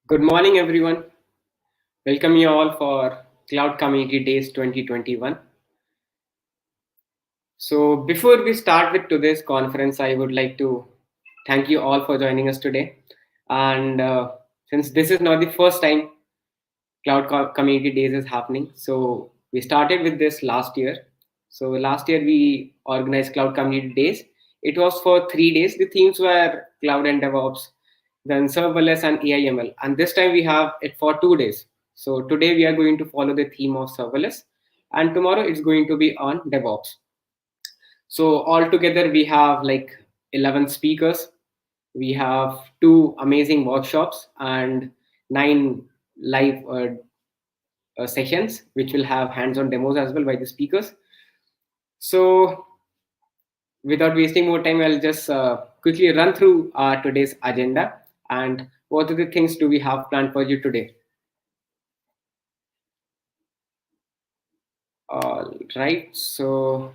Good morning, everyone. Welcome you all for Cloud Community Days 2021. So, before we start with today's conference, I would like to thank you all for joining us today. And since this is not the first time Community Days is happening, so we started with this last year. So, last year we organized Cloud Community Days. It was for 3 days. The themes were cloud and DevOps, then serverless and AIML. And this time we have it for 2 days. So today we are going to follow the theme of serverless, and tomorrow it's going to be on DevOps. So altogether we have like 11 speakers. We have two amazing workshops and nine live sessions, which will have hands-on demos as well by the speakers. So without wasting more time, I'll just quickly run through today's agenda and what are the things do we have planned for you today. All right, so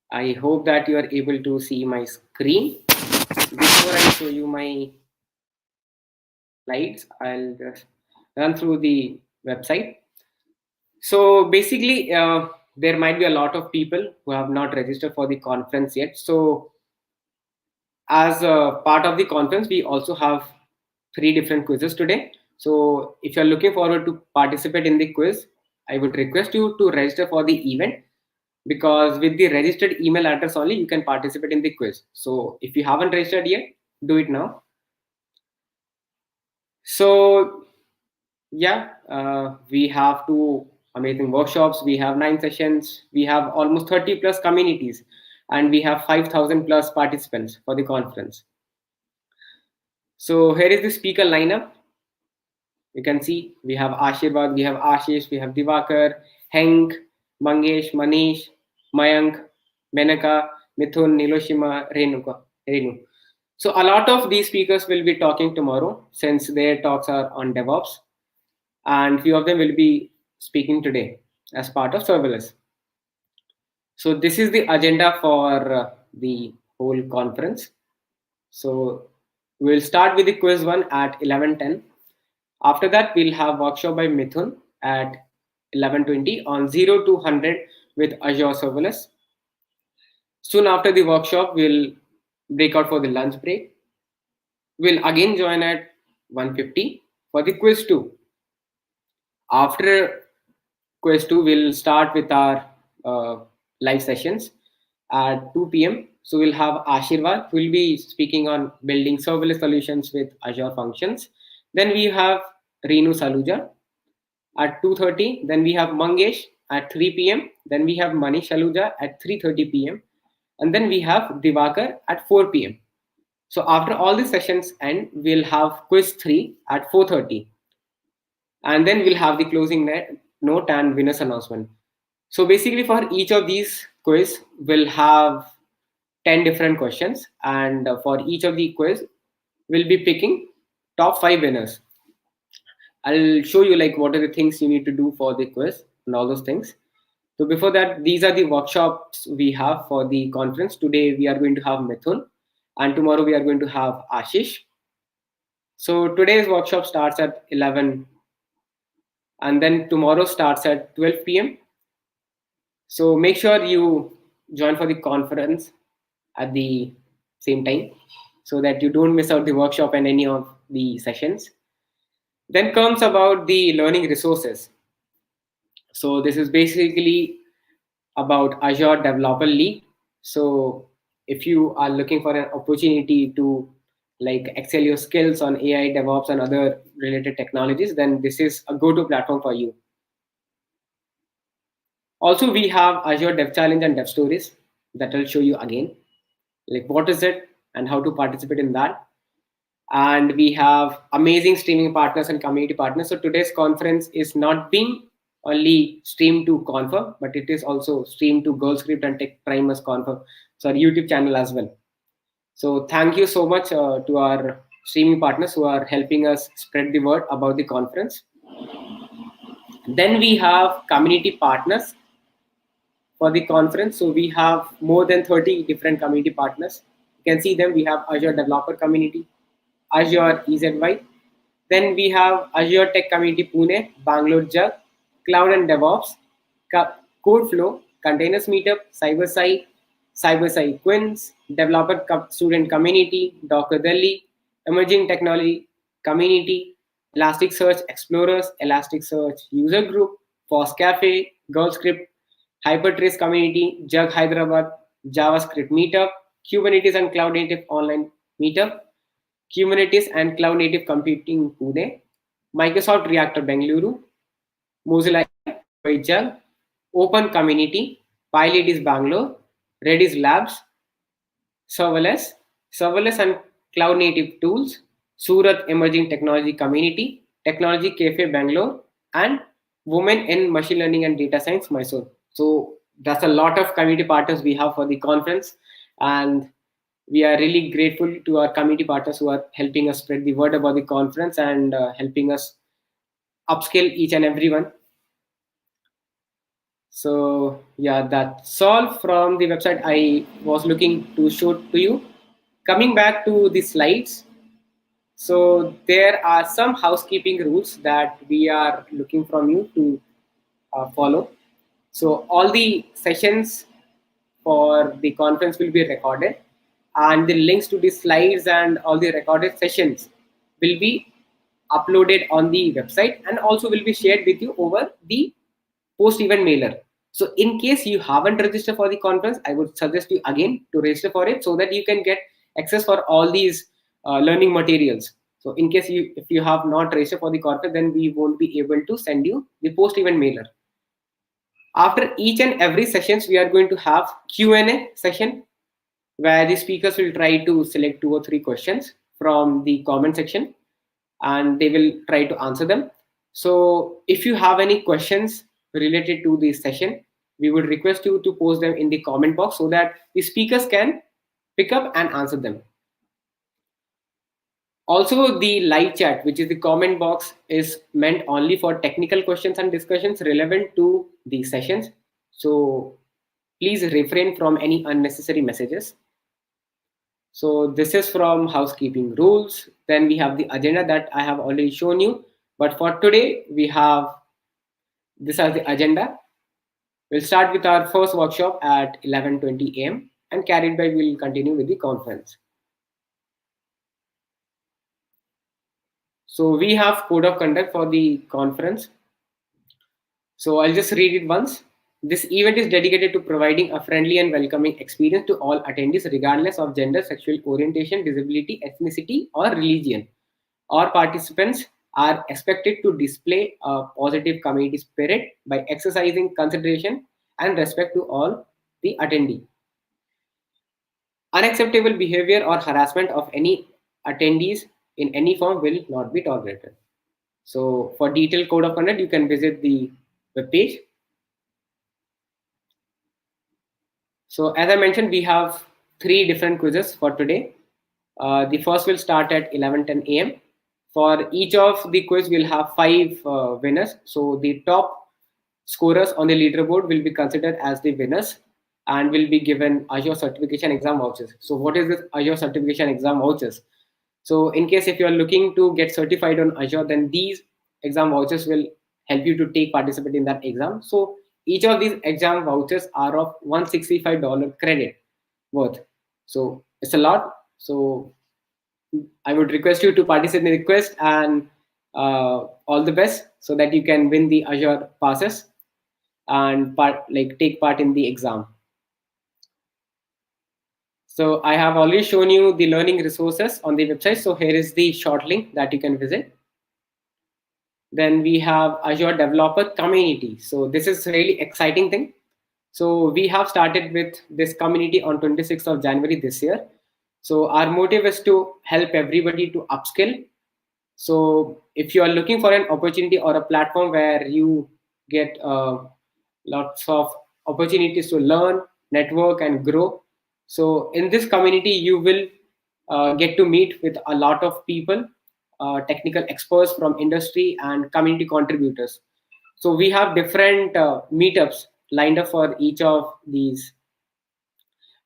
I hope that you are able to see my screen. Before I show you my slides, I'll just run through the website. So basically, there might be a lot of people who have not registered for the conference yet. So as a part of the conference, we also have 3 different quizzes today. So if you're looking forward to participate in the quiz, I would request you to register for the event, because with the registered email address only you can participate in the quiz. So if you haven't registered yet, do it now. So yeah, we have two amazing workshops, we have 9 sessions, we have almost 30 plus communities, and we have 5,000 plus participants for the conference. So here is the speaker lineup. You can see we have Ashirvad, we have Ashish, we have Divakar, Henk, Mangesh, Manish, Mayank, Menaka, Mithun, Niloshima, Renu. So a lot of these speakers will be talking tomorrow, since their talks are on DevOps, and few of them will be speaking today as part of serverless. So this is the agenda for the whole conference. So we'll start with the quiz one at 11:10. After that, we'll have workshop by Mithun at 11:20 on 0 to 100 with Azure Serverless. Soon after the workshop, we'll break out for the lunch break. We'll again join at 1:50 for the quiz 2. After quiz 2, we'll start with our live sessions at 2 p.m. So we'll have Ashirvad, who will be speaking on building serverless solutions with Azure Functions. Then we have Renu Saluja at 2:30. Then we have Mangesh at 3 p.m. Then we have Manish Saluja at 3:30 p.m. And then we have Divakar at 4 p.m. So after all the sessions end, we'll have quiz 3 at 4:30. And then we'll have the closing note and winners announcement. So basically for each of these quiz, we'll have 10 different questions. And for each of the quiz, we'll be picking top 5 winners. I'll show you like what are the things you need to do for the quiz and all those things. So before that, these are the workshops we have for the conference. Today we are going to have Mithun, and tomorrow we are going to have Ashish. So today's workshop starts at 11, and then tomorrow starts at 12 p.m. So make sure you join for the conference at the same time, so that you don't miss out the workshop and any of the sessions. Then comes about the learning resources. So this is basically about Azure Developer League. So if you are looking for an opportunity to like excel your skills on AI, DevOps, and other related technologies, then this is a go-to platform for you. Also, we have Azure Dev Challenge and Dev Stories that will show you again, like what is it and how to participate in that. And we have amazing streaming partners and community partners. So today's conference is not being only streamed to KonfHub, but it is also streamed to Girl Script and Tech Primus KonfHub, so our YouTube channel as well. So thank you so much to our streaming partners who are helping us spread the word about the conference. Then we have community partners for the conference. So we have more than 30 different community partners. You can see them. We have Azure Developer Community, Azure EZY. Then we have Azure Tech Community Pune, Bangalore Jug, Cloud and DevOps, Code Flow, Containers Meetup, CyberSci Quins, Student Community, Docker Delhi, Emerging Technology Community, Elasticsearch Explorers, Elasticsearch User Group, FOSS Cafe, GirlScript, Hypertrace Community, Jug Hyderabad, JavaScript Meetup, Kubernetes and Cloud Native Online Meetup, Kubernetes and Cloud Native Computing Pune, Microsoft Reactor Bengaluru, Mozilla UI Jug, Open Community, Pilot is Bangalore, Redis Labs, serverless, serverless and cloud native tools, Surat Emerging Technology Community, Technology Cafe Bangalore, and Women in Machine Learning and Data Science Mysore. So that's a lot of community partners we have for the conference, and we are really grateful to our community partners who are helping us spread the word about the conference and helping us upskill each and everyone. So yeah, that's all from the website I was looking to show to you. Coming back to the slides, so there are some housekeeping rules that we are looking from you to follow. So all the sessions for the conference will be recorded, and the links to the slides and all the recorded sessions will be uploaded on the website and also will be shared with you over the post event mailer. So in case you haven't registered for the conference, I would suggest you again to register for it so that you can get access for all these learning materials. So in case if you have not registered for the conference, then we won't be able to send you the post event mailer. After each and every sessions, we are going to have Q&A session where the speakers will try to select 2 or 3 questions from the comment section and they will try to answer them. So if you have any questions related to this session, we would request you to post them in the comment box so that the speakers can pick up and answer them. Also, the live chat, which is the comment box, is meant only for technical questions and discussions relevant to the sessions. So please refrain from any unnecessary messages. So this is from housekeeping rules. Then we have the agenda that I have already shown you. But for today, we have this as the agenda. We'll start with our first workshop at 11:20 a.m. and carried by we'll continue with the conference. So we have code of conduct for the conference. So I'll just read it once. This event is dedicated to providing a friendly and welcoming experience to all attendees, regardless of gender, sexual orientation, disability, ethnicity, or religion. All participants are expected to display a positive community spirit by exercising consideration and respect to all the attendee. Unacceptable behavior or harassment of any attendees in any form will not be tolerated. So for detailed code of conduct, you can visit the webpage. So as I mentioned, we have 3 different quizzes for today. The first will start at 11:10 a.m. For each of the quiz, we'll have 5 winners. So the top scorers on the leaderboard will be considered as the winners and will be given Azure certification exam vouchers. So what is this Azure certification exam vouchers? So in case if you are looking to get certified on Azure, then these exam vouchers will help you to take participate in that exam. So each of these exam vouchers are of $165 credit worth. So it's a lot. So I would request you to participate in the quiz and all the best so that you can win the Azure passes and take part in the exam. So I have already shown you the learning resources on the website. So here is the short link that you can visit. Then we have Azure Developer Community. So this is a really exciting thing. So we have started with this community on 26th of January this year. So our motive is to help everybody to upskill. So if you are looking for an opportunity or a platform where you get lots of opportunities to learn, network, and grow. So in this community, you will get to meet with a lot of people, technical experts from industry and community contributors. So we have different meetups lined up for each of these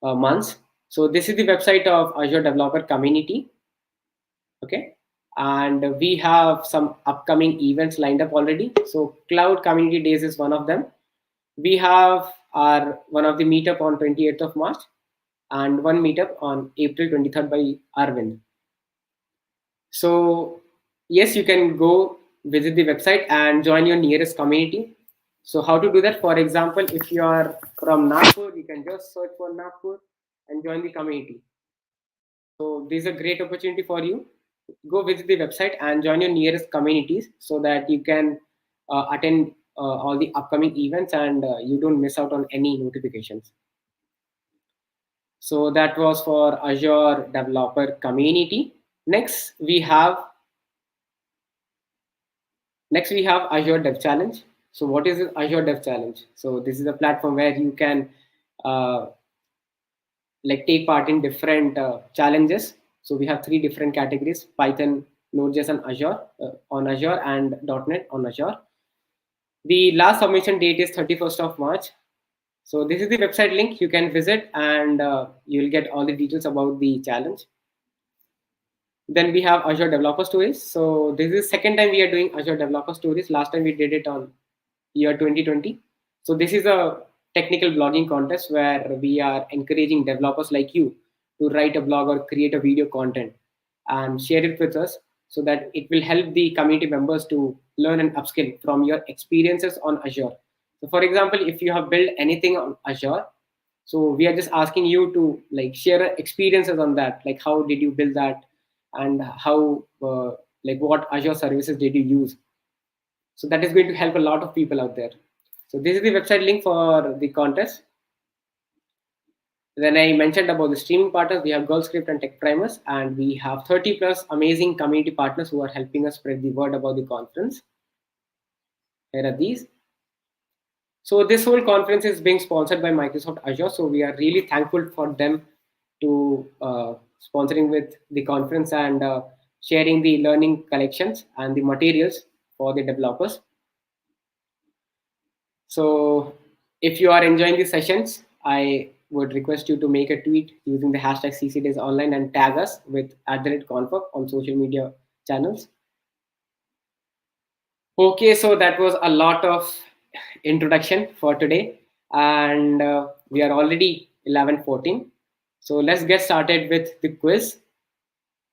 months. So this is the website of Azure Developer Community. Okay. and we have some upcoming events lined up already. So Cloud Community Days is one of them. We have our one of the meetup on 28th of March and one meetup on April 23rd by Arvind. So yes, you can go visit the website and join your nearest community. So how to do that? For example, if you are from Nagpur, you can just search for Nagpur and join the community. So this is a great opportunity for you. Go visit the website and join your nearest communities so that you can attend all the upcoming events and you don't miss out on any notifications. So that was for Azure Developer Community. Next, we have Azure Dev Challenge. So what is Azure Dev Challenge? So this is a platform where you can uh, like take part in different challenges. So we have three different categories: Python, Node.js, and Azure on Azure, and .NET on Azure. The last submission date is 31st of March. So this is the website link. You can visit and you'll get all the details about the challenge. Then we have Azure Developer Stories. So this is second time we are doing Azure Developer Stories. Last time we did it on year 2020. So this is a technical blogging contest where we are encouraging developers like you to write a blog or create a video content and share it with us so that it will help the community members to learn and upskill from your experiences on Azure. So for example, if you have built anything on Azure, so we are just asking you to like share experiences on that, like how did you build that and how like what Azure services did you use. So that is going to help a lot of people out there. So this is the website link for the contest. Then I mentioned about the streaming partners. We have Girl Script and Tech Primers, and we have 30 plus amazing community partners who are helping us spread the word about the conference. Here are these. So this whole conference is being sponsored by Microsoft Azure. So we are really thankful for them to sponsoring with the conference and sharing the learning collections and the materials for the developers. So if you are enjoying the sessions, I would request you to make a tweet using the hashtag CCDaysOnline and tag us with @KonfHub on social media channels. Okay, so that was a lot of introduction for today, and we are already 11:14. So let's get started with the quiz.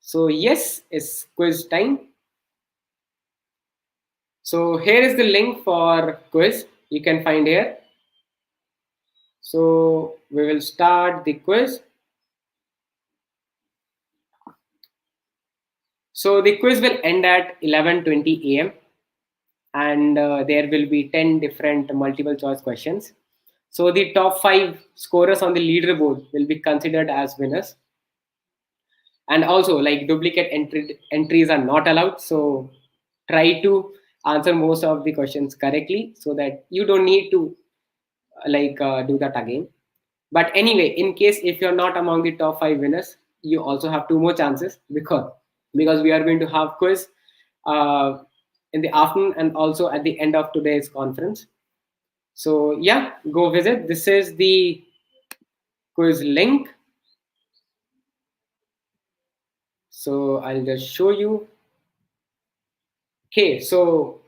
So yes, it's quiz time. So here is the link for quiz. You can find here. So we will start the quiz. So the quiz will end at 11:20 a.m. and there will be 10 different multiple choice questions. So the top 5 scorers on the leaderboard will be considered as winners. And also like duplicate entries are not allowed. So try to answer most of the questions correctly so that you don't need to do that again. But anyway, in case if you're not among the top 5 winners, you also have 2 more chances because we are going to have quiz uh, in the afternoon and also at the end of today's conference. So yeah, go visit. This is the quiz link. So I'll just show you. Okay, so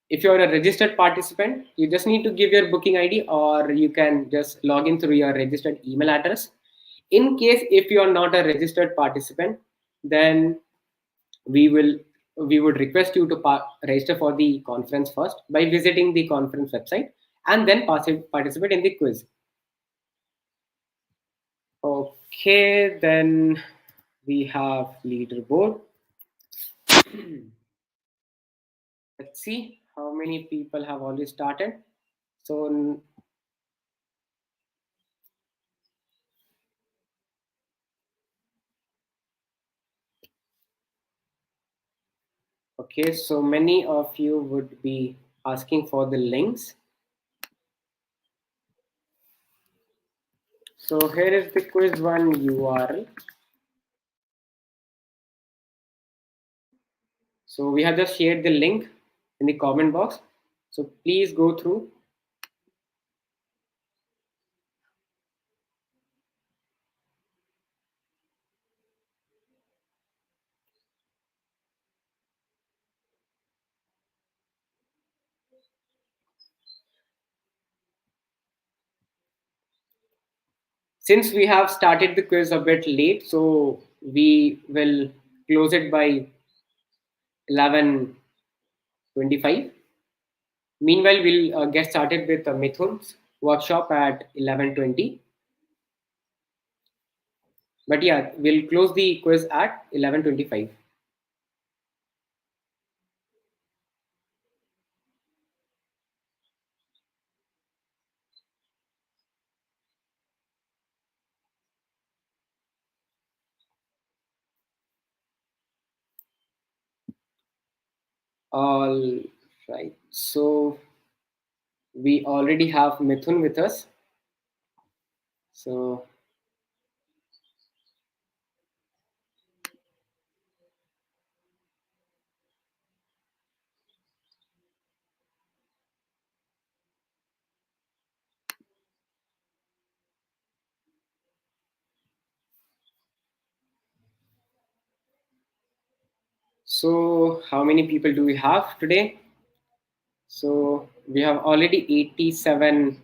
if you're a registered participant, you just need to give your booking ID or you can just log in through your registered email address. In case if you are not a registered participant, then we will we would request you to register for the conference first by visiting the conference website and then participate in the quiz. Okay, then we have leaderboard. Let's see how many people have already started. So okay, so many of you would be asking for the links. So here is the quiz one URL. So we have just shared the link in the comment box. So please go through. Since we have started the quiz a bit late, so we will close it by 11:25. Meanwhile, we'll get started with Mithun's workshop at 11:20. But yeah, we'll close the quiz at 11:25. All right. So we already have Mithun with us. So how many people do we have today? So we have already 87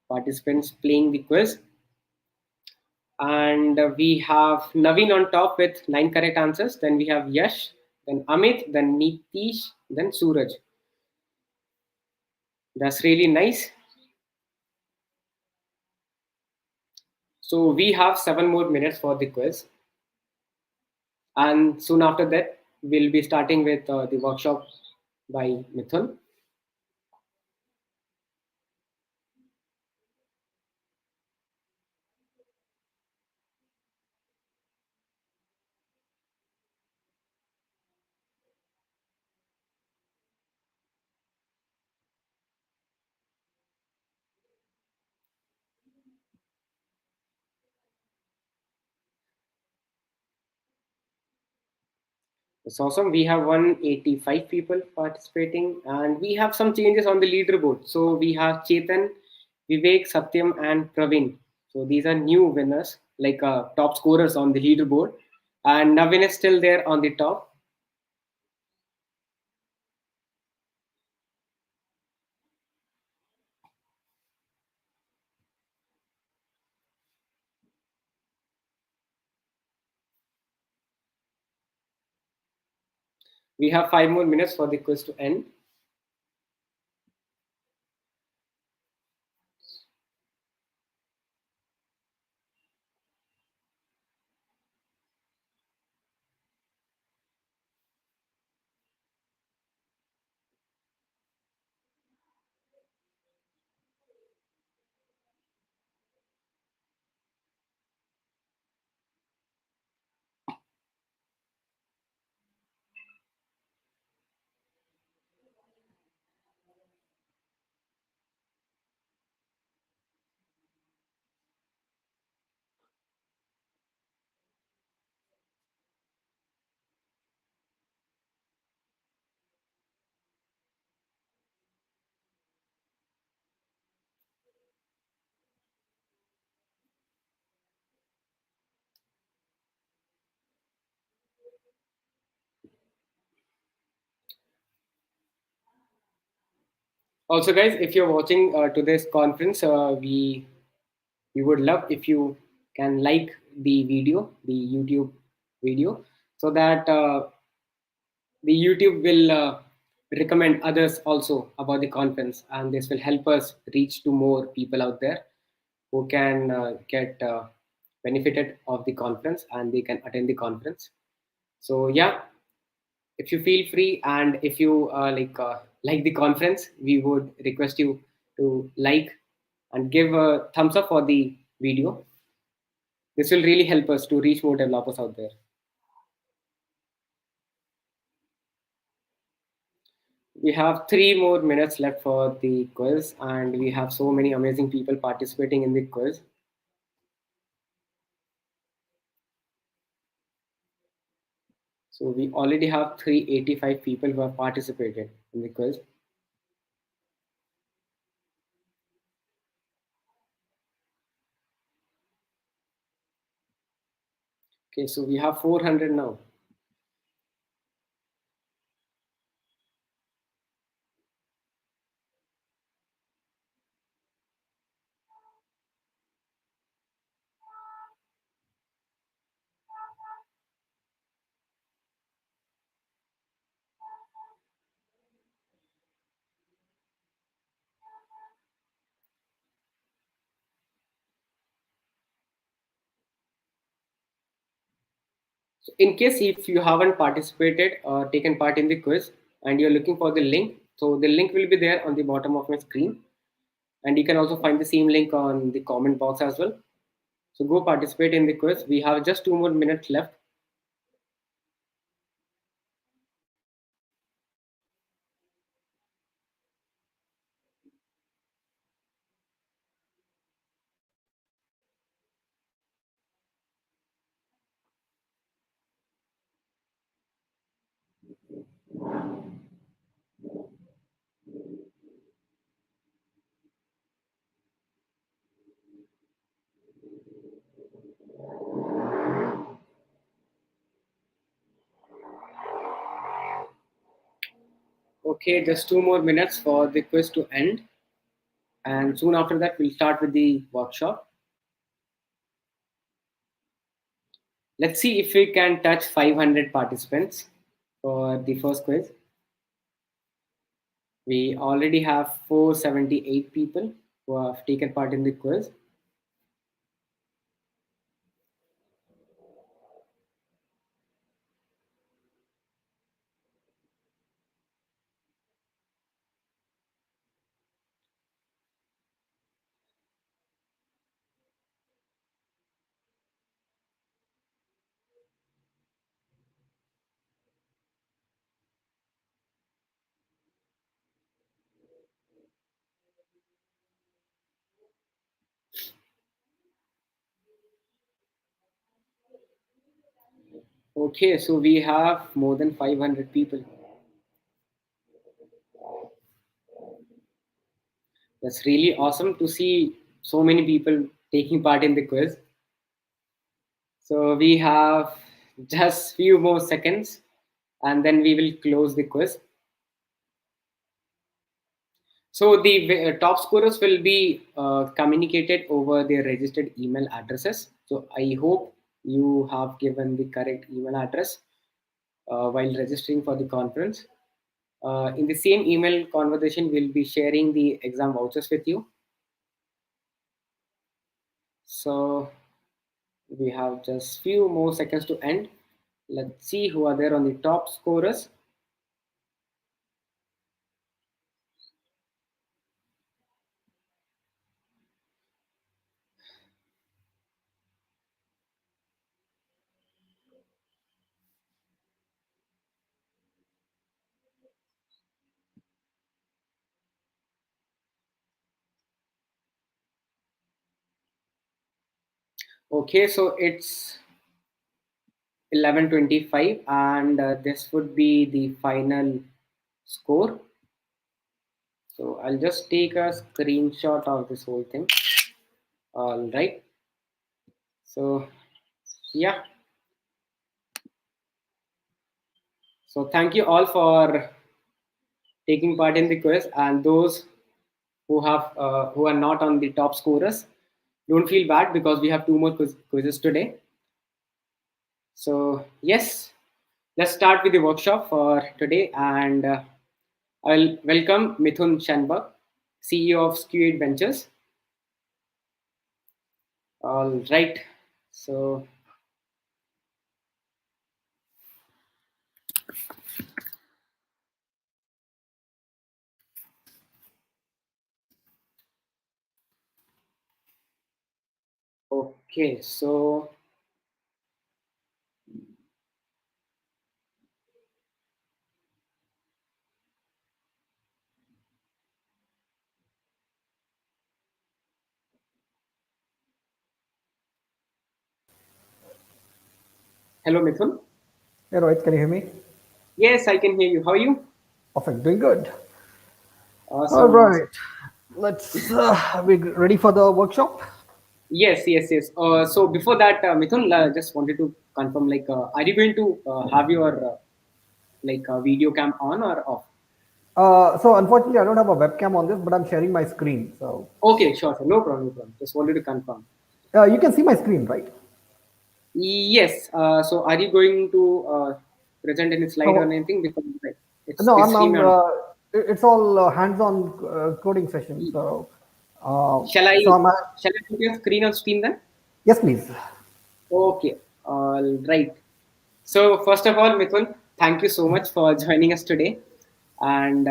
participants playing the quiz, and we have Naveen on top with 9 correct answers. Then we have Yash, then Amit, then Nitish, then Suraj. That's really nice. So we have 7 more minutes for the quiz, and soon after that, we'll be starting with the workshop by Mithun. It's awesome. We have 185 people participating, and we have some changes on the leaderboard. So we have Chetan, Vivek, Satyam, and Praveen. So these are new winners, like top scorers on the leaderboard. And Navin is still there on the top. We have 5 more minutes for the quiz to end. Also, guys, if you're watching today's conference, we would love if you can like the video, the YouTube video, so that the YouTube will recommend others also about the conference, and this will help us reach to more people out there who can get benefited of the conference and they can attend the conference. So yeah, if you feel free and if you like the conference, we would request you to like and give a thumbs up for the video. This will really help us to reach more developers out there. We have 3 more minutes left for the quiz, and we have so many amazing people participating in the quiz. So we already have 385 people who have participated in the quiz. Okay, so we have 400 now. So in case if you haven't participated or taken part in the quiz and you're looking for the link, so the link will be there on the bottom of my screen, and you can also find the same link on the comment box as well. So go participate in the quiz. We have just 2 more minutes left. Okay, just 2 more minutes for the quiz to end, and soon after that we'll start with the workshop. Let's see if we can touch 500 participants for the first quiz. We already have 478 people who have taken part in the quiz. Okay, so we have more than 500 people. That's really awesome to see so many people taking part in the quiz. So we have just few more seconds and then we will close the quiz. So the top scorers will be communicated over their registered email addresses. So I hope you have given the correct email address while registering for the conference. In the same email conversation, we'll be sharing the exam vouchers with you. So we have just few more seconds to end. Let's see who are there on the top scorers. Okay, so it's 11:25 and this would be the final score. So I'll just take a screenshot of this whole thing. All right. So yeah. So thank you all for taking part in the quiz, and those who are not on the top scorers, don't feel bad because we have two more quizzes today. So yes, let's start with the workshop for today, and I'll welcome Mithun Shanbag, CEO of Squid Ventures. All right. So okay. So hello, Mithun. Hey Rohit, can you hear me? Yes, I can hear you. How are you? Perfect, doing good. All Awesome, awesome. right, let's. Are we ready for the workshop? Yes, yes, yes. So before that, Mithun, just wanted to confirm, like, are you going to have your video cam on or off? So unfortunately, I don't have a webcam on this, but I'm sharing my screen. So Okay, sure, sure. No problem, no problem. Just wanted to confirm. you can see my screen, right? Yes. So are you going to present any slide or So anything? Because like, it's no, it's streaming on. it's all hands-on coding session. So Shall I so I'm. shall I put your screen on stream then? Yes, please. Okay. All right. So first of all, Mithun, thank you so much for joining us today, and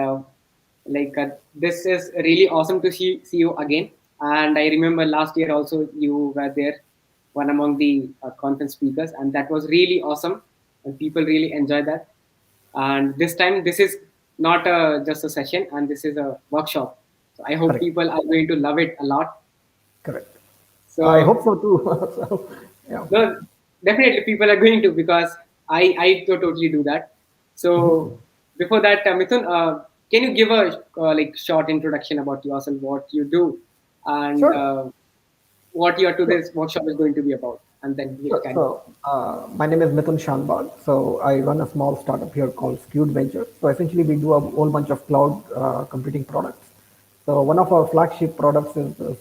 this is really awesome to see you again. And I remember last year also you were there, one among the conference speakers, and that was really awesome, and people really enjoyed that. And this time, this is not just a session, and this is a workshop. So I hope Correct. people are going to love it a lot. Correct. I hope So so too. So, yeah. no, definitely people are going to, because I totally do that. So before that, Mithun, can you give a like short introduction about yourself, what you do, and Sure. what your Sure. today's workshop is going to be about, and then we'll Sure. carry on. So, my name is Mithun Shanbag. So, I run a small startup here called Skewed Venture. So, essentially, we do a whole bunch of cloud computing products. So, one of our flagship products is this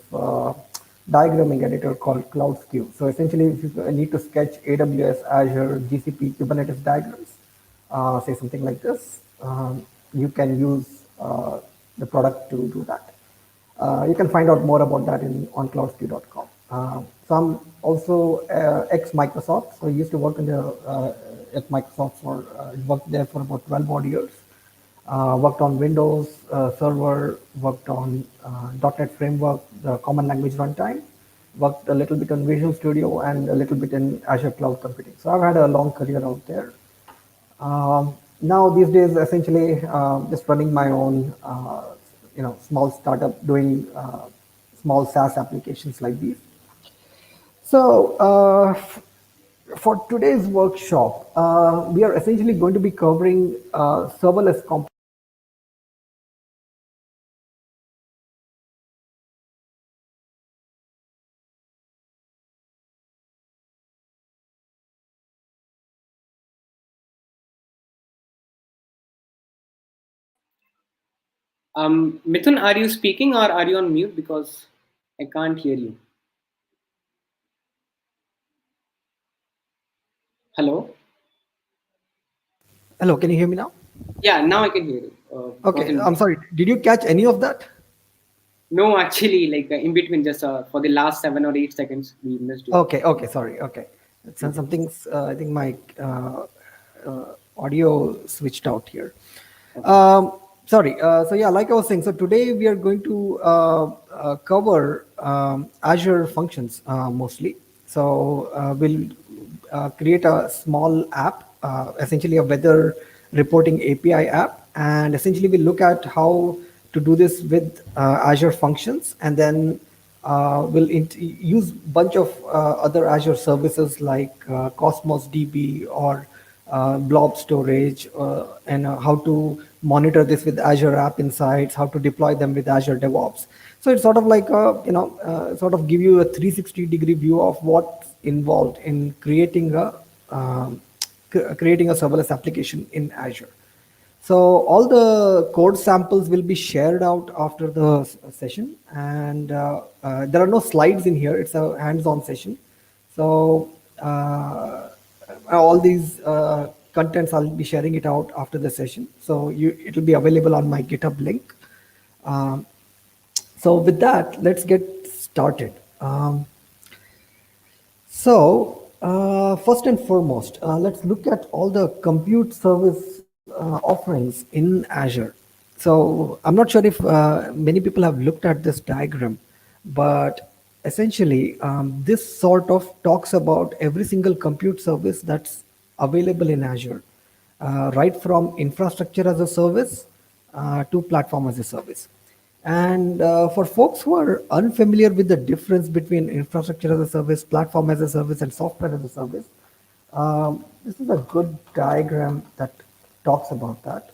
diagramming editor called Cloud Skew. So, essentially, if you need to sketch AWS, Azure, GCP, Kubernetes diagrams, say something like this, you can use the product to do that. You can find out more about that on cloudskew.com. So I'm also ex Microsoft. So I used to work in the at Microsoft for worked there for about 12 odd years. Worked on Windows Server, worked on .NET Framework, the Common Language Runtime. Worked a little bit on Visual Studio and a little bit in Azure Cloud Computing. So I've had a long career out there. Now these days, essentially, just running my own, small startup doing small SaaS applications like these. So for today's workshop, we are essentially going to be covering serverless components. Mithun, are you speaking or are you on mute? Because I can't hear you. Hello. Hello, can you hear me now? Yeah, now I can hear you. Was Okay, in I'm sorry. Did you catch any of that? No, actually, like in between, just for the last 7 or 8 seconds, we missed you. Okay, okay, sorry. Okay, so something's. I think my audio switched out here. Okay. Sorry. So yeah, like I was saying, so today we are going to cover Azure functions mostly. So we'll create a small app, essentially a weather reporting API app, and essentially we look at how to do this with Azure functions, and then we'll use bunch of other Azure services like Cosmos DB or blob storage, and how to monitor this with Azure App Insights, how to deploy them with Azure DevOps. So it's sort of like sort of give you a 360-degree view of what's involved in creating a serverless application in Azure. So all the code samples will be shared out after the session, and there are no slides in here. It's a hands-on session. So all these contents, I'll be sharing it out after the session. So it'll be available on my GitHub link. Um, so with that, let's get started. First and foremost, let's look at all the compute service offerings in Azure. So, I'm not sure if many people have looked at this diagram, but essentially, this sort of talks about every single compute service that's available in Azure, right from infrastructure as a service to platform as a service. And for folks who are unfamiliar with the difference between infrastructure as a service, platform as a service, and software as a service, this is a good diagram that talks about that.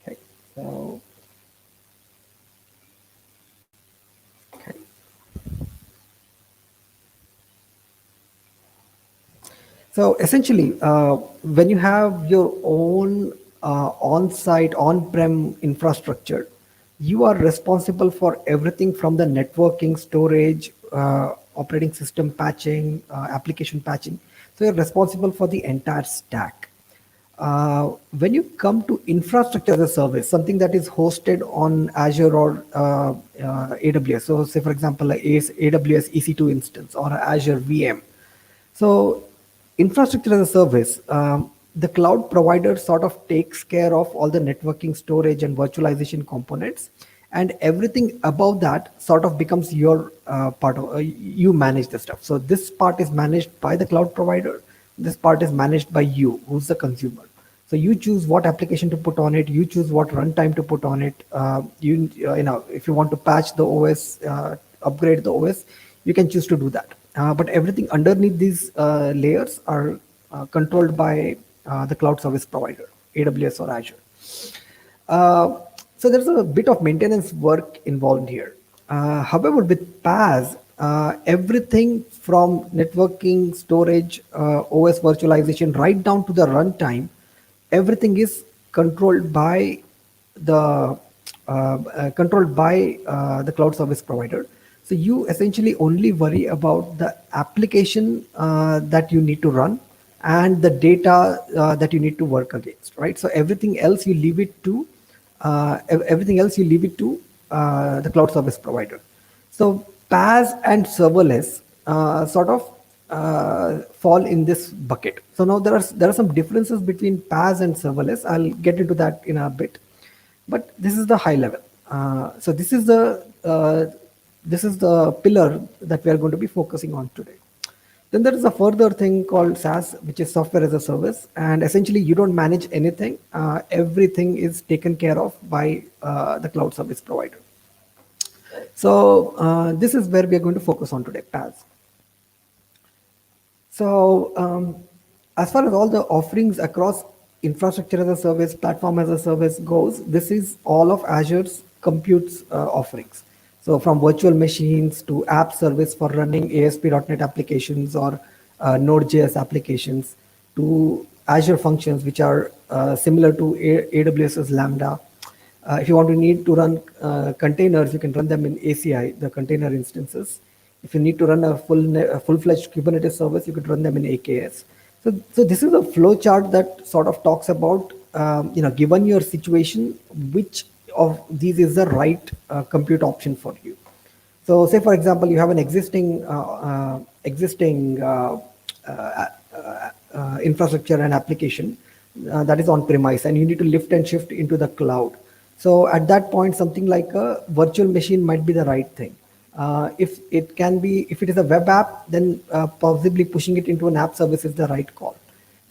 Okay, so okay. So essentially, when you have your own on-site, on-prem infrastructure, you are responsible for everything from the networking, storage, operating system patching, application patching. So you're responsible for the entire stack. When you come to infrastructure as a service, something that is hosted on Azure or AWS, so say for example, a AWS EC2 instance or a Azure VM. So Infrastructure as a service, the cloud provider sort of takes care of all the networking, storage, and virtualization components, and everything above that sort of becomes your part of, you manage the stuff. So this part is managed by the cloud provider. This part is managed by you, who's the consumer. So you choose what application to put on it. You choose what runtime to put on it. If you want to patch the OS, upgrade the OS, you can choose to do that. But everything underneath these layers are controlled by the cloud service provider, AWS or Azure. Uh, so there's a bit of maintenance work involved here. However, with PaaS, everything from networking, storage, OS virtualization, right down to the runtime, everything is controlled by the cloud service provider. So you essentially only worry about the application that you need to run and the data that you need to work against, right? So everything else you leave it to the cloud service provider. So PaaS and serverless sort of fall in this bucket. So now there are some differences between PaaS and serverless. I'll get into that in a bit, but this is the high level. So this is the pillar that we are going to be focusing on today. Then there is a further thing called SaaS, which is software as a service. And essentially, you don't manage anything. Everything is taken care of by the cloud service provider. So this is where we are going to focus on today, PaaS. So as far as all the offerings across infrastructure as a service, platform as a service goes, this is all of Azure's compute offerings. So from virtual machines to app service for running ASP.NET applications or Node.js applications to Azure functions, which are similar to AWS's Lambda. If you want to need to run containers, you can run them in ACI, the container instances. If you need to run a full-fledged Kubernetes service, you could run them in AKS. So this is a flow chart that sort of talks about, given your situation, which of these is the right compute option for you. So say, for example, you have an existing infrastructure and application that is on premise, and you need to lift and shift into the cloud. So at that point, something like a virtual machine might be the right thing. If it is a web app, then possibly pushing it into an app service is the right call.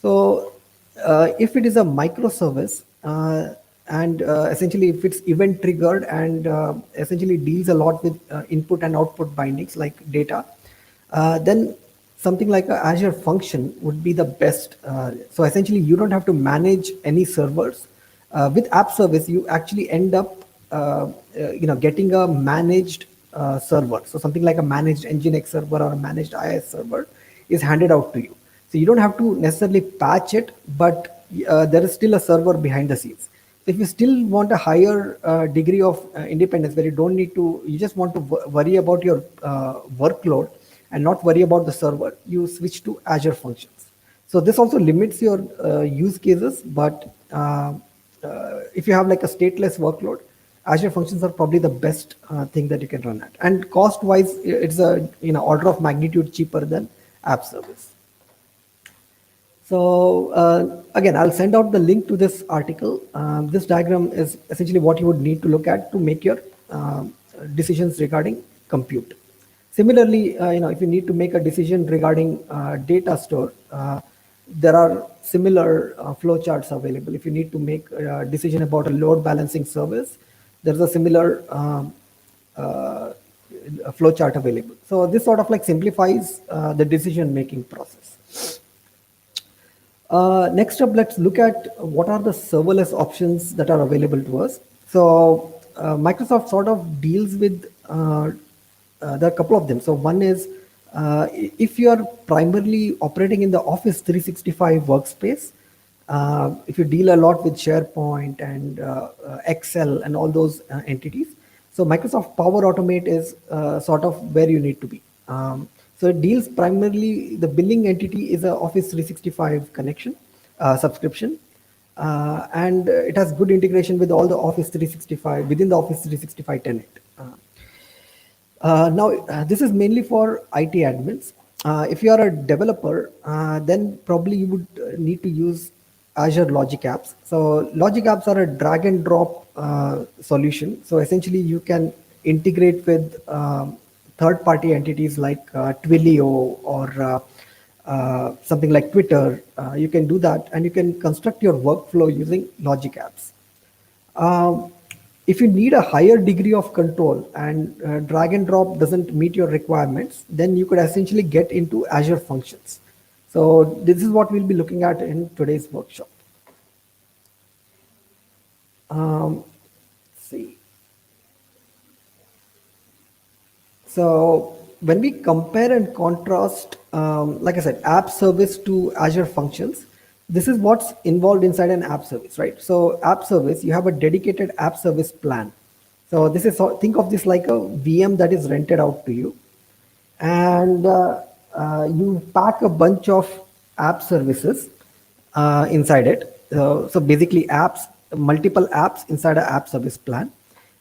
So if it is a microservice, and essentially if it's event triggered and essentially deals a lot with input and output bindings like data, then something like a Azure function would be the best. So essentially you don't have to manage any servers. With app service, you actually end up getting a managed server. So something like a managed Nginx server or a managed IIS server is handed out to you. So you don't have to necessarily patch it, but there is still a server behind the scenes. So if you still want a higher degree of independence, where you just want to worry about your workload and not worry about the server, you switch to Azure functions. So this also limits your use cases, but if you have like a stateless workload, Azure functions are probably the best thing that you can run at. And cost-wise, it's a order of magnitude cheaper than app service. So again, I'll send out the link to this article. This diagram is essentially what you would need to look at to make your decisions regarding compute. Similarly, if you need to make a decision regarding data store, there are similar flowcharts available. If you need to make a decision about a load balancing service, there's a similar flowchart available. So this sort of like simplifies the decision-making process. Next up, let's look at what are the serverless options that are available to us. So Microsoft sort of deals with, there are a couple of them. So one is, if you are primarily operating in the Office 365 workspace, if you deal a lot with SharePoint and Excel and all those entities, so Microsoft Power Automate is sort of where you need to be. So it deals primarily, the billing entity is a Office 365 connection, subscription, and it has good integration with all the Office 365, within the Office 365 tenant. Now, this is mainly for IT admins. If you are a developer, then probably you would need to use Azure Logic Apps. So Logic Apps are a drag and drop solution. So essentially, you can integrate with third-party entities like Twilio or something like Twitter. You can do that, and you can construct your workflow using Logic Apps. Um, if you need a higher degree of control and drag and drop doesn't meet your requirements, then you could essentially get into Azure Functions. So this is what we'll be looking at in today's workshop. See. So when we compare and contrast, like I said, app service to Azure Functions, this is what's involved inside an app service, right? So app service, you have a dedicated app service plan. So this is, think of this like a VM that is rented out to you, and you pack a bunch of app services inside it. So basically apps, multiple apps inside an app service plan.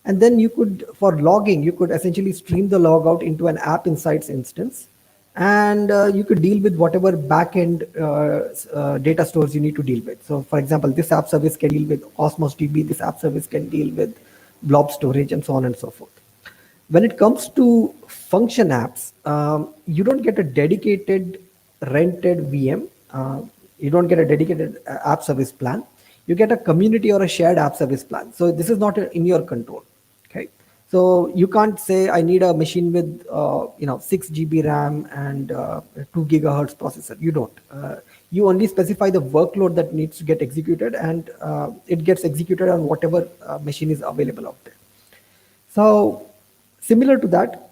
And then you could, for logging, you could essentially stream the log out into an app insights instance. And you could deal with whatever backend data stores you need to deal with. So for example, this app service can deal with Cosmos DB, this app service can deal with blob storage, and so on and so forth. When it comes to function apps, you don't get a dedicated rented VM. You don't get a dedicated app service plan. You get a community or a shared app service plan. So this is not in your control. Okay. So you can't say I need a machine with 6 GB RAM and 2 GHz processor. You don't. You only specify the workload that needs to get executed, and it gets executed on whatever machine is available out there. So similar to that,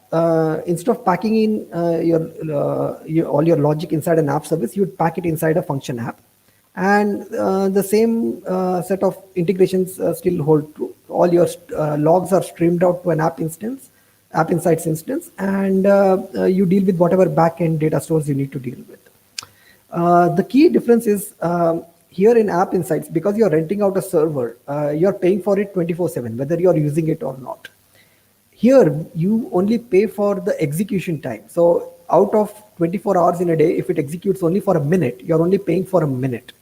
instead of packing in all your logic inside an app service, you would pack it inside a function app. And the same set of integrations still hold true. All your logs are streamed out to an app instance, app insights instance, and you deal with whatever backend data stores you need to deal with. The key difference is here in App Insights, because you're renting out a server, you're paying for it 24/7, whether you're using it or not. Here, you only pay for the execution time. So out of 24 hours in a day, if it executes only for a minute, you're only paying for a minute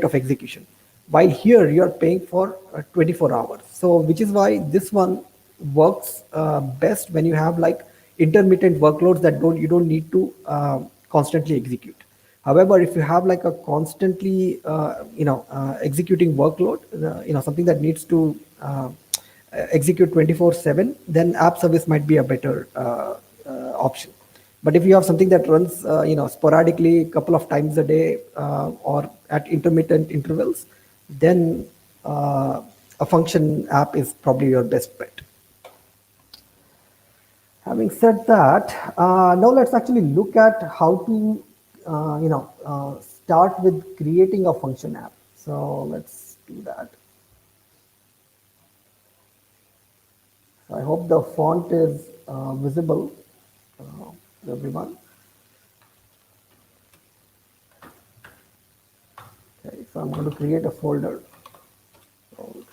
of execution. While here, you're paying for 24 hours. So which is why this one works best when you have like intermittent workloads that you don't need to constantly execute. However, if you have like a constantly executing workload, something that needs to execute 24/7, then app service might be a better option. But if you have something that runs sporadically a couple of times a day or at intermittent intervals, then a function app is probably your best bet. Having said that, now let's actually look at how to start with creating a function app. So let's do that. I hope the font is visible to everyone. Okay, so I'm going to create a folder. So,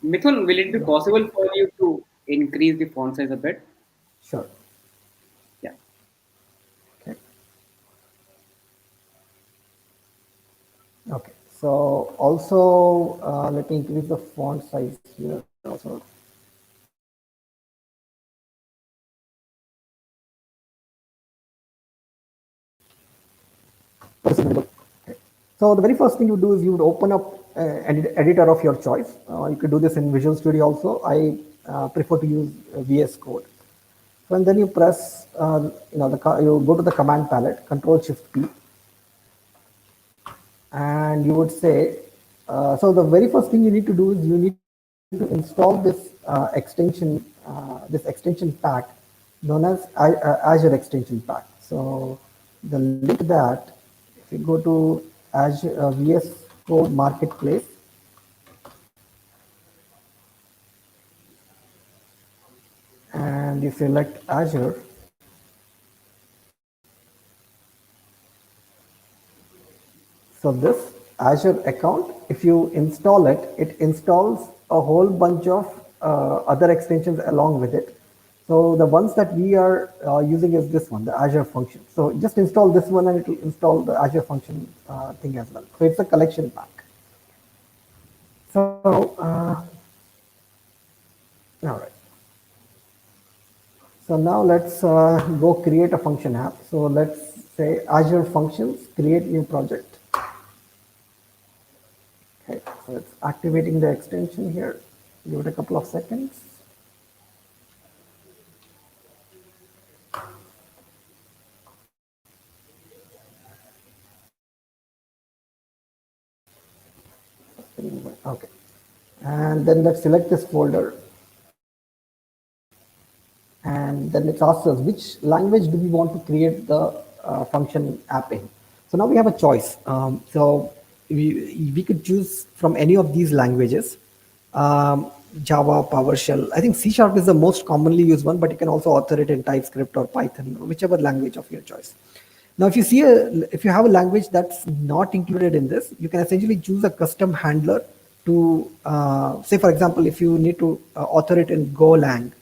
Mithun, will it be yeah, possible for you to increase the font size a bit? sure. Yeah. Okay. Okay. So also let me increase the font size here also. Okay. So the very first thing you do is you would open up an editor of your choice. You could do this in Visual Studio also. I prefer to use VS Code. So and then you press, you go to the command palette, Control Shift P, and you would say, so the very first thing you need to do is you need to install this extension pack known as Azure Extension Pack. So the link to that, if you go to Azure VS Code Marketplace, and you select Azure, So this Azure account, if you install it, it installs a whole bunch of other extensions along with it. So the ones that we are using is this one, the Azure function. So just install this one and it will install the Azure function thing as well. So it's a collection pack. So, all right. So now let's go create a function app. So let's say Azure Functions, create new project. Okay, so it's activating the extension here. Give it a couple of seconds. Okay, and then let's select this folder. And then it asks us which language do we want to create the function app in. So now we have a choice. So we could choose from any of these languages. Java, PowerShell. I think C# is the most commonly used one, but you can also author it in TypeScript or Python, or whichever language of your choice. Now, if you have a language that's not included in this, you can essentially choose a custom handler to say, for example, if you need to author it in Golang,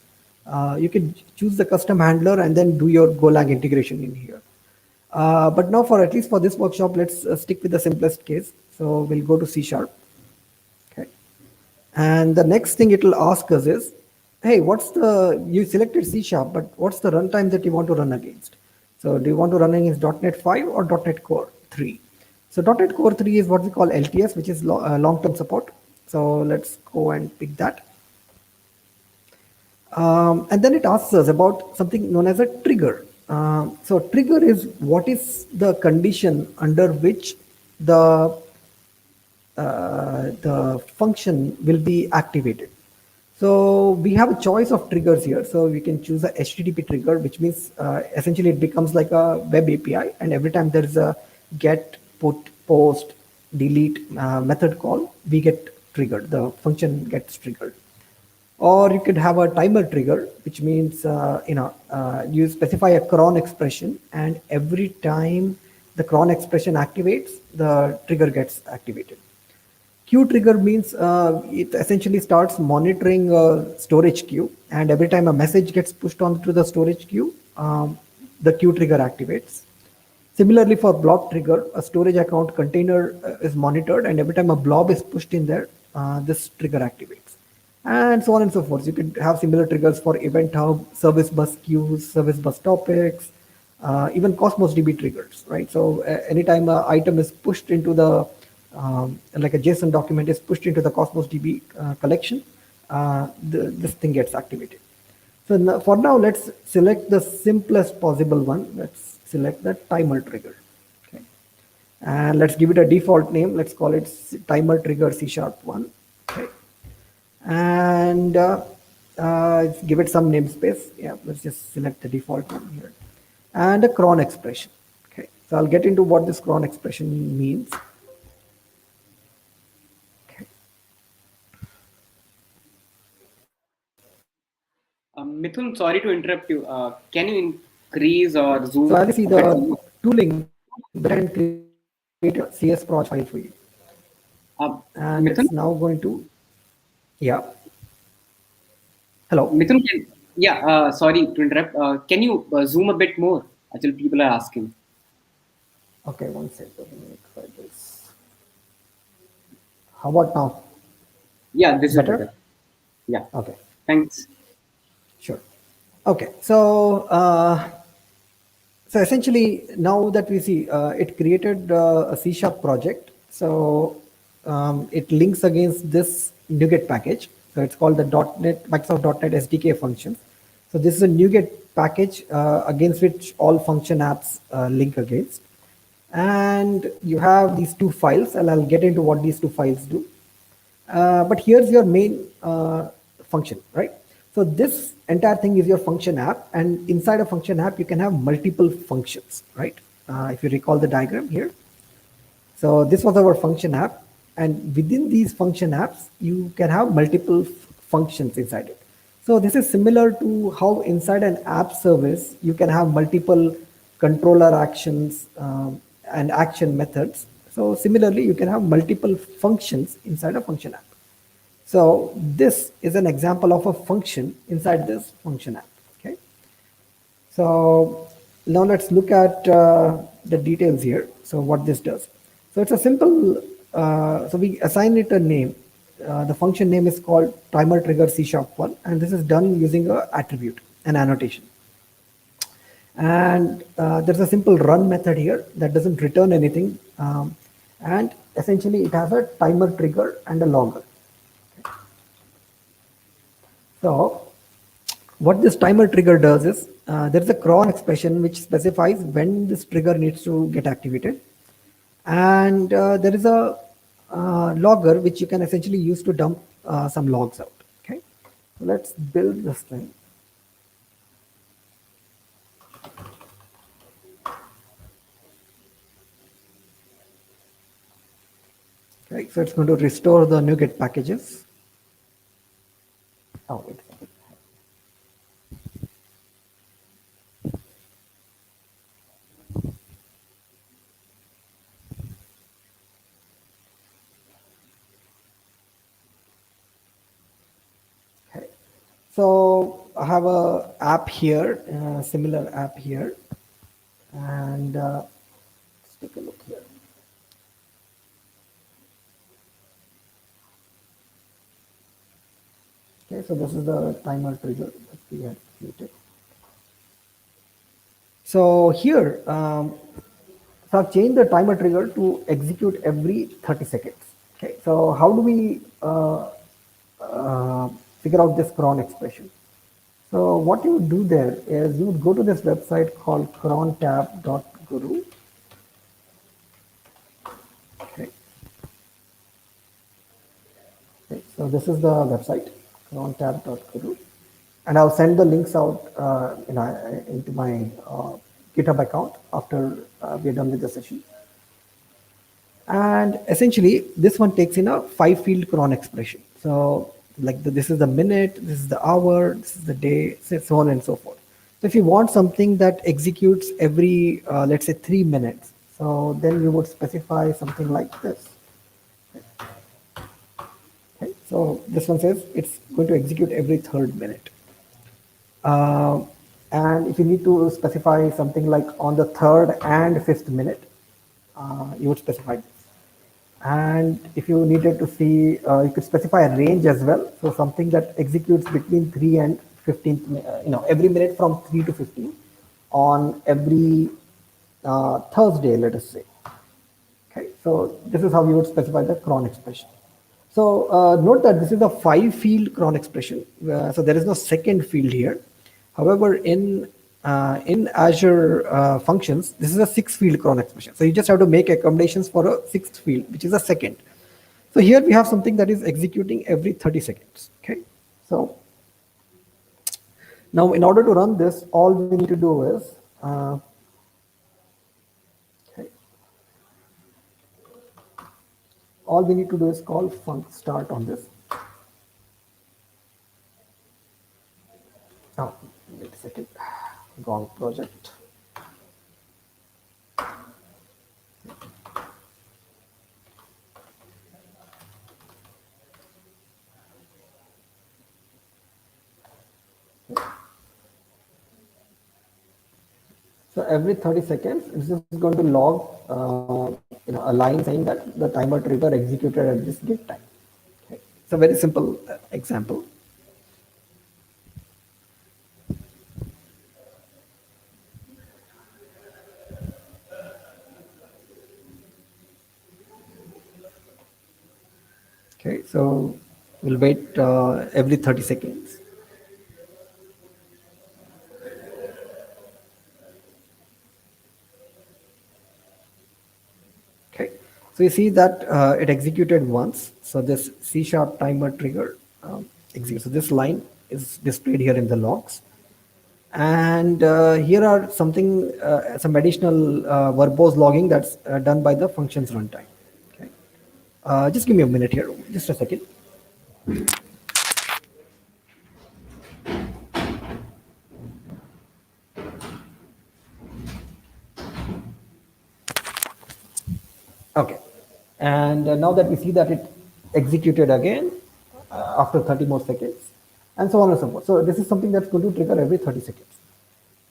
you can choose the custom handler and then do your Golang integration in here. But now, for at least for this workshop, let's stick with the simplest case. So we'll go to C#. Okay. And the next thing it will ask us is, hey, you selected C#, but what's the runtime that you want to run against? So do you want to run against .NET 5 or .NET Core 3? So .NET Core 3 is what we call LTS, which is long-term support. So let's go and pick that. And then it asks us about something known as a trigger. So trigger is what is the condition under which the function will be activated. So we have a choice of triggers here. So we can choose a HTTP trigger, which means essentially it becomes like a web API. And every time there is a get, put, post, delete method call, we get triggered. The function gets triggered. Or you could have a timer trigger, which means you specify a cron expression, and every time the cron expression activates, the trigger gets activated. Queue trigger means it essentially starts monitoring a storage queue, and every time a message gets pushed onto the storage queue, the queue trigger activates. Similarly, for blob trigger, a storage account container is monitored, and every time a blob is pushed in there, this trigger activates. And so on and so forth. You could have similar triggers for event hub, service bus queues, service bus topics, even Cosmos DB triggers, right? So anytime an item is pushed into the like a JSON document is pushed into the Cosmos DB collection, this thing gets activated. So now, for now, let's select the simplest possible one. Let's select the timer trigger. Okay, and let's give it a default name. Let's call it timer trigger C#1. Okay, and give it some namespace. Yeah, let's just select the default one here, and a cron expression. Okay, so I'll get into what this cron expression means. Mithun, sorry to interrupt you. Can you increase or zoom? So as you see the tooling that I can create a CS proj file for you. And Mithun? it's now going to, yeah. Hello. Mithun, sorry to interrupt. Can you zoom a bit more? Actually, people are asking. Okay, one second. Let me try this. How about now? Yeah, this Better? is better. Yeah. Okay. Thanks. Sure. Okay. So essentially, now that we see, it created a C# project. So it links against this NuGet package. So it's called the Microsoft.NET SDK functions. So this is a NuGet package against which all function apps link against. And you have these two files, and I'll get into what these two files do. But here's your main function, right? So this entire thing is your function app, and inside a function app, you can have multiple functions, right? If you recall the diagram here. So this was our function app, and within these function apps, you can have multiple functions inside it. So this is similar to how inside an app service, you can have multiple controller actions and action methods. So similarly, you can have multiple functions inside a function app. So this is an example of a function inside this function app. Okay. So now let's look at the details here. So what this does. So it's a simple, so we assign it a name. The function name is called timer trigger C# 1, and this is done using a attribute, an annotation. And there's a simple run method here that doesn't return anything. And essentially it has a timer trigger and a logger. So what this timer trigger does is there is a cron expression which specifies when this trigger needs to get activated, and there is a logger which you can essentially use to dump some logs out. Okay, so let's build this thing. Okay, so it's going to restore the NuGet packages. Oh, wait a second. Okay, so I have a app here, similar app here, and let's take a look here. Okay, so this is the timer trigger that we had created. So here, so I've changed the timer trigger to execute every 30 seconds. Okay, so how do we figure out this cron expression? So what you would do there is you would go to this website called crontab.guru. Okay. Okay, so this is the website, crontab.guru. And I'll send the links out into my GitHub account after we're done with the session. And essentially, this one takes in a 5-field cron expression. So like this is the minute, this is the hour, this is the day, so on and so forth. So if you want something that executes every, let's say 3 minutes, so then you would specify something like this. Okay, so this one says it's going to execute every 3rd minute. And if you need to specify something like on the 3rd and 5th minute, you would specify this. And if you needed to see, you could specify a range as well. So something that executes between 3 and 15, every minute from 3 to 15 on every Thursday, let us say. Okay, so this is how you would specify the cron expression. So note that this is a 5-field cron expression. So there is no second field here. However, in Azure functions, this is a 6-field cron expression. So you just have to make accommodations for a 6th field, which is a second. So here we have something that is executing every 30 seconds. Okay. So now in order to run this, all we need to do is, all we need to do is call func start on this. Oh, wait a second, wrong project. So every 30 seconds, this is going to log a line saying that the timer trigger executed at this git time. Okay. It's a very simple example. Okay, so we'll wait every 30 seconds. Okay, so you see that it executed once. So this C# timer trigger executes. So this line is displayed here in the logs. And here are some additional verbose logging that's done by the functions runtime. Okay. Just give me a minute here, just a second. Okay, And now that we see that it executed again after 30 more seconds, and so on and so forth. So this is something that's going to trigger every 30 seconds.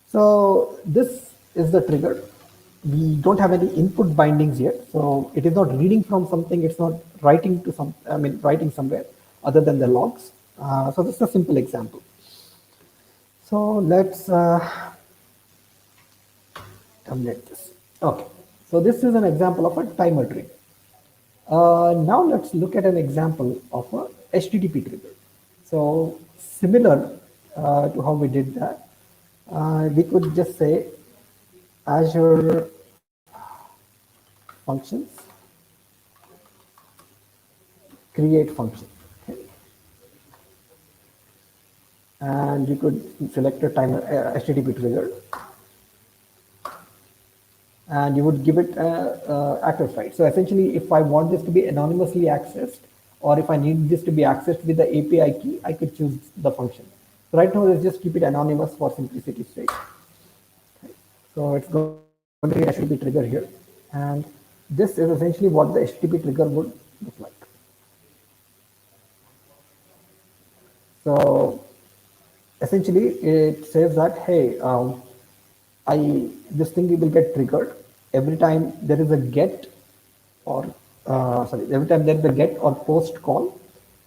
So this is the trigger. We don't have any input bindings yet, so it is not reading from something. It's not writing to some. I mean, writing somewhere other than the logs. So this is a simple example. So let's terminate this. Okay. So this is an example of a timer trigger. Now let's look at an example of a HTTP trigger. So similar to how we did that, we could just say Azure functions, create function. Okay. And you could select a timer HTTP trigger, and you would give it access right. So essentially, if I want this to be anonymously accessed, or if I need this to be accessed with the API key, I could choose the function. So right now, let's just keep it anonymous for simplicity's sake. Okay. So it's going to be HTTP trigger here, and this is essentially what the HTTP trigger would look like. So essentially, it says that, hey, this thing will get triggered every time there is a get or every time there is a get or post call.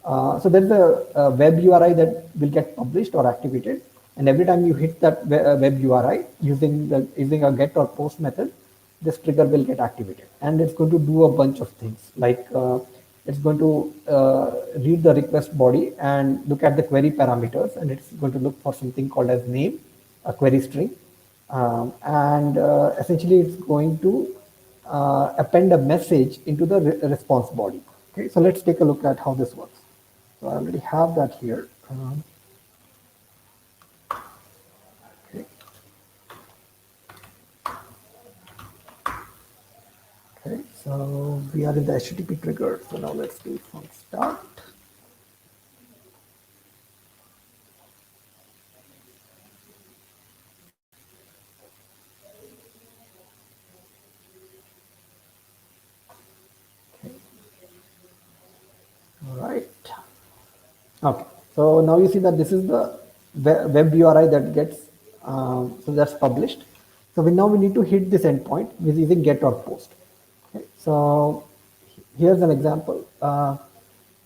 So there is a web URI that will get published or activated, and every time you hit that web URI using a get or post method, this trigger will get activated, and it's going to do a bunch of things like it's going to read the request body and look at the query parameters, and it's going to look for something called as name, a query string, and essentially it's going to append a message into the response body. Okay, so let's take a look at how this works. So I already have that here. Okay. Okay, so we are in the HTTP trigger. So now let's do from start. All right. Okay. So now you see that this is the web URI that gets, so that's published. So now we need to hit this endpoint with using get or post. Okay. So here's an example.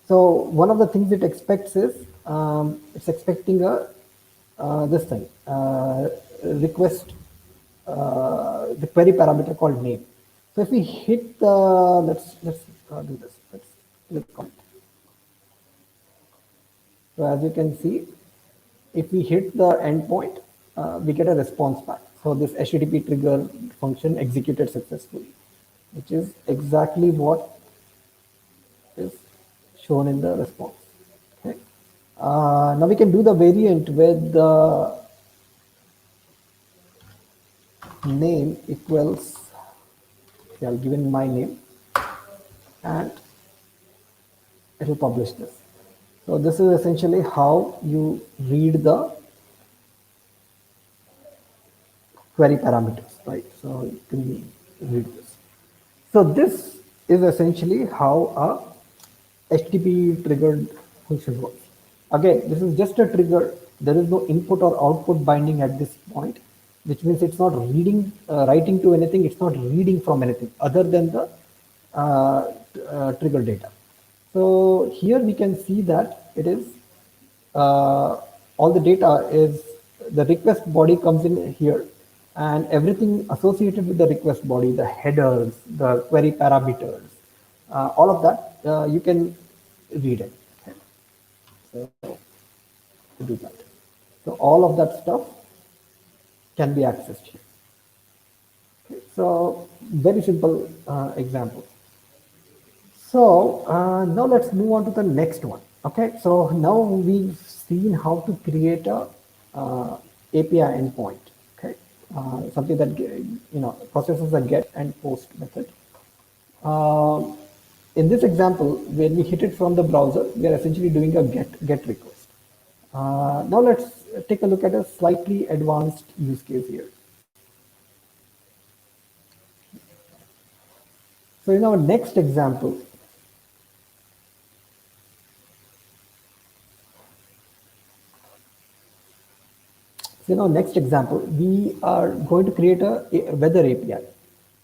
So one of the things it expects is it's expecting a this thing request the query parameter called name. So if we hit the let's do this. Let's click on it. So as you can see, if we hit the endpoint, we get a response back. So this HTTP trigger function executed successfully, which is exactly what is shown in the response. Okay. Now we can do the variant with the name equals, okay, I'll give in my name, and it will publish this. So this is essentially how you read the query parameters, right? So you can read this. So this is essentially how a HTTP triggered function works. Again, this is just a trigger. There is no input or output binding at this point, which means it's not reading, writing to anything. It's not reading from anything other than the trigger data. So here we can see that it is all the data is the request body comes in here, and everything associated with the request body, the headers, the query parameters, all of that you can read it. Okay. So to do that, so all of that stuff can be accessed here. Okay. So very simple example. So now let's move on to the next one. Okay, so now we've seen how to create a API endpoint. Okay, something that processes a get and post method. In this example, when we hit it from the browser, we are essentially doing a get request. Now let's take a look at a slightly advanced use case here. So in our next example, we are going to create a weather API.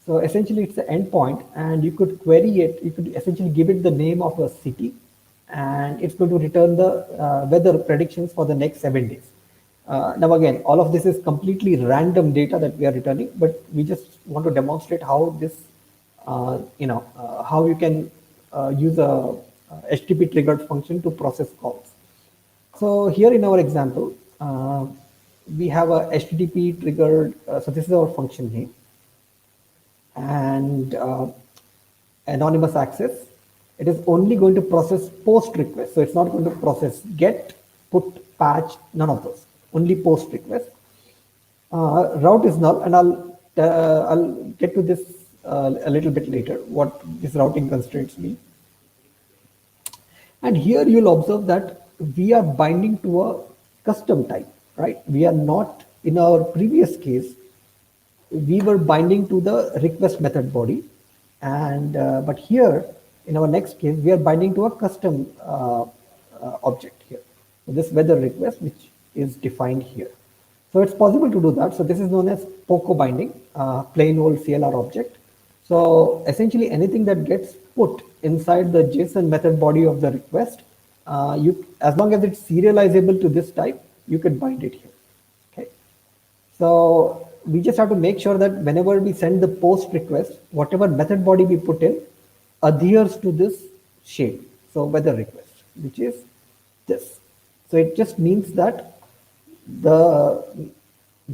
So essentially, it's an endpoint, and you could query it. You could essentially give it the name of a city, and it's going to return the weather predictions for the next 7 days. Now, again, all of this is completely random data that we are returning, but we just want to demonstrate how this, how you can use a HTTP triggered function to process calls. So here in our example, we have a HTTP triggered, so this is our function name, and anonymous access. It is only going to process post requests. So it's not going to process get, put, patch, none of those, only post requests. Route is null, and I'll get to this a little bit later, what these routing constraints mean. And here you'll observe that we are binding to a custom type, right? We are not, in our previous case, we were binding to the request method body. And but here, in our next case, we are binding to a custom object here. So this weather request, which is defined here. So it's possible to do that. So this is known as POCO binding, plain old CLR object. So essentially anything that gets put inside the JSON method body of the request, as long as it's serializable to this type, you could bind it here. Okay. So we just have to make sure that whenever we send the post request, whatever method body we put in adheres to this shape. So weather request, which is this. So it just means that the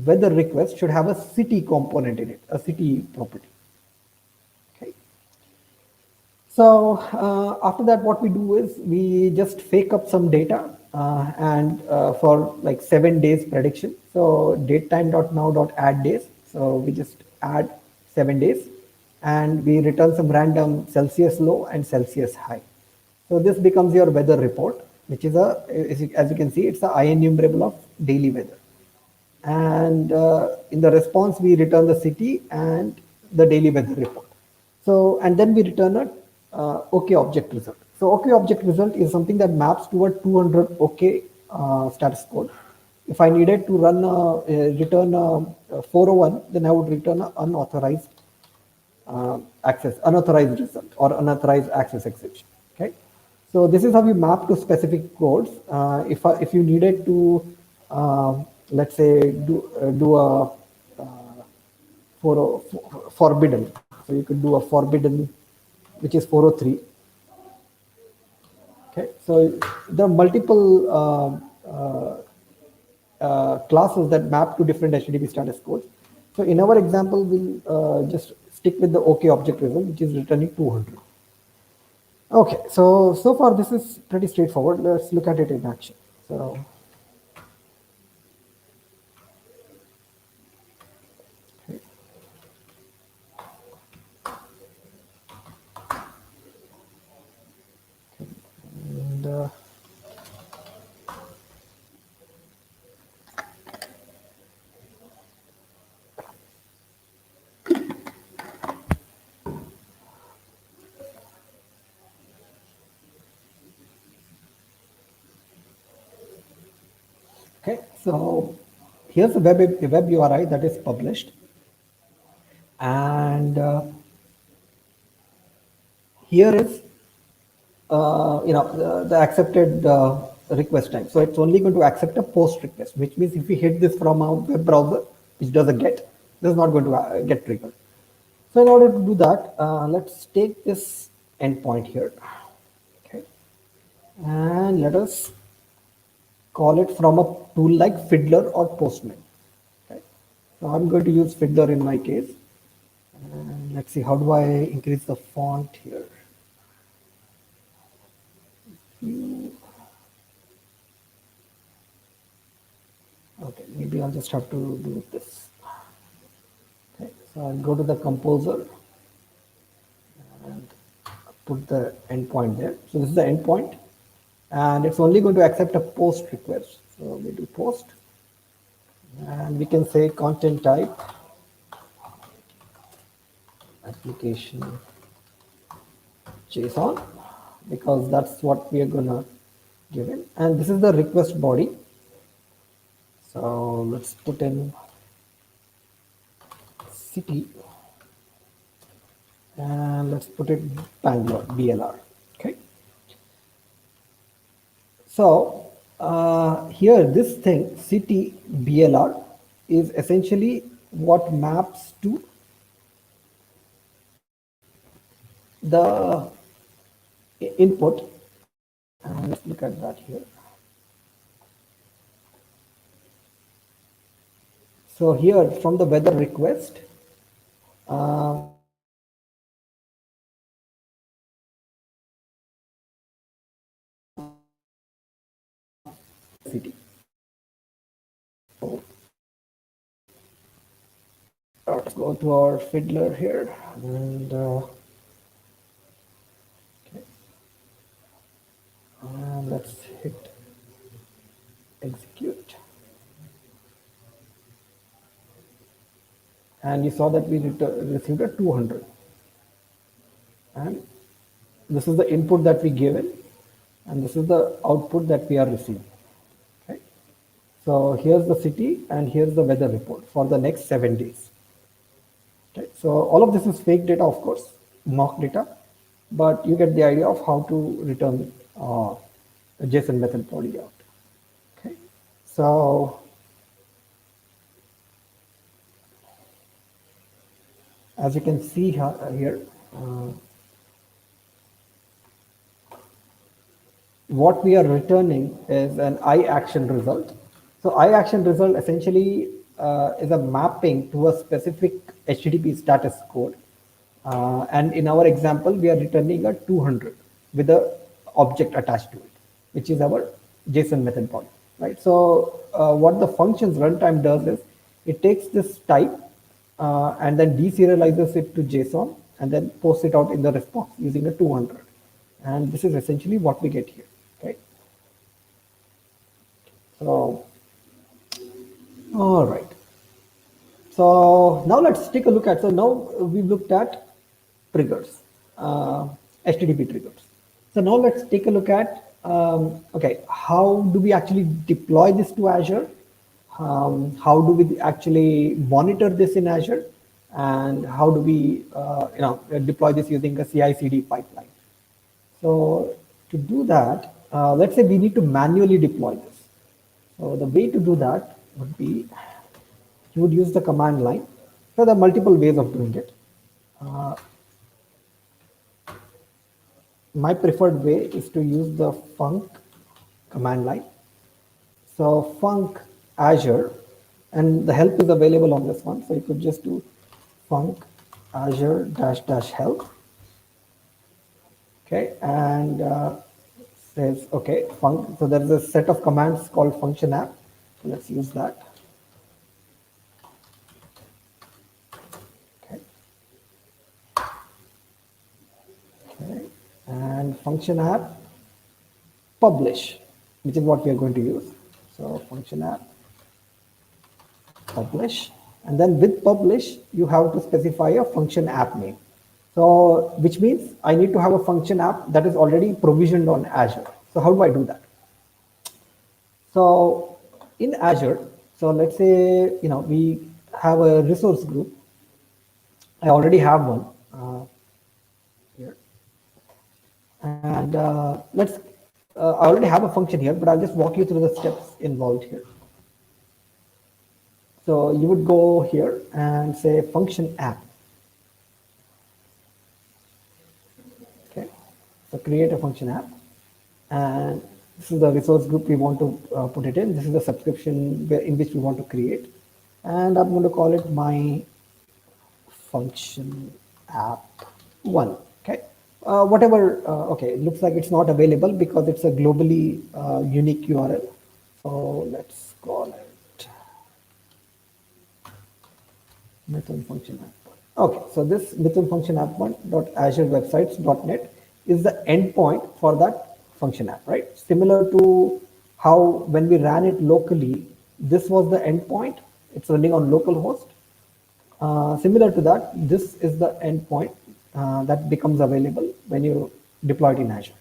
weather request should have a city component in it, a city property. Okay. So after that, what we do is we just fake up some data and for like 7 days prediction. So datetime.now.add days. So we just add 7 days and we return some random Celsius low and Celsius high. So this becomes your weather report, which is as you can see, it's the IEnumerable of daily weather. And in the response, we return the city and the daily weather report. So, and then we return a OK object result. So OK object result is something that maps to a 200 OK status code. If I needed to return a 401, then I would return an unauthorized unauthorized result or unauthorized access exception. Okay. So this is how you map to specific codes. If you needed to, let's say, do a forbidden, so you could do a forbidden, which is 403. Okay, so there are multiple classes that map to different HTTP status codes. So in our example, we'll just stick with the OK object result, which is returning 200. Okay, so far this is pretty straightforward. Let's look at it in action. So and okay, so here's the web URI that is published, and here is the accepted request time. So it's only going to accept a post request, which means if we hit this from a web browser, which does a get, this is not going to get triggered. So in order to do that, let's take this endpoint here. Okay, and let us call it from a tool like Fiddler or Postman. Okay, so I'm going to use Fiddler in my case. And let's see, how do I increase the font here? Okay, maybe I'll just have to do this. Okay, so I'll go to the composer and put the endpoint there. So this is the endpoint, and it's only going to accept a post request. So we do post, and we can say content type application JSON, because that's what we are gonna give in. And this is the request body. So let's put in city, and let's put it Bangalore, BLR. Okay. So here this thing, city BLR, is essentially what maps to the input. And let's look at that here. So here from the weather request, city. So let's go to our fiddler here, and okay. Let's hit execute. And you saw that we received a 200. And this is the input that we gave in, and this is the output that we are receiving. Okay. So here's the city, and here's the weather report for the next 7 days. Okay. So all of this is fake data, of course, mock data, but you get the idea of how to return a JSON method body out. Okay. So as you can see here, what we are returning is an iAction result. So iAction result essentially is a mapping to a specific HTTP status code. And in our example, we are returning a 200 with a object attached to it, which is our JSON method body, right? So what the function's runtime does is it takes this type and then deserializes it to JSON and then posts it out in the response using a 200. And this is essentially what we get here, right? So, all right. So now let's take a look at, so now we've looked at triggers, HTTP triggers. So now let's take a look at, okay, how do we actually deploy this to Azure? How do we actually monitor this in Azure? And how do we deploy this using a CI/CD pipeline? So to do that, let's say we need to manually deploy this. So the way to do that would be, you would use the command line. So there are multiple ways of doing it. My preferred way is to use the func command line. So func Azure, and the help is available on this one. So you could just do func Azure -- help. Okay, and says, okay, func. So there is a set of commands called function app. So let's use that. Okay, and function app publish, which is what we are going to use. So function app publish, and then with publish, you have to specify a function app name. So which means I need to have a function app that is already provisioned on Azure. So how do I do that? So in Azure, so let's say, we have a resource group. I already have one here. And I already have a function here, but I'll just walk you through the steps involved here. So you would go here and say function app. Okay, so create a function app, and this is the resource group we want to put it in. This is the subscription in which we want to create, and I'm going to call it my function app 1. Okay, whatever. Okay, it looks like it's not available because it's a globally unique URL. So let's call it Mithun function app. Okay, so this Mithun function app 1.azurewebsites.net is the endpoint for that function app, right? Similar to how when we ran it locally, this was the endpoint. It's running on localhost. Similar to that, this is the endpoint that becomes available when you deploy it in Azure.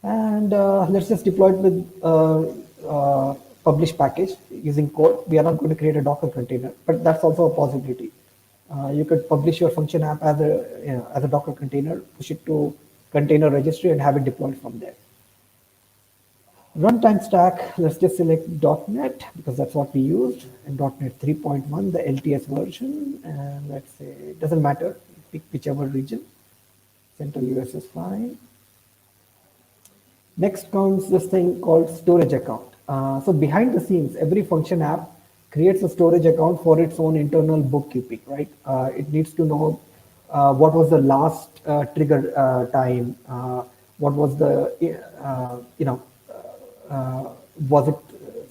And let's just deploy it with publish package using code. We are not going to create a Docker container, but that's also a possibility. You could publish your function app as a Docker container, push it to container registry, and have it deployed from there. Runtime stack, let's just select .NET because that's what we used, and .NET 3.1, the LTS version, and let's say, it doesn't matter, pick whichever region. Central US is fine. Next comes this thing called storage account. So behind the scenes, every function app creates a storage account for its own internal bookkeeping, right? It needs to know what was the last trigger time, what was the, was it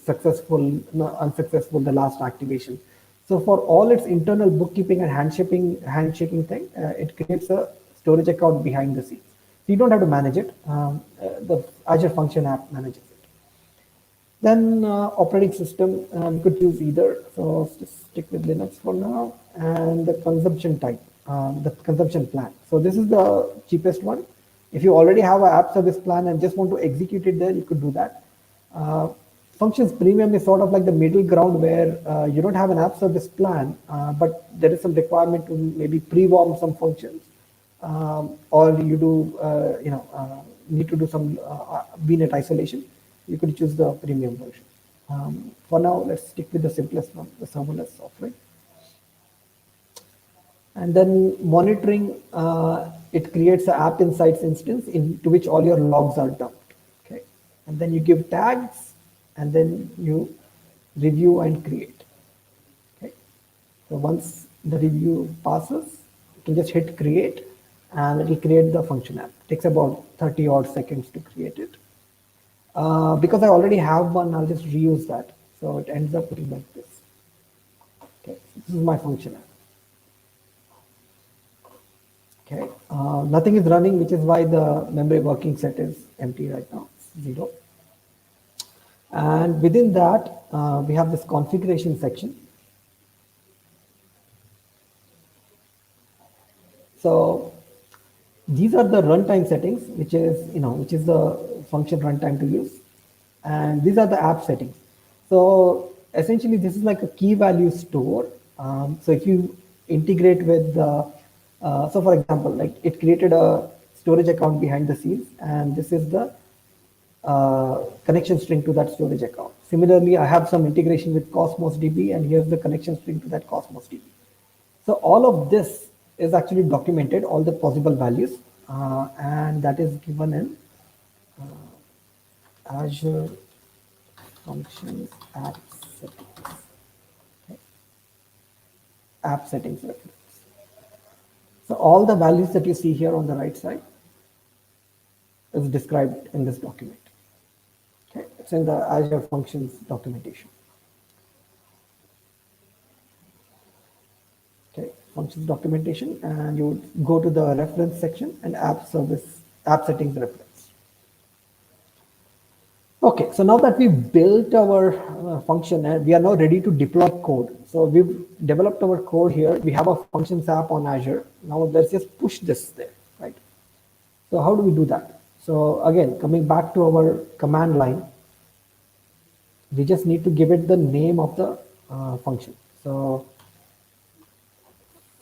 successful, no, unsuccessful, the last activation. So for all its internal bookkeeping and handshaking thing, it creates a storage account behind the scenes. So you don't have to manage it. The Azure Function app manages it. Then operating system, you could use either. So let's just stick with Linux for now. And the consumption type, the consumption plan. So this is the cheapest one. If you already have an app service plan and just want to execute it there, you could do that. Functions Premium is sort of like the middle ground where you don't have an app service plan, but there is some requirement to maybe pre-warm some functions, or you do, need to do some VNet isolation. You could choose the premium version. For now, let's stick with the simplest one, the serverless offering. And then monitoring, it creates an app insights instance into which all your logs are dumped. Okay, and then you give tags, and then you review and create. Okay, so once the review passes, you can just hit create, and it will create the function app. It takes about 30 odd seconds to create it. Because I already have one, I'll just reuse that. So it ends up looking like this. Okay, so this is my function app. Okay, nothing is running, which is why the memory working set is empty right now, it's 0. And within that, we have this configuration section. So these are the runtime settings, which is the function runtime to use, and these are the app settings. So essentially, this is like a key value store. So if you integrate with the, so for example, like it created a storage account behind the scenes, and this is the connection string to that storage account. Similarly, I have some integration with Cosmos DB, and here's the connection string to that Cosmos DB. So all of this is actually documented, all the possible values, and that is given in Azure Functions App Settings. Okay. App Settings reference. So all the values that you see here on the right side is described in this document. Okay, it's in the Azure Functions documentation. Okay, functions documentation, and you would go to the reference section and app settings reference. Okay, so now that we've built our function and we are now ready to deploy code. So we've developed our code here. We have a functions app on Azure. Now let's just push this there, right? So how do we do that? So again, coming back to our command line, we just need to give it the name of the function. So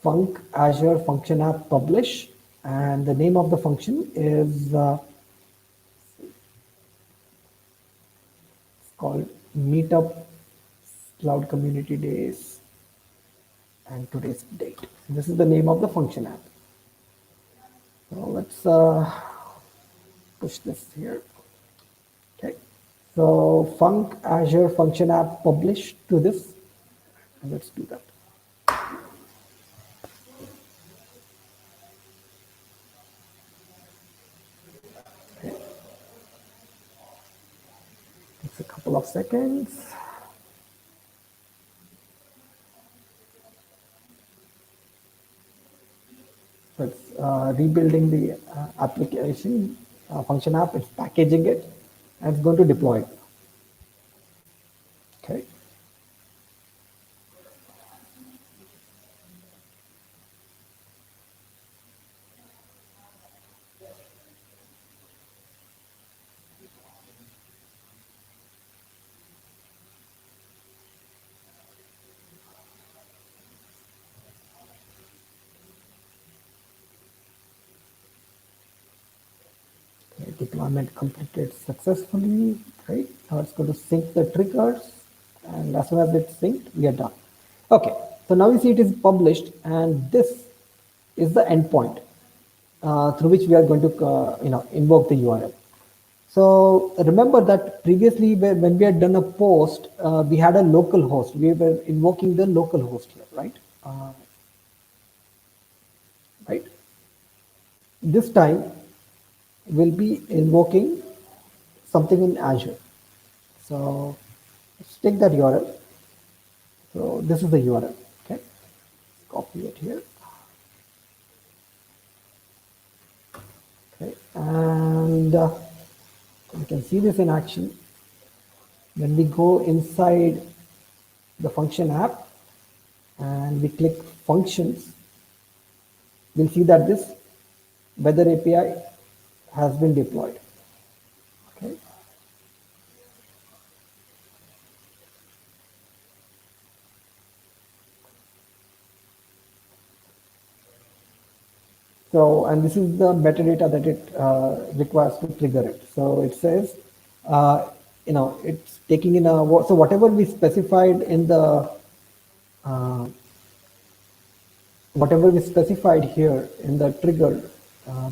func Azure function app publish, and the name of the function is called Meetup Cloud Community Days and today's date. So this is the name of the function app. So let's push this here. Okay. So func Azure function app publish to this, and let's do that. Okay. Takes a couple of seconds. So it's rebuilding the application function app, it's packaging it, and it's going to deploy it. Okay. deployment completed successfully, right? Now it's going to sync the triggers, and as soon as it's synced, we are done. Okay, so now you see it is published, and this is the endpoint through which we are going to invoke the URL. So remember that previously when we had done a post, we had a local host. We were invoking the local host here, right? Right. This time we'll be invoking something in Azure. So let's take that URL. So this is the URL. Okay, copy it here. Okay, and you can see this in action. When we go inside the function app and we click functions, we'll see that this weather API has been deployed. Okay. So, and this is the metadata that it requires to trigger it. So it says, it's taking in a, so whatever we specified in the, whatever we specified here in the trigger,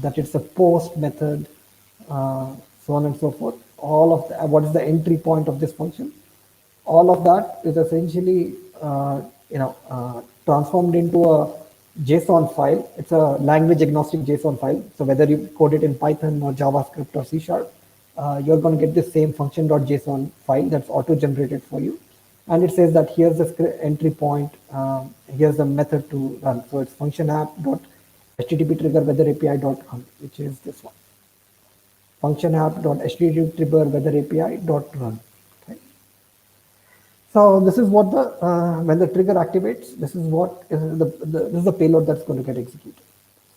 that it's a post method, so on and so forth, all of the, what is the entry point of this function, all of that is essentially transformed into a JSON file. It's a language agnostic JSON file. So whether you code it in Python or JavaScript or C#, you're going to get the same function.json file that's auto generated for you. And it says that here's the entry point, here's the method to run. So it's function app dot http trigger weather API dot run, which is this one. Function app dot http trigger weather API dot run. Okay. So this is what the when the trigger activates, this is what is this is the payload that's going to get executed.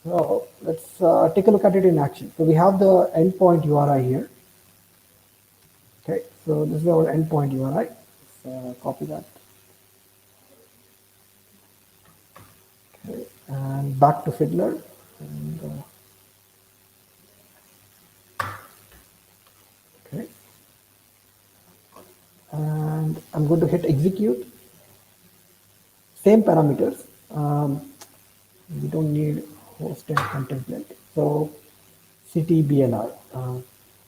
So let's take a look at it in action. So we have the endpoint URI here. Okay, so this is our endpoint URI. Let's copy that. Okay, and back to Fiddler. And, okay, and I'm going to hit execute. Same parameters. We don't need host and contemplate. So CTBLR.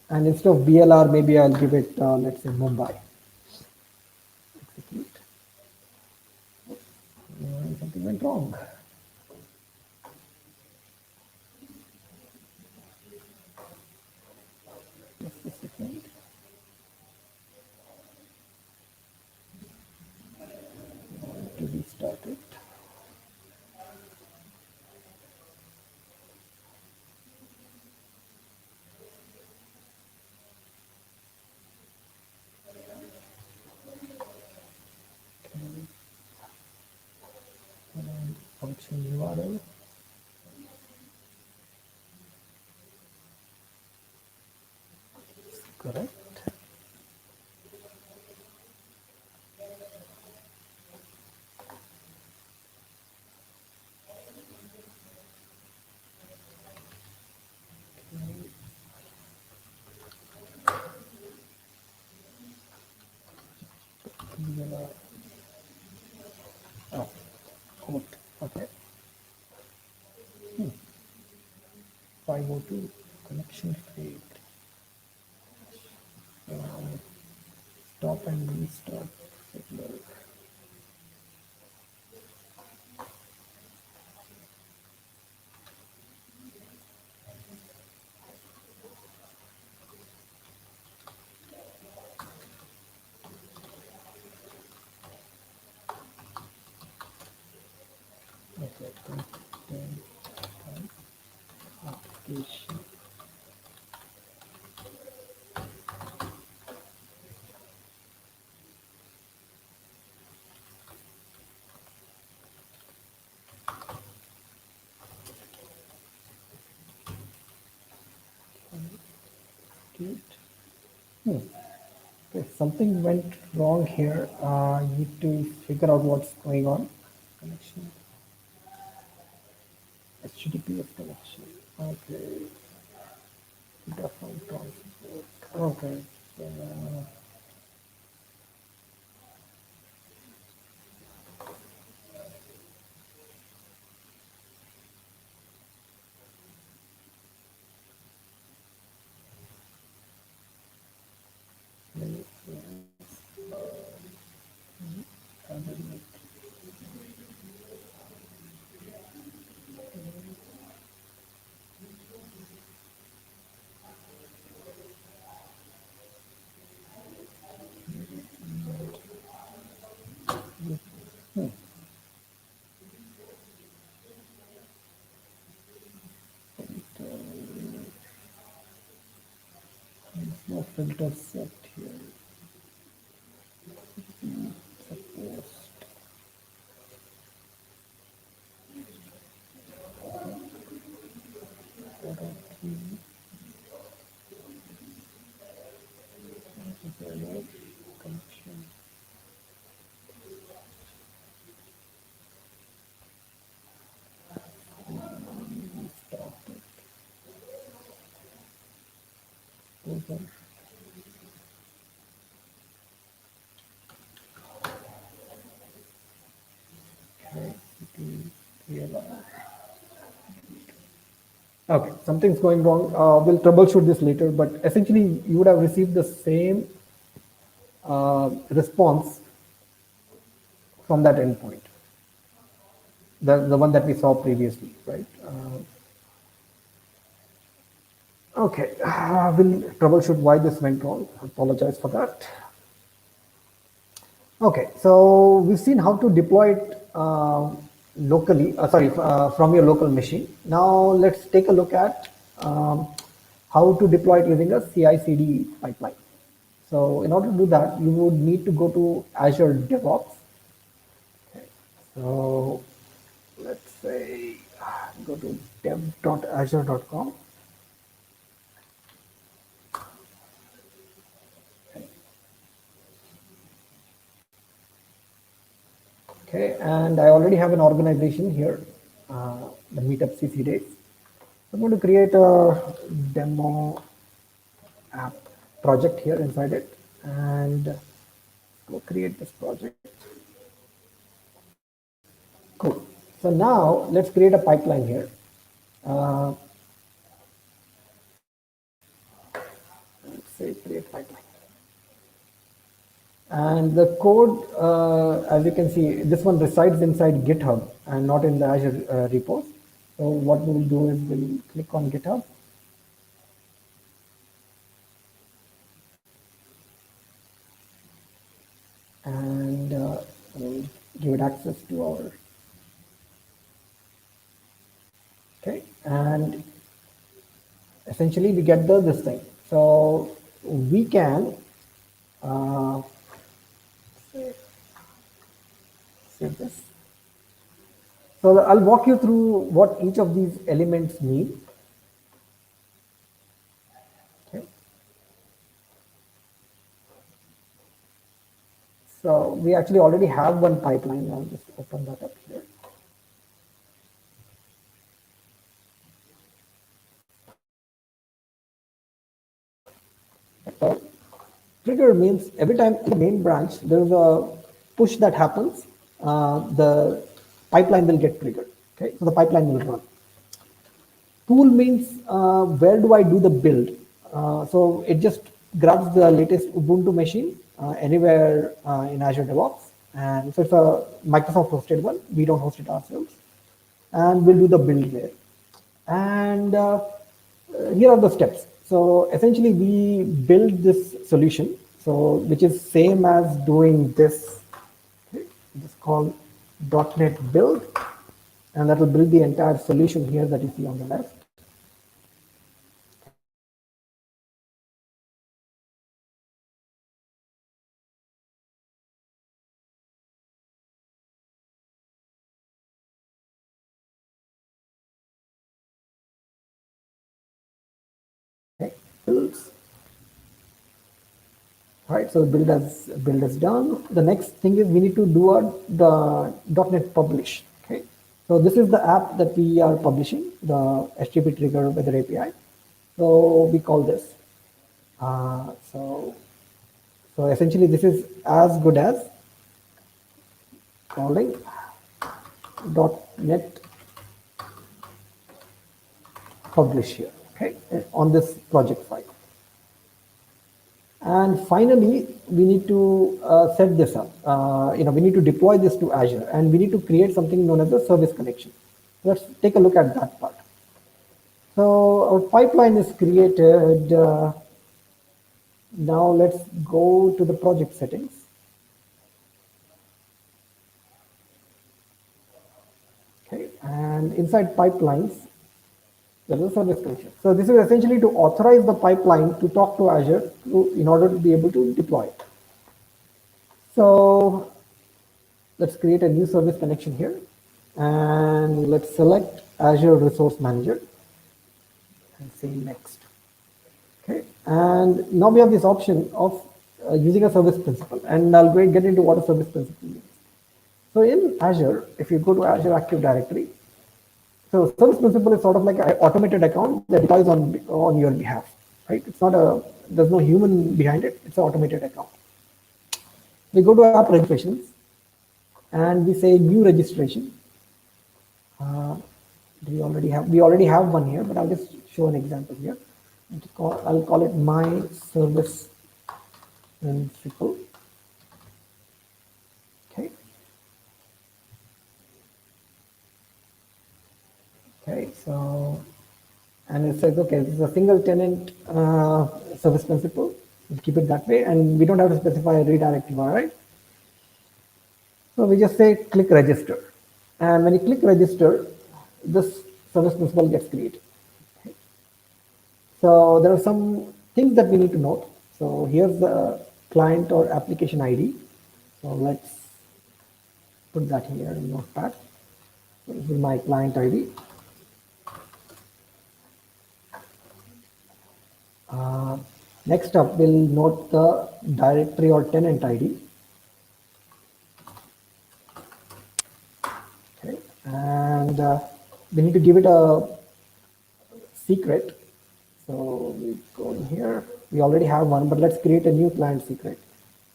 And instead of BLR, maybe I'll give it, let's say, Mumbai. Execute. Something went wrong. Just a second. To restart it. And function URL. Correct. BLR. Oh, okay. 502 connection failed. Stop and restart. Okay, application. Okay, something went wrong here. You need to figure out what's going on. Connection. HTTPS connection. Okay. Default transport. Okay. No filter set here. Suppose. Okay, something's going wrong. We'll troubleshoot this later, but essentially you would have received the same response from that endpoint, the one that we saw previously, right? Okay, we'll troubleshoot why this went wrong. Apologize for that. Okay, so we've seen how to deploy it locally, from your local machine. Now let's take a look at how to deploy it using a CI/CD pipeline. So in order to do that, you would need to go to Azure DevOps. Okay. So let's say go to dev.azure.com. Okay, and I already have an organization here, the Meetup CC days. I'm going to create a demo app project here inside it, and go create this project. Cool. So now let's create a pipeline here. Let's say create pipeline. And the code, as you can see, this one resides inside GitHub and not in the Azure repos. So what we'll do is we'll click on GitHub. And we'll give it access to our, okay, and essentially we get this thing. So we can save this. So I'll walk you through what each of these elements mean. Okay. So we actually already have one pipeline. I'll just open that up here. Trigger means every time in the main branch there's a push that happens, the pipeline will get triggered. Okay, so the pipeline will run. Tool means where do I do the build? So it just grabs the latest Ubuntu machine anywhere in Azure DevOps, and so it's a Microsoft hosted one. We don't host it ourselves, and we'll do the build there. And here are the steps. So essentially we build this solution, so which is same as doing this. Okay, it's called .NET build, and that will build the entire solution here that you see on the left. Okay, builds. Right, so the build is done. The next thing is we need to do the .NET publish. Okay, so this is the app that we are publishing, the HTTP trigger weather API. So we call this. So essentially this is as good as calling .NET publish here, okay, on this project file. And finally, we need to set this up. We need to deploy this to Azure, and we need to create something known as a service connection. Let's take a look at that part. So our pipeline is created. Now let's go to the project settings. Okay, and inside pipelines, there is a service connection. So this is essentially to authorize the pipeline to talk to Azure in order to be able to deploy it. So let's create a new service connection here, and let's select Azure Resource Manager and say next. Okay, and now we have this option of using a service principal, and I'll go get into what a service principal means. So in Azure, if you go to Azure Active Directory, so service principal is sort of like an automated account that deploys on your behalf, right? It's not there's no human behind it. It's an automated account. We go to app registrations, and we say new registration. We already have one here, but I'll just show an example here. I'll call it my service principal. Okay. Okay, so, and it says, okay, this is a single tenant service principal. We'll keep it that way, and we don't have to specify a redirect URL, right? So we just say click register. And when you click register, this service principal gets created. Okay. So there are some things that we need to note. So here's the client or application ID. So let's put that here in Notepad. So this is my client ID. Next up, we'll note the directory or tenant ID. Okay, and we need to give it a secret. So we go in here. We already have one, but let's create a new client secret.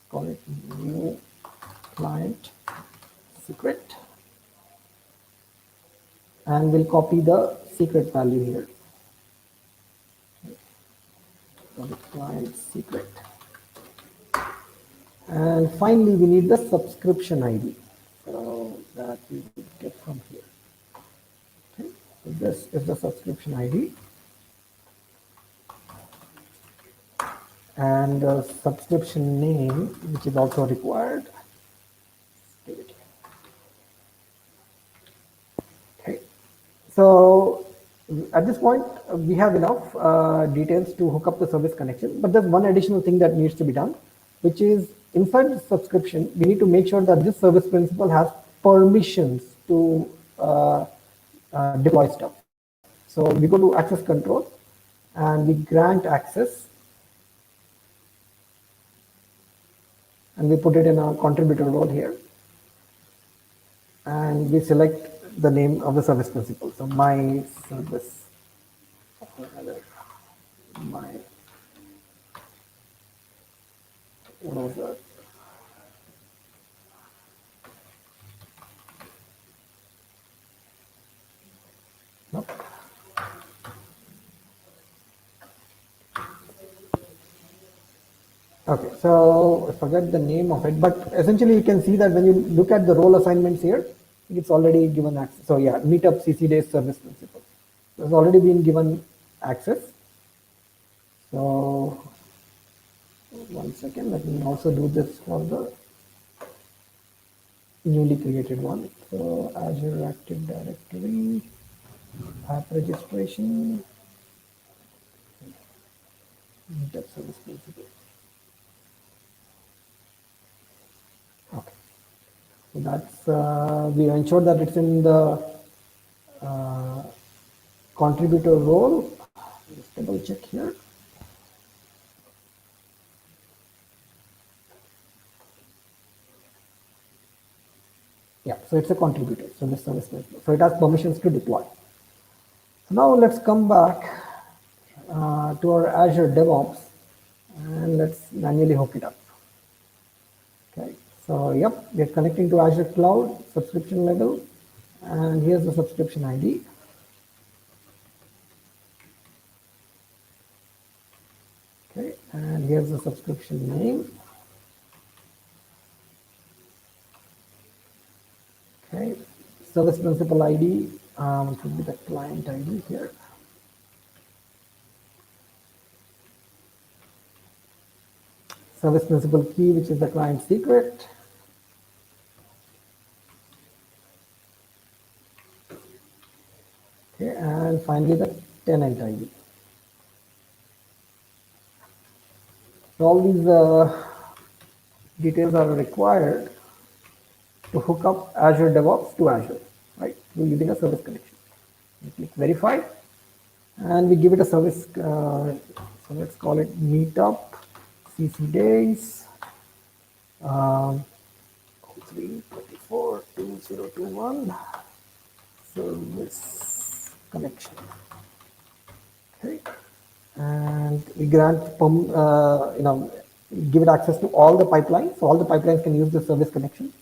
Call it new client secret. And we'll copy the secret value here. The client secret. And finally, we need the subscription ID. So that we will get from here. Okay. So this is the subscription ID. And the subscription name, which is also required. Okay. So at this point, we have enough details to hook up the service connection, but there's one additional thing that needs to be done, which is inside the subscription, we need to make sure that this service principal has permissions to deploy stuff. So we go to access control and we grant access, and we put it in a contributor role here, and we select the name of the service principal. So my service, what was that? Nope. Okay, so I forget the name of it, but essentially you can see that when you look at the role assignments here, it's already given access. So yeah, meetup CC days service principal. It's already been given access. So one second, let me also do this for the newly created one. So Azure Active Directory, app registration, meetup service principal. Okay, so that's we ensure that it's in the contributor role. Just double check here. Yeah, so it's a contributor. So this service principal. So it has permissions to deploy. So now let's come back. to our Azure DevOps, and let's manually hook it up. Okay, so yep, we're connecting to Azure Cloud subscription level, and here's the subscription ID. Okay, and here's the subscription name. Okay, service principal ID, which would be the client ID here. Service principal key, which is the client secret. Okay, and finally the tenant ID. So all these details are required to hook up Azure DevOps to Azure, right? We're using a service connection. We click verify, and we give it a service. So let's call it meetup CC days. 3242021 service connection. Okay, and we grant give it access to all the pipelines, so all the pipelines can use the service connection.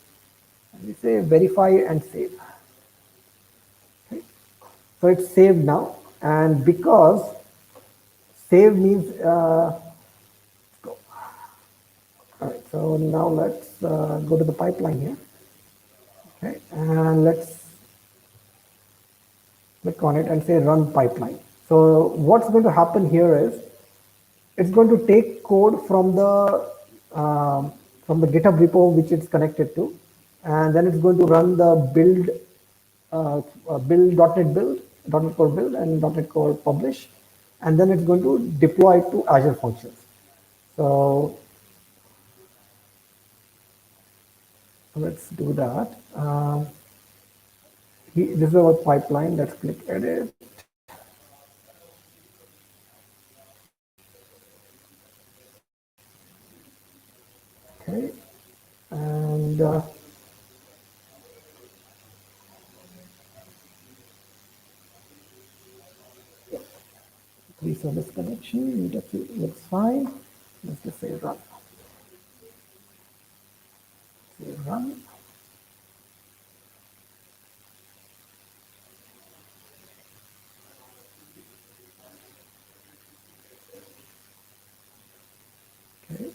And we say verify and save. Okay, so it's saved now, and because save means go. All right, so now let's go to the pipeline here. Okay, and let's click on it and say run pipeline. So what's going to happen here is it's going to take code from the GitHub repo which it's connected to, and then it's going to run the build .NET build, .NET Core build, and .NET Core publish, and then it's going to deploy it to Azure Functions. So let's do that. This is our pipeline. Let's click edit. Okay, and service connection, looks fine. Let's just say run. Say run. Okay.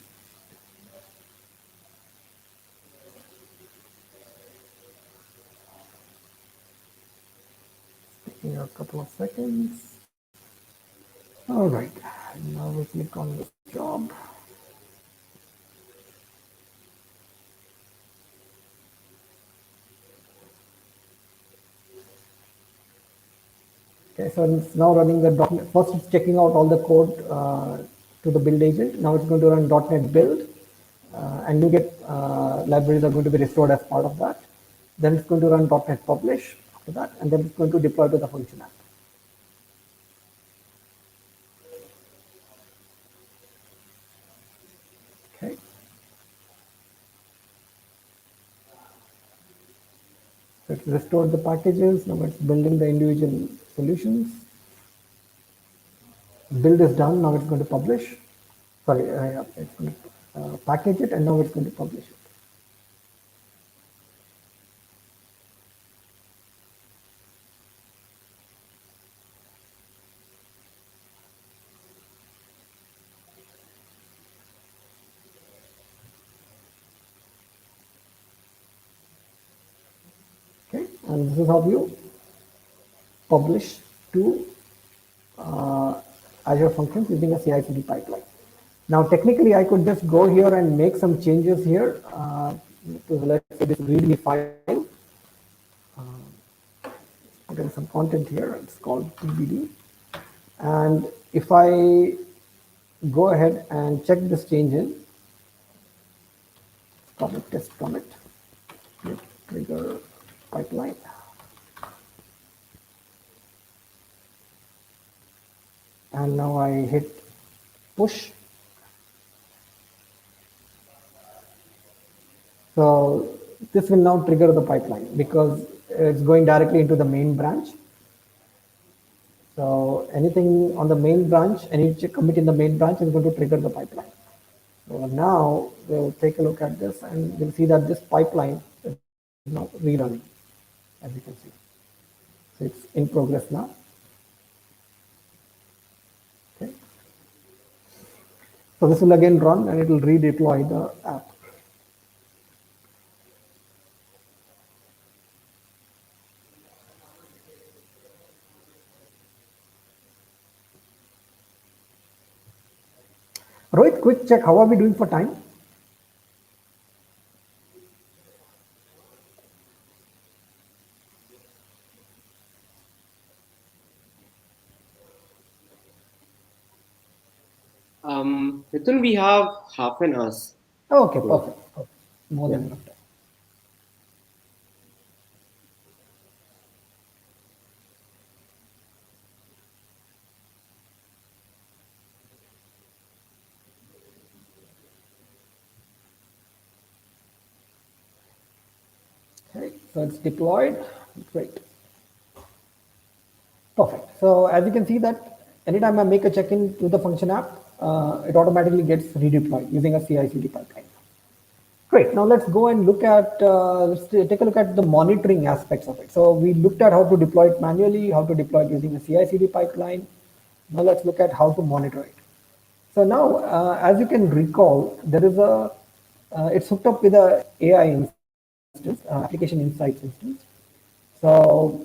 Taking a couple of seconds. All right, now we click on this job. Okay, so it's now running the .NET. First, it's checking out all the code to the build agent. Now it's going to run .NET build, and NuGet libraries are going to be restored as part of that. Then it's going to run .NET publish after that, and then it's going to deploy to the function app. Okay. So it's restored the packages. Now it's building the individual solutions. Build is done. Now it's going to publish. Sorry, it's going to package it, and now it's going to publish it. Okay, and this is how you publish to Azure Functions using a CI/CD pipeline. Now, technically, I could just go here and make some changes here to, let's say, this README file. Put in some content here. It's called TBD. And if I go ahead and check this change in, commit, test commit, trigger pipeline. And now I hit push. So this will now trigger the pipeline because it's going directly into the main branch. So anything on the main branch, any commit in the main branch is going to trigger the pipeline. So now we'll take a look at this and we'll see that this pipeline is now rerunning, as you can see. So it's in progress now. Okay. So this will again run and it will redeploy the app. Rohit, quick check. How are we doing for time? Mithun, we have half an hour. Oh, okay, So, perfect. Okay. More yeah. than enough time. Okay, so it's deployed. Great. Perfect. So as you can see that anytime I make a check-in to the function app, it automatically gets redeployed using a CI/CD pipeline. Great. Now let's go and look at, let's take a look at the monitoring aspects of it. So we looked at how to deploy it manually, how to deploy it using a CI/CD pipeline. Now let's look at how to monitor it. So now, as you can recall, there is it's hooked up with a AI instance, application insights instance. So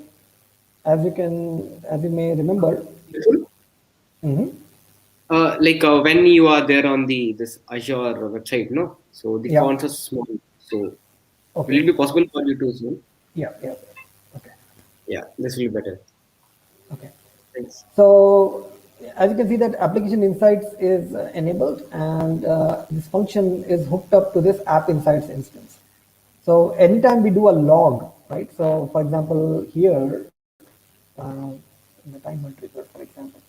as you may remember, Mithun? mhm, When you are there on the this Azure website, no, so the yeah, fonts are small. So will okay, it be possible for you to zoom? yeah, yeah, okay, Yeah, this will be better. okay. Thanks. So as you can see that application insights is enabled and this function is hooked up to this app insights instance. So anytime we do a log, right? So for example, here, the timer trigger, for example.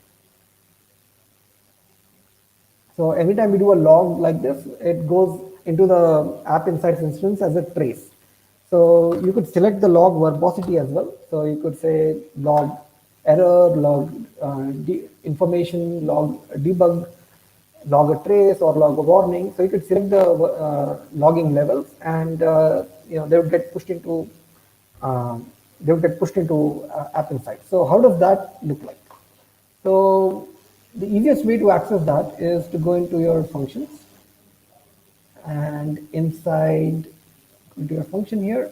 So every time we do a log like this, it goes into the app insights instance as a trace. So you could select the log verbosity as well. So you could say log error, log information, log debug, log a trace, or log a warning. So you could select the logging levels, and they would get pushed into app insights. So how does that look like? So the easiest way to access that is to go into your functions and inside into your function here,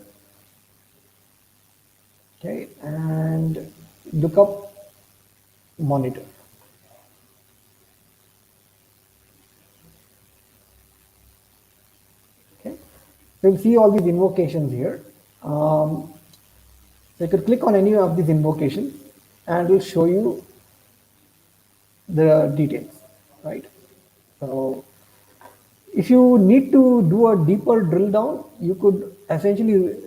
okay, and look up monitor. Okay, so you'll see all these invocations here. So you could click on any of these invocations and it will show you the details, right? So if you need to do a deeper drill down, you could essentially,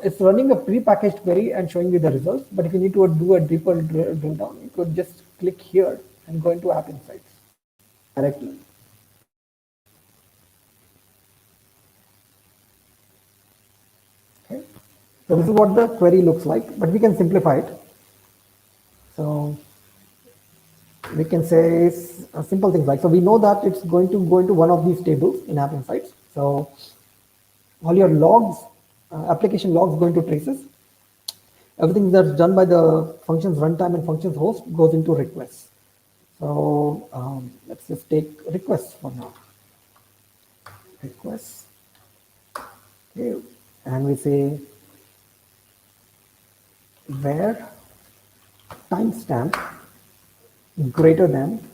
it's running a pre-packaged query and showing you the results. But if you need to do a deeper drill down, you could just click here and go into App Insights directly. Okay. So this is what the query looks like, but we can simplify it. So we can say simple things like, so we know that it's going to go into one of these tables in App Insights. So all your logs, application logs go into traces. Everything that's done by the functions runtime and functions host goes into requests. So let's just take requests for now. Requests. Okay. And we say where timestamp greater than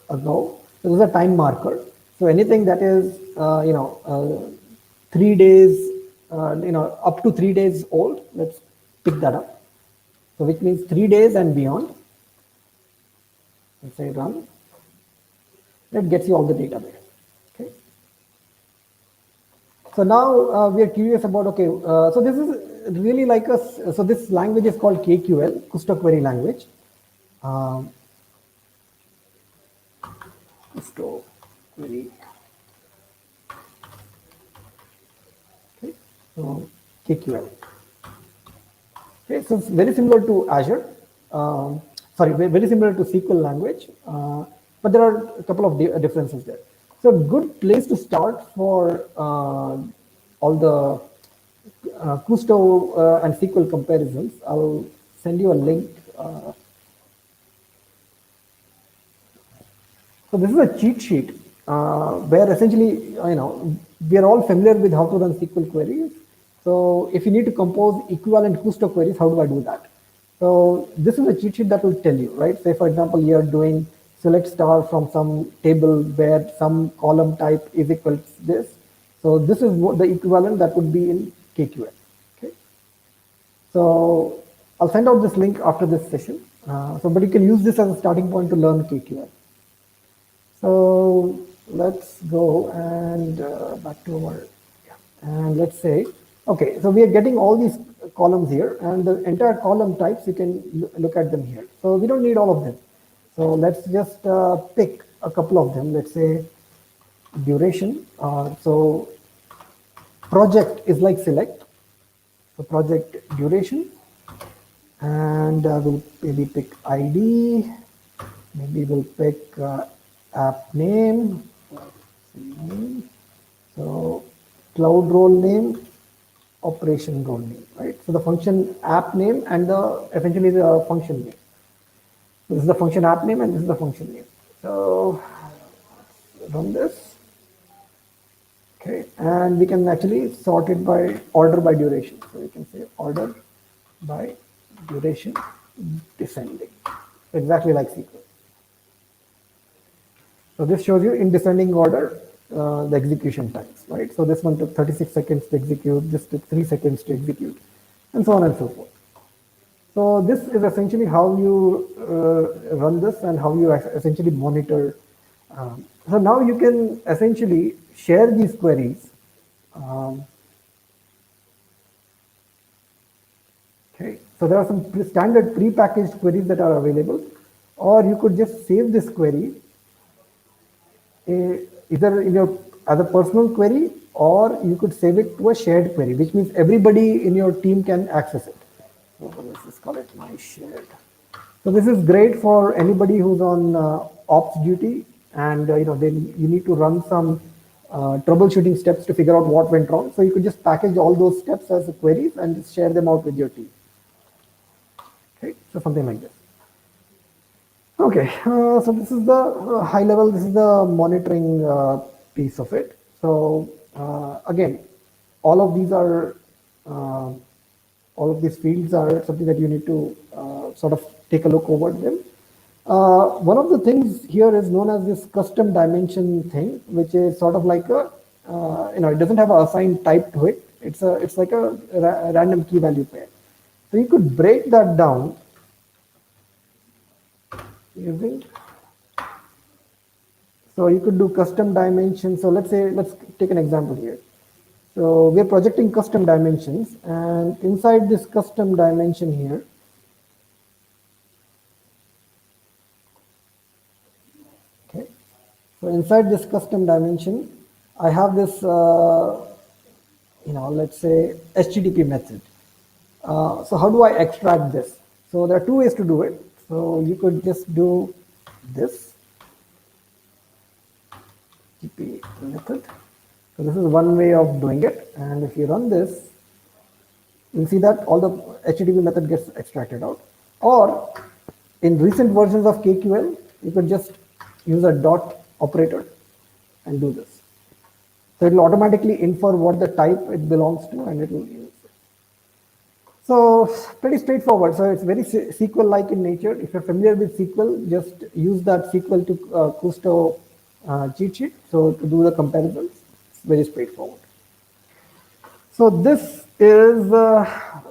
ago. So this is a time marker. So anything that is 3 days, up to 3 days old, let's pick that up. So which means 3 days and beyond. Let's say run. That gets you all the data there. Okay. So now we are curious about, okay, so this is really like so this language is called KQL, Kusto Query Language. Um, Kusto Query. Okay, so KQL. Okay, so it's very similar to Azure. sorry, very similar to SQL language, but there are a couple of differences there. So a good place to start for all the Kusto and SQL comparisons, I'll send you a link. So this is a cheat sheet where essentially, we are all familiar with how to run SQL queries. So if you need to compose equivalent Kusto queries, how do I do that? So this is a cheat sheet that will tell you, right? Say for example, you're doing select star from some table where some column type is equal to this. So this is what the equivalent that would be in KQL. Okay. So I'll send out this link after this session. But you can use this as a starting point to learn KQL. So let's go and back to our, and let's say, okay, so we are getting all these columns here, and the entire column types, you can look at them here. So we don't need all of them. So let's just pick a couple of them. Let's say duration. So project is like select. So project duration, and we'll maybe pick ID. Maybe we'll pick app name. So cloud role name, operation role name, right? So the function app name and the essentially the function name. This is the function app name and this is the function name. So run this. Okay, and we can actually sort it by order by duration. So we can say order by duration descending, exactly like SQL. So this shows you in descending order the execution times, right? So this one took 36 seconds to execute, this took 3 seconds to execute, and so on and so forth. So this is essentially how you run this and how you essentially monitor. So now you can essentially share these queries. Okay, so there are some standard pre-packaged queries that are available, or you could just save this query either in your as a personal query, or you could save it to a shared query, which means everybody in your team can access it. So let's just call it my shared. So this is great for anybody who's on ops duty, and then you need to run some troubleshooting steps to figure out what went wrong. So you could just package all those steps as queries and just share them out with your team. Okay, so something like this. Okay, so this is the high level, this is the monitoring piece of it. So again, all of these are, all of these fields are something that you need to sort of take a look over them. One of the things here is known as this custom dimension thing, which is sort of like a, it doesn't have an assigned type to it. It's like a random key value pair. So you could break that down using, so you could do custom dimensions. So let's take an example here. So we're projecting custom dimensions, and inside this custom dimension here, okay, so inside this custom dimension, I have this, let's say HTTP method. So how do I extract this? So there are two ways to do it. So you could just do this HTTP method. So this is one way of doing it. And if you run this, you'll see that all the HTTP method gets extracted out. Or in recent versions of KQL, you could just use a dot operator and do this. So it will automatically infer what the type it belongs to, and it will use. So pretty straightforward. So it's very SQL-like in nature. If you're familiar with SQL, just use that SQL to Kusto cheat sheet. So to do the comparisons, it's very straightforward. So this is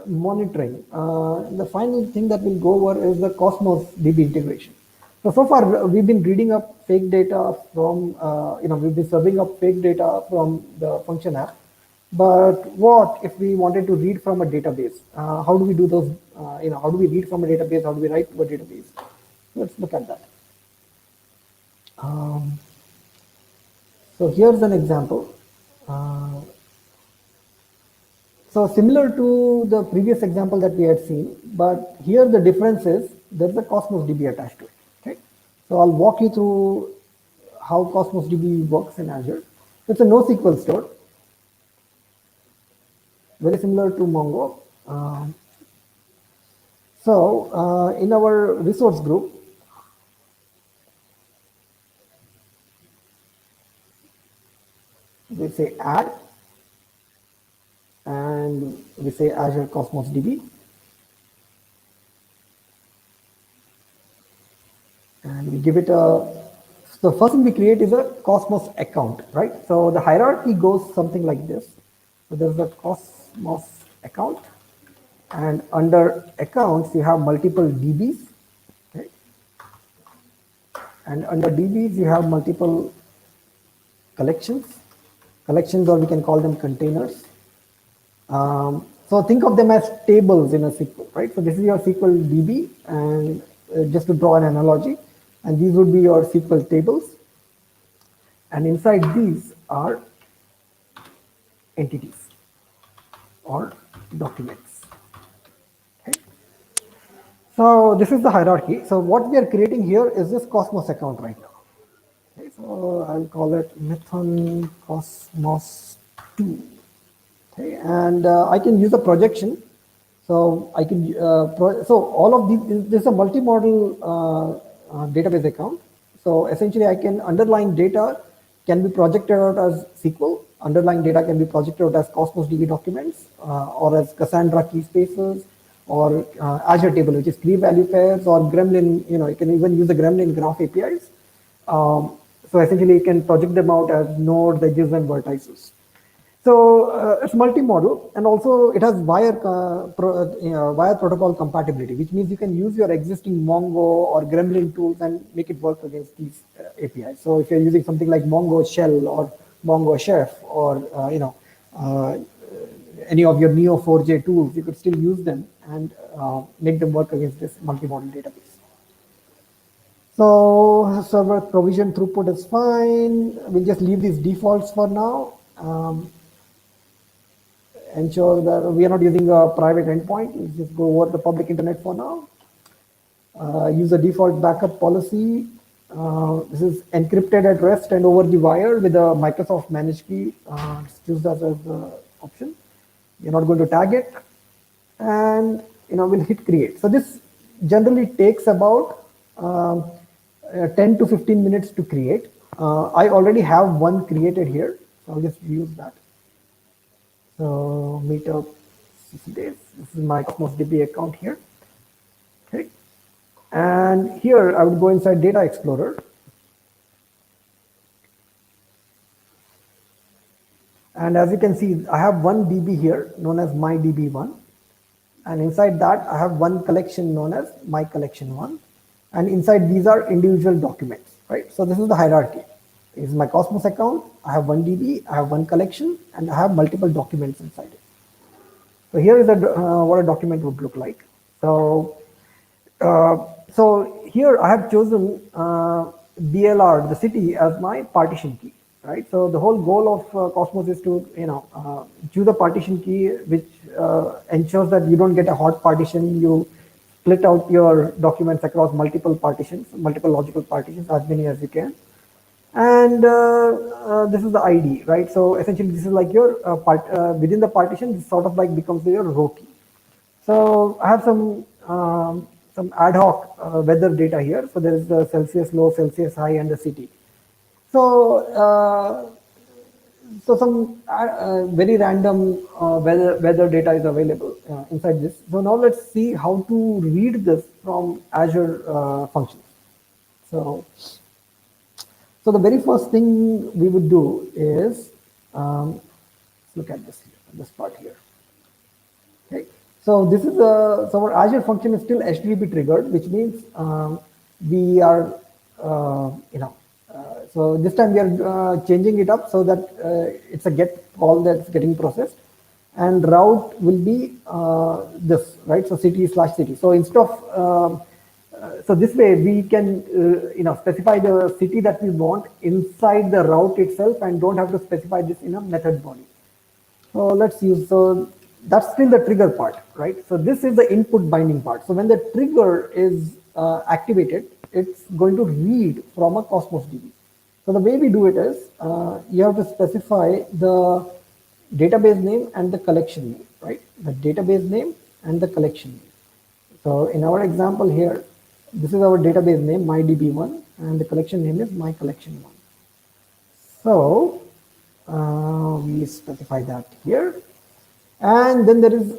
monitoring. The final thing that we'll go over is the Cosmos DB integration. So far we've been reading up fake data from, we've been serving up fake data from the function app. But what if we wanted to read from a database? How do we do those? How do we read from a database? How do we write to a database? Let's look at that. So here's an example. So similar to the previous example that we had seen, but here the difference is there's a Cosmos DB attached to it. Okay, so I'll walk you through how Cosmos DB works in Azure. It's a NoSQL store, very similar to Mongo. In our resource group, we say add, and we say Azure Cosmos DB, and we give it a. So the first thing we create is a Cosmos account, right? So the hierarchy goes something like this. So there's a Cosmos account, and under accounts you have multiple DBs, okay? And under DBs you have multiple collections, or we can call them containers. So think of them as tables in a SQL, right? So this is your SQL DB, and just to draw an analogy, and these would be your SQL tables, and inside these are entities or documents. Okay. So this is the hierarchy. So what we are creating here is this Cosmos account right now. Okay, so I'll call it Method Cosmos 2. Okay, and I can use a projection. So I can so all of these. This is a multi-model database account. So essentially, I can underlying data can be projected out as SQL. Underlying data can be projected out as Cosmos DB documents, or as Cassandra key spaces, or Azure table, which is key value pairs, or Gremlin. You can even use the Gremlin graph APIs. So essentially, you can project them out as nodes, edges, and vertices. So it's multi-model, and also it has wire protocol compatibility, which means you can use your existing Mongo or Gremlin tools and make it work against these APIs. So if you're using something like Mongo Shell or Mongo Chef, or any of your Neo4j tools, you could still use them and make them work against this multi-model database. So server provision throughput is fine. We'll just leave these defaults for now. Ensure that we are not using a private endpoint. Let's just go over the public internet for now. Use a default backup policy. This is encrypted at rest and over the wire with a Microsoft managed key. Choose that as the option. You're not going to tag it, and we'll hit create. So this generally takes about 10 to 15 minutes to create. I already have one created here, so I'll just use that. So meetup 60 days. This is my Cosmos DB account here. Okay, and here I would go inside Data Explorer, and as you can see, I have one DB here known as my DB1, and inside that I have one collection known as my collection1, and inside these are individual documents, right? So this is the hierarchy. This is my Cosmos account. I have one DB, I have one collection, and I have multiple documents inside it. So here is what a document would look like. So here I have chosen BLR, the city, as my partition key, right? So the whole goal of Cosmos is to choose a partition key which ensures that you don't get a hot partition. You split out your documents across multiple partitions, multiple logical partitions, as many as you can. And this is the ID, right? So essentially, this is like your within the partition. This sort of like becomes your row key. So I have some ad hoc weather data here. So there is the Celsius low, Celsius high, and the city. So some very random weather data is available inside this. So now let's see how to read this from Azure functions. So the very first thing we would do is let's look at this part here. Okay, so this is so our Azure function is still HTTP triggered, which means we are so this time we are changing it up so that it's a get call that's getting processed, and route will be this, right? So city/city. So instead of so this way we can specify the city that we want inside the route itself and don't have to specify this in a method body. So let's use, that's still the trigger part, right? So this is the input binding part. So when the trigger is activated, it's going to read from a Cosmos DB. So the way we do it is you have to specify the database name and the collection name, right? The database name and the collection name. So in our example here, this is our database name, mydb1, and the collection name is mycollection1. So we specify that here. And then there is,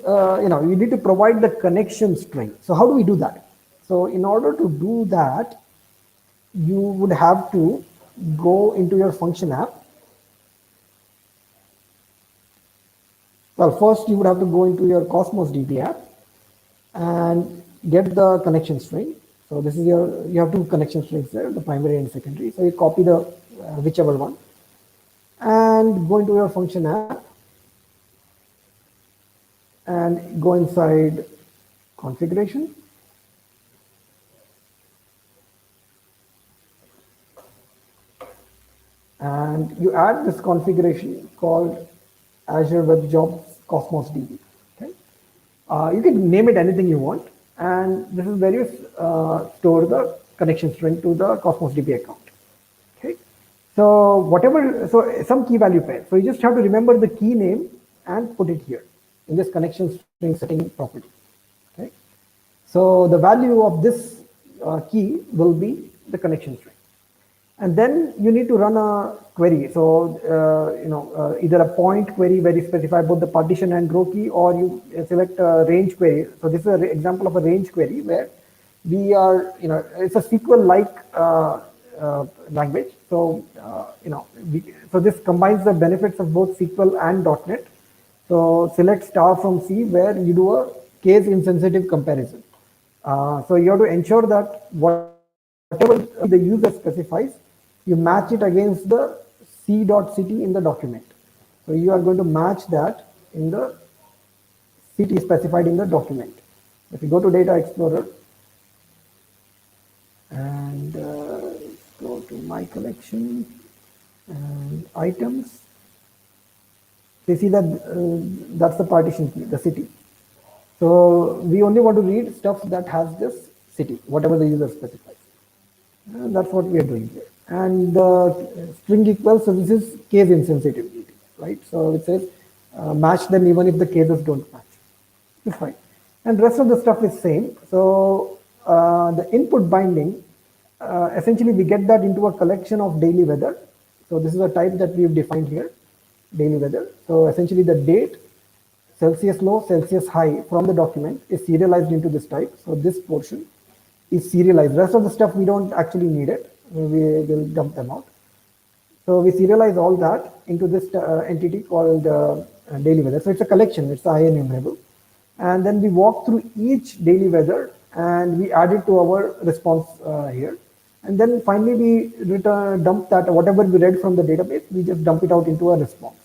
you need to provide the connection string. So how do we do that? So in order to do that, you would have to go into your function app. Well, first you would have to go into your Cosmos DB app and get the connection string. So this is you have two connection strings there, the primary and secondary. So you copy the whichever one and go into your function app and go inside configuration. And you add this configuration called Azure Web Jobs Cosmos DB. Okay? You can name it anything you want. And this is where you store the connection string to the Cosmos DB account. Okay? So some key value pair. So you just have to remember the key name and put it here in this connection string setting property. Okay? So the value of this key will be the connection string. And then you need to run a query. So, either a point query where you specify both the partition and row key, or you select a range query. So this is an example of a range query where we are, it's a SQL-like language. So, so this combines the benefits of both SQL and .NET. So select star from C where you do a case insensitive comparison. So you have to ensure that whatever the user specifies, you match it against the c.city in the document. So you are going to match that in the city specified in the document. If you go to Data Explorer and go to My Collection and Items, you see that that's the partition key, the city. So we only want to read stuff that has this city, whatever the user specifies. And that's what we are doing here. And the string equals, so this is case insensitivity, right? So it says match them even if the cases don't match. It's fine. And rest of the stuff is same. So the input binding, essentially we get that into a collection of daily weather. So this is a type that we've defined here, daily weather. So essentially the date, Celsius low, Celsius high from the document is serialized into this type. So this portion is serialized. Rest of the stuff we don't actually need it. We will dump them out. So we serialize all that into this entity called daily weather. So it's a collection, it's enumerable. And then we walk through each daily weather and we add it to our response here. And then finally we dump that, whatever we read from the database, we just dump it out into a response.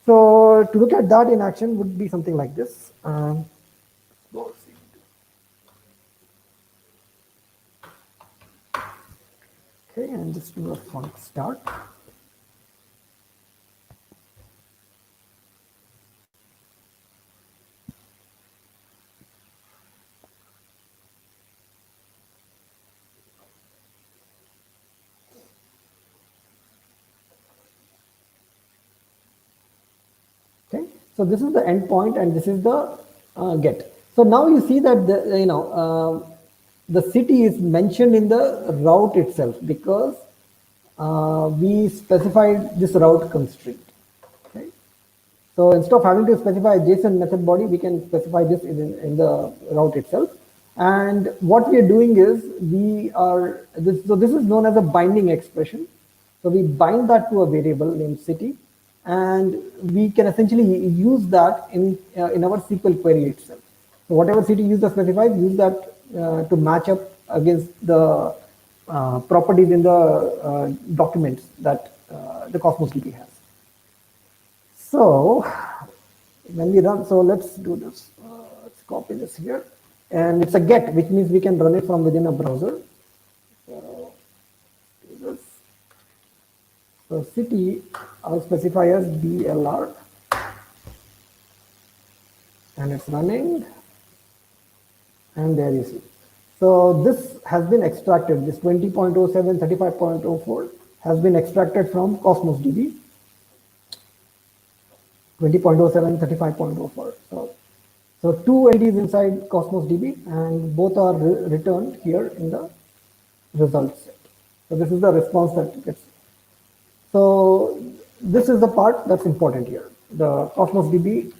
So to look at that in action would be something like this. Okay, and just do a func start. Okay, so this is the endpoint and this is the get. So now you see that the city is mentioned in the route itself because we specified this route constraint. Okay? So instead of having to specify a JSON method body, we can specify this in the route itself. And what we are doing is so this is known as a binding expression. So we bind that to a variable named city, and we can essentially use that in our SQL query itself. So whatever city user specifies, use that to match up against the properties in the documents that the Cosmos DB has. So when we run, so let's do this. Let's copy this here. And it's a get, which means we can run it from within a browser. So do this. So city, I'll specify as DLR. And it's running. And there you see. So this has been extracted, this 20.07, 35.04 has been extracted from Cosmos DB, 20.07, 35.04. So two entities inside Cosmos DB, and both are returned here in the results set. So this is the response that gets. So this is the part that's important here. The Cosmos DB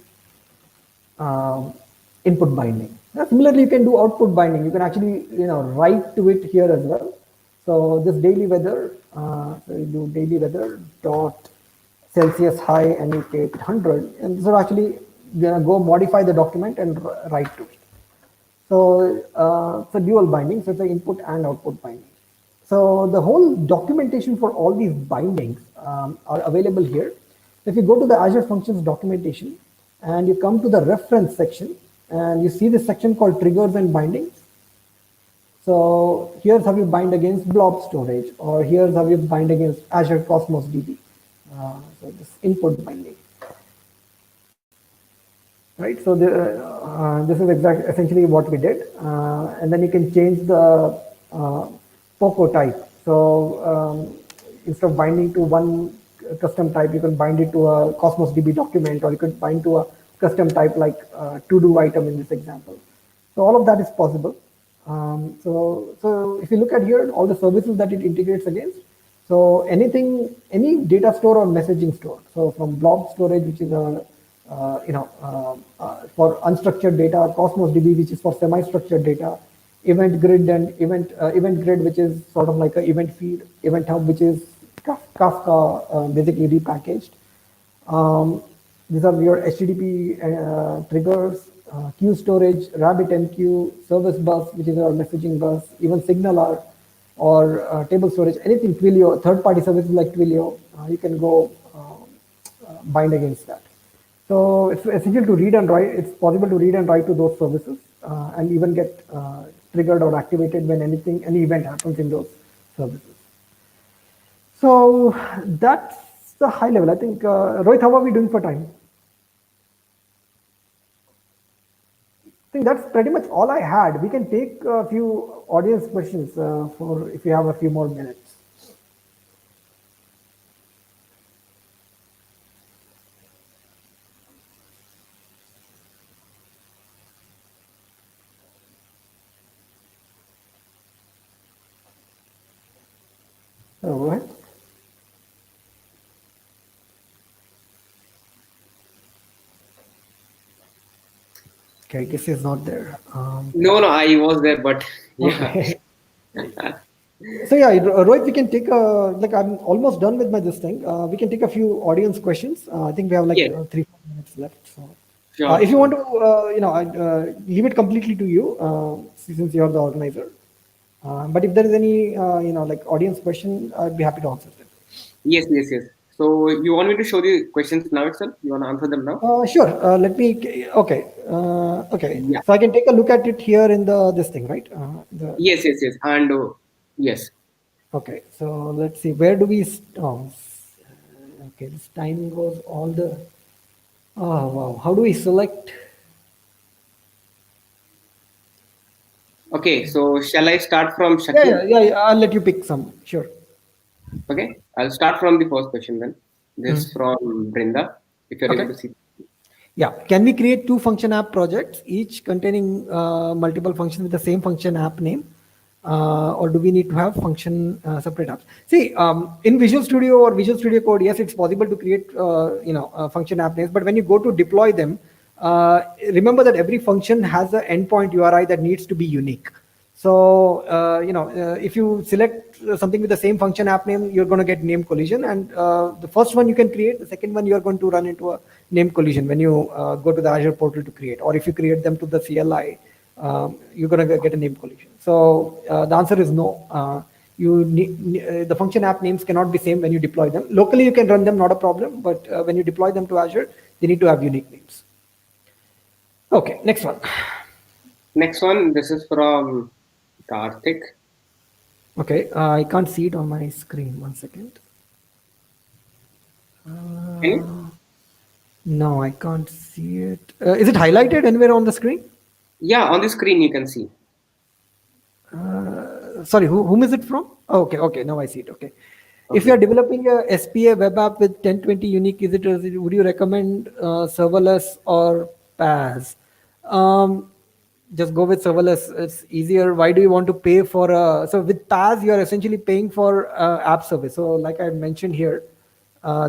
input binding. Similarly, you can do output binding. You can actually write to it here as well. So this daily weather, so you do daily weather dot Celsius high and you take 100, and so actually go modify the document and write to it. So it's a dual binding, so it's an input and output binding. So the whole documentation for all these bindings are available here. If you go to the Azure Functions documentation and you come to the reference section and you see this section called triggers and bindings. So here's how you bind against blob storage, or here's how you bind against Azure Cosmos DB. So this input binding. Right, so this is essentially what we did, and then you can change the POCO type. So instead of binding to one custom type, you can bind it to a Cosmos DB document, or you could bind to a custom type like to-do item in this example. So all of that is possible. So if you look at here, all the services that it integrates against. So anything, any data store or messaging store. So from blob storage, which is a for unstructured data, Cosmos DB, which is for semi-structured data, event grid and event grid, which is sort of like an event feed, event hub, which is Kafka basically repackaged. These are your HTTP triggers, queue storage, RabbitMQ, service bus, which is our messaging bus, even SignalR or table storage, anything Twilio, third-party services like Twilio, you can go bind against that. So it's essential to read and write. It's possible to read and write to those services and even get triggered or activated when any event happens in those services. So that's the high level. I think, Rohit, how are we doing for time? I think that's pretty much all I had. We can take a few audience questions for if you have a few more minutes. Go ahead. Okay, I guess he's not there. No, I was there, but yeah. Okay. So yeah, Rohit, we can take like I'm almost done with my this thing. We can take a few audience questions. I think we have like Yeah. 3-4 minutes left. So Sure. if you want to, leave it completely to you since you are the organizer. But if there is any, like audience question, I'd be happy to answer them. Yes. So you want me to show the questions now itself? You want to answer them now? Sure. Let me. Okay. Okay. Yeah. So I can take a look at it here in this thing, right? Yes. And yes. Okay. So let's see. Where do we? Okay. This time goes all the. Oh wow. How do we select? Okay. So shall I start from Shakil? Yeah. I'll let you pick some. Sure. Okay. I'll start from the first question then. This from Brinda. If you're able Okay. to see. Yeah. Can we create 2 function app projects, each containing multiple functions with the same function app name? Or do we need to have function separate apps? See, in Visual Studio or Visual Studio Code, yes, it's possible to create, function app names. But when you go to deploy them, remember that every function has an endpoint URI that needs to be unique. So, if you select something with the same function app name, you're going to get name collision. And the first one you can create, the second one you're going to run into a name collision when you go to the Azure portal to create, or if you create them to the CLI, you're going to get a name collision. So the answer is no. The function app names cannot be same when you deploy them. Locally, you can run them, not a problem. But when you deploy them to Azure, they need to have unique names. Okay, next one. Next one. This is from Karthik. Okay, I can't see it on my screen. 1 second. Any? No, I can't see it. Is it highlighted anywhere on the screen? Yeah, on the screen you can see. Sorry, whom is it from? Oh, okay, okay, now I see it. Okay. If you Okay. are developing a SPA web app with 1020 unique visitors, would you recommend serverless or PaaS? Um, just go with serverless. It's easier. Why do you want to pay for so with PaaS, you are essentially paying for app service. So like I mentioned here,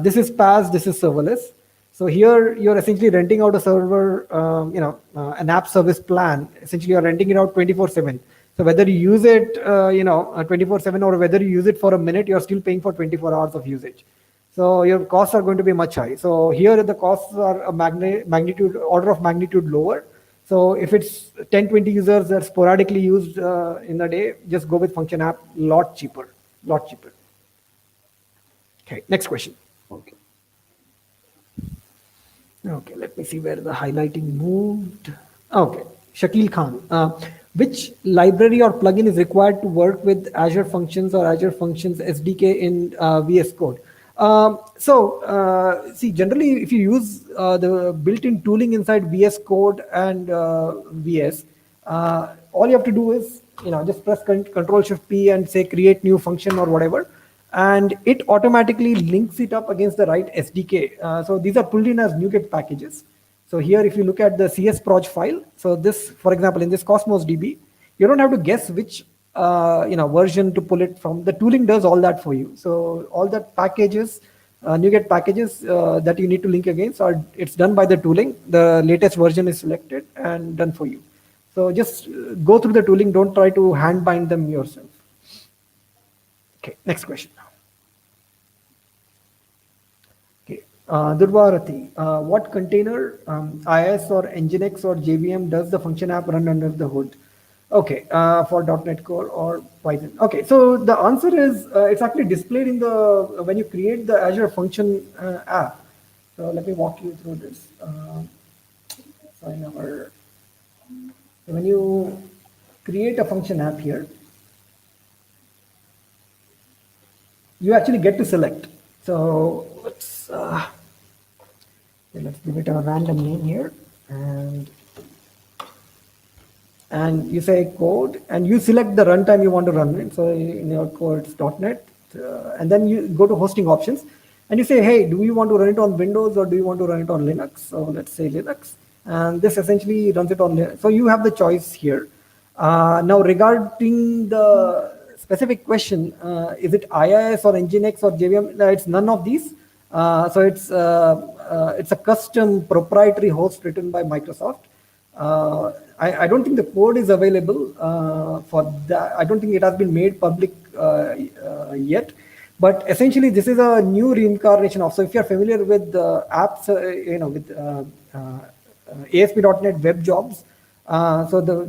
this is PaaS, this is serverless. So here you're essentially renting out a server, an app service plan. Essentially, you're renting it out 24/7. So whether you use it, 24/7, or whether you use it for a minute, you're still paying for 24 hours of usage. So your costs are going to be much high. So here the costs are a magnitude order of magnitude lower. So if it's 10-20 users that sporadically used in a day, just go with function app. Lot cheaper, lot cheaper. Okay, next question. Okay. Okay, let me see where the highlighting moved. Okay, Shakil Khan. Which library or plugin is required to work with Azure Functions or Azure Functions SDK in VS Code? See, generally, if you use the built-in tooling inside VS Code and VS, all you have to do is, just press Control Shift P and say create new function or whatever, and it automatically links it up against the right SDK. So these are pulled in as NuGet packages. So here, if you look at the csproj file, so this, for example, in this Cosmos DB, you don't have to guess which version to pull it from. The tooling does all that for you. So all that packages, NuGet packages that you need to link against, are it's done by the tooling. The latest version is selected and done for you. So just go through the tooling. Don't try to hand bind them yourself. Okay, next question. Okay, Durvarati, what container, IIS or Nginx or JVM does the function app run under the hood? Okay, for .NET Core or Python. Okay, so the answer is it's actually displayed in the when you create the Azure Function app. So let me walk you through this. So in our, so when you create a function app here, you actually get to select. So let's give it a random name here, and you say code, and you select the runtime you want to run it. So in your code, it's .NET, and then you go to hosting options, and you say, hey, do you want to run it on Windows or do you want to run it on Linux? So let's say Linux, and this essentially runs it on Linux. So you have the choice here. Now, regarding the specific question, is it IIS or Nginx or JVM? No, it's none of these. So it's a custom proprietary host written by Microsoft. I don't think the code is available for that. I don't think it has been made public yet. But essentially, this is a new reincarnation of. So if you're familiar with apps, with ASP.NET web jobs,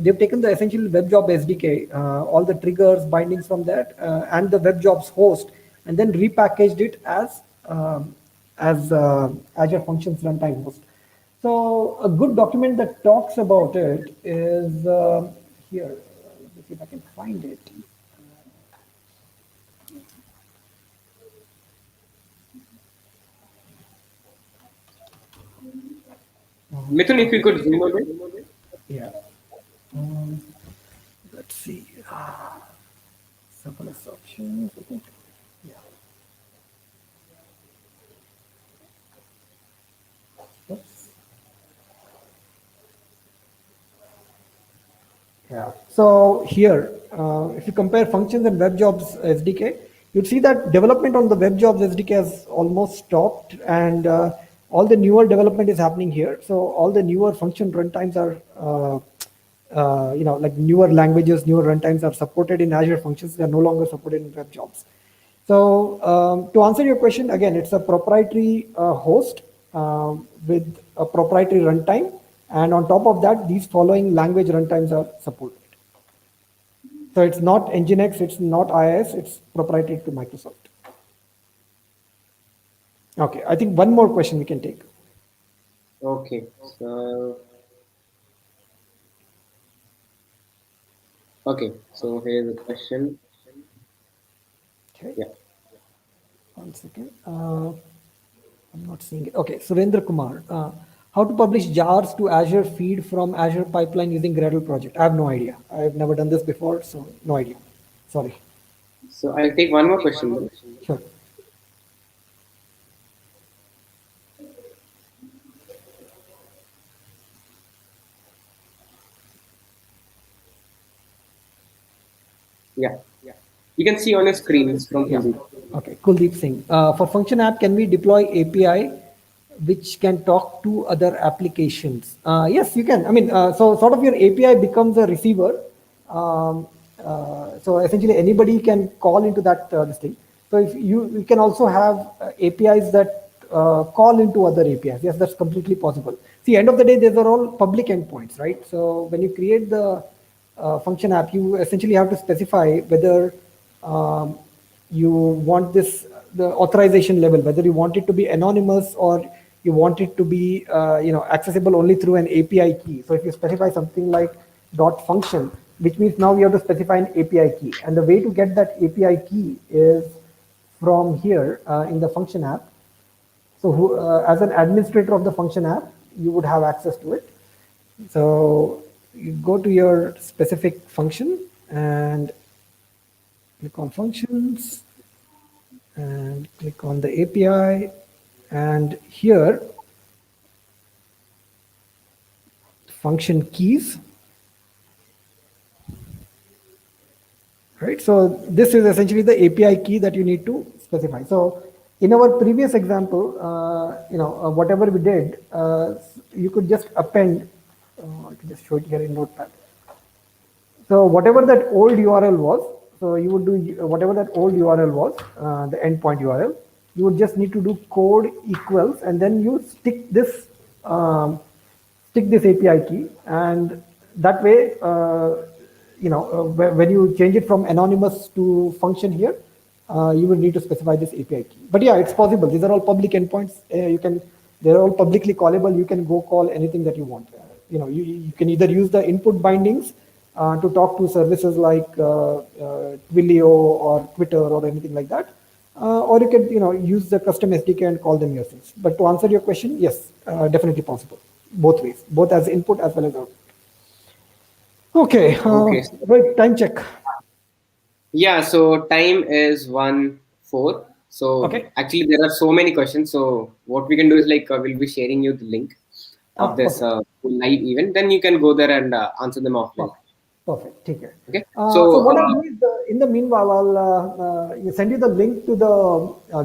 they've taken the essential web job SDK, all the triggers, bindings from that, and the web jobs host, and then repackaged it as Azure Functions Runtime Host. So a good document that talks about it is here. Let me see if I can find it. Mithun, if you could zoom a bit. Yeah. Um, let's see. Surplus options. I think. Yeah. Oops. Yeah. So here, if you compare functions and web jobs SDK, you'd see that development on the web jobs SDK has almost stopped, and all the newer development is happening here. So all the newer function runtimes are, like newer languages, newer runtimes are supported in Azure Functions. They are no longer supported in web jobs. So to answer your question, again, it's a proprietary host with a proprietary runtime. And on top of that, these following language runtimes are supported. So it's not Nginx, it's not IIS, it's proprietary to Microsoft. Okay, I think one more question we can take. Okay. So here's a question. Okay, Yeah. 1 second. I'm not seeing it. Okay, Surendra Kumar. How to publish jars to Azure feed from Azure pipeline using Gradle project? I have no idea. I've never done this before, so no idea. Sorry. So I'll take one more question then. Sure. Yeah, you can see on your screen. It's from Yeah. Kuldeep. Okay. Kuldeep Singh. For function app, can we deploy API which can talk to other applications? Yes, you can. I mean, so sort of your API becomes a receiver. Um, so essentially, anybody can call into that this thing. So if you can also have APIs that call into other APIs. Yes, that's completely possible. See, end of the day, these are all public endpoints, right? So when you create the function app, you essentially have to specify whether um, you want this the authorization level, whether you want it to be anonymous or you want it to be accessible only through an API key. So if you specify something like dot function, which means now you have to specify an API key, and the way to get that API key is from here in the function app. So as an administrator of the function app, you would have access to it. So you go to your specific function and click on functions and click on the API, and here function keys, right? So this is essentially the API key that you need to specify. So in our previous example, whatever we did, you could just append, I can just show it here in Notepad. So whatever that old URL was, so you would do whatever that old URL was, the endpoint URL, you would just need to do code equals, and then you stick this API key, and that way, when you change it from anonymous to function here, you will need to specify this API key. But yeah, it's possible. These are all public endpoints. They're all publicly callable. You can go call anything that you want. You can either use the input bindings to talk to services like Twilio or Twitter or anything like that. Or you can, use the custom SDK and call them yourselves. But to answer your question, yes, definitely possible. Both ways, both as input as well as output. Okay, Okay. right, time check. Yeah, so time is 1:04. So Okay. actually, there are so many questions. So what we can do is like we'll be sharing you the link of this Perfect. live event. Then you can go there and answer them offline. Perfect. Perfect. Take care. Okay. So So what I'll do is, in the meanwhile, I'll send you the link to the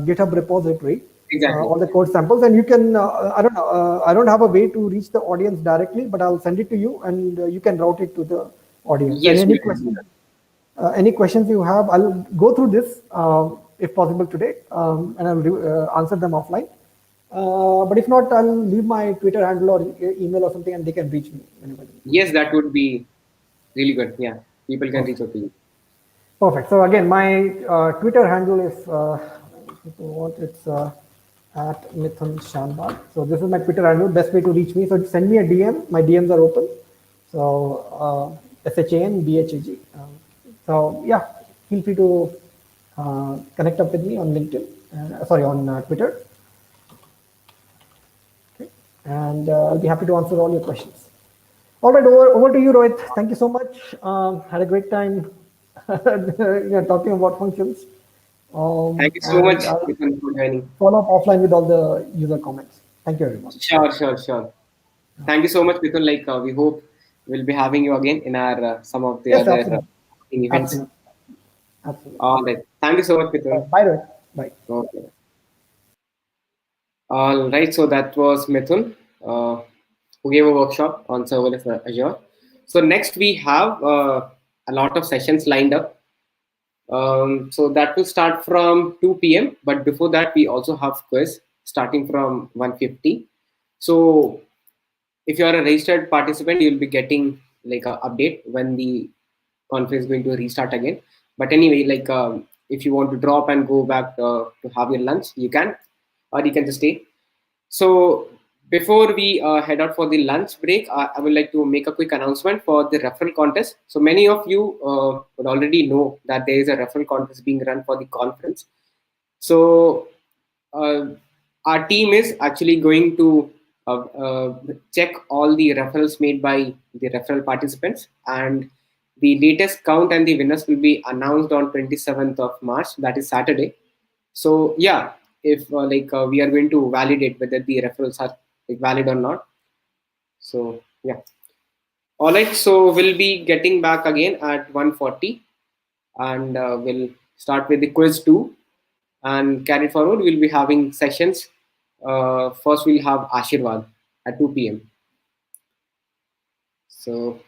GitHub repository, exactly. all the code samples, and you can. I don't know. I don't have a way to reach the audience directly, but I'll send it to you, and you can route it to the audience. And Yes, we can do that. any questions you have, I'll go through this if possible today, and I'll answer them offline. But if not, I'll leave my Twitter handle or email or something, and they can reach me whenever. Yes, that would be really good. Yeah, people can reach Perfect. out to you. Perfect. So again, my Twitter handle is it's at Mithun Shanbag. So this is my Twitter handle. Best way to reach me. So send me a DM. My DMs are open. So SHANBHAG. So yeah, feel free to connect up with me on LinkedIn. Sorry, on Twitter. Okay. And I'll be happy to answer all your questions. All right, over to you, Rohit. Thank you so much. Had a great time talking about functions. Thank you so And much, I'll Ethan, for joining. follow up offline with all the user comments. Thank you, everyone. Sure, sure, sure. Thank you so much, Mithun. Like we hope we'll be having you again in our some of the Yes, other absolutely. events. Absolutely. Absolutely. All right. Thank you so much, Mithun. Bye, Rohit. Bye. Okay. All right. So that was Mithun, who gave a workshop on serverless Azure. So next we have a lot of sessions lined up. So that will start from 2 p.m. But before that, we also have quiz starting from 1:50. So if you are a registered participant, you'll be getting like a update when the conference is going to restart again. But anyway, like if you want to drop and go back to have your lunch, you can, or you can just stay. So before we head out for the lunch break, I would like to make a quick announcement for the referral contest. So many of you would already know that there is a referral contest being run for the conference. So uh, our team is actually going to check all the referrals made by the referral participants, and the latest count and the winners will be announced on 27th of March, that is Saturday. So yeah, if we are going to validate whether the referrals are like valid or not. So yeah, all right, so we'll be getting back again at 1:40, and we'll start with the quiz 2, and carry forward we'll be having sessions. First we'll have Ashirwad at 2 p.m. So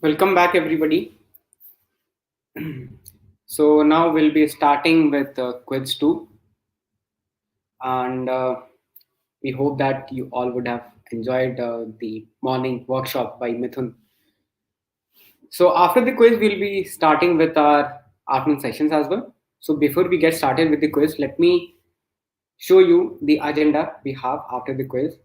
Welcome back, everybody. So now we'll be starting with quiz 2, and we hope that you all would have enjoyed the morning workshop by Mithun. So after the quiz, we'll be starting with our afternoon sessions as well. So before we get started with the quiz, let me show you the agenda we have after the quiz.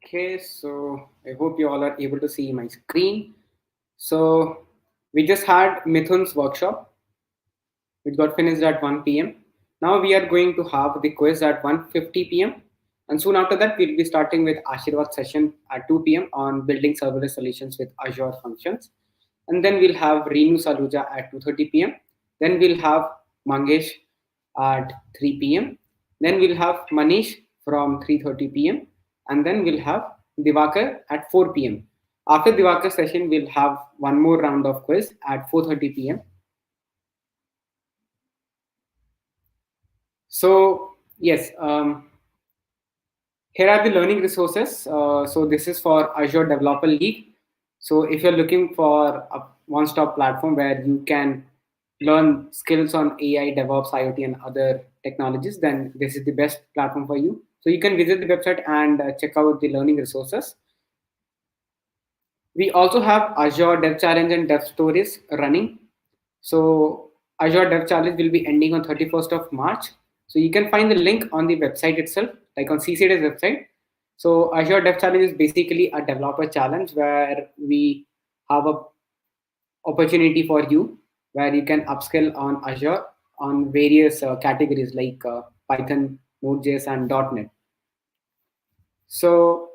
Okay, so I hope you all are able to see my screen. So we just had Mithun's workshop, which got finished at 1 p.m. Now we are going to have the quiz at 1:50 p.m. And soon after that, we'll be starting with Ashirwad session at 2 p.m. on building serverless solutions with Azure functions. And then we'll have Reenu Saluja at 2:30 p.m. Then we'll have Mangesh at 3 p.m. Then we'll have Manish from 3:30 p.m. And then we'll have Divakar at 4 p.m. After Divakar's session, we'll have one more round of quiz at 4:30 p.m. So yes, here are the learning resources. So this is for Azure Developer League. So if you're looking for a one-stop platform where you can learn skills on AI, DevOps, IoT, and other technologies, then this is the best platform for you. So you can visit the website and check out the learning resources. We also have Azure Dev Challenge and Dev Stories running. So Azure Dev Challenge will be ending on 31st of March. So you can find the link on the website itself, like on CCD's website. So Azure Dev Challenge is basically a developer challenge where we have a opportunity for you where you can upskill on Azure on various categories like Python, Node.js, and .NET. So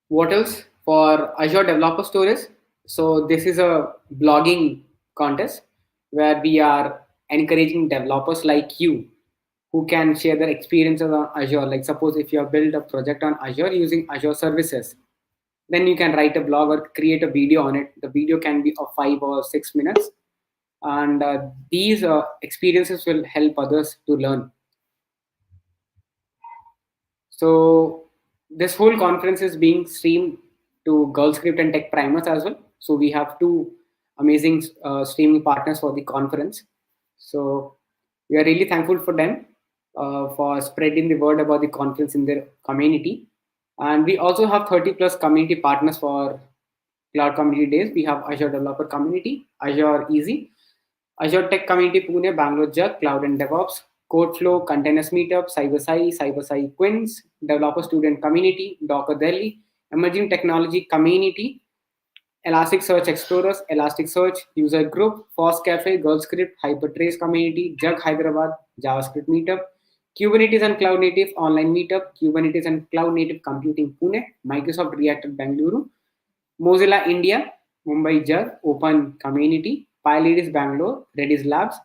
what else for Azure Developer Stories? So this is a blogging contest where we are encouraging developers like you who can share their experiences on Azure. Like suppose if you have built a project on Azure using Azure services, then you can write a blog or create a video on it. The video can be of 5 or 6 minutes, and these experiences will help others to learn. So this whole conference is being streamed to Girl Script and Tech Primers as well. So we have two amazing streaming partners for the conference. So we are really thankful for them for spreading the word about the conference in their community. And we also have 30 plus community partners for Cloud Community Days. We have Azure Developer Community, Azure Easy, Azure Tech Community Pune, Bangalore Jug, Cloud and DevOps, Codeflow, Containers Meetup, CyberSci Quins, Developer Student Community, Docker Delhi, Emerging Technology Community, Elasticsearch Explorers, Elasticsearch User Group, FOSS Cafe, GirlScript, Hypertrace Community, Jug Hyderabad, JavaScript Meetup, Kubernetes and Cloud Native Online Meetup, Kubernetes and Cloud Native Computing Pune, Microsoft Reactor Bengaluru, Mozilla India, Mumbai Jug, Open Community, PyLadies Bangalore, Redis Labs,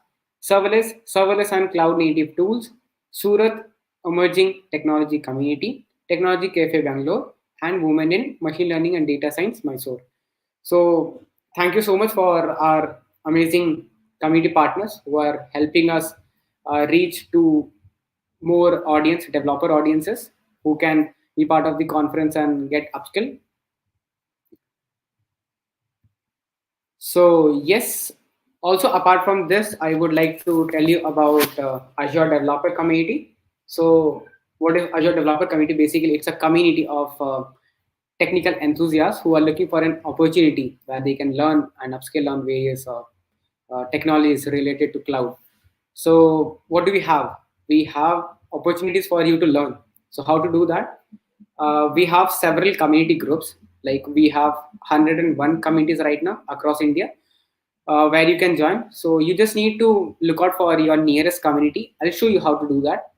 Serverless and Cloud Native Tools, Surat Emerging Technology Community, Technology Cafe Bangalore, and Women in Machine Learning and Data Science Mysore. So thank you so much for our amazing community partners who are helping us reach to more audience, developer audiences who can be part of the conference and get upskill. So yes, also apart from this, I would like to tell you about Azure Developer Community. So what is Azure Developer Community? Basically, it's a community of technical enthusiasts who are looking for an opportunity where they can learn and upskill on various technologies related to cloud. So what do we have? We have opportunities for you to learn. So how to do that? We have several community groups. Like we have 101 communities right now across India where you can join. So you just need to look out for your nearest community. I'll show you how to do that.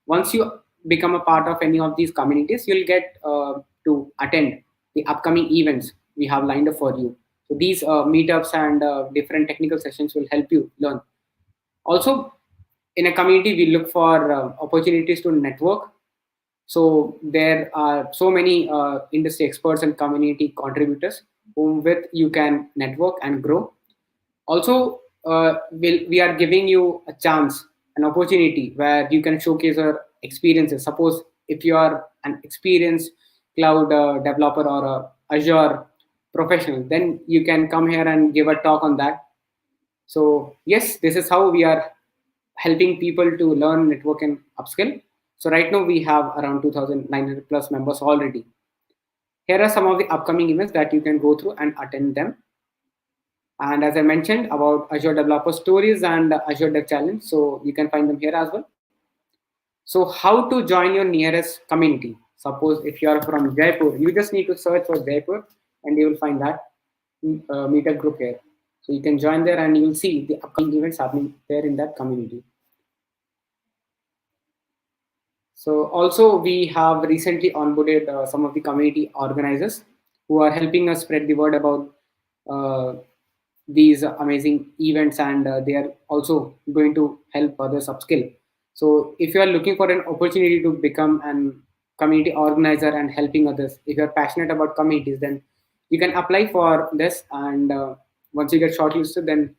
Once you become a part of any of these communities, you'll get to attend the upcoming events we have lined up for you. So these meetups and different technical sessions will help you learn. Also, in a community, we look for opportunities to network. So there are so many industry experts and community contributors whom with you can network and grow. Also, we are giving you a chance an opportunity where you can showcase your experiences. Suppose if you are an experienced cloud developer or a Azure professional, then you can come here and give a talk on that. So yes, this is how we are helping people to learn, network, and upskill. So right now we have around 2,900 plus members already. Here are some of the upcoming events that you can go through and attend them. And as I mentioned about Azure Developer Stories and Azure Dev Challenge, so you can find them here as well. So how to join your nearest community? Suppose if you are from Jaipur, you just need to search for Jaipur and you will find that meetup group here. So you can join there and you will see the upcoming events happening there in that community. So also we have recently onboarded some of the community organizers who are helping us spread the word about uh, these amazing events, and they are also going to help others upskill. So if you are looking for an opportunity to become an community organizer and helping others, if you are passionate about communities, then you can apply for this, and once you get shortlisted, then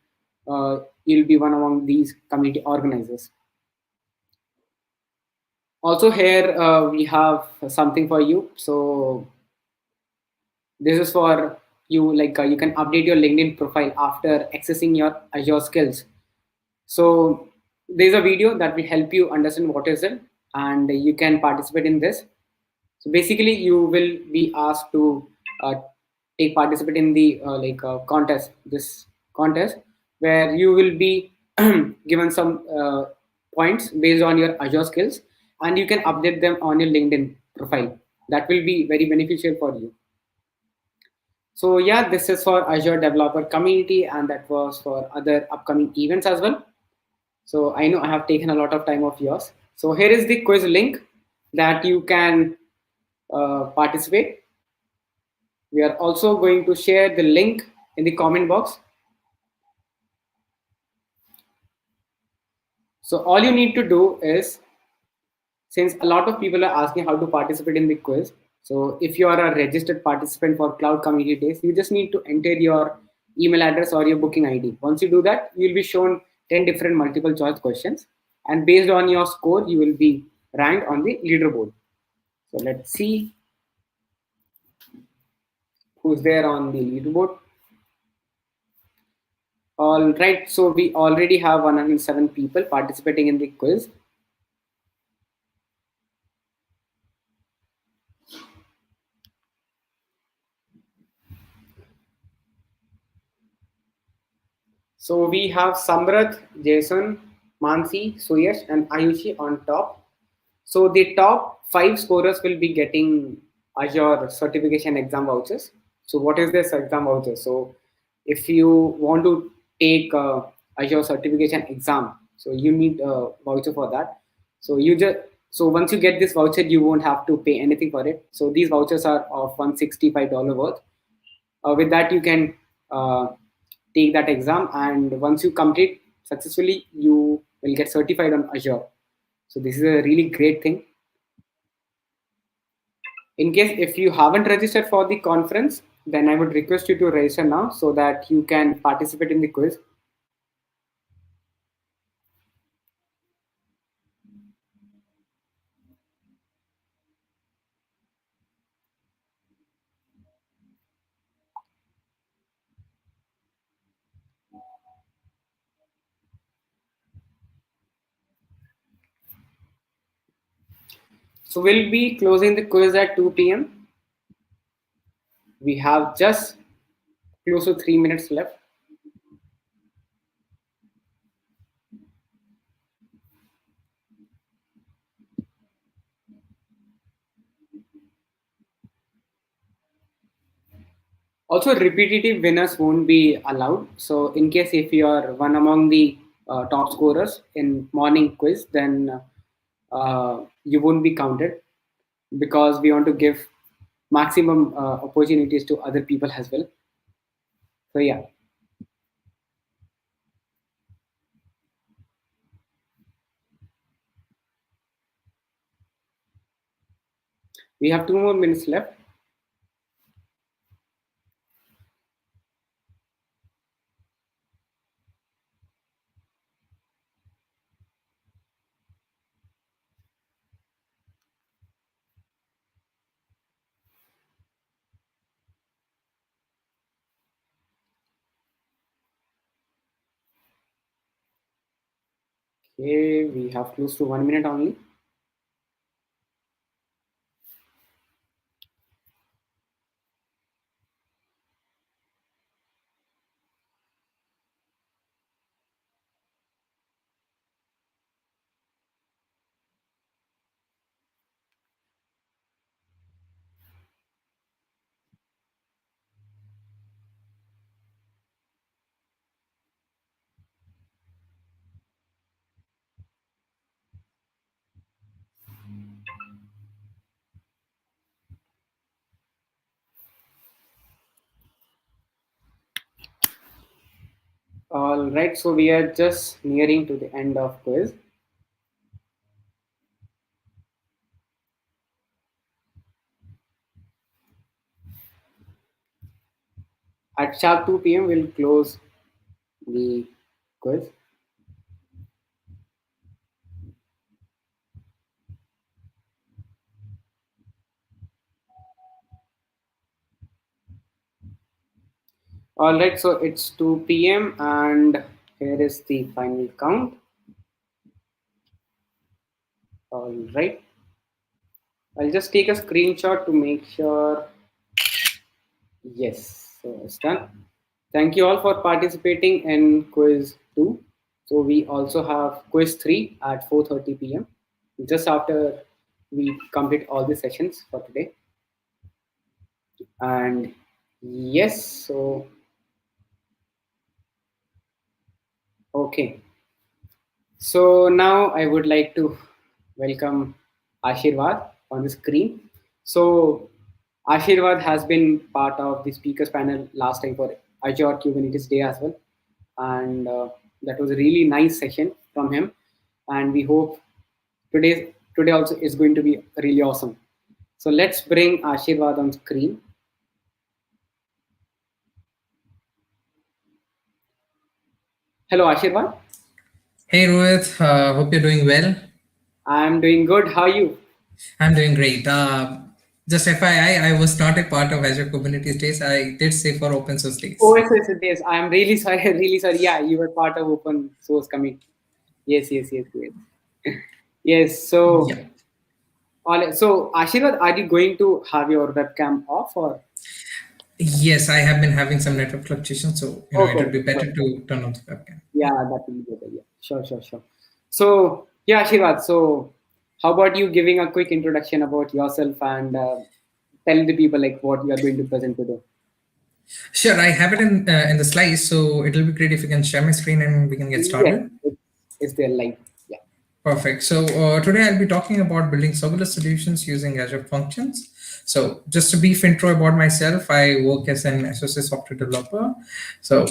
you'll be one among these community organizers. Also here we have something for you. So this is for you, like you can update your LinkedIn profile after accessing your Azure skills. So there's a video that will help you understand what is it, and you can participate in this. So basically you will be asked to uh, take participate in the contest, this contest, where you will be given some points based on your Azure skills, and you can update them on your LinkedIn profile. That will be very beneficial for you. So yeah, this is for Azure Developer Community, and that was for other upcoming events as well. So I know I have taken a lot of time of yours. So here is the quiz link that you can participate. We are also going to share the link in the comment box. So all you need to do is, since a lot of people are asking how to participate in the quiz, so if you are a registered participant for Cloud Community Days, you just need to enter your email address or your booking ID. Once you do that, you will be shown 10 different multiple choice questions, and based on your score, you will be ranked on the leaderboard. So let's see who's there on the leaderboard. All right, so we already have 107 people participating in the quiz. So we have Samrat, Jason, Mansi, Suyash, and Ayushi on top. So the top five scorers will be getting Azure certification exam vouchers. So what is this exam voucher? So if you want to take Azure certification exam, so you need a voucher for that. So you just, so once you get this voucher, you won't have to pay anything for it. So these vouchers are of $165 worth. With that, you can take that exam, and once you complete successfully, you will get certified on Azure. So this is a really great thing. In case if you haven't registered for the conference, then I would request you to register now so that you can participate in the quiz. So we'll be closing the quiz at 2 p.m. We have just close to 3 minutes left. Also, repetitive winners won't be allowed. So in case if you are one among the top scorers in morning quiz, then you won't be counted, because we want to give maximum opportunities to other people as well. So yeah, we have 2 more minutes left. Okay, we have close to 1 minute only. All right, so we are just nearing to the end of quiz. At sharp 2 p.m., we'll close the quiz. All right, so it's 2 p.m. and here is the final count. All right, I'll just take a screenshot to make sure. Yes, so it's done. Thank you all for participating in quiz 2. So we also have quiz 3 at 4:30 p.m. just after we complete all the sessions for today. And yes, so okay. So now I would like to welcome Ashirvad on the screen. So Ashirvad has been part of the speakers panel last time for Azure Kubernetes Day as well, and that was a really nice session from him. And we hope today also is going to be really awesome. So let's bring Ashirvad on screen. Hello, Ashirvad. Hey Rohit, hope you're doing well. I'm doing good. How are you? I'm doing great. Just FYI, I was not a part of Azure Community Days. I did say for open source Oh, days. yes, yes, yes. I'm really sorry. Really sorry. Yeah, you were part of open source committee. Yes, yes, yes, yes. Yes. So, Yeah. so Ashirvad, are you going to have your webcam off or? Yes, I have been having some network fluctuations, so it Okay. would be better Sure. to turn on the webcam. Yeah, that will be better. Yeah. Sure, sure, sure. So, yeah, Ashirvad. So, how about you giving a quick introduction about yourself and tell the people like what you are going to present today? Sure, I have it in the slides, so it'll be great if you can share my screen and we can get Yes, started. it's their life. Yeah. Perfect. So today I'll be talking about building serverless solutions using Azure Functions. So just a brief intro about myself. I work as an associate software developer. So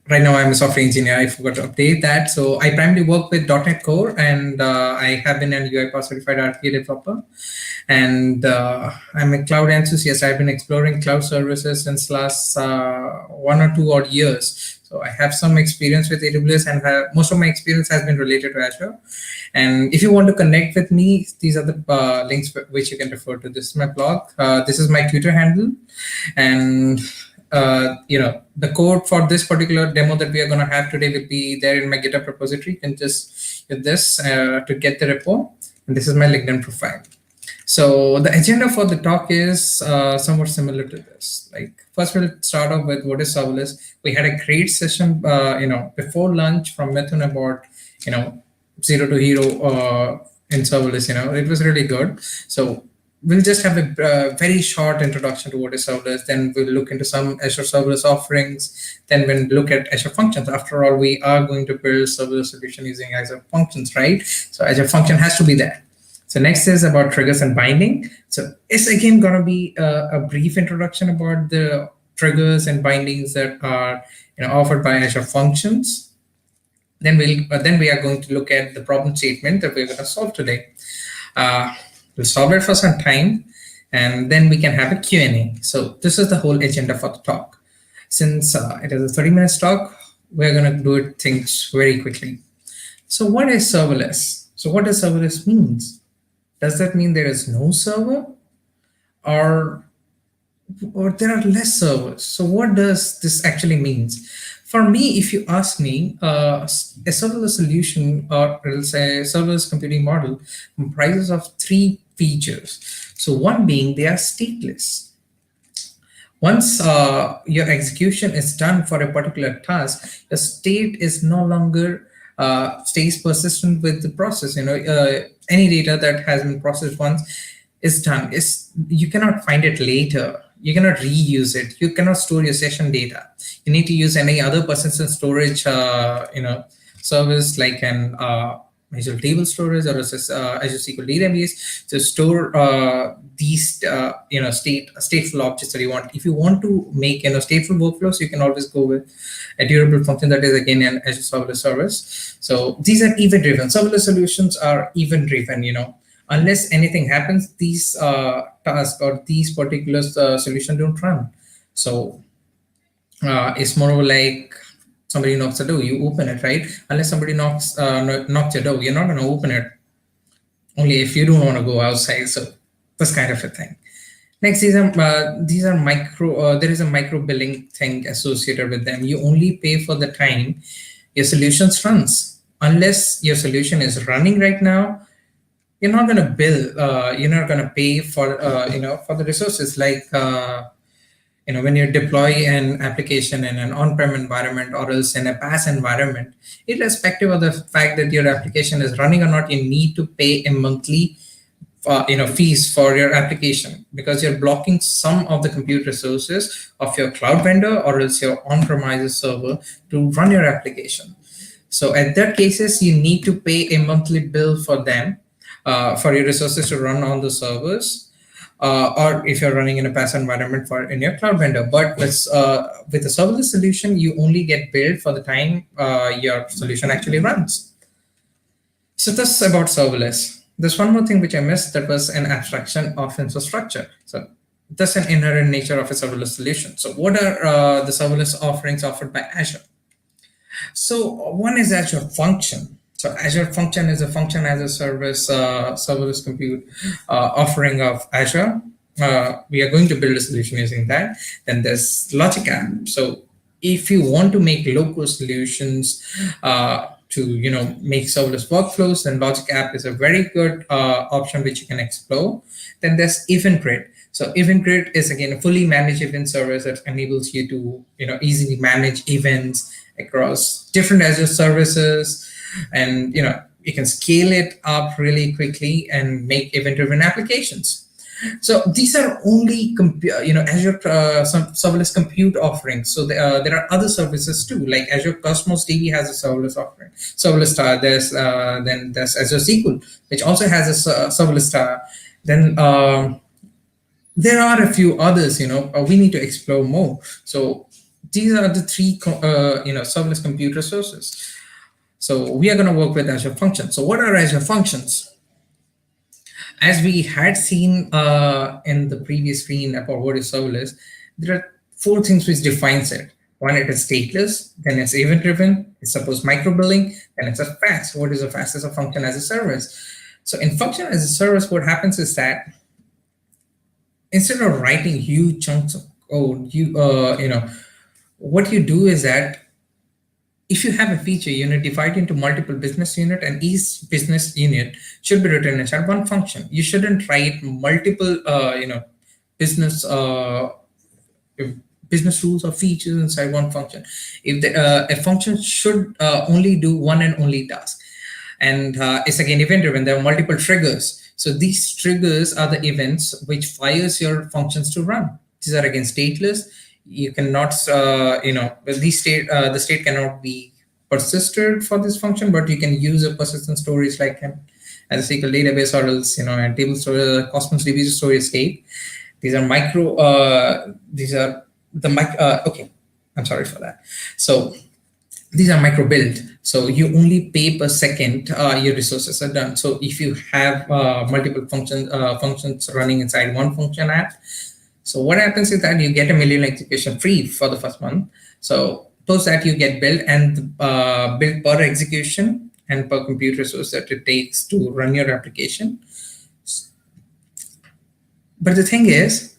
right now I'm a software engineer. I forgot to update that. So I primarily work with .NET Core, and I have been an UiPath certified RPA developer. And I'm a cloud enthusiast. I've been exploring cloud services since last 1 or 2 odd years. So I have some experience with AWS, and most of my experience has been related to Azure. And if you want to connect with me, these are the links which you can refer to. This is my blog. This is my Twitter handle, and the code for this particular demo that we are going to have today will be there in my GitHub repository. You can just use this to get the repo. And this is my LinkedIn profile. So the agenda for the talk is somewhat similar to this. Like first, we'll start off with what is serverless. We had a great session, before lunch from Mithun about you know zero to hero in serverless. It was really good. So we'll just have a very short introduction to what is serverless. Then we'll look into some Azure serverless offerings. Then we'll look at Azure functions. After all, we are going to build serverless solution using Azure functions, right? So Azure function has to be there. So next is about triggers and binding. So it's again going to be a brief introduction about the triggers and bindings that are offered by Azure Functions. Then we are going to look at the problem statement that we're going to solve today. Uh, we'll solve it for some time, and then we can have a Q&A. So this is the whole agenda for the talk. Since it is a 30-minute talk, we're going to do it things very quickly. So what is serverless? So what does serverless means? Does that mean there is no server, or there are less servers? So what does this actually means? For me, if you ask me, a serverless solution or else a serverless computing model comprises of three features. So one being they are stateless. Once your execution is done for a particular task, the state is no longer stays persistent with the process. Any data that has been processed once is done. You cannot find it later. You cannot reuse it. You cannot store your session data. You need to use any other persistent storage, service like an Azure Table Storage or Azure SQL Database to store these stateful objects that you want. If you want to make stateful workflows, you can always go with a durable function that is again an Azure Serverless Service. So these are event-driven. Serverless solutions are event-driven. Unless anything happens, these tasks or these particular solutions don't run. So it's more of like somebody knocks the door, you open it, right? Unless somebody knocks your door, you're not going to open it. Only if you don't want to go outside. So this kind of a thing. Next, these are micro. There is a micro billing thing associated with them. You only pay for the time your solutions runs. Unless your solution is running right now, you're not going to bill. You're not going to pay for for the resources like. When you deploy an application in an on-prem environment or else in a PaaS environment, irrespective of the fact that your application is running or not, you need to pay a monthly fees for your application because you're blocking some of the compute resources of your cloud vendor or else your on-premises server to run your application. So at that cases, you need to pay a monthly bill for them, for your resources to run on the servers. Or if you're running in a PaaS environment in your cloud vendor. But with a serverless solution, you only get billed for the time your solution actually runs. So that's about serverless. There's one more thing which I missed, that was an abstraction of infrastructure. So that's an inherent nature of a serverless solution. So what are the serverless offerings offered by Azure? So one is Azure Function. So Azure Function is a function as a service serverless compute offering of Azure. We are going to build a solution using that. Then there's Logic App. So if you want to make local solutions to make serverless workflows, then Logic App is a very good option which you can explore. Then there's Event Grid. So Event Grid is again a fully managed event service that enables you to easily manage events across different Azure services. And you can scale it up really quickly and make event-driven applications. So these are only Azure serverless compute offerings. So there are other services too, like Azure Cosmos DB has a serverless offering. Serverless star. Then there's Azure SQL, which also has a serverless star. Then there are a few others. We need to explore more. So these are the three serverless compute resources. So we are going to work with Azure Functions. So what are Azure Functions? As we had seen in the previous screen about what is serverless, there are four things which defines it. One, it is stateless. Then it's event-driven. It's supposed micro-billing. Then it's a fast. What is a fast? Is a function as a service. So in function as a service, what happens is that instead of writing huge chunks of code, what you do is that if you have a feature, divide into multiple business unit, and each business unit should be written inside one function. You shouldn't write multiple, business rules or features inside one function. If a function should only do one and only task, and it's again event-driven. There are multiple triggers. So these triggers are the events which fires your functions to run. These are again stateless. You cannot, the state cannot be persisted for this function, but you can use a persistent storage like as a SQL database or else, a table storage, Cosmos DB storage state. These are okay, I'm sorry for that. So these are micro build. So you only pay per second your resources are done. So if you have multiple functions running inside one function app, so what happens is that you get a million execution free for the first month. So post that you get billed and billed per execution and per compute resource that it takes to run your application. But the thing is,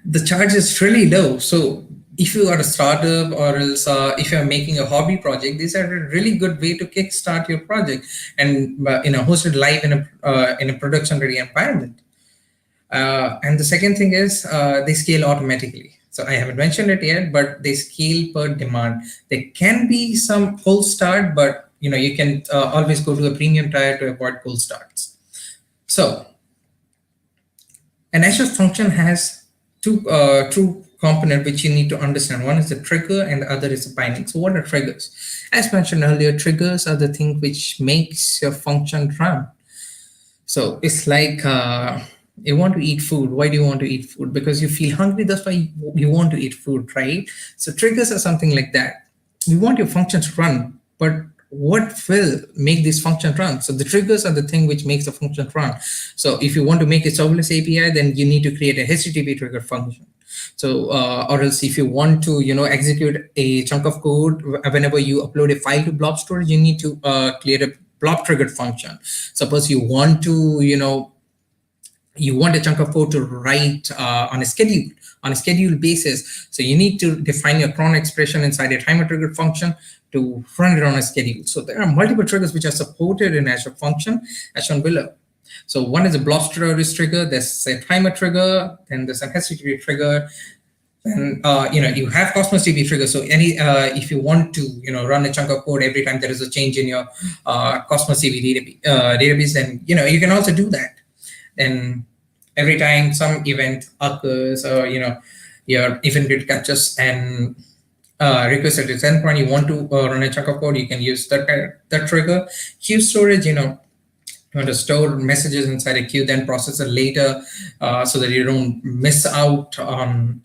the charge is really low. So if you are a startup, or else if you're making a hobby project, these are a really good way to kickstart your project and host it live in a production ready environment. And the second thing is they scale automatically. So I haven't mentioned it yet, but they scale per demand. There can be some cold start, but you can always go to a premium tier to avoid cold starts. So an Azure function has two component which you need to understand. One is the trigger and the other is the binding. So what are triggers? As mentioned earlier, triggers are the thing which makes your function run. So it's like you want to eat food. Why do you want to eat food? Because you feel hungry. That's why you want to eat food, right? So triggers are something like that. You want your function to run, but what will make this function run? So the triggers are the thing which makes the function run. So if you want to make a serverless API, then you need to create a HTTP trigger function. So or else if you want to execute a chunk of code whenever you upload a file to blob storage, you need to create a blob triggered function. Suppose you want to you want a chunk of code to write on a schedule basis. So you need to define your cron expression inside a timer trigger function to run it on a schedule. So there are multiple triggers which are supported in Azure function as shown below. So one is a blob storage trigger, there's a timer trigger, then there's an HTTP trigger. And you have Cosmos DB trigger. So if you want to run a chunk of code every time there is a change in your Cosmos DB database, then you can also do that. And every time some event occurs, or your event grid catches and request at its endpoint, you want to run a chunk of code, you can use that trigger. Queue storage, you want to store messages inside a queue, then process it later, so that you don't miss out on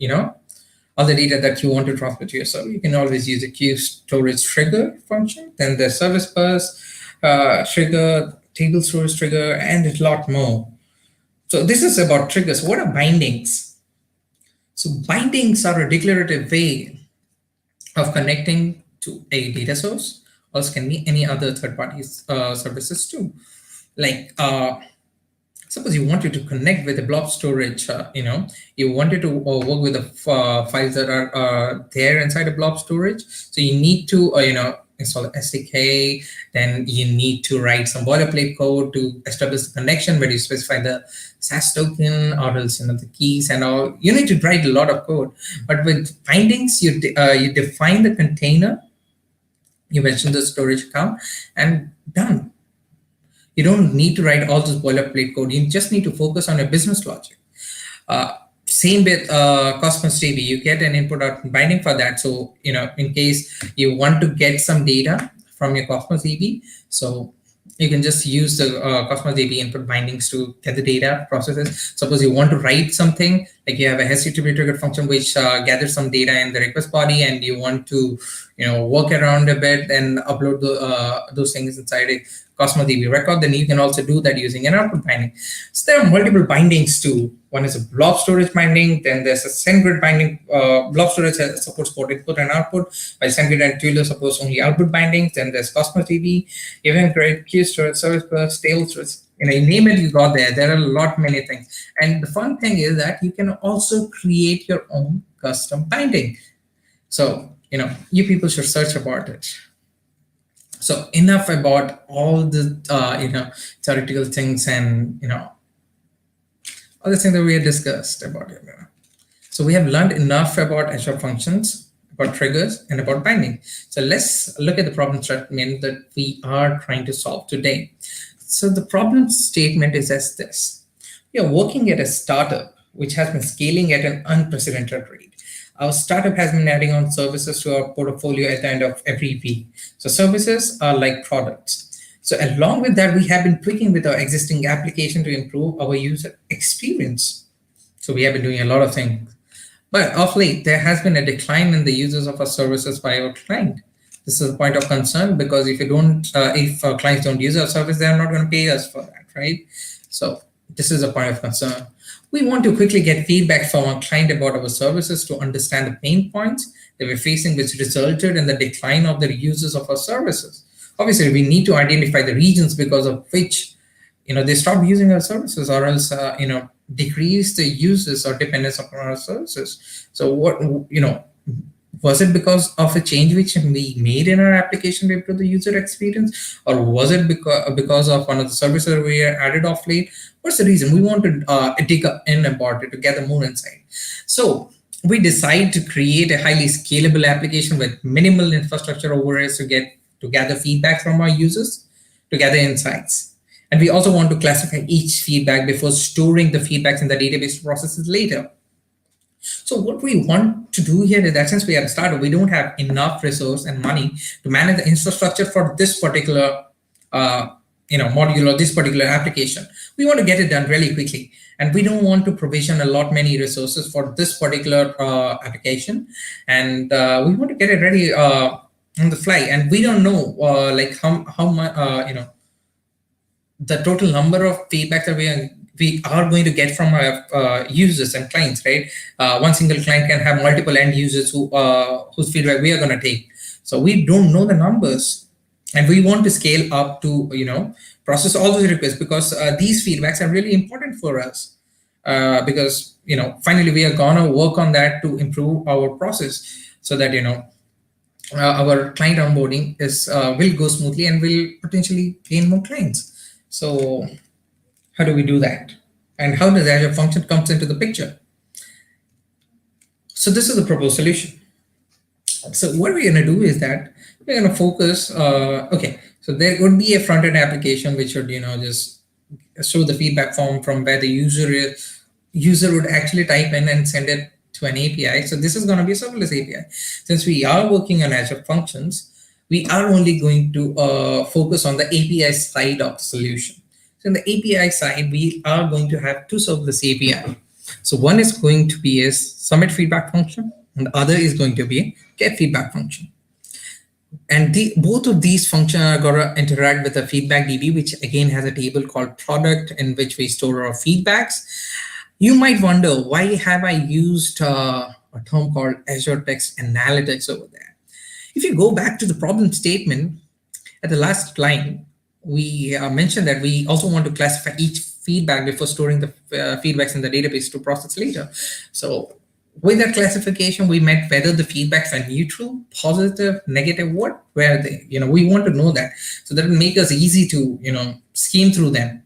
all the data that you want to transfer to your server. You can always use a queue storage trigger function. Then the service bus trigger, table storage trigger, and a lot more. So this is about triggers. What are bindings? So bindings are a declarative way of connecting to a data source, or can be any other third-party services too. Like suppose you wanted to connect with a blob storage, you wanted to work with the files that are there inside a blob storage. So you need to install the SDK, then you need to write some boilerplate code to establish the connection where you specify the SAS token or else the keys and all. You need to write a lot of code. But with bindings, you define the container, you mention the storage account, and done. You don't need to write all this boilerplate code. You just need to focus on your business logic. Same with Cosmos DB, you get an input out binding for that. So, in case you want to get some data from your Cosmos DB, so you can just use the Cosmos DB input bindings to get the data processes. Suppose you want to write something, like you have a HTTP trigger function which gathers some data in the request body, and you want to, work around a bit and upload those things inside a Cosmos DB record, then you can also do that using an output binding. So there are multiple bindings too. One is a blob storage binding, then there's a SendGrid binding. Blob storage supports both input and output, while SendGrid and Twilio supports only output bindings. Then there's Cosmos DB, event grid, queue storage, service bus, table storage. You name it, you got there. There are a lot many things. And the fun thing is that you can also create your own custom binding. So, you people should search about it. So enough about all the theoretical things and all the things that we had discussed about it. So we have learned enough about Azure functions, about triggers, and about binding. So let's look at the problem statement that we are trying to solve today. So the problem statement is as this: we are working at a startup which has been scaling at an unprecedented rate. Our startup has been adding on services to our portfolio at the end of every week. So services are like products. So along with that, we have been tweaking with our existing application to improve our user experience. So we have been doing a lot of things. But of late, there has been a decline in the users of our services by our client. This is a point of concern because if our clients don't use our service, they're not going to pay us for that, right? So this is a point of concern. We want to quickly get feedback from our client about our services to understand the pain points that we're facing, which resulted in the decline of the users of our services. Obviously, we need to identify the regions because of which, they stop using our services, or else, decrease the uses or dependence upon our services. So was it because of a change which we made in our application to improve the user experience, or was it because of one of the services we added off late? What's the reason? We want to dig in about it to gather more insight. So we decide to create a highly scalable application with minimal infrastructure overheads to gather feedback from our users, to gather insights. And we also want to classify each feedback before storing the feedbacks in the database to process it later. So what we want to do here is that since we are a startup, we don't have enough resource and money to manage the infrastructure for this particular module or this particular application. We want to get it done really quickly, and we don't want to provision many resources for this particular application, and we want to get it ready on the fly. And we don't know like how much the total number of feedback that we are going to get from our users and clients, right? One single client can have multiple end users whose feedback we are going to take. So we don't know the numbers, and we want to scale up to process all those requests, because these feedbacks are really important for us. Because finally we are gonna work on that to improve our process, so that our client onboarding will go smoothly and will potentially gain more clients. So how do we do that? And how does Azure Function comes into the picture? So this is the proposed solution. So what we're going to do is that we're going to focus, okay, so there would be a front-end application which would, just show the feedback form from where the user would actually type in and send it to an API. So this is going to be a serverless API. Since we are working on Azure Functions, we are only going to focus on the API side of the solution. So in the API side, we are going to have two serverless API. So one is going to be a submit feedback function, and the other is going to be a get feedback function. And both of these functions are going to interact with the feedback DB, which again has a table called product in which we store our feedbacks. You might wonder, why have I used a term called Azure Text Analytics over there? If you go back to the problem statement at the last line, we mentioned that we also want to classify each feedback before storing the feedbacks in the database to process later. So with that classification, we meant whether the feedbacks are neutral, positive, negative, what were they? We want to know that, so that will make us easy to skim through them.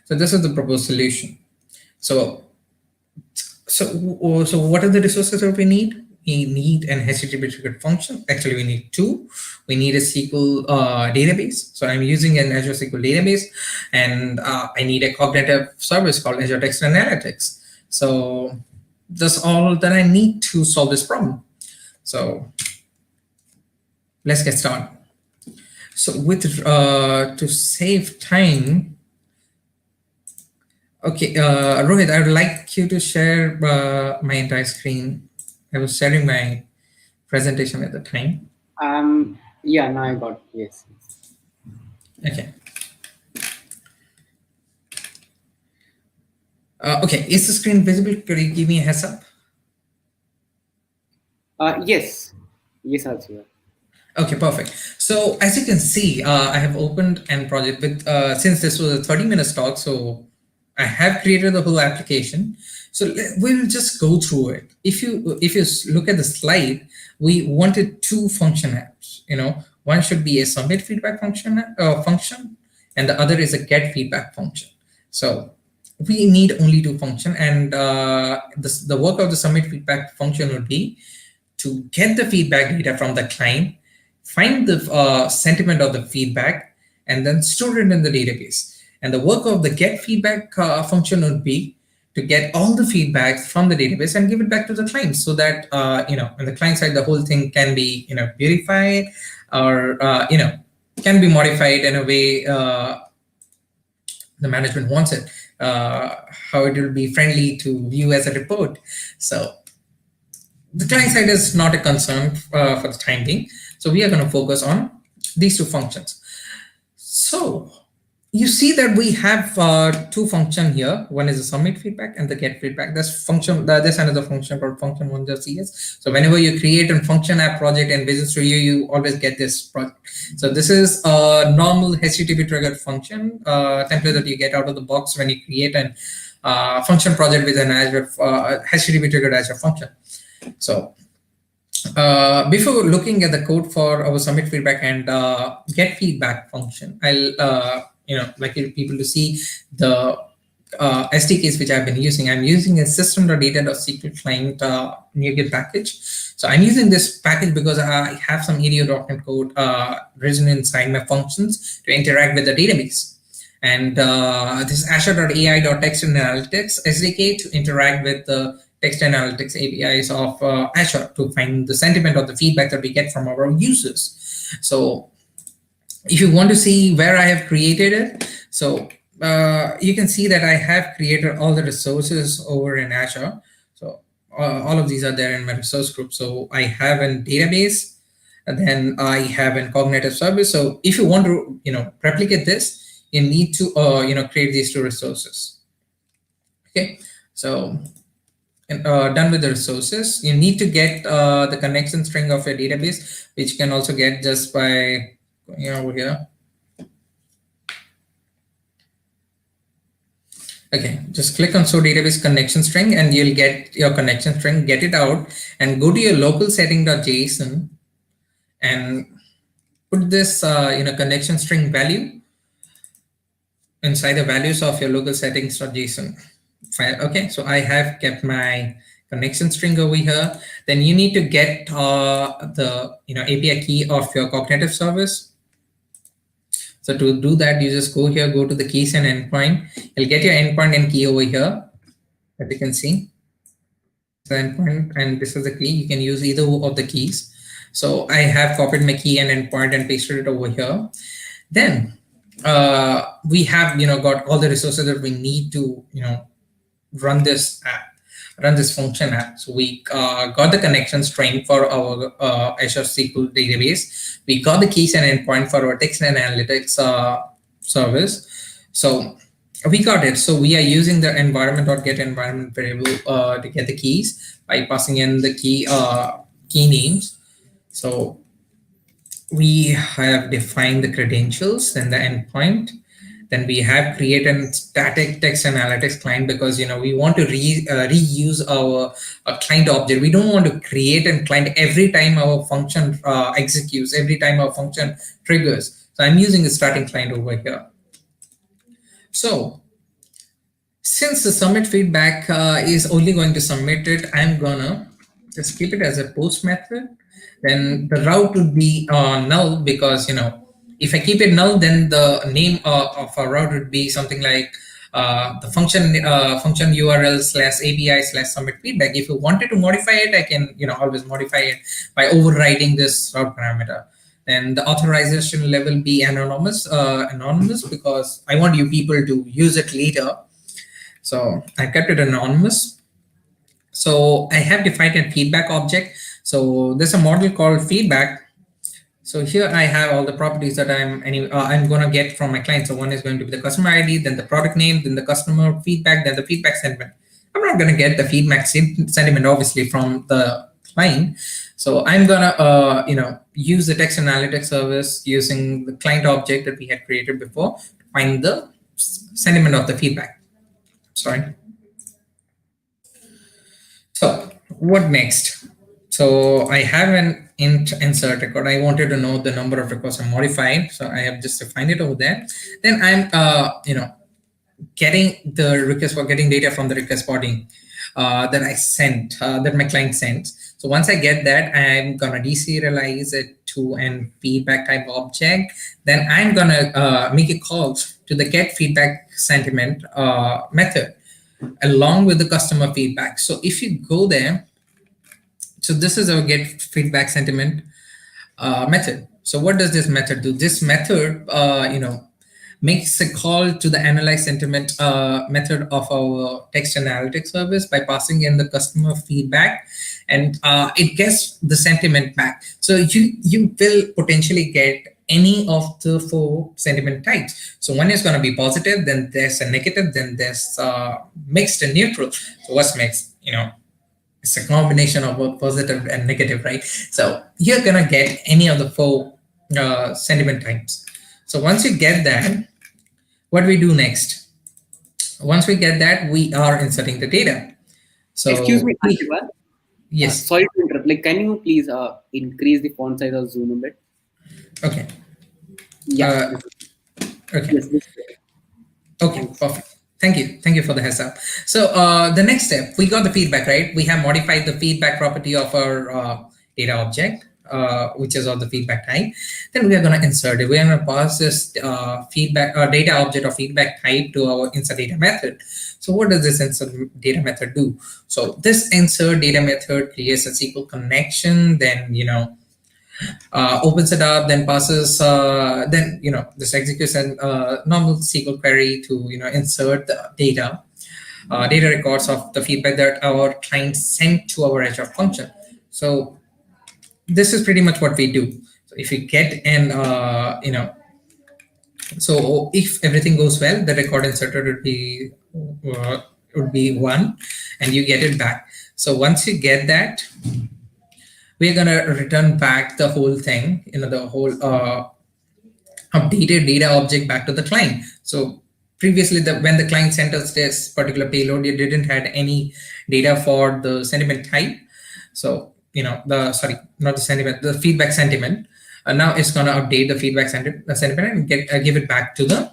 So this is the proposed solution. So what are the resources that we need? We need an HTTP triggered function. Actually, we need two. We need a SQL database. So I'm using an Azure SQL database, and I need a cognitive service called Azure Text Analytics. So that's all that I need to solve this problem. So let's get started. So to save time, okay, Rohit, I would like you to share my entire screen. I was sharing my presentation at the time. Yeah, now I got, yes. Okay. Okay, is the screen visible? Could you give me a heads up? Yes, also. Okay, perfect. So as you can see, I have opened an project with, since this was a 30-minute talk, so I have created the whole application. So we'll just go through it. If you look at the slide, we wanted two function apps. One should be a submit feedback function, and the other is a get feedback function. So we need only two functions, and the work of the submit feedback function would be to get the feedback data from the client, find the sentiment of the feedback, and then store it in the database. And the work of the get feedback function would be to get all the feedback from the database and give it back to the client, so that on the client side the whole thing can be verified, or can be modified in a way the management wants it, how it will be friendly to view as a report. So the client side is not a concern for the time being. So we are going to focus on these two functions. So you see that we have two functions here. One is the submit feedback and the get feedback. There's another function called function1.cs. So whenever you create a function app project in Visual Studio, you always get this project. So this is a normal HTTP triggered function template that you get out of the box when you create a function project with an Azure HTTP triggered Azure function. So Before looking at the code for our submit feedback and get feedback function, I'll like people to see the SDKs which I've been using. I'm using a system.data.sql client NuGet package. So I'm using this package because I have some EDO.NET code written inside my functions to interact with the database. And this is Azure.ai.text and analytics SDK to interact with the text analytics APIs of Azure to find the sentiment or the feedback that we get from our users. So if you want to see where I have created it, so you can see that I have created all the resources over in Azure. So all of these are there in my resource group. So I have a database, and then I have a cognitive service. So if you want to, replicate this, you need to, create these two resources. Okay, so done with the resources. You need to get the connection string of your database, which you can also get just by going over here. Okay, just click on show database connection string and you'll get your connection string, get it out and go to your local setting.json and put this connection string value inside the values of your local settings.json file. Okay, so I have kept my connection string over here. Then you need to get the API key of your cognitive service. So to do that, you just go here, go to the keys and endpoint. You'll get your endpoint and key over here, as you can see. The endpoint and this is the key. You can use either of the keys. So I have copied my key and endpoint and pasted it over here. Then we have got all the resources that we need to run this app, run this function app. So we got the connection string for our Azure SQL database. We got the keys and endpoint for our text and analytics service. So we got it. So we are using the environment.get environment variable to get the keys by passing in the key names. So we have defined the credentials and the endpoint. Then we have created a static text analytics client because we want to reuse our client object. We don't want to create a client every time our function executes, every time our function triggers. So I'm using a starting client over here. So since the submit feedback is only going to submit it, I'm gonna just keep it as a post method. Then the route would be null because if I keep it null, then the name of a route would be something like the function URL / API / submit feedback. If you wanted to modify it, I can always modify it by overriding this route parameter. And the authorization level be anonymous because I want you people to use it later. So I kept it anonymous. So I have defined a feedback object. So there's a model called feedback. So here I have all the properties that I'm going to get from my client. So one is going to be the customer ID, then the product name, then the customer feedback, then the feedback sentiment. I'm not going to get the feedback sentiment obviously from the client. So I'm going to use the text analytics service using the client object that we had created before to find the sentiment of the feedback. Sorry. So what next? So I have an int insert record. I wanted to know the number of records are modified. So I have just defined it over there. Then I'm getting the request for getting data from the request body that I sent, that my client sent. So once I get that, I'm gonna deserialize it to an feedback type object. Then I'm gonna make a call to the get feedback sentiment method along with the customer feedback. So if you go there, so this is our get feedback sentiment method. So what does this method do? This method, makes a call to the analyze sentiment method of our text analytics service by passing in the customer feedback, and it gets the sentiment back. So you will potentially get any of the 4 sentiment types. So one is going to be positive, then there's a negative, then there's mixed and neutral. So what's mixed? It's a combination of both positive and negative, right? So you're going to get any of the 4 sentiment types. So once you get that, what do we do next? Once we get that, we are inserting the data. So excuse me, Ashiva. Yes. Sorry to interrupt. Like, can you please increase the font size or zoom a bit? Okay. Yeah. Uh, okay. Yes. This is good. Okay, Thanks. perfect. Thank you. Thank you for the heads up. So the next step, we got the feedback, right? We have modified the feedback property of our data object, which is of the feedback type. Then we are going to insert it. We're going to pass this feedback data object or feedback type to our insert data method. So what does this insert data method do? So this insert data method creates a SQL connection. Then, opens it up, then passes, then this executes a normal SQL query to insert the data records of the feedback that our client sent to our Azure function. So this is pretty much what we do. So if you get an so if everything goes well, the record inserted would be one, and you get it back. So once you get that, we're gonna return back the whole thing, the whole updated data object back to the client. So previously, when the client sent us this particular payload, it didn't had any data for the sentiment type. So not the sentiment, the feedback sentiment. Now it's gonna update the feedback sentiment and give it back to the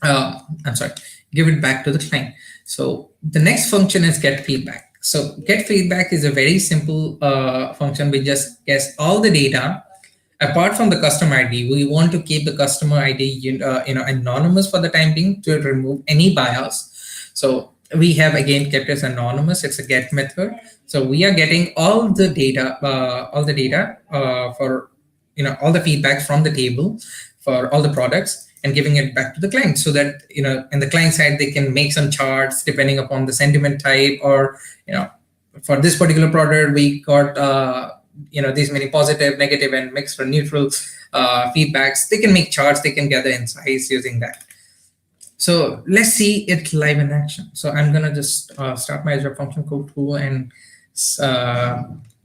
I'm sorry, give it back to the client. So the next function is get feedback. So get feedback is a very simple function. We just guess all the data apart from the customer ID. We want to keep the customer ID anonymous for the time being to remove any bias. So we have again kept it anonymous. It's a get method. So we are getting all the data for all the feedback from the table for all the products and giving it back to the client, so that in the client side they can make some charts depending upon the sentiment type, or for this particular product we got these many positive, negative, and mixed or neutral feedbacks. They can make charts, they can gather insights using that. So let's see it live in action. So I'm gonna just start my Azure function code tool and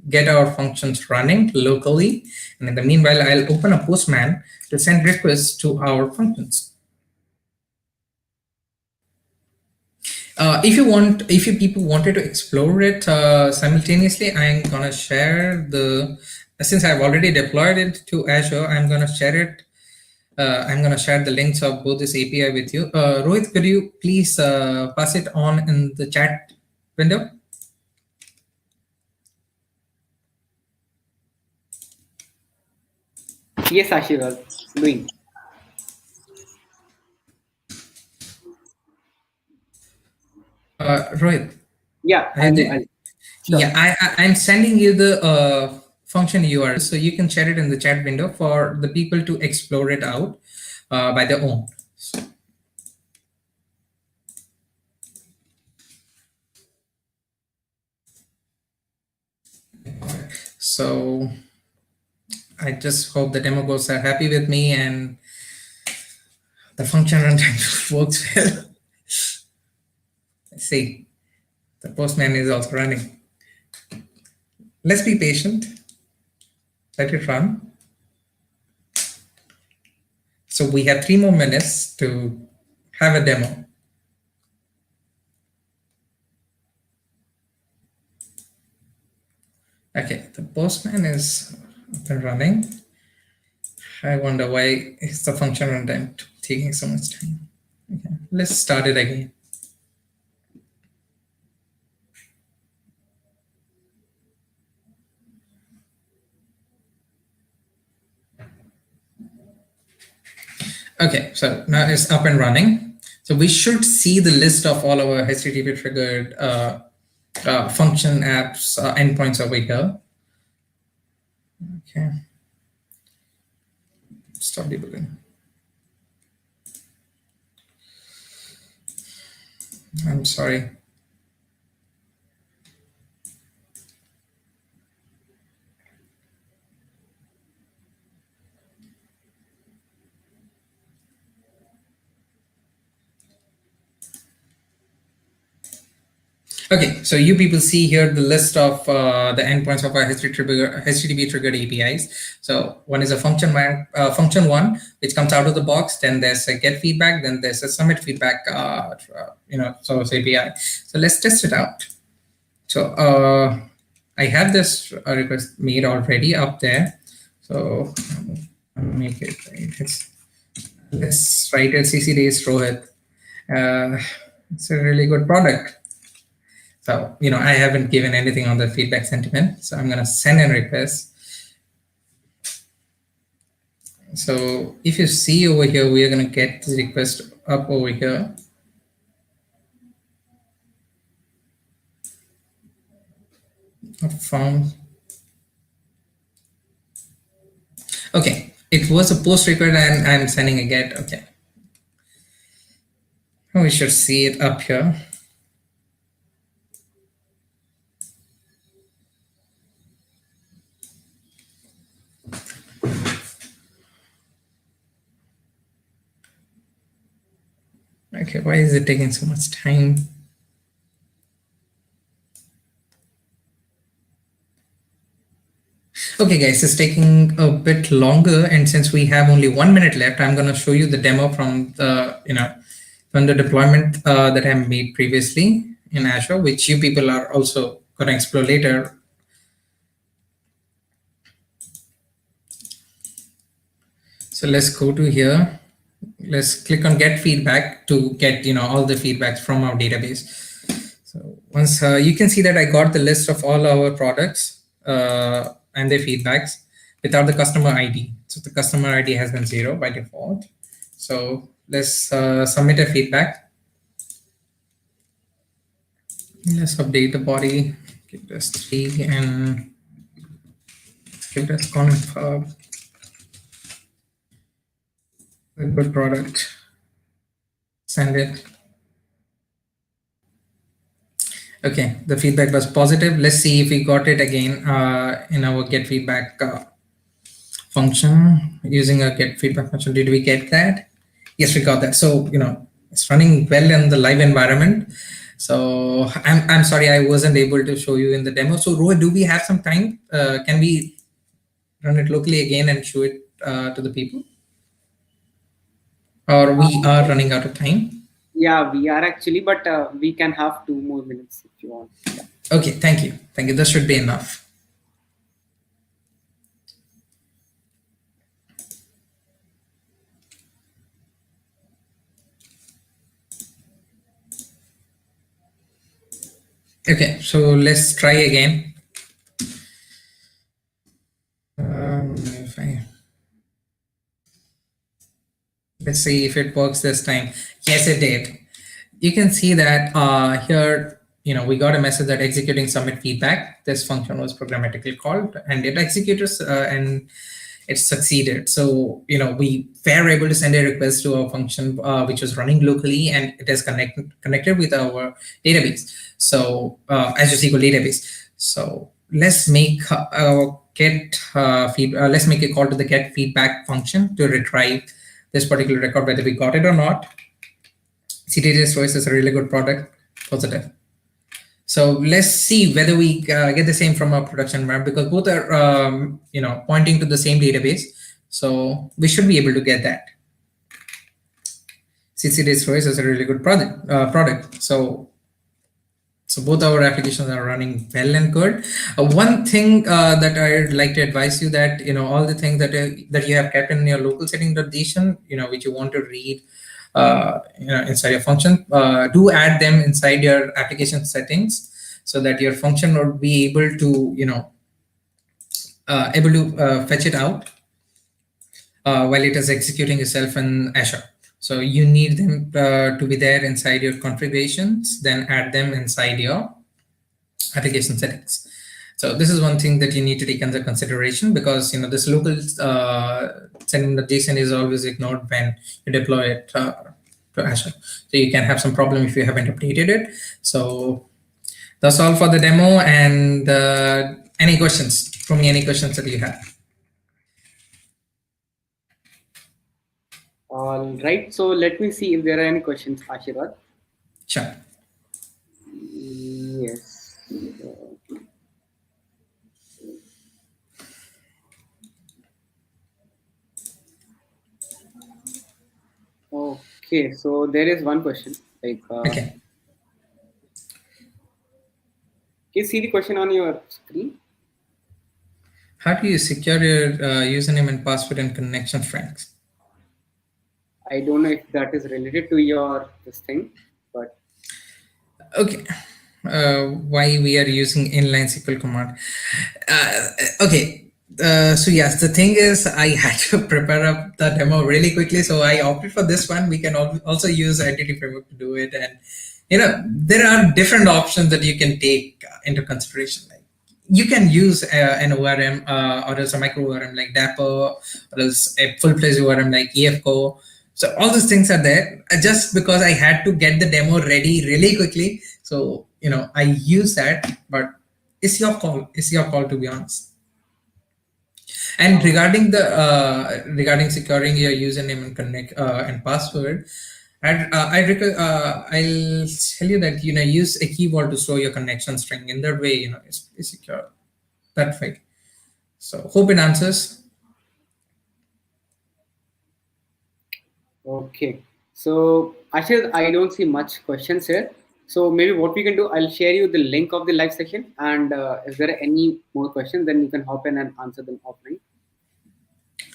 get our functions running locally. And in the meanwhile, I'll open a Postman to send requests to our functions. If you people wanted to explore it simultaneously, I'm gonna share since I've already deployed it to Azure, I'm gonna share it. I'm gonna share the links of both this API with you. Rohit, could you please pass it on in the chat window? Yes, Ashirwad, doing. Rohit. Yeah, Sure. Yeah, I'm sending you the function URL, so you can share it in the chat window for the people to explore it out by their own. So I just hope the demo goes are happy with me and the function runtime works well. Let's see, the Postman is also running. Let's be patient. Let it run. So we have 3 more minutes to have a demo. Okay, the Postman is up and running. I wonder why is the function runtime taking so much time. Okay, let's start it again. Okay, so now it's up and running. So we should see the list of all our HTTP triggered function apps endpoints over here. Okay. Stop debugging. I'm sorry. Okay, so you people see here the list of the endpoints of our HTTP triggered APIs. So one is a function one, which comes out of the box. Then there's a get feedback. Then there's a submit feedback. Source API. So let's test it out. So I have this request made already up there. So make it right. Let's write it CC days Rohit. It's a really good product. So, I haven't given anything on the feedback sentiment. So I'm going to send a request. So if you see over here, we are going to get the request up over here. Found. Okay, it was a post request and I'm sending a get. Okay. We should see it up here. Okay, why is it taking so much time? Okay, guys, it's taking a bit longer, and since we have only 1 minute left, I'm going to show you the demo from the from the deployment that I made previously in Azure, which you people are also going to explore later. So let's go to here. Let's click on get feedback to get all the feedbacks from our database. So once you can see that I got the list of all our products and their feedbacks without the customer ID. So the customer ID has been 0 by default. So let's submit a feedback. Let's update the body. Give this 3 and let's give this KonfHub. A good product. Send it. Okay, the feedback was positive. Let's see if we got it again in our get feedback function using a get feedback function. Did we get that? Yes, we got that. So it's running well in the live environment. So I'm sorry I wasn't able to show you in the demo. So Rohit, do we have some time? Can we run it locally again and show it to the people? Or we are running out of time? Yeah, we are actually, but we can have 2 more minutes if you want. Yeah. Okay, thank you. Thank you. That should be enough. Okay, so let's try again. Let's see if it works this time. Yes, it did. You can see that here, we got a message that executing submit feedback. This function was programmatically called and it executed and it succeeded. So, we were able to send a request to our function, which was running locally, and it is connected with our database. So Azure SQL database. So let's make our let's make a call to the get feedback function to retrieve this particular record, whether we got it or not. CTJ Stories is a really good product, positive. So let's see whether we get the same from our production environment, because both are pointing to the same database. So we should be able to get that. CTJ Stories is a really good product. So both our applications are running well and good. One thing that I'd like to advise you that all the things that you have kept in your local setting.json, which you want to read inside your function, do add them inside your application settings so that your function will be able to fetch it out while it is executing itself in Azure. So you need them to be there inside your configurations, then add them inside your application settings. So this is one thing that you need to take under consideration, because this local setting.json is always ignored when you deploy it to Azure. So you can have some problem if you haven't updated it. So that's all for the demo. And any questions from me? Any questions that you have? All right. So let me see if there are any questions, Ashirwad. Sure. Yes. Okay. So there is one question. Like, Okay. You see the question on your screen? How do you secure your username and password and connection strengths? I don't know if that is related to your this thing, but Okay. Why we are using inline SQL command? Okay. So yes, the thing is, I had to prepare up the demo really quickly, so I opted for this one. We can also use entity framework to do it, and there are different options that you can take into consideration. Like you can use an ORM or else a micro ORM like Dapper, or else a full-fledged ORM like EFCO. So all those things are there. Just because I had to get the demo ready really quickly, so I use that. But it's your call. It's your call, to be honest. And uh, regarding securing your username and connect and password, I'll tell you that use a keyword to store your connection string. In that way, it's secure that way. So hope it answers. okay. So actually, I don't see much questions here. So maybe what we can do, I'll share you the link of the live session, and if there are any more questions, then you can hop in and answer them offline.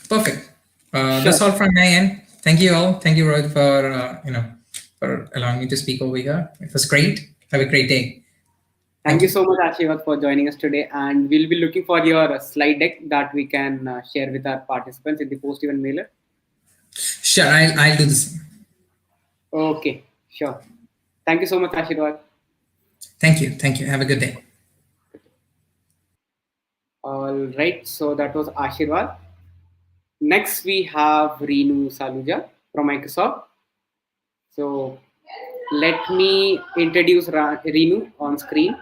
Perfect. Sure. That's all from my end. Thank you all. Thank you, Rohit, for for allowing me to speak over here. It was great. Have a great day. Thank Thank you you. so much, Ashivat, for joining us today. And we'll be looking for your slide deck that we can share with our participants in the post event mailer. Sure, I'll do the same. Okay, sure. Thank you so much, Ashivat. Thank you. Thank you. Have a good day. All right, so that was Ashirwad. Next, we have Reenu Saluja from Microsoft. So let me introduce Reenu on screen.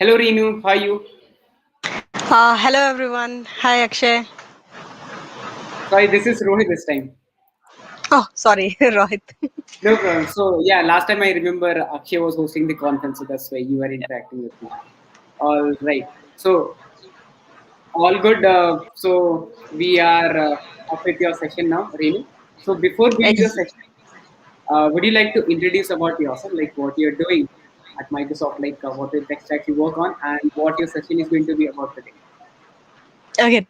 Hello, Reenu. How are you? Hello everyone. Hi Akshay. Sorry, this is Rohit this time. Oh, sorry, Rohit. No problem. So yeah, last time I remember Akshay was hosting the conference, so that's why you were interacting with me. All right. So all good. So we are up with your session now, Reenu. So before going to the Ex- session, would you like to introduce about yourself, like what you're doing at Microsoft, like what the tech stack you work on, and what your session is going to be about today? Okay.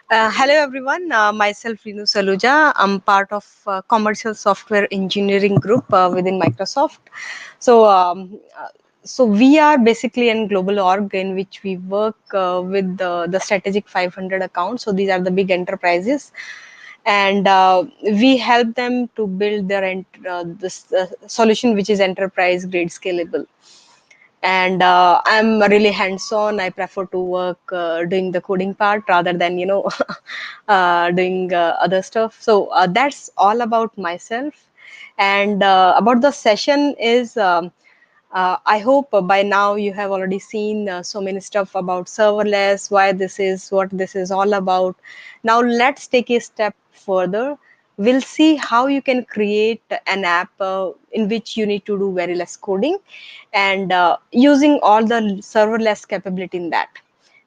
Hello everyone. Myself Rinu Saluja. I'm part of commercial software engineering group within Microsoft. So so we are basically a global org in which we work with the strategic 500 accounts. So these are the big enterprises, and we help them to build their this solution which is enterprise grade scalable. And I'm really hands-on. I prefer to work doing the coding part rather than doing other stuff. So that's all about myself. And about the session is I hope by now you have already seen so many stuff about serverless, why this is, what this is all about. Now let's take a step further. We'll see how you can create an app in which you need to do very less coding, and using all the serverless capability in that.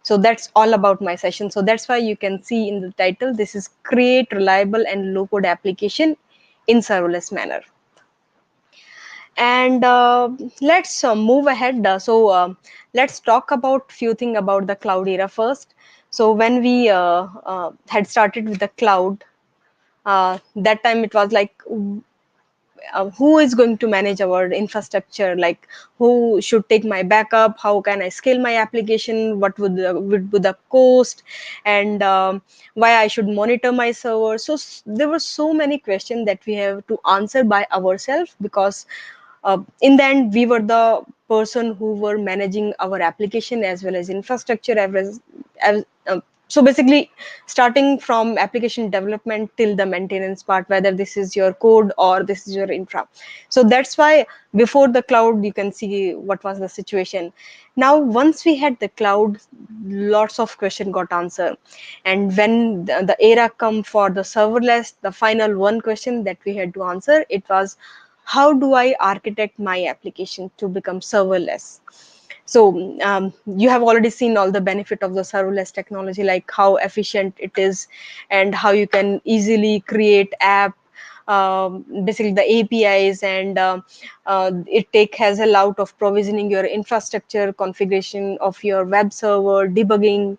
So that's all about my session. So that's why you can see in the title, this is create reliable and low code application in serverless manner. And let's move ahead. Let's talk about few things about the cloud era first. So when we had started with the cloud, that time it was like, who is going to manage our infrastructure, like who should take my backup, how can I scale my application, what would be the cost, and why I should monitor my server. So there were so many questions that we have to answer by ourselves, because in the end we were the person who were managing our application as well as infrastructure so basically starting from application development till the maintenance part, whether this is your code or this is your infra. So that's why before the cloud you can see what was the situation. Now once we had the cloud, lots of question got answered. And when the era come for the serverless, the final one question that we had to answer, it was, how do I architect my application to become serverless? So you have already seen all the benefit of the serverless technology, like how efficient it is and how you can easily create app basically the APIs, and it has a lot of provisioning your infrastructure, configuration of your web server, debugging,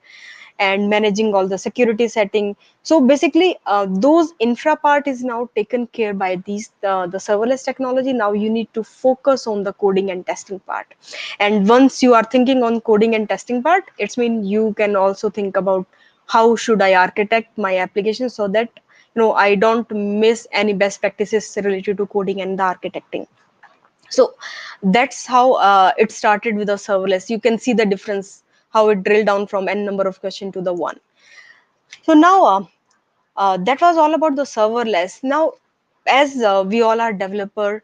and managing all the security setting. So basically those infra part is now taken care by these the serverless technology. Now you need to focus on the coding and testing part, and once you are thinking on coding and testing part, it's mean you can also think about how should I architect my application so that I don't miss any best practices related to coding and the architecting. So that's how it started with the serverless. You can see the difference, how it drilled down from n number of question to the one. So now that was all about the serverless. Now, as we all are developer,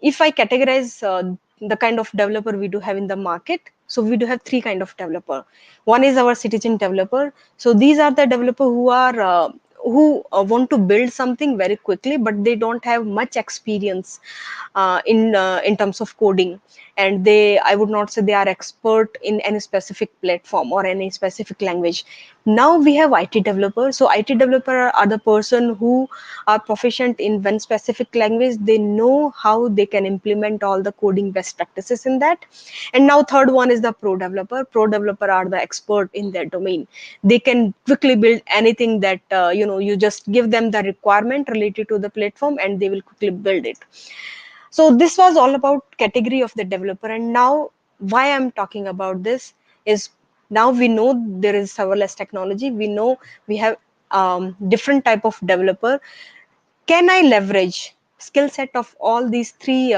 if I categorize the kind of developer we do have in the market, so we do have three kind of developer. One is our citizen developer. So these are the developer who want to build something very quickly, but they don't have much experience in terms of coding, and I would not say they are expert in any specific platform or any specific language. Now we have IT developers. So IT developer are the person who are proficient in one specific language. They know how they can implement all the coding best practices in that. And now third one is the pro developer. Pro developer are the expert in their domain. They can quickly build anything that you just give them the requirement related to the platform, and they will quickly build it. So this was all about category of the developer. And now why I'm talking about this is, now we know there is serverless technology. We know we have different type of developer. Can I leverage skill set of all these three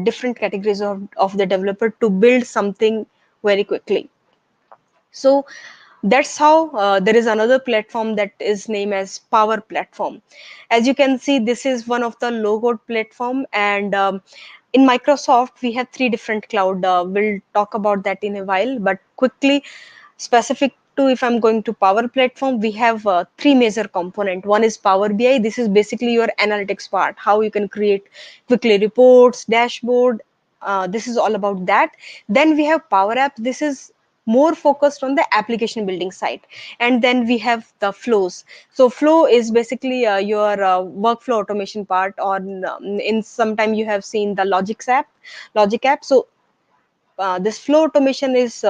different categories of the developer to build something very quickly? So that's how there is another platform that is named as Power Platform. As you can see, this is one of the low code platform. And in Microsoft we have three different cloud. We'll talk about that in a while, but quickly, specific to, if I'm going to Power Platform, we have three major component. One is Power BI. This is basically your analytics part, how you can create quickly reports, dashboard. This is all about that. Then we have Power App. This is more focused on the application building side. And then we have the flows. So flow is basically your workflow automation part, or in some time you have seen the logic app. So this flow automation is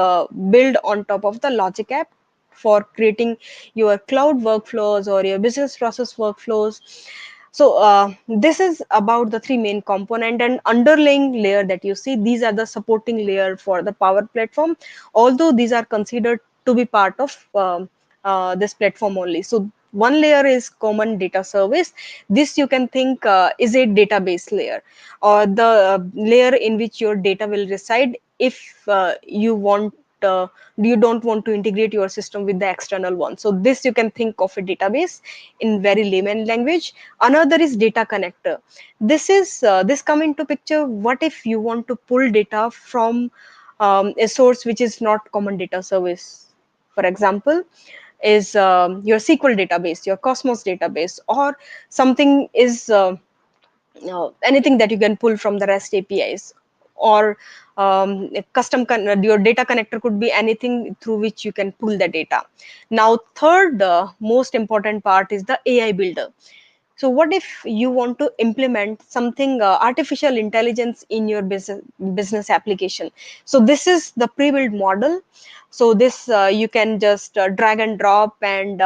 built on top of the logic app for creating your cloud workflows or your business process workflows. So this is about the three main component, and underlying layer that you see, these are the supporting layer for the Power Platform, although these are considered to be part of this platform only. So one layer is common data service. This you can think is a database layer, or the layer in which your data will reside if uh, you don't want to integrate your system with the external one. So this you can think of a database in very layman language. Another is data connector. This come into picture, what if you want to pull data from a source which is not common data service. For example, is your SQL database, your Cosmos database, or something is anything that you can pull from the REST APIs, or your data connector could be anything through which you can pull the data. Now, third most important part is the AI builder. So what if you want to implement something artificial intelligence in your business application? So this is the pre-built model. So this you can just drag and drop, and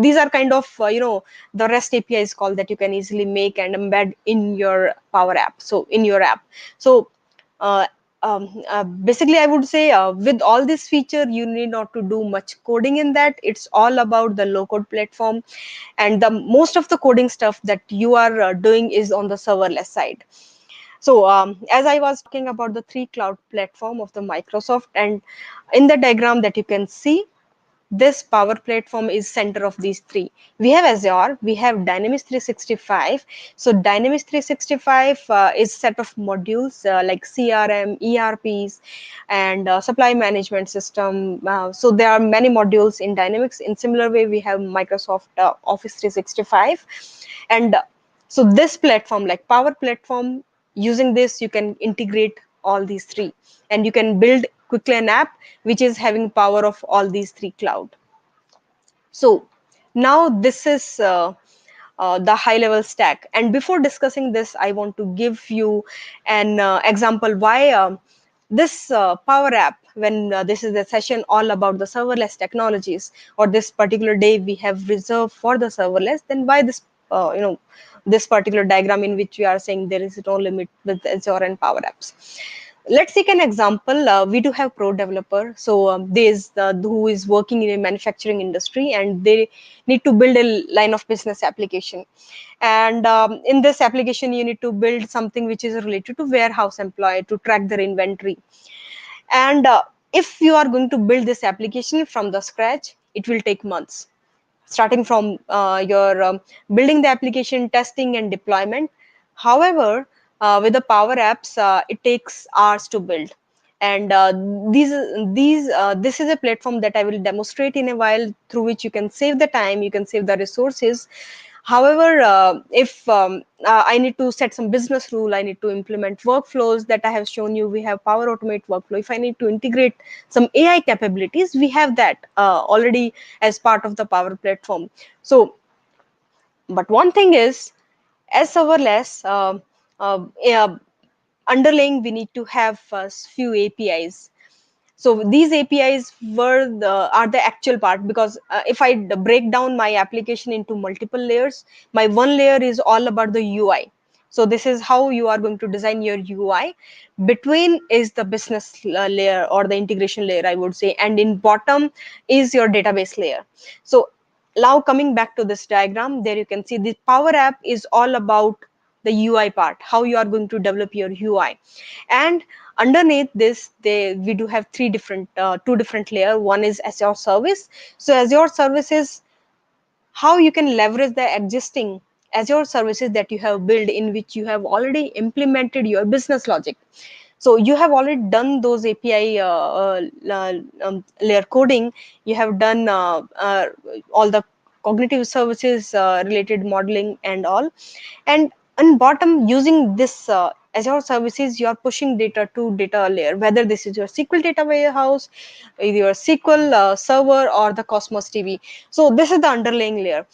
these are kind of the REST APIs call that you can easily make and embed in your Power App. So in your app. So uh, basically I would say with all this feature you need not to do much coding in that. It's all about the low code platform, and the most of the coding stuff that you are doing is on the serverless side. So as I was talking about the three cloud platform of the Microsoft, and in the diagram that you can see, this Power Platform is center of these three. We have Azure, we have Dynamics 365. So Dynamics 365 is set of modules like CRM, ERPs, and supply management system. So there are many modules in Dynamics. In similar way, we have Microsoft Office 365. And so this platform, like Power Platform, using this, you can integrate all these three, and you can build quickly an app which is having power of all these three cloud. So now this is the high level stack. And before discussing this, I want to give you an example why this power app, when this is the session all about the serverless technologies, or this particular day we have reserved for the serverless, then why this this particular diagram in which we are saying there is no limit with Azure and power apps. Let's take an example. We do have pro developer. So there's who is working in a manufacturing industry, and they need to build a line of business application. And in this application, you need to build something which is related to warehouse employee to track their inventory. And if you are going to build this application from the scratch, it will take months, starting from your building the application, testing and deployment. However, with the power apps, it takes hours to build. And this is a platform that I will demonstrate in a while, through which you can save the time, you can save the resources. However, if I need to set some business rule, I need to implement workflows that I have shown you. We have Power Automate workflow. If I need to integrate some AI capabilities, we have that already as part of the Power Platform. So, but one thing is, as serverless, yeah, underlying, we need to have a few APIs. So these APIs are the actual part, because if I break down my application into multiple layers, my one layer is all about the UI. So this is how you are going to design your UI. Between is the business layer, or the integration layer, I would say, and in bottom is your database layer. So now coming back to this diagram, there you can see the Power App is all about the UI part, how you are going to develop your UI. And underneath this, we do have two different layer. One is Azure Service. So Azure Service is how you can leverage the existing Azure services that you have built, in which you have already implemented your business logic. So you have already done those API layer coding. You have done all the cognitive services related modeling and all. And on bottom, using this Azure services, you are pushing data to data layer, whether this is your SQL data warehouse, your SQL server, or the Cosmos DB. So this is the underlying layer.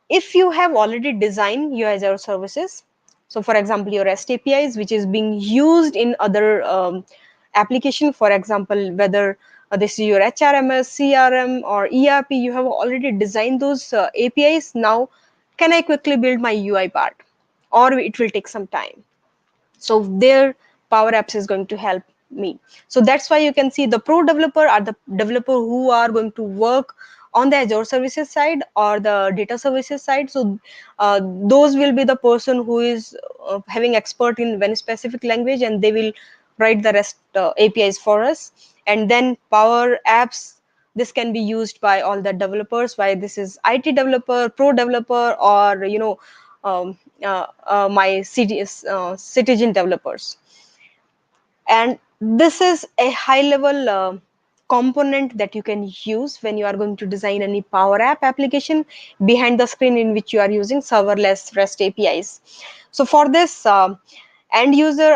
If you have already designed your Azure services, so for example, your REST APIs, which is being used in other application, for example, whether this is your HRMS, CRM, or ERP, you have already designed those APIs. Now, can I quickly build my UI part, or it will take some time? So there, Power Apps is going to help me. So that's why you can see the pro developer are the developer who are going to work on the Azure services side or the data services side. So those will be the person who is having expert in one specific language, and they will write the rest APIs for us. And then Power Apps, this can be used by all the developers, why this is IT developer, pro developer, or my citizen developers. And this is a high level component that you can use when you are going to design any Power App application behind the screen, in which you are using serverless REST APIs. So for this, end user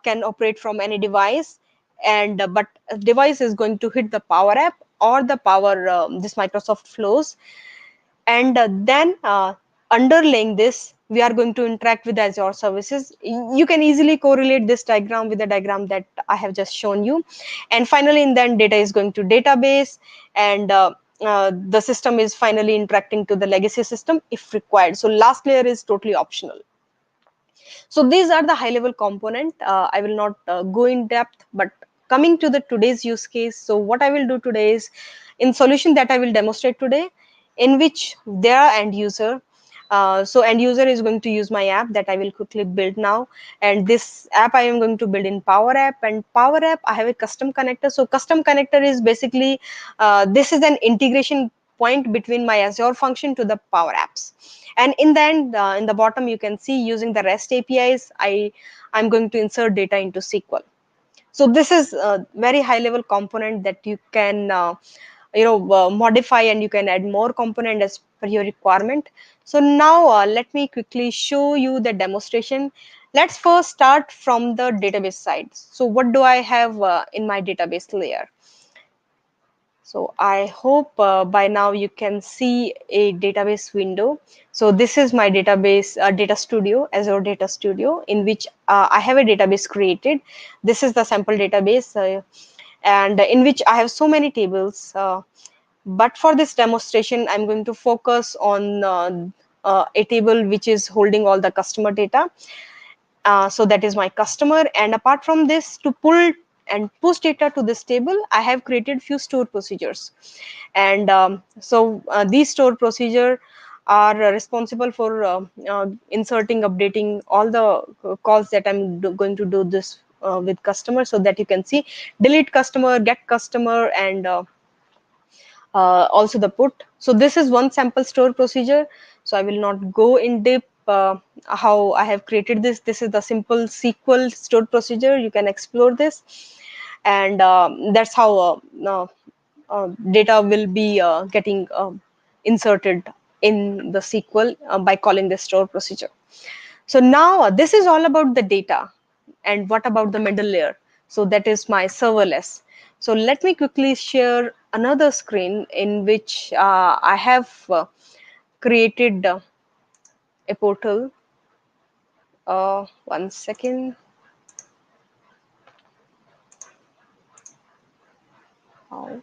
can operate from any device, and but device is going to hit the Power App or the Power this Microsoft flows. And then underlaying this, we are going to interact with Azure services. You can easily correlate this diagram with the diagram that I have just shown you. And finally, in then data is going to database, and the system is finally interacting to the legacy system if required. So last layer is totally optional. So these are the high level component. I will not go in depth, but coming to the today's use case. So what I will do today is, in solution that I will demonstrate today, in which there are end user. So end user is going to use my app that I will quickly build now. And this app I am going to build in Power App, and Power App, I have a custom connector. So custom connector is basically, this is an integration point between my Azure function to the Power Apps. And in the end, in the bottom, you can see, using the REST APIs, I'm going to insert data into SQL. So this is a very high level component that you can modify, and you can add more component as per your requirement. So now let me quickly show you the demonstration. Let's first start from the database side. So what do I have in my database layer? So I hope by now you can see a database window. So this is my database data studio, Azure Data Studio, in which I have a database created. This is the sample database, and in which I have so many tables. But for this demonstration, I'm going to focus on a table which is holding all the customer data. So that is my customer, and apart from this, to pull and push data to this table, I have created few store procedures. And these store procedure are responsible for inserting, updating all the calls that I'm going to do this with customer. So that you can see delete customer, get customer, and also the put. So this is one sample store procedure. So I will not go in depth how I have created this. This is the simple SQL store procedure. You can explore this, and that's how data will be getting inserted in the SQL by calling the store procedure. So now this is all about the data. And what about the middle layer? So that is my serverless. So let me quickly share another screen in which I have created a portal. One second.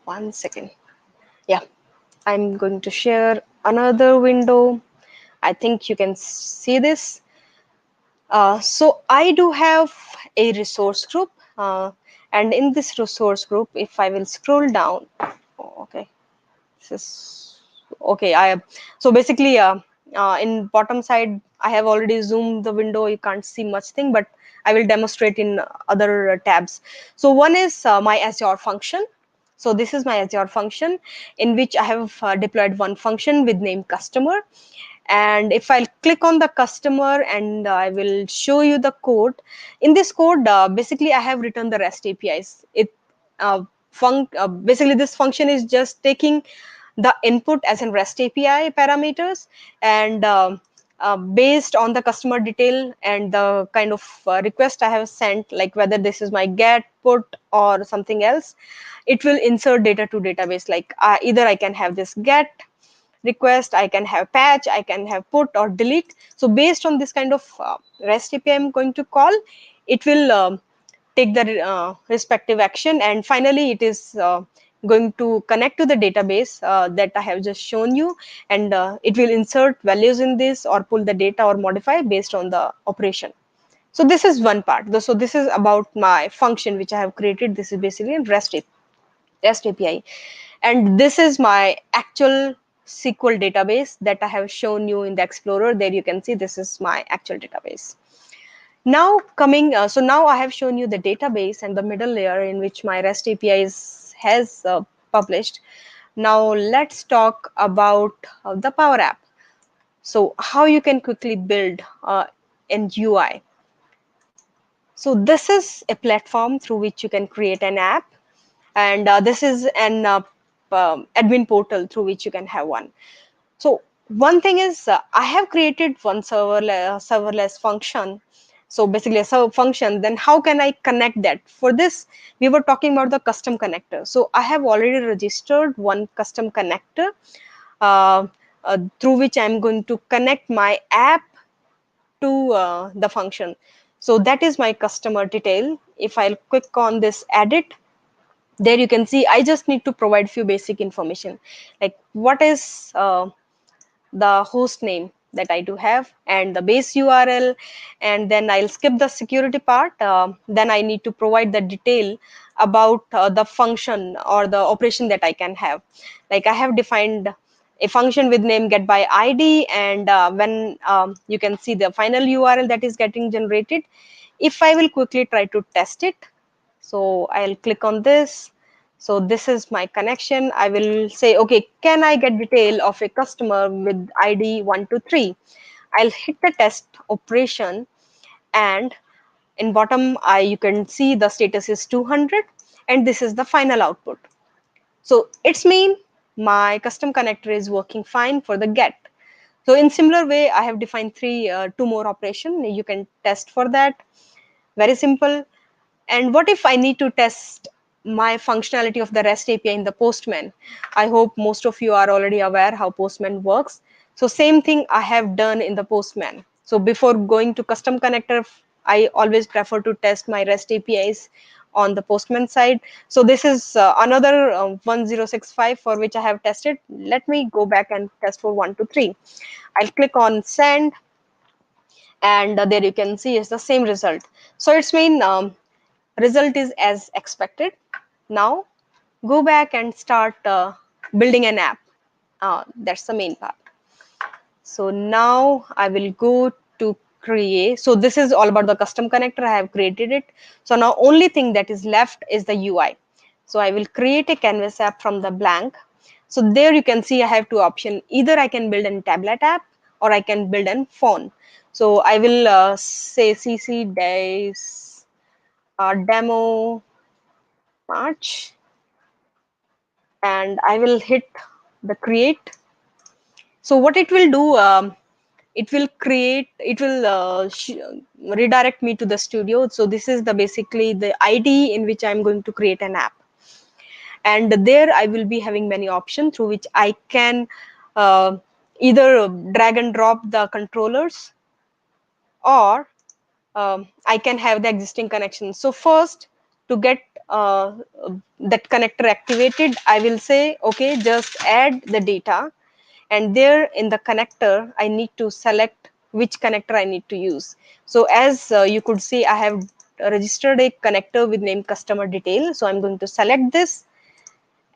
One second. Yeah, I'm going to share another window. I think you can see this. So I do have a resource group, and in this resource group, if I will scroll down, oh, okay, this is okay. So basically, in bottom side, I have already zoomed the window. You can't see much thing, but I will demonstrate in other tabs. So one is my Azure function. So this is my Azure function in which I have deployed one function with name customer. And if I'll click on the customer and I will show you the code, in this code, basically I have written the REST APIs. Basically this function is just taking the input as in REST API parameters, and based on the customer detail and the kind of request I have sent, like whether this is my get, put, or something else, it will insert data to database. Like either I can have this get request, I can have patch, I can have put or delete. So based on this kind of REST API I'm going to call, it will take the respective action, and finally it is going to connect to the database that I have just shown you, and it will insert values in this or pull the data or modify based on the operation. So this is one part. So this is about my function which I have created. This is basically in REST API. And this is my actual SQL database that I have shown you in the Explorer. There you can see this is my actual database. Now so now I have shown you the database and the middle layer in which my REST API has published. Now let's talk about the Power App. So how you can quickly build an UI. So this is a platform through which you can create an app, and this is an admin portal through which you can have one. So one thing is I have created one serverless function. So basically a server function, then how can I connect that? For this, we were talking about the custom connector. So I have already registered one custom connector uh, through which I'm going to connect my app to the function. So that is my customer detail. If I'll click on this edit, there you can see I just need to provide few basic information, like what is the host name that I do have and the base URL, and then I'll skip the security part. Then I need to provide the detail about the function or the operation that I can have. Like I have defined a function with name get by ID, and when you can see the final URL that is getting generated. If I will quickly try to test it, so I'll click on this. So this is my connection. I will say, okay, can I get detail of a customer with ID 123? I'll hit the test operation, and in bottom you can see the status is 200, and this is the final output. So it's mean my custom connector is working fine for the get. So in similar way, I have defined two more operation. You can test for that. Very simple. And what if I need to test my functionality of the REST API in the Postman. I hope most of you are already aware how Postman works. So same thing I have done in the Postman. So before going to custom connector, I always prefer to test my REST APIs on the Postman side. So this is another 1065 for which I have tested. Let me go back and test for 123. I'll click on send, and there you can see is the same result. So it's mean result is as expected. Now go back and start building an app. That's the main part. So now I will go to create. So this is all about the custom connector. I have created it. So now only thing that is left is the UI. So I will create a canvas app from the blank. So there you can see I have two options. Either I can build a tablet app or I can build a phone. So I will say cc days demo March, and I will hit the create. So what it will do, it will create, it will redirect me to the studio. So this is the basically the ID in which I'm going to create an app, and there I will be having many options through which I can uh, either drag and drop the controllers, or I can have the existing connection. So first, to get that connector activated, I will say, okay, just add the data. And there in the connector, I need to select which connector I need to use. So as you could see, I have registered a connector with name customer detail. So I'm going to select this,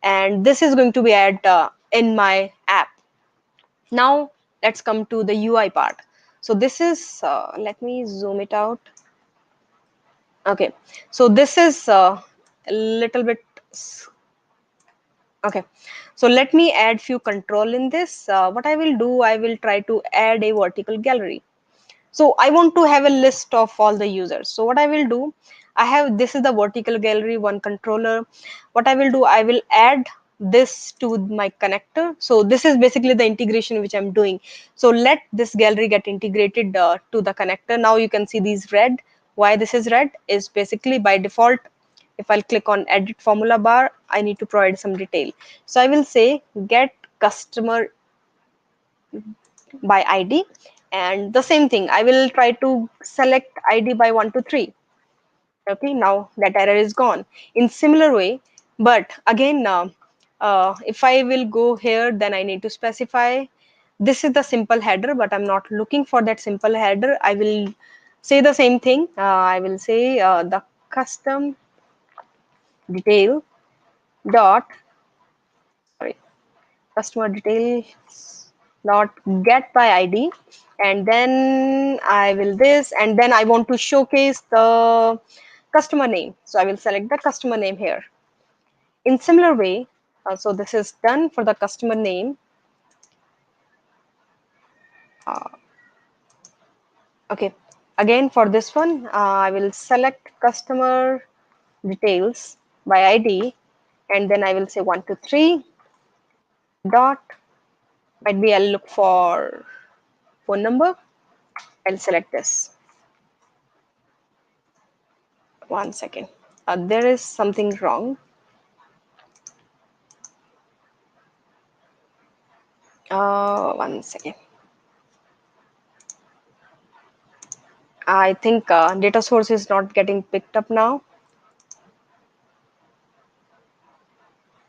and this is going to be add in my app. Now let's come to the UI part. So this is, let me zoom it out. Okay, so this is a little bit, okay. So let me add few control in this. What I will do, I will try to add a vertical gallery. So I want to have a list of all the users. So what I will do, I have, this is the vertical gallery, one controller. What I will do, I will add this to my connector. So this is basically the integration which I'm doing. So let this gallery get integrated to the connector. Now you can see these red. Why this is red is basically by default. If I'll click on edit formula bar, I need to provide some detail. So I will say get customer by ID, and the same thing I will try to select ID by 1 to 3. Okay, now that error is gone. In similar way, but again, if I will go here, then I need to specify this is the simple header, but I'm not looking for that simple header. I will say the same thing. I will say the custom detail dot, sorry, customer details dot get by ID, and then I will this, and then I want to showcase the customer name. So I will select the customer name here. In similar way, so this is done for the customer name. Okay, again for this one, I will select customer details by ID, and then I will say 1 to 3 dot, might be I'll look for phone number. I'll select this. One second. There is something wrong. One second. I think data source is not getting picked up now.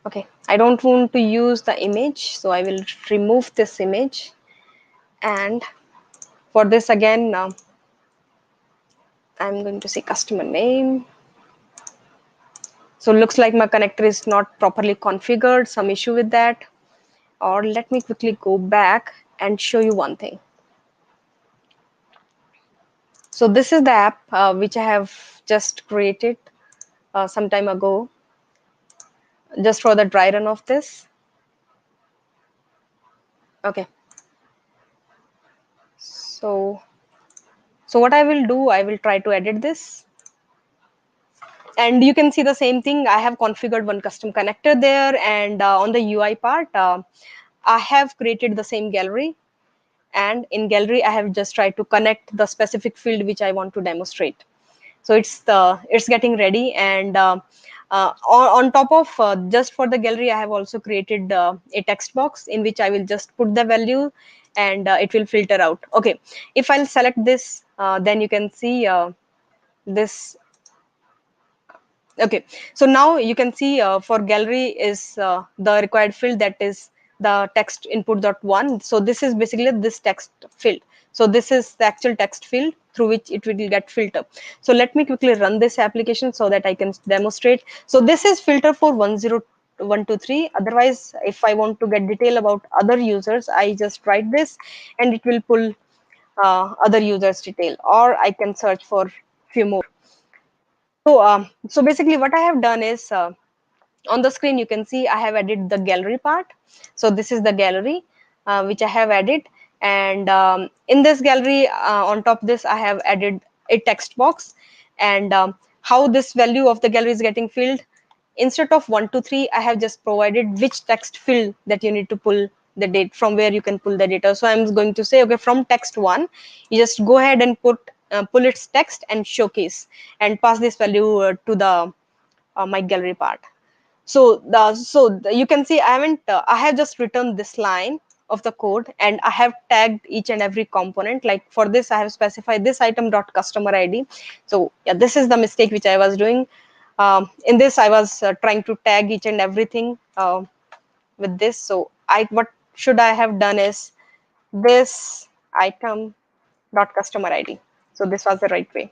Okay, I don't want to use the image, so I will remove this image. And for this again, I'm going to say customer name. So it looks like my connector is not properly configured, some issue with that. Or let me quickly go back and show you one thing. So this is the app which I have just created some time ago, just for the dry run of this. Okay. So what I will do, I will try to edit this. And you can see the same thing. I have configured one custom connector there, and on the UI part, I have created the same gallery. And in gallery, I have just tried to connect the specific field which I want to demonstrate. So it's getting ready, and On top of just for the gallery, I have also created a text box in which I will just put the value, and it will filter out. Okay, if I'll select this, then you can see this. Okay, so now you can see for gallery is the required field, that is the text input dot one. So this is basically this text field. So this is the actual text field through which it will get filter. So let me quickly run this application so that I can demonstrate. So this is filter for 10123. Otherwise, if I want to get detail about other users, I just write this and it will pull other users detail, or I can search for few more. So basically what I have done is, on the screen you can see I have added the gallery part. So this is the gallery which I have added, and in this gallery, on top of this I have added a text box. And how this value of the gallery is getting filled, instead of 123, I have just provided which text field that you need to pull the date from, where you can pull the data. So I'm going to say, okay, from text one, you just go ahead and pull its text and showcase, and pass this value to the my gallery part. You can see I have just written this line of the code, and I have tagged each and every component. Like for this, I have specified this item dot customer ID. So yeah, this is the mistake which I was doing. In this, I was trying to tag each and everything with this. So I what should I have done is this item dot customer ID. So this was the right way.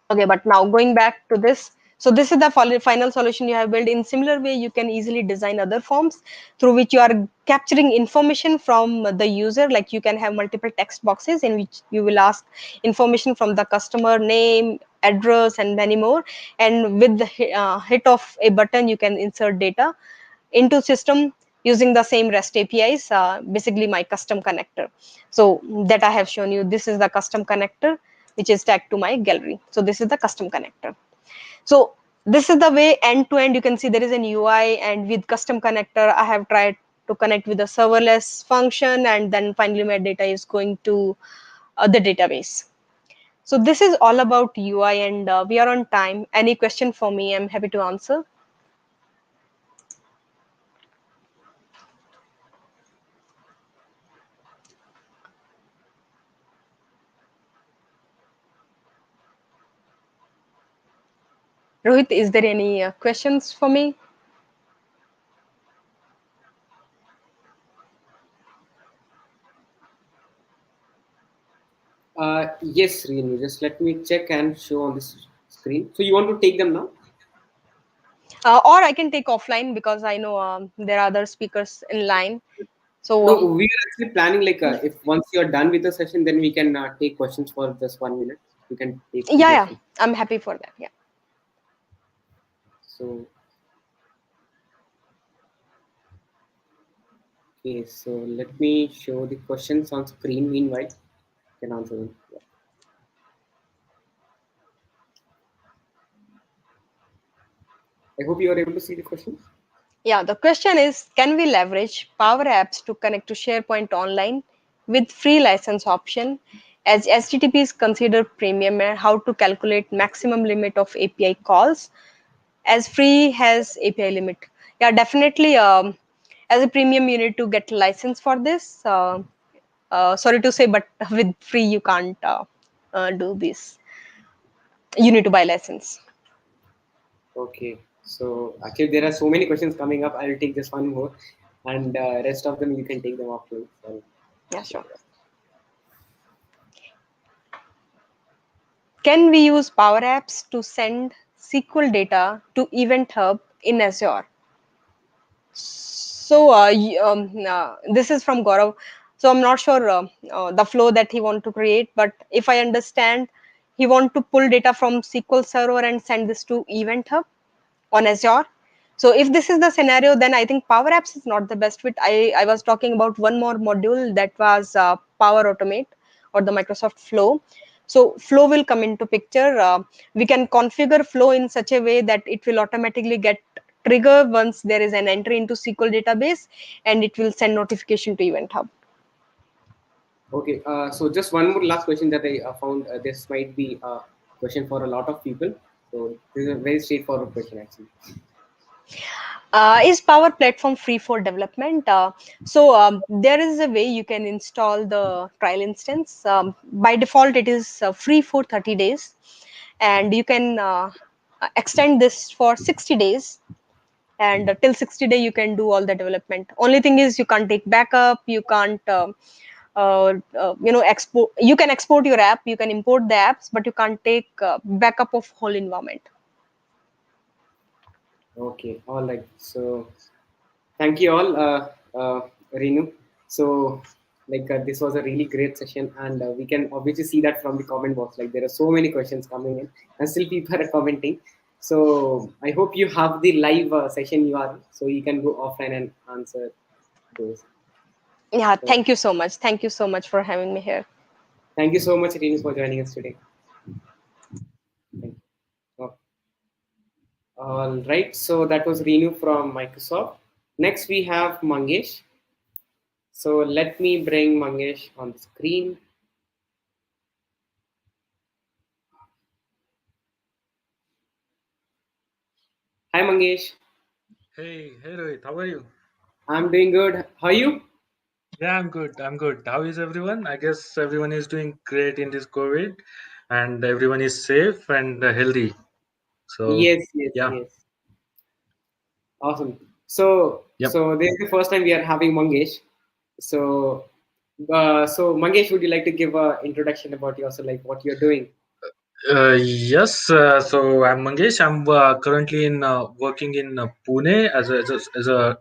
Okay, but now going back to this, so this is the final solution you have built. In similar way, you can easily design other forms through which you are capturing information from the user. Like you can have multiple text boxes in which you will ask information from the customer name, address, and many more. And with the hit of a button, you can insert data into system using the same REST APIs, basically my custom connector. So that I have shown you, this is the custom connector which is tagged to my gallery. So this is the custom connector. So this is the way end to end. You can see there is an UI, and with custom connector, I have tried to connect with a serverless function, and then finally my data is going to the database. So this is all about UI, and we are on time. Any question for me? I'm happy to answer. Rohit, is there any questions for me? Yes, Renu, just let me check and show on this screen. So you want to take them now? Or I can take offline, because I know there are other speakers in line. So No, we are actually planning like if once you're done with the session, then we can take questions for just 1 minute. You can take yeah, your yeah, seat. I'm happy for that. Yeah. So okay, so let me show the questions on screen. Meanwhile, you can answer them. Yeah. I hope you are able to see the questions. Yeah, the question is, can we leverage Power Apps to connect to SharePoint Online with free license option, as HTTP is considered premium, and how to calculate maximum limit of API calls, as free has API limit? Yeah, definitely. As a premium, you need to get license for this. Sorry to say, but with free you can't do this. You need to buy license. Okay, so actually there are so many questions coming up. I will take just one more, and rest of them you can take them offline. So, Yeah, sure. Can we use Power Apps to send SQL data to Event Hub in Azure? So this is from Gaurav. So I'm not sure the flow that he want to create, but if I understand, he want to pull data from SQL Server and send this to Event Hub on Azure. So if this is the scenario, then I think Power Apps is not the best fit. I was talking about one more module, that was Power Automate, or the Microsoft Flow. So Flow will come into picture. We can configure Flow in such a way that it will automatically get trigger once there is an entry into SQL database, and it will send notification to Event Hub. okay, so just one more last question that I found. This might be a question for a lot of people. So this is a very straightforward question actually. Is Power Platform free for development? There is a way you can install the trial instance. By default, it is free for 30 days, and you can extend this for 60 days. And till 60 day, you can do all the development. Only thing is you can't take backup. You can't, export. You can export your app. You can import the apps, but you can't take backup of whole environment. Okay, all right. So thank you all, Renu. So this was a really great session, and we can obviously see that from the comment box. Like there are so many questions coming in, and still people are commenting. So I hope you have the live session you are, so you can go offline and answer those. Yeah, So thank you so much. Thank you so much for having me here. thank you so much, Renu, for joining us today. Thank you. Oh, all right. So that was Renu from Microsoft. Next we have Mangesh. So let me bring Mangesh on the screen. Hi Mangesh, Hey Rohit, how are you? I'm doing good. How are you? Yeah, I'm good. I'm good. How is everyone? I guess everyone is doing great in this COVID, and everyone is safe and healthy. So, Yes, yes, yeah, yes. Awesome. So, yep. this is the first time we are having Mangesh. So, Mangesh, would you like to give a introduction about yourself, like what you're doing? Yes. So I'm Mangesh. I'm currently in working in Pune as a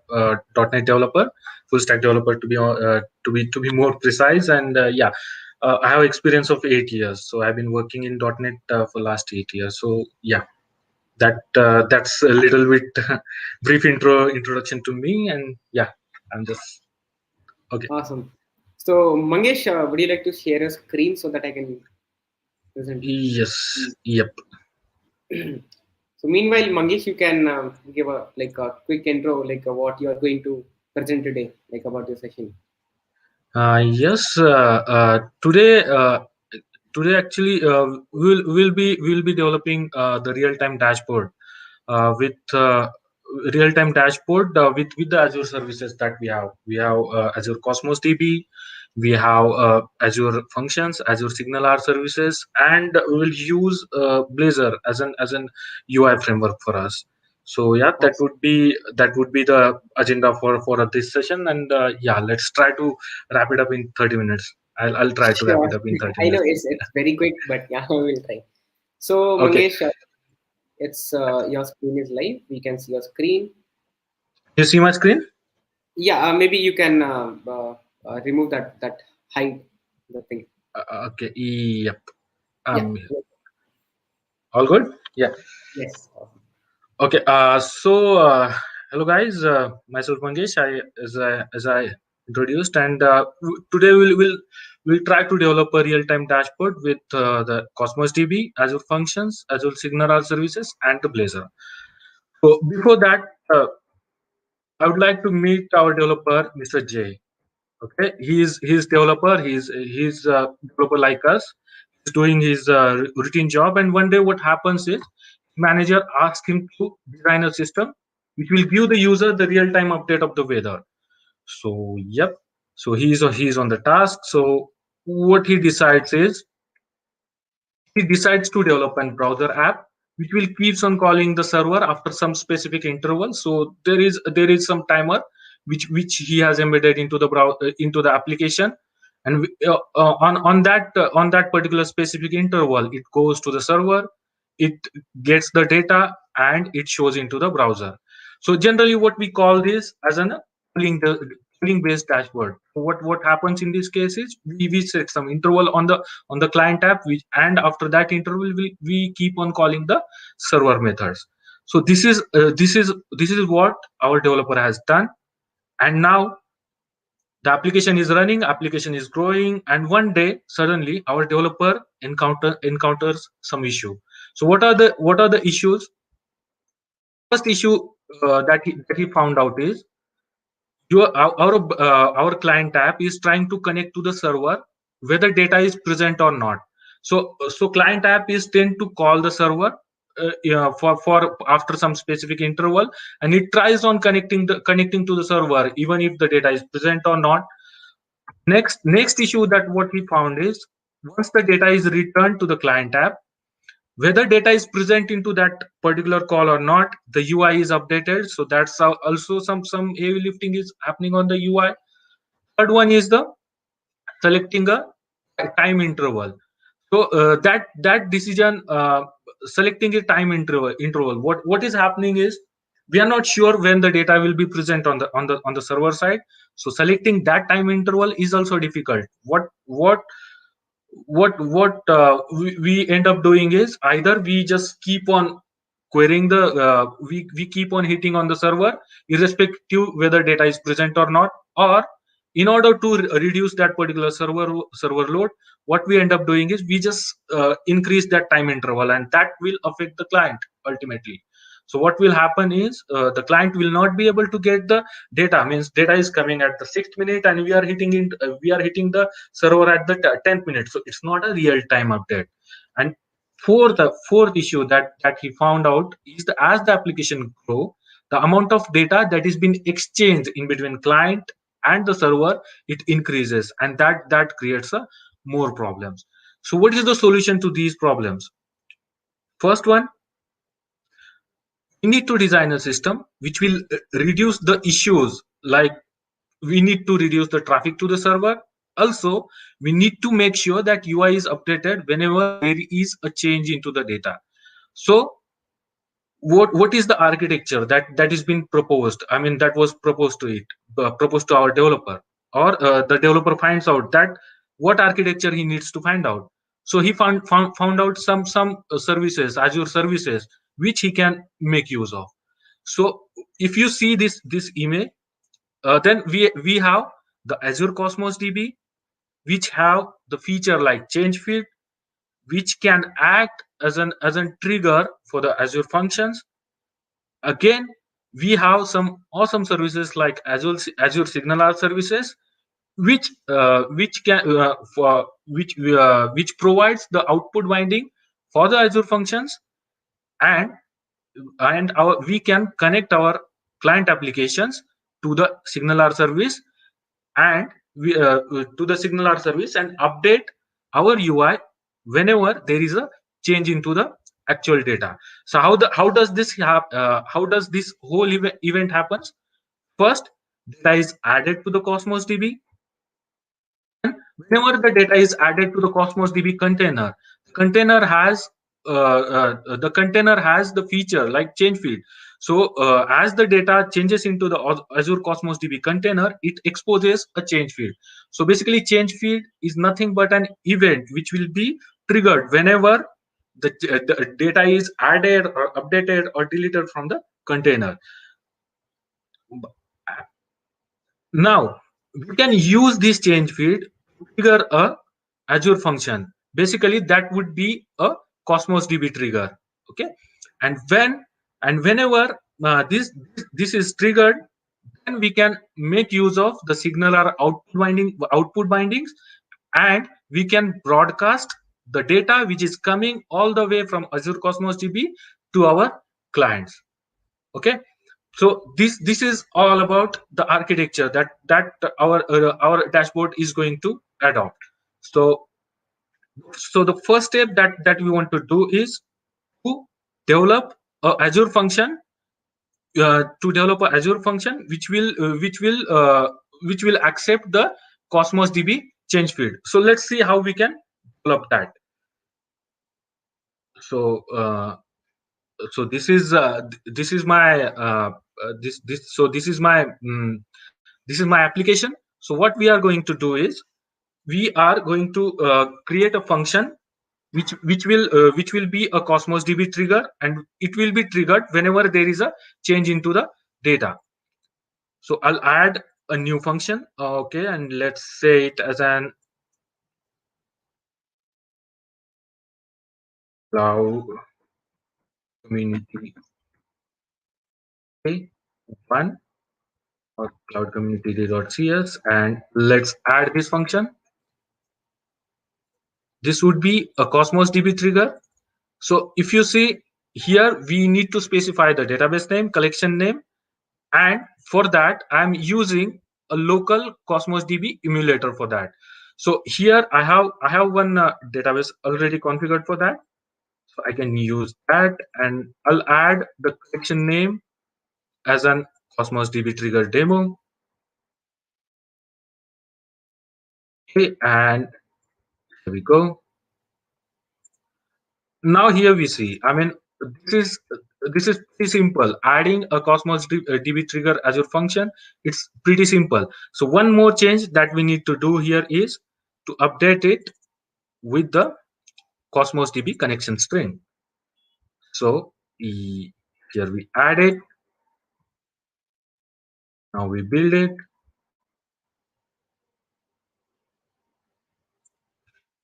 .NET developer, full stack developer to be more precise. And yeah, I have experience of 8 years. So I've been working in .NET for last 8 years. So yeah, that's a little bit brief introduction to me, and yeah, I'm just okay. Awesome. So, Mangesh, would you like to share your screen so that I can present? Yes, yep. So, meanwhile, Mangesh, you can give a quick intro, what you are going to present today, like about your session. Yes. Today actually we'll be developing the real-time dashboard with real-time dashboard with the Azure services that we have. We have Azure Cosmos DB, we have Azure Functions, Azure Signal R services, and we will use Blazor as an UI framework for us. So yeah, Awesome. that would be the agenda for this session, and yeah, let's try to wrap it up in 30 minutes. I'll try to wrap Sure. it up in 30 I know minutes. it's very quick, but yeah, we will try. So, Okay. Mangesh, it's your screen is live. We can see your screen. You see my screen? Yeah, maybe you can remove that hide the thing. Okay. Yep. Yeah. All good? Yeah. Yes. Awesome. Okay. Hello guys. Myself Mangesh. As I introduced, and today we'll try to develop a real-time dashboard with the Cosmos DB, Azure Functions, Azure Signal services, and the Blazor. So before that, I would like to meet our developer, Mr. J. Okay, he's developer. He's a developer like us. He's doing his routine job, and one day what happens is manager asks him to design a system which will give the user the real time update of the weather. So yep, so he's on the task. So what he decides is he decides to develop an browser app which will keeps on calling the server after some specific interval. So there is some timer which he has embedded into the into the application, and on that particular specific interval it goes to the server, it gets the data, and it shows into the browser. So generally what we call this as an polling based dashboard. So what happens in this case is we set some interval on the client app, which, and after that interval we keep on calling the server methods. So this is what our developer has done, and now the application is running, application is growing, and one day suddenly our developer encounters some issue. So what are the issues? First issue that he found out is our client app is trying to connect to the server whether data is present or not. So client app is tend to call the server for after some specific interval, and it tries on connecting to the server even if the data is present or not. Next issue that what we found is, once the data is returned to the client app, whether data is present into that particular call or not, the UI is updated. So that's how also some heavy lifting is happening on the UI. Third one is the selecting a time interval. So that decision, selecting a time interval, what is happening is, we are not sure when the data will be present on the server side. So selecting that time interval is also difficult. We end up doing is, either we just keep on querying the we keep on hitting on the server irrespective whether data is present or not, or in order to reduce that particular server load, what we end up doing is, we just increase that time interval, and that will affect the client ultimately. So what will happen is, the client will not be able to get the data. Means data is coming at the 6th minute, and we are hitting the server at the 10th minute. So it's not a real time update. And fourth issue that he found out is, as the application grow, the amount of data that is being exchanged in between client and the server, it increases, and that creates a more problems. So what is the solution to these problems? First one, we need to design a system which will reduce the issues, like we need to reduce the traffic to the server. Also, we need to make sure that UI is updated whenever there is a change into the data. So what is the architecture that is being proposed? I mean, that was proposed to proposed to our developer, or the developer finds out that what architecture he needs to find out. So he found out some services, Azure services, which he can make use of. So if you see this image, then we have the Azure Cosmos DB, which have the feature like change field, which can act as an trigger for the Azure functions. Again, we have some awesome services like Azure Signal services, which can for which provides the output binding for the Azure functions, and we can connect our client applications to the Signal service, and to the Signal service, and update our UI whenever there is a change into the actual data. So how does this how does this whole event happens? First, data is added to the Cosmos DB. Whenever the data is added to the Cosmos DB container, the container has the feature like change field. So as the data changes into the Azure Cosmos DB container, it exposes a change field. So basically, change field is nothing but an event which will be triggered whenever the data is added or updated or deleted from the container. Now we can use this change field to trigger a Azure function. Basically, that would be a Cosmos DB trigger. Okay, and whenever this is triggered, then we can make use of the signal or output bindings, and we can broadcast the data which is coming all the way from Azure Cosmos DB to our clients. Okay, so this is all about the architecture that our dashboard is going to adopt. So the first step that we want to do is to develop a Azure function, which will accept the Cosmos DB change field. So let's see how we can develop that. So this is my this is my application. So what we are going to do is, we are going to create a function which will be a Cosmos DB trigger, and it will be triggered whenever there is a change into the data. So I'll add a new function. Okay, and let's say it as an cloud community one, or cloud community.cs, and let's add this function. This would be a Cosmos DB trigger. So if you see, here we need to specify the database name, collection name, and for that I'm using a local Cosmos DB emulator for that. So here I have one database already configured for that, so I can use that, and I'll add the collection name as an Cosmos DB trigger demo. Okay, and here we go. Now here we see, I mean, this is pretty simple. Adding a Cosmos DB trigger Azure function, it's pretty simple. So one more change that we need to do here is to update it with the Cosmos DB connection string. So here we add it. Now we build it.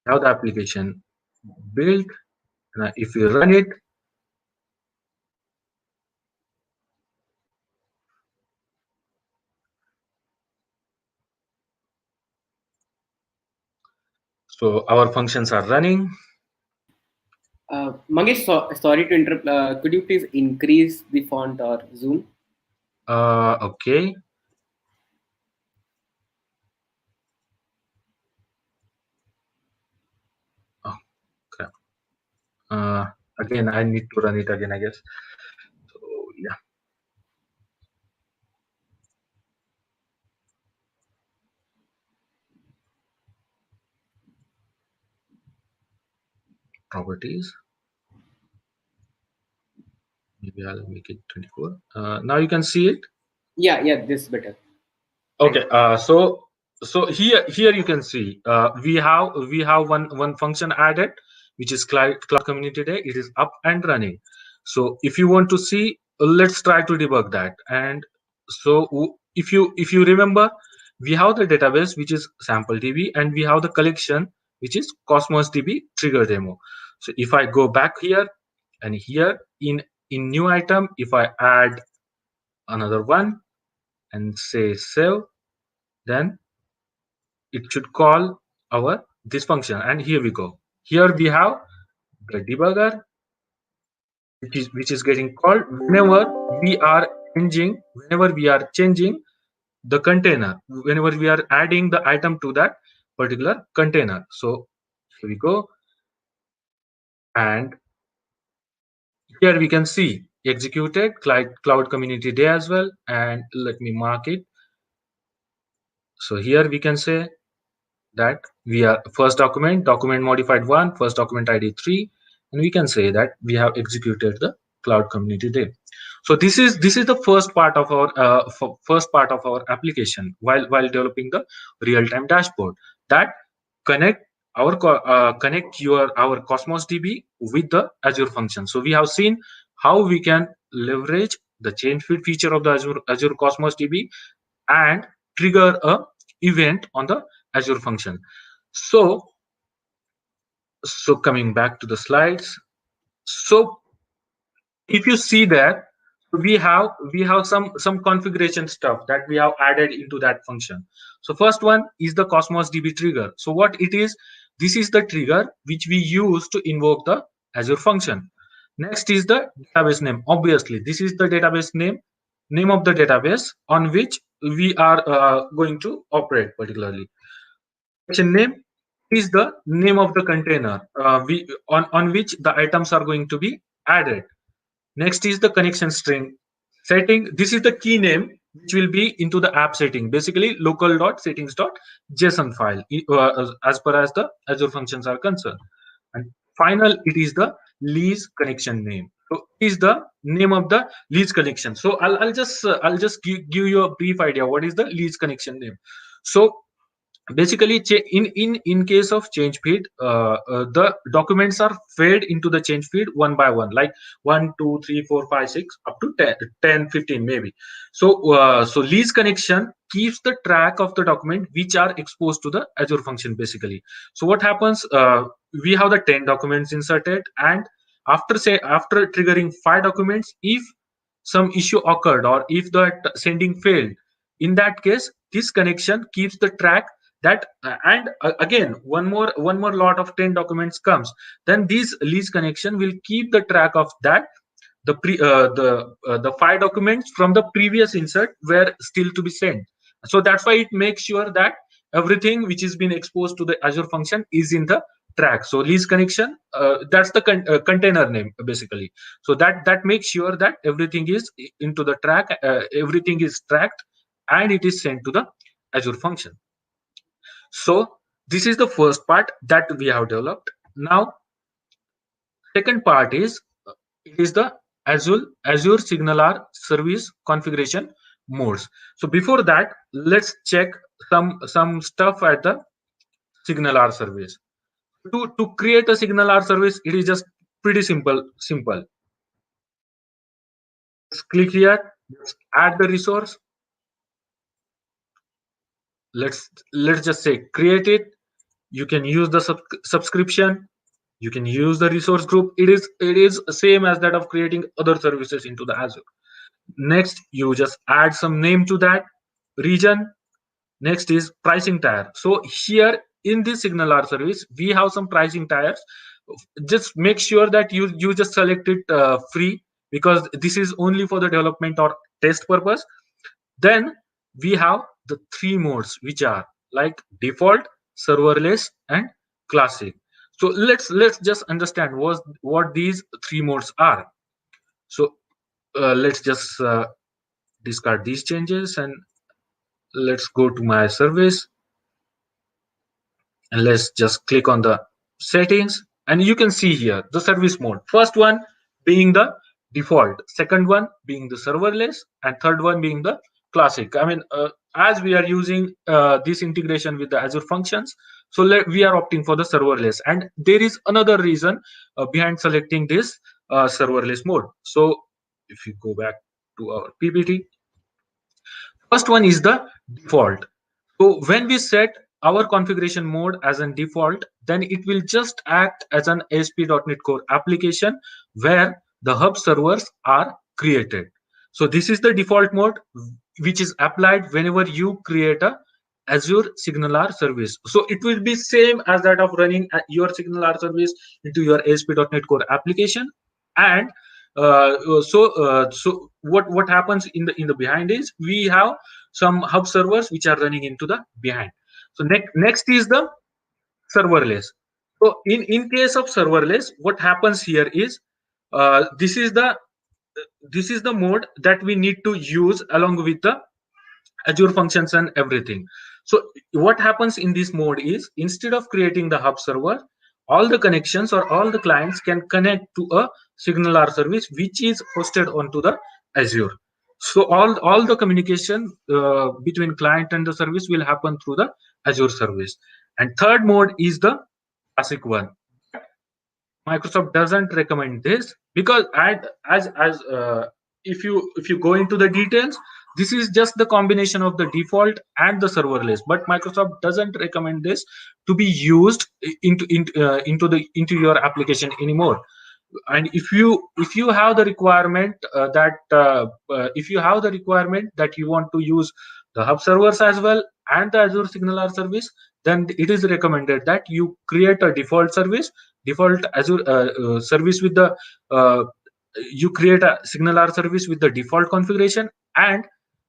Now the application built. Now if we run it, so our functions are running. Mangesh, sorry to interrupt. Could you please increase the font or zoom? Okay. Oh, crap. Again, I need to run it again, I guess. So yeah. Properties. Maybe I'll make it 24. Now you can see it. Yeah, this is better. Okay. So here you can see we have one function added, which is cloud community day. It is up and running. So if you want to see, let's try to debug that. And so if you remember, we have the database, which is sample DB, and we have the collection, which is Cosmos DB trigger demo. So if I go back here, and here in new item, if I add another one and say save, then it should call our this function. And here we go. Here we have the debugger, which is getting called whenever we are changing the container, whenever we are adding the item to that particular container. So here we go, and here we can see executed cloud community day as well. And let me mark it. So here we can say that we are first document modified 1, first document ID 3, and we can say that we have executed the cloud community day. So this is the first part of our application while developing the real-time dashboard that connect our Cosmos DB with the Azure function. So we have seen how we can leverage the change feed feature of the Azure Cosmos DB and trigger a event on the Azure function. So coming back to the slides. So if you see that we have some configuration stuff that we have added into that function. So first one is the Cosmos DB trigger. So what it is, this is the trigger which we use to invoke the Azure function. Next is the database name. Obviously, this is the database name of the database on which we are going to operate particularly. Name is the name of the container on which the items are going to be added. Next is the connection string setting. This is the key name which will be into the app setting, basically local.settings.json file as per as the Azure functions are concerned. And final, it is the lease connection name. So is the name of the lease connection. So I'll just give you a brief idea what is the lease connection name. So basically in case of change feed, the documents are fed into the change feed one by one, like 1 2 3 4 5 6 up to 10 15 maybe. So lease connection keeps the track of the document which are exposed to the Azure function basically. So what happens, we have the 10 documents inserted, and after triggering 5 documents, if some issue occurred or if that sending failed, in that case this connection keeps the track that again one more lot of 10 documents comes, then this lease connection will keep the track of that the file documents from the previous insert were still to be sent. So that's why it makes sure that everything which is being exposed to the Azure function is in the track. So lease connection, that's the container name basically. So that makes sure that everything is into the track, everything is tracked, and it is sent to the Azure function. So this is the first part that we have developed. Now second part is it is the Azure SignalR service configuration modes. So before that, let's check some stuff at the SignalR service. To create a SignalR service, it is just pretty simple. Let's click here. Let's add the resource. Let's just say create it. You can use the subscription. You can use the resource group. It is same as that of creating other services into the Azure. Next, you just add some name to that region. Next is pricing tier. So here in this SignalR service, we have some pricing tiers. Just make sure that you just select it free, because this is only for the development or test purpose. Then we have the three modes, which are like default, serverless, and classic. So let's just understand what these three modes are. So let's just discard these changes, and let's go to my service, and let's just click on the settings, and you can see here the service mode. First one being the default, second one being the serverless, and third one being the classic. I mean, as we are using this integration with the Azure functions, so we are opting for the serverless. And there is another reason behind selecting this serverless mode. So if you go back to our PPT, first one is the default. So when we set our configuration mode as a default, then it will just act as an ASP.NET Core application where the hub servers are created. So this is the default mode which is applied whenever you create a Azure SignalR service. So it will be same as that of running your SignalR service into your ASP.NET Core application. And so what happens in the behind is we have some hub servers which are running into the behind. So next is the serverless. So in case of serverless, what happens here is this is the mode that we need to use along with the Azure functions and everything. So what happens in this mode is, instead of creating the hub server, all the connections or all the clients can connect to a SignalR service which is hosted onto the Azure. So all the communication between client and the service will happen through the Azure service. And third mode is the classic one. Microsoft doesn't recommend this, because if you go into the details, this is just the combination of the default and the serverless. But Microsoft doesn't recommend this to be used into your application anymore. And if you have the requirement that you want to use the hub servers as well and the Azure SignalR service, then it is recommended that you create a default Azure service with the you create a SignalR service with the default configuration, and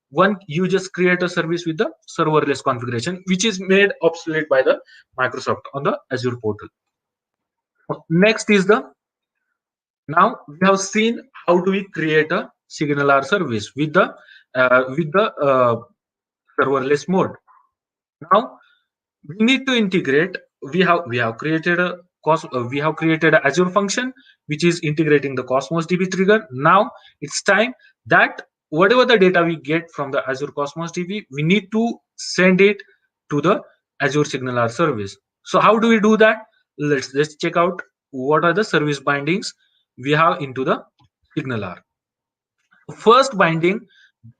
one you just create a service with the serverless configuration, which is made obsolete by the Microsoft on the Azure portal. Next is now we have seen how do we create a SignalR service with the serverless mode. Now we need to integrate. We have created a Azure function which is integrating the Cosmos DB trigger. Now it's time that whatever the data we get from the Azure Cosmos DB, we need to send it to the Azure SignalR service. So how do we do that? Let's check out what are the service bindings we have into the SignalR. First binding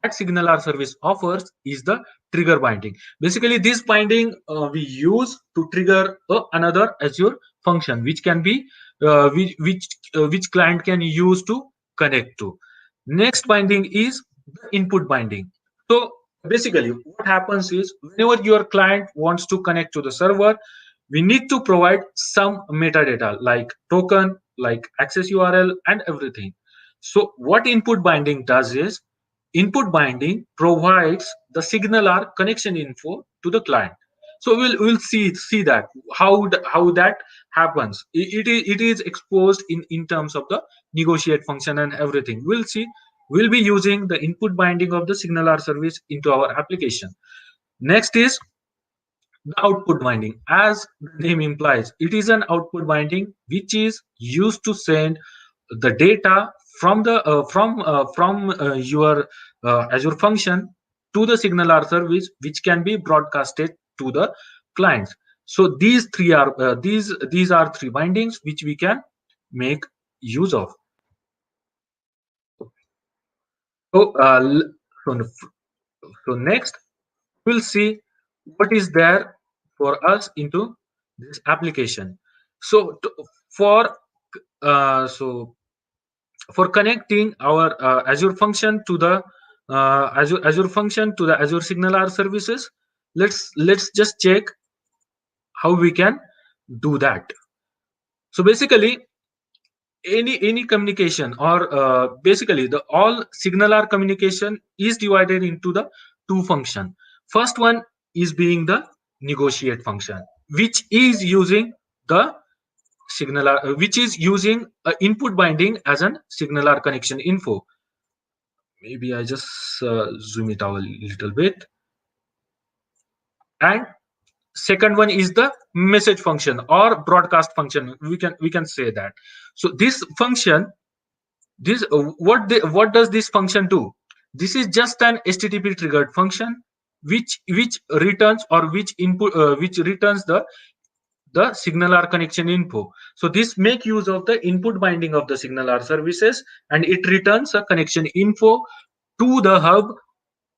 that SignalR service offers is the trigger binding. Basically, this binding we use to trigger another Azure function, which can be which client can use to connect to. Next binding is the input binding. So basically, what happens is, whenever your client wants to connect to the server, we need to provide some metadata like token, like access URL, and everything. So what input binding does is, input binding provides the signaler connection info to the client. So we'll see that how that happens. It is exposed in terms of the negotiate function and everything. We'll see. We'll be using the input binding of the signaler service into our application. Next is the output binding. As the name implies, it is an output binding which is used to send the data from your Azure function to the signaler service, which can be broadcasted to the clients. So these are three bindings which we can make use of. So so next we'll see what is there for us into this application. So so for connecting our Azure function to the Azure function to the Azure signaler services, let's just check how we can do that. So basically, any communication, or basically the all signaler communication is divided into the two function. First one is being the negotiate function, which is using the signaler, which is using input binding as an signaler connection info. Maybe I just zoom it out a little bit. And second one is the message function or broadcast function, we can say that. So this function, this what does this function do? This is just an HTTP triggered function which returns, or which input which returns the signaler connection info. So this make use of the input binding of the signaler services, and it returns a connection info to the hub,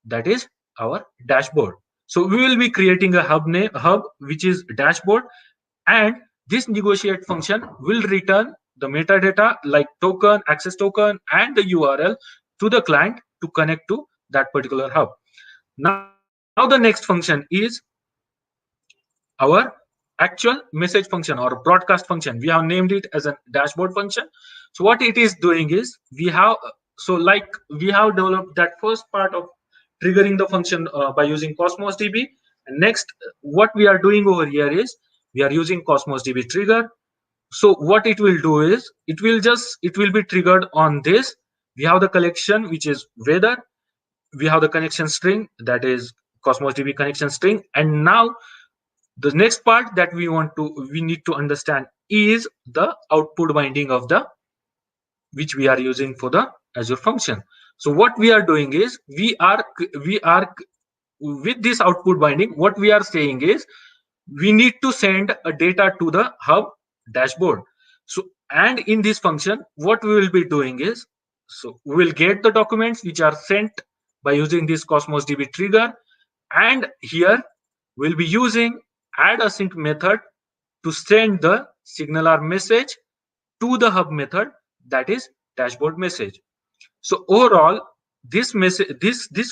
that is our dashboard. So we will be creating a hub which is dashboard, and this negotiate function will return the metadata like token, access token, and the URL to the client to connect to that particular hub. Now the next function is our actual message function or broadcast function. We have named it as a dashboard function. So what it is doing is, we have developed that first part of triggering the function by using Cosmos DB. And next, what we are doing over here is, we are using Cosmos DB trigger. So what it will do is, it will be triggered on this. We have the collection, which is weather. We have the connection string, that is Cosmos DB connection string. And now the next part that we need to understand is the output binding of the, which we are using for the Azure function. So what we are doing is, we are with this output binding, what we are saying is, we need to send a data to the hub dashboard. So, and in this function, what we will be doing is, so we will get the documents which are sent by using this Cosmos DB trigger, and here we'll be using add async method to send the signaler message to the hub method, that is dashboard message. So overall, this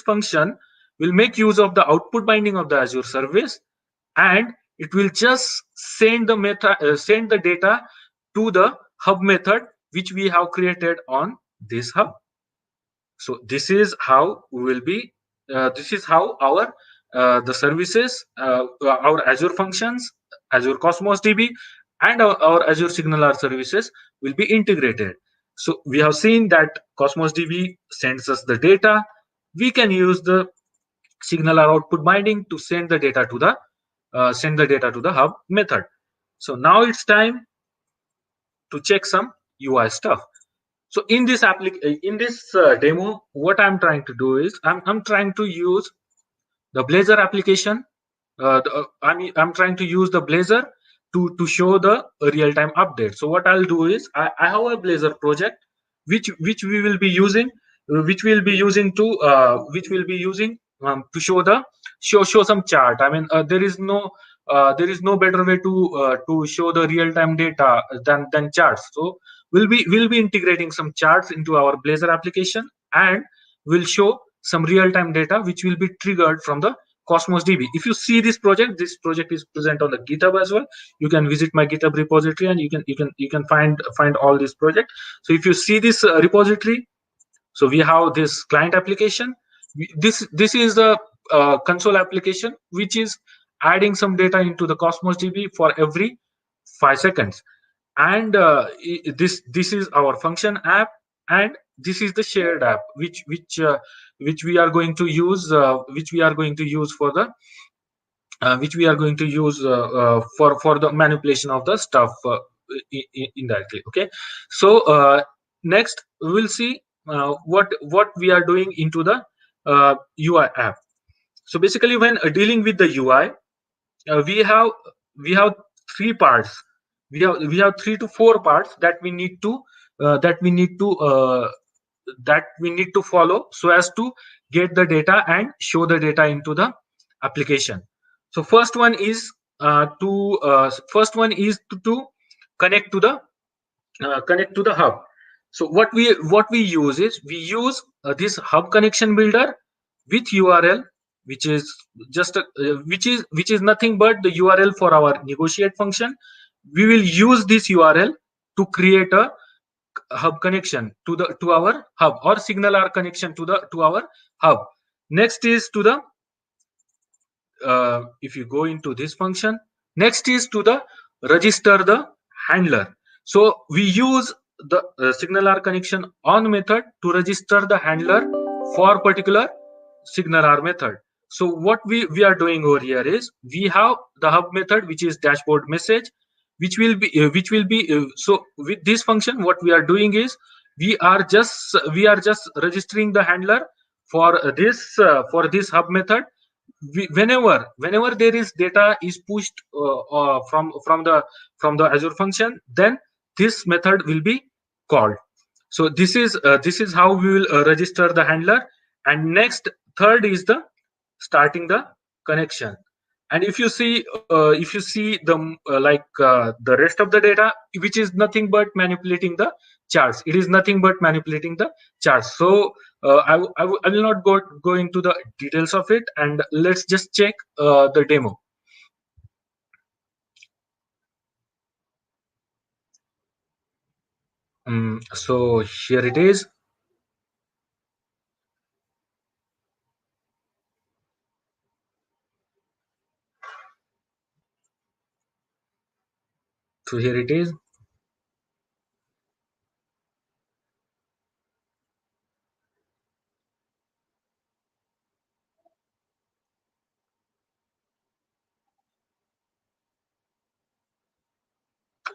function will make use of the output binding of the Azure service, and it will just send the data to the hub method which we have created on this hub. So this is how we will be this is how our the services, our Azure functions, Azure Cosmos DB, and our Azure signaler services will be integrated. So we have seen that Cosmos DB sends us the data. We can use the signaler output binding to send the data to the hub method. So now it's time to check some UI stuff. So in this demo, what I'm trying to do is, I'm trying to use the Blazor application. I'm trying to use the Blazor to show the real-time update. So what I'll do is, I have a Blazor project which we will be using, to show some chart. I mean, there is no better way to show the real-time data than charts. So we'll be integrating some charts into our Blazor application, and we'll show some real-time data which will be triggered from the Cosmos DB. If you see this project is present on the GitHub as well. You can visit my GitHub repository and you can find all this project. So if you see this repository, so we have this client application. This is the console application which is adding some data into the Cosmos DB for every 5 seconds. And this is our function app, and this is the shared app which we are going to use for the which we are going to use for the manipulation of the stuff indirectly. Okay, so next we will see what we are doing into the UI app. So basically, when dealing with the UI, we have 3 parts. We have 3 to 4 parts that we need to that we need to follow so as to get the data and show the data into the application. So first one is to connect to the hub. So what we use is we use this hub connection builder with URL, which is just which is nothing but the URL for our negotiate function. We will use this URL to create a hub connection to our hub, or signal our connection to our hub. Next is to the if you go into this function, next is to the register the handler. So we use the signal our connection on method to register the handler for particular signal our method. So what we are doing over here is we have the hub method, which is dashboard message, which will be so with this function what we are doing is we are just registering the handler for this hub method. Whenever there is data is pushed from the Azure function, then this method will be called. So this is how we will register the handler. And next, third is the starting the connection. And if you see the rest of the data, which is nothing but manipulating the charts. It is nothing but manipulating the charts. So I will not go into the details of it, and let's just check the demo. So here it is. So here it is.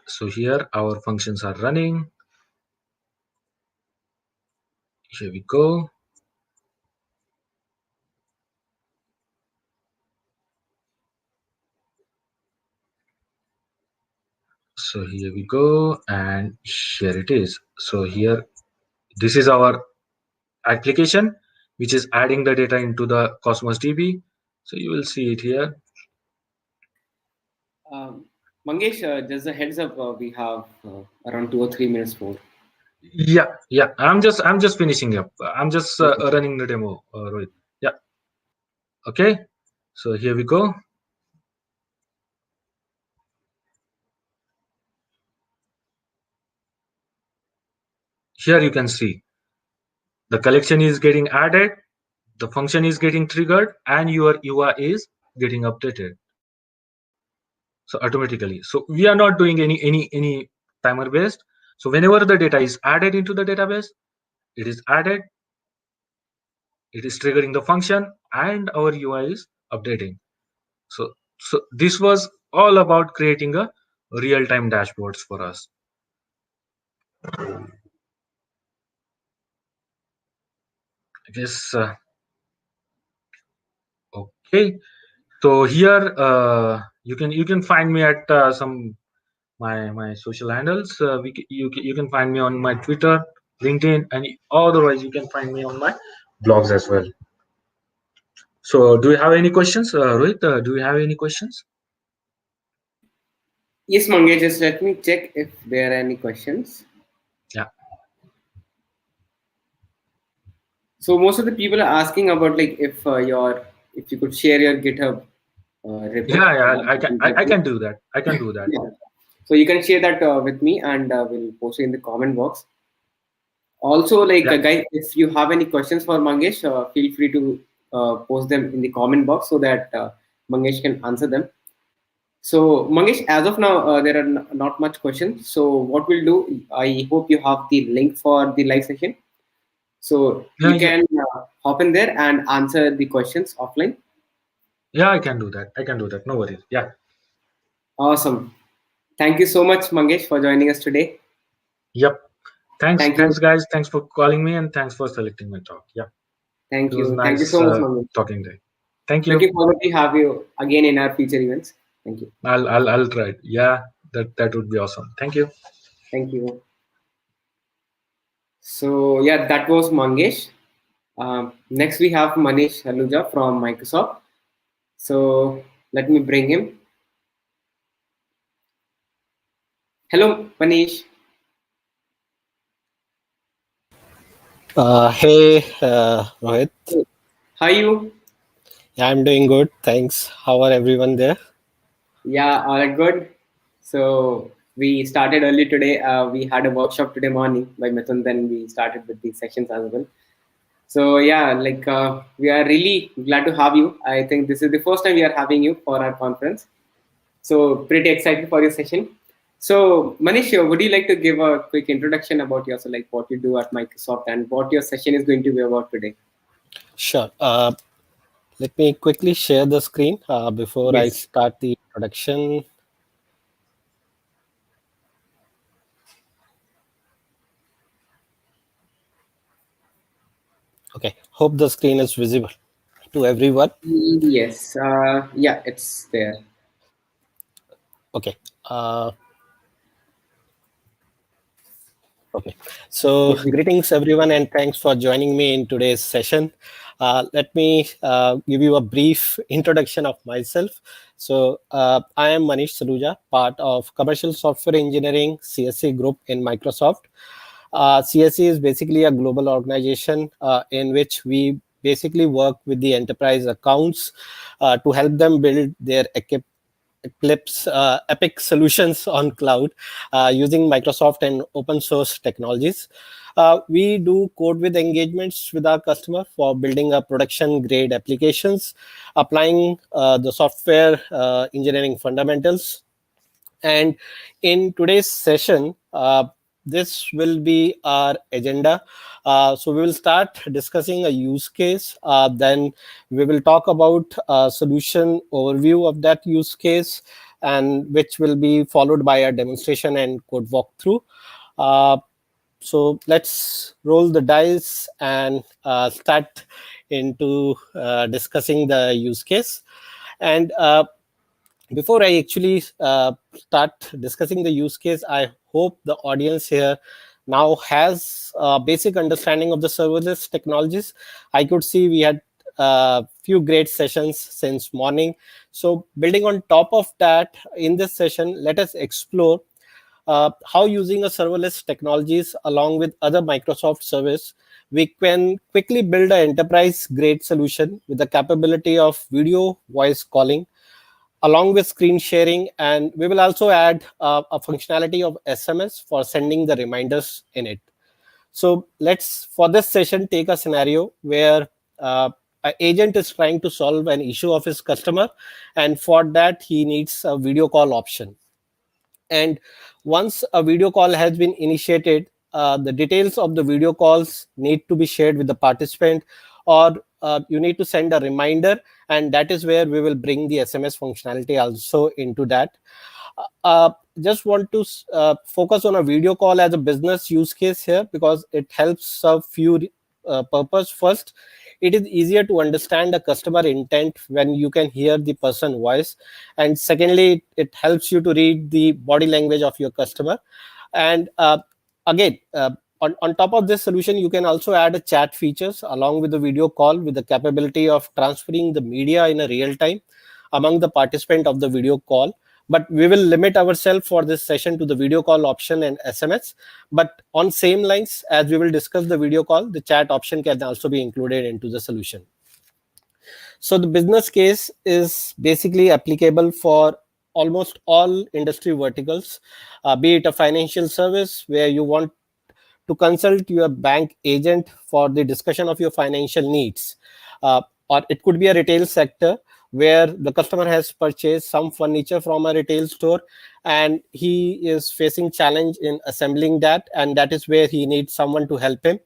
So here our functions are running. Here we go. So here we go, and here it is. So here, this is our application, which is adding the data into the Cosmos DB. So you will see it here. Mangesh, just a heads up, we have around 2 or 3 minutes more. Yeah. I'm just finishing up. I'm just running the demo, Rohit. Yeah. Okay. So here we go. Here you can see the collection is getting added, the function is getting triggered, and your UI is getting updated. So automatically. So we are not doing any timer based. So whenever the data is added into the database, it is added, it is triggering the function, and our UI is updating. So this was all about creating a real-time dashboards for us. I guess okay. So here you can find me at some my social handles. You can find me on my Twitter, LinkedIn, and otherwise you can find me on my blogs as well. So do you have any questions, Rohit? Do you have any questions? Yes, Mangesh, just let me check if there are any questions. Yeah. So most of the people are asking about like if your if you could share your GitHub repo. Yeah, I can do that. I can do that. Yeah. So you can share that with me, and we'll post it in the comment box. Also, like Yeah. guys, if you have any questions for Mangesh, feel free to post them in the comment box so that Mangesh can answer them. So Mangesh, as of now, there are not much questions. So what we'll do, I hope you have the link for the live session. So Yeah, you yeah, can hop in there and answer the questions offline. yeah, I can do that. I can do that. No worries. Yeah. Awesome. Thank you so much, Mangesh, for joining us today. Yep. Thank you. Thanks, guys. Thanks for calling me and thanks for selecting my talk. Yeah, it Thank was you. Thank you nice so much, Mangesh. talking to you. Thank you. Looking forward to have you again in our future events. Thank you. I'll try it. Yeah, that would be awesome. Thank you. Thank you. So yeah, that was Mangesh. Next we have Manish Haluja from Microsoft. So let me bring him. Hello, Manish. Hey, Rohit. How are you? Yeah, I'm doing good. Thanks. How are everyone there? Yeah, all are good. So we started early today. We had a workshop today morning by Mithun. Then we started with the sessions as well. So yeah, like we are really glad to have you. I think this is the first time we are having you for our conference. So pretty excited for your session. So Manish, would you like to give a quick introduction about yourself, like what you do at Microsoft and what your session is going to be about today? Sure. Let me quickly share the screen before I Yes. start the introduction. Okay. Hope the screen is visible to everyone. Yes. Yeah, it's there. Okay. Okay. So, Yes. greetings everyone, and thanks for joining me in today's session. Let me give you a brief introduction of myself. So, I am Manish Saluja, part of Commercial Software Engineering CSC group in Microsoft. CSC is basically a global organization in which we basically work with the enterprise accounts to help them build their Eclipse Epic solutions on cloud using Microsoft and open source technologies. We do code with engagements with our customer for building a production grade applications, applying the software engineering fundamentals. And in today's session, this will be our agenda. So we will start discussing a use case. Then we will talk about a solution overview of that use case, and which will be followed by a demonstration and code walkthrough. Uh, so let's roll the dice and start into discussing the use case. And before I actually start discussing the use case, I hope the audience here now has a basic understanding of the serverless technologies. I could see we had a few great sessions since morning. So building on top of that, in this session, let us explore how using a serverless technologies along with other Microsoft service, we can quickly build an enterprise grade solution with the capability of video voice calling along with screen sharing, and we will also add a functionality of SMS for sending the reminders in it. So let's, for this session, take a scenario where an agent is trying to solve an issue of his customer, and for that he needs a video call option. And once a video call has been initiated, the details of the video calls need to be shared with the participant, or you need to send a reminder, and that is where we will bring the SMS functionality also into that. Just want to focus on a video call as a business use case here because it helps serve few purpose. First, it is easier to understand a customer intent when you can hear the person voice, and secondly, it helps you to read the body language of your customer. And again, on top of this solution, you can also add a chat features along with the video call with the capability of transferring the media in a real time among the participant of the video call. But we will limit ourselves for this session to the video call option and SMS. But on same lines, as we will discuss the video call, the chat option can also be included into the solution. So the business case is basically applicable for almost all industry verticals, be it a financial service where you want to consult your bank agent for the discussion of your financial needs. Or it could be a retail sector where the customer has purchased some furniture from a retail store and he is facing challenge in assembling that, and that is where he needs someone to help him.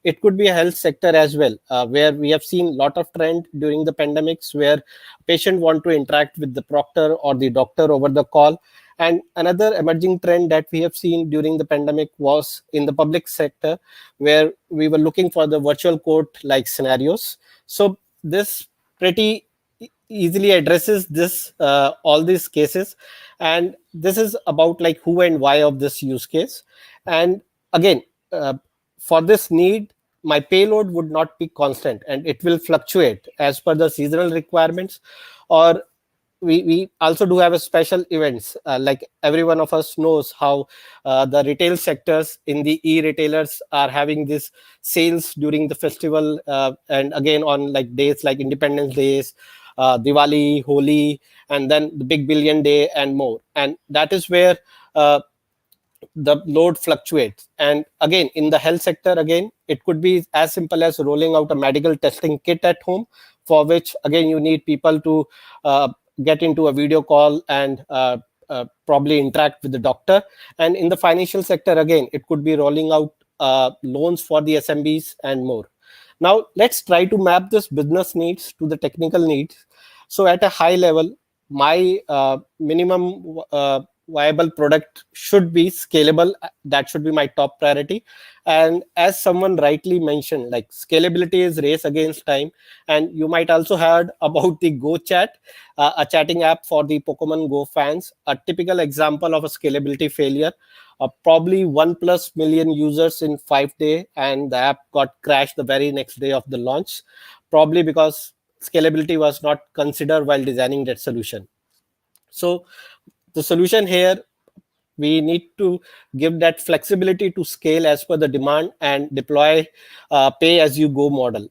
It could be a health sector as well, where we have seen a lot of trend during the pandemics where patient want to interact with the proctor or the doctor over the call. And another emerging trend that we have seen during the pandemic was in the public sector, where we were looking for the virtual court like scenarios. So this pretty easily addresses this all these cases, and this is about like who and why of this use case. And again, for this need, my payload would not be constant and it will fluctuate as per the seasonal requirements. Or we also do have a special events, like every one of us knows how the retail sectors in the e-retailers are having this sales during the festival, and again on like days like Independence Days, Diwali, Holi, and then the big billion day and more. And that is where the load fluctuates. And again, in the health sector, again, it could be as simple as rolling out a medical testing kit at home, for which again you need people to get into a video call and probably interact with the doctor. And in the financial sector, again, it could be rolling out loans for the SMBs and more. Now let's try to map this business needs to the technical needs. So at a high level, my minimum viable product should be scalable. That should be my top priority. And as someone rightly mentioned, like scalability is race against time. And you might also heard about the Go Chat, a chatting app for the Pokemon Go fans. A typical example of a scalability failure. Probably 1+ million users in 5 days, and the app got crashed the very next day of the launch, probably because scalability was not considered while designing that solution. So the solution here, we need to give that flexibility to scale as per the demand and deploy pay as you go model.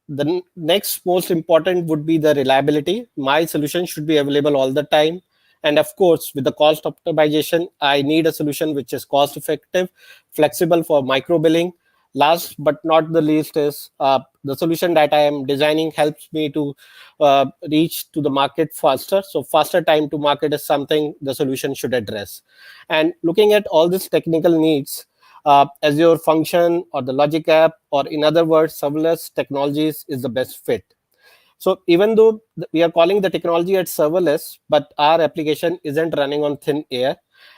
The next most important would be the reliability. My solution should be available all the time. And of course, with the cost optimization, I need a solution which is cost effective, flexible for micro billing. Last but not the least is the solution that I am designing helps me to reach to the market faster. So faster time to market is something the solution should address. And looking at all these technical needs, Azure Function or the Logic app, or in other words, serverless technologies is the best fit. So even though we are calling the technology as serverless, but our application isn't running on thin air.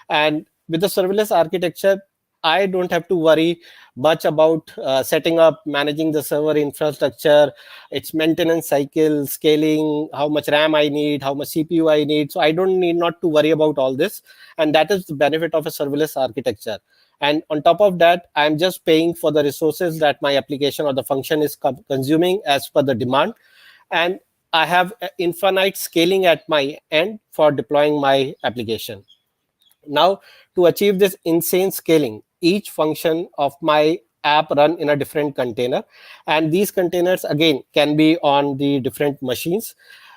And with the serverless architecture, I don't have to worry much about setting up, managing the server infrastructure, its maintenance cycle, scaling, how much RAM I need, how much CPU I need. So I don't need not to worry about all this. And that is the benefit of a serverless architecture. And on top of that, I'm just paying for the resources that my application or the function is consuming as per the demand. And I have infinite scaling at my end for deploying my application. Now, to achieve this insane scaling, each function of my app run in a different container. And these containers, again, can be on the different machines.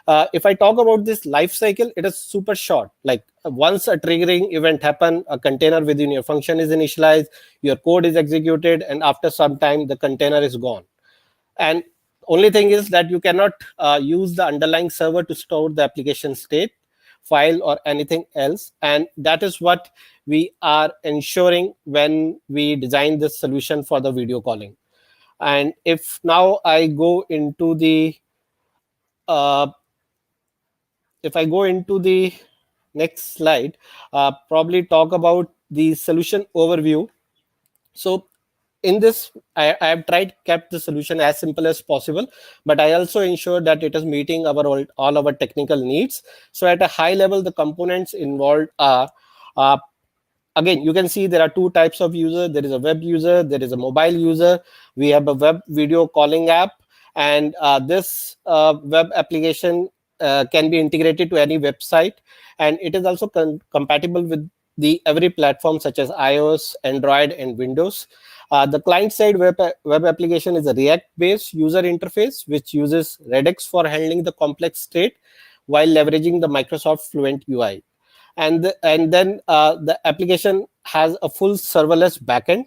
If I talk about this life cycle, it is super short. Like once a triggering event happen, a container within your function is initialized, your code is executed, and after some time, the container is gone. And only thing is that you cannot use the underlying server to store the application state, file, or anything else. And that is what we are ensuring when we design this solution for the video calling. And if now I go into the next slide, probably talk about the solution overview. So in this, I have tried kept the solution as simple as possible, but I also ensure that it is meeting all our technical needs. So at a high level, the components involved are, again, you can see there are two types of user. There is a web user, there is a mobile user. We have a web video calling app, and this web application can be integrated to any website, and it is also compatible with the every platform such as iOS, Android, and Windows. The client-side web application is a React-based user interface which uses Redux for handling the complex state while leveraging the Microsoft Fluent UI. And then the application has a full serverless backend,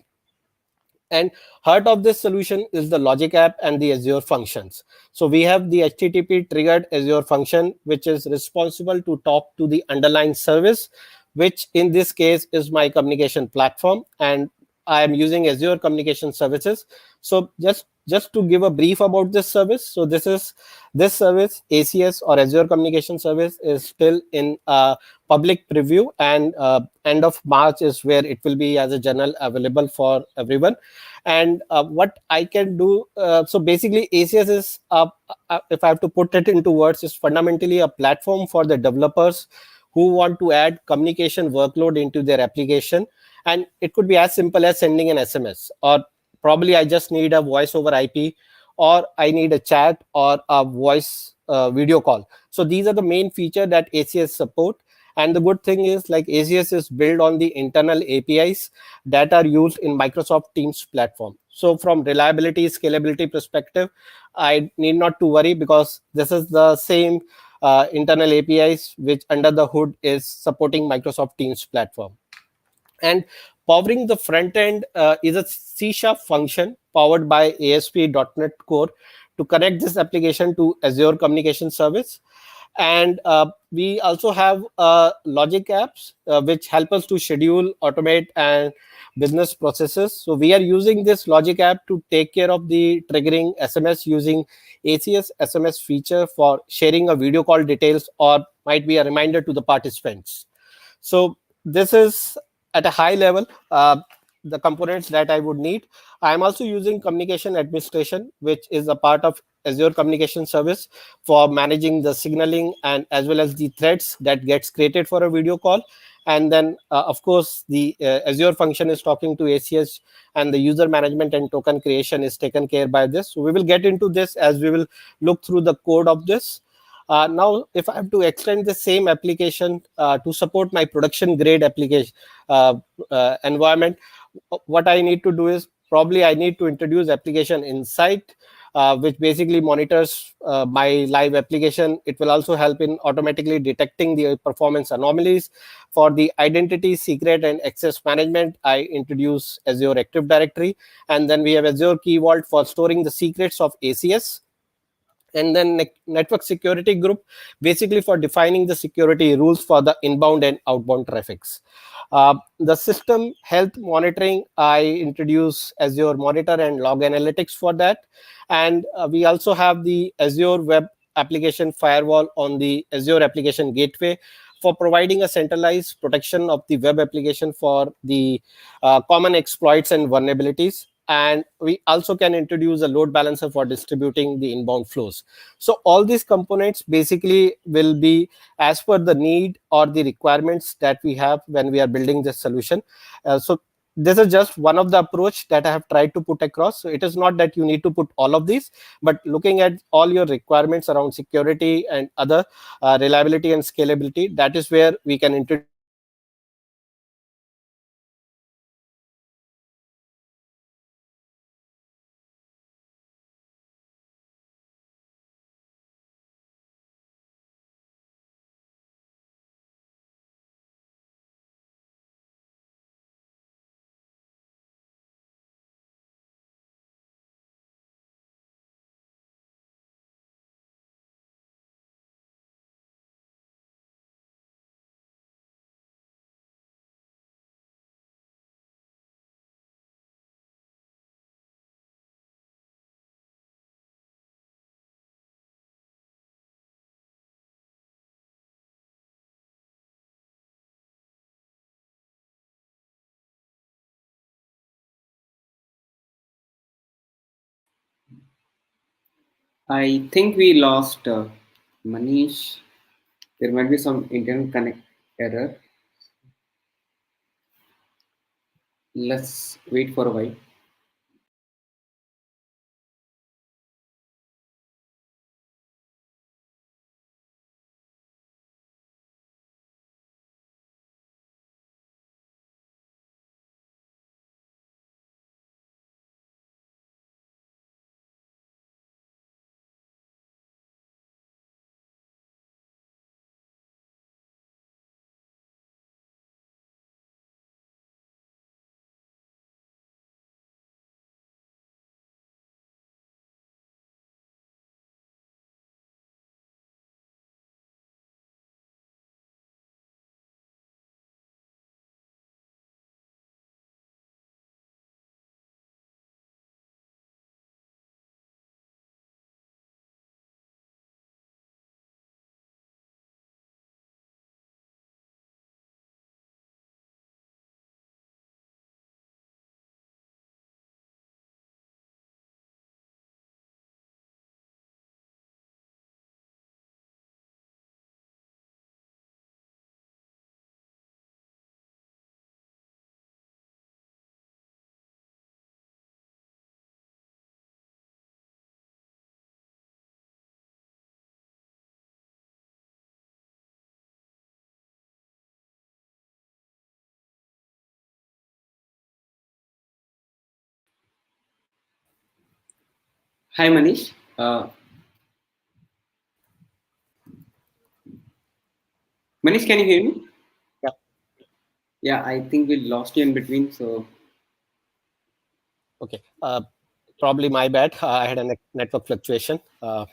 and heart of this solution is the logic app and the Azure functions. So we have the HTTP triggered Azure function, which is responsible to talk to the underlying service, which in this case is my communication platform, and I am using Azure Communication Services. So just to give a brief about this service, so this service, ACS or Azure Communication Service, is still in public preview, and end of March is where it will be as a general available for everyone. And what I can do, so basically ACS is, if I have to put it into words, is fundamentally a platform for the developers who want to add communication workload into their application. And it could be as simple as sending an SMS, or probably I just need a voice over IP, or I need a chat or a voice video call. So these are the main feature that ACS support. And the good thing is, like, ACS is built on the internal APIs that are used in Microsoft Teams platform. So from reliability, scalability perspective, I need not to worry, because this is the same internal APIs which under the hood is supporting Microsoft Teams platform. And powering the front end is a C# function powered by ASP.NET Core to connect this application to Azure Communication Service. And we also have logic apps which help us to schedule, automate, and business processes. So we are using this logic app to take care of the triggering SMS using ACS SMS feature for sharing a video call details, or might be a reminder to the participants. So this is at a high level the components that I would need. I'm also using communication administration, which is a part of Azure Communication Service, for managing the signaling and as well as the threads that gets created for a video call. And then of course the Azure function is talking to ACS, and the user management and token creation is taken care by this. So we will get into this as we will look through the code of this. Now, if I have to extend the same application to support my production grade application environment, what I need to do is, probably I need to introduce application insight, which basically monitors my live application. It will also help in automatically detecting the performance anomalies. For the identity, secret, and access management, I introduce Azure Active Directory. And then we have Azure Key Vault for storing the secrets of ACS. And then network security group, basically for defining the security rules for the inbound and outbound traffics. The system health monitoring, I introduce Azure Monitor and Log Analytics for that. And we also have the Azure Web Application Firewall on the Azure Application Gateway for providing a centralized protection of the web application for the common exploits and vulnerabilities. And we also can introduce a load balancer for distributing the inbound flows. So all these components basically will be as per the need or the requirements that we have when we are building this solution. So this is just one of the approach that I have tried to put across. So it is not that you need to put all of these, but looking at all your requirements around security and other reliability and scalability, that is where we can introduce I think we lost Manish. There might be some internet connect error. Let's wait for a while. Hi, Manish. Manish, can you hear me? Yeah. Yeah, I think we lost you in between. So Okay. Probably my bad. I had a network fluctuation. Good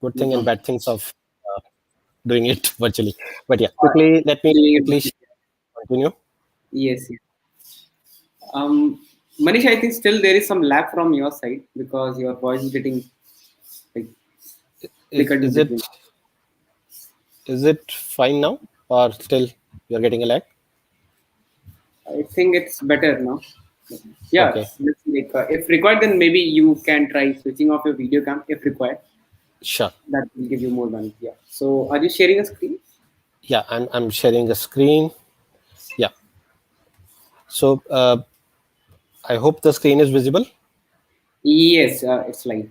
no thing and problem. bad things of doing it virtually. But yeah, quickly, let me quickly continue. Yes. Yes. Manish, I think still there is some lag from your side because your voice is getting like Is flickered in is between. it fine now, or still you're getting a lag? I think it's better now. Yeah, Okay, let's like, if required, then maybe you can try switching off your video cam if required. sure. That will give you more bandwidth. Yeah. So, are you sharing a screen? Yeah, I'm sharing a screen. Yeah. So I hope the screen is visible. Yes, it's live.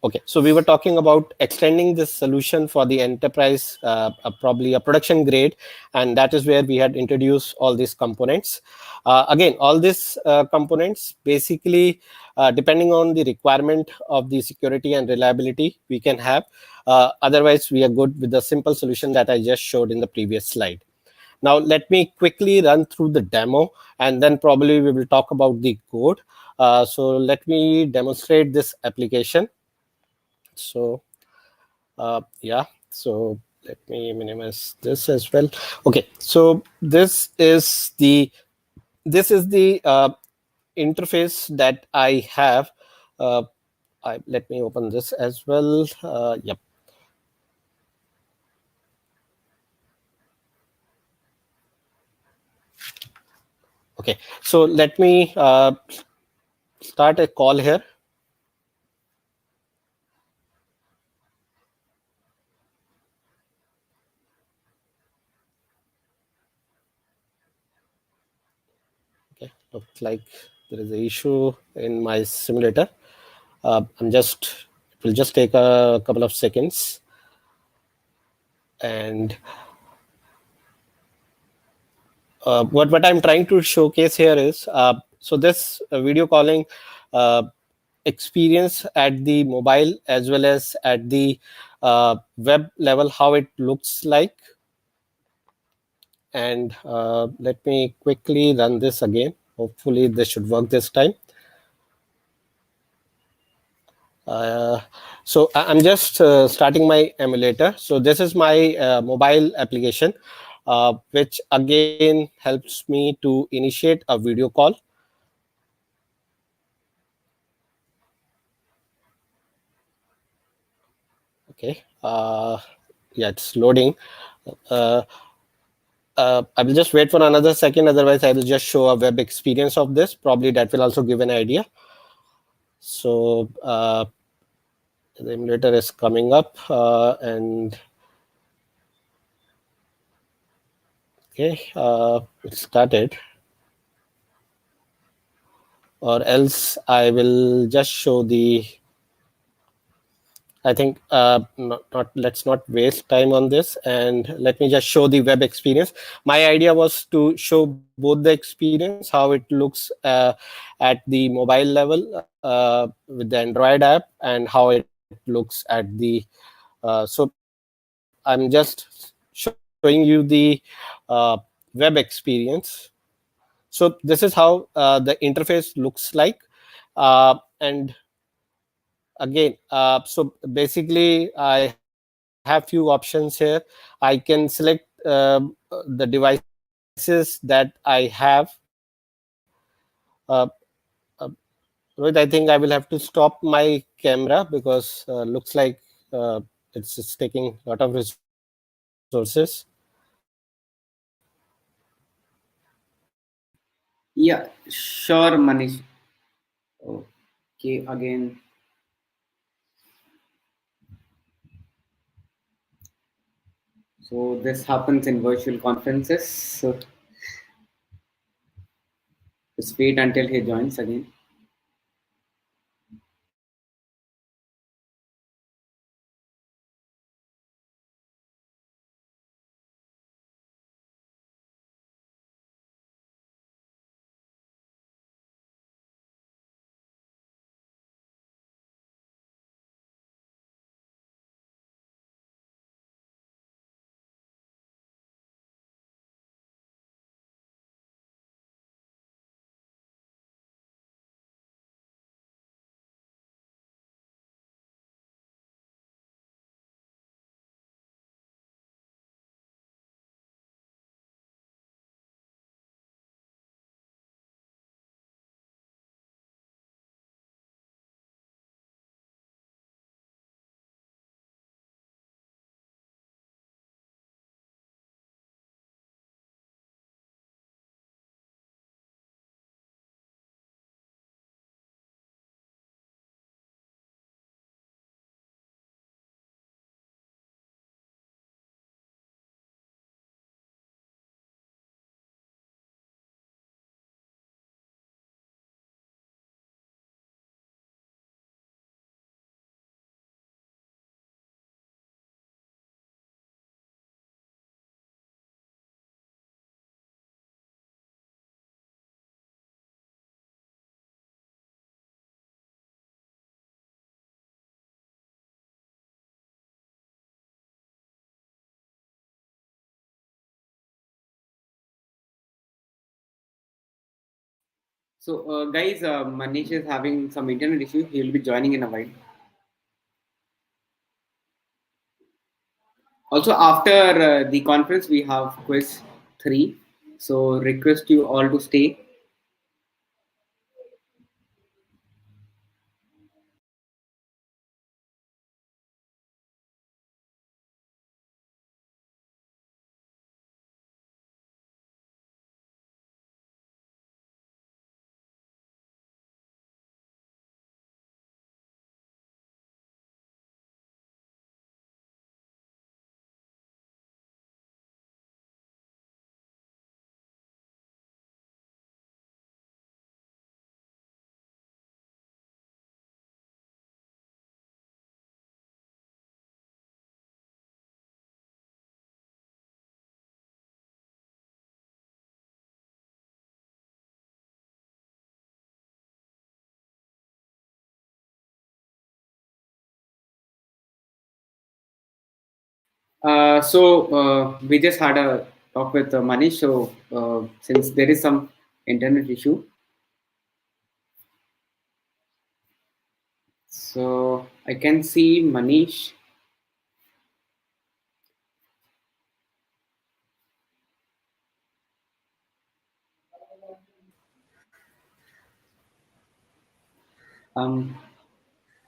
Okay, so we were talking about extending this solution for the enterprise, probably a production grade, and that is where we had introduced all these components. Again, all these components basically, depending on the requirement of the security and reliability, we can have. Otherwise, we are good with the simple solution that I just showed in the previous slide. Now, let me quickly run through the demo, and then probably we will talk about the code. So let me demonstrate this application. So yeah, so let me minimize this as well. Okay, so this is the interface that I have. uh, Let me open this as well. Yep. Okay, so let me start a call here. Okay, looks like there is an issue in my simulator. It will just take a couple of seconds. And what I'm trying to showcase here is, so this video calling uh, experience at the mobile as well as at the web level, how it looks like. And let me quickly run this again. Hopefully this should work this time. Uh, so I'm just starting my emulator. So this is my mobile application, which again helps me to initiate a video call. Okay, yeah, it's loading. Uh, I will just wait for another second. Otherwise, I will just show a web experience of this. Probably that will also give an idea. So the emulator is coming up, and okay, it started. Or else I will just show the. I think not let's not waste time on this, and let me just show the web experience. My idea was to show both the experience, how it looks at the mobile level with the Android app, and how it looks at the. So I'm just showing you the web experience. So this is how the interface looks like, and again, so basically I have few options here. I can select the devices that I have. uh, Rohit, I think I will have to stop my camera because looks like it's taking a lot of resources. Yeah, sure, Manish. Okay, again. So this happens in virtual conferences. So just wait until he joins again. So, guys, Manish is having some internet issue. He will be joining in a while. Also, after the conference, we have quiz 3. So, request you all to stay. We just had a talk with Manish. So, since there is some internet issue, so I can see Manish. Um,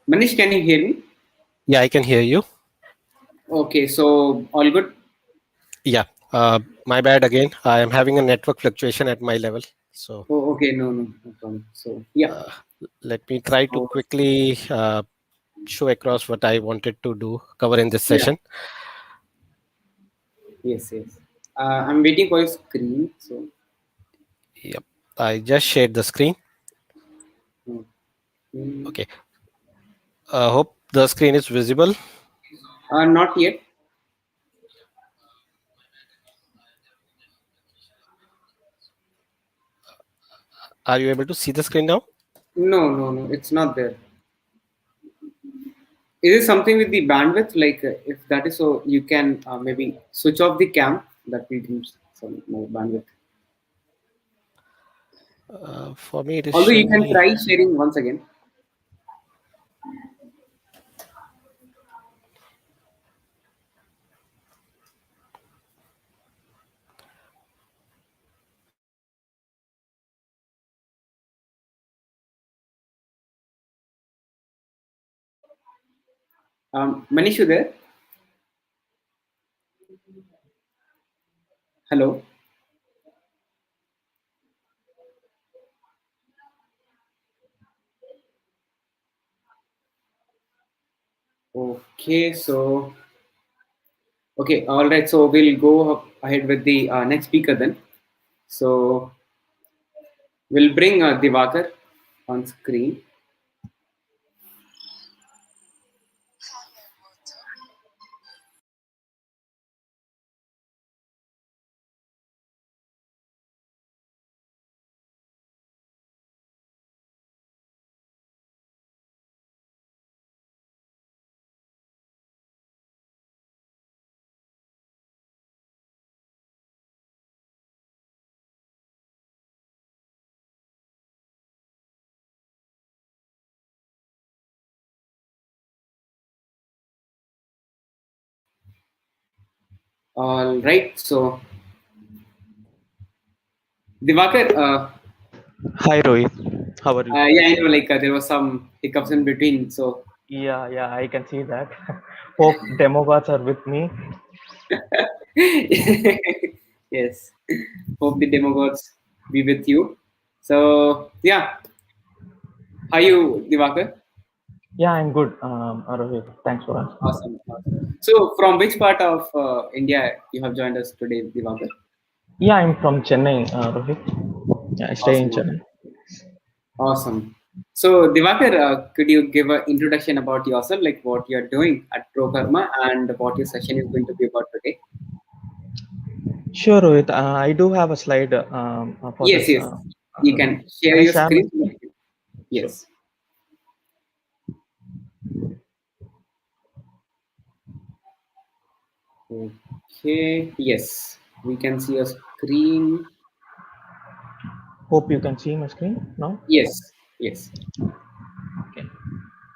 Manish, can you hear me? Yeah, I can hear you. Okay, so all good. Yeah, my bad again. I am having a network fluctuation at my level. So Oh, okay, no problem. So, yeah. uh, let me try to So, quickly show across what I wanted to do cover in this yeah, session. yes. I'm waiting for your screen. So, Yep, I just shared the screen. okay. Okay, hope the screen is visible. Not yet. Are you able to see the screen now? No, it's not there. Is it something with the bandwidth? Like, if that is so, you can maybe switch off the cam. That will give some more bandwidth. For me, it is Although you showing can me. try sharing once again. Manish, you there? Hello. Okay, so okay, all right. So we'll go ahead with the next speaker then. So we'll bring Divakar on screen. All right. So Divakar, Hi Rohit, how are you? yeah, I know like there was some hiccups in between. So Yeah, I can see that. Hope demo gods are with me. yes, hope the demo gods be with you. So yeah, how you, Divakar? Yeah, I'm good. Rohit, thanks for asking. Awesome. So from which part of India you have joined us today, Divakar? Yeah, I'm from Chennai, Rohit. Yeah, I stay in Awesome. Chennai. Awesome. So, Divakar, could you give an introduction about yourself, like what you're doing at ProKarma and what your session is going to be about today? Sure, Rohit. I do have a slide for this. Yes. You can share Can I your share my screen. screen? Sure. Yes. Okay. Yes. We can see your screen. Hope you can see my screen now. Yes. Yes. Okay.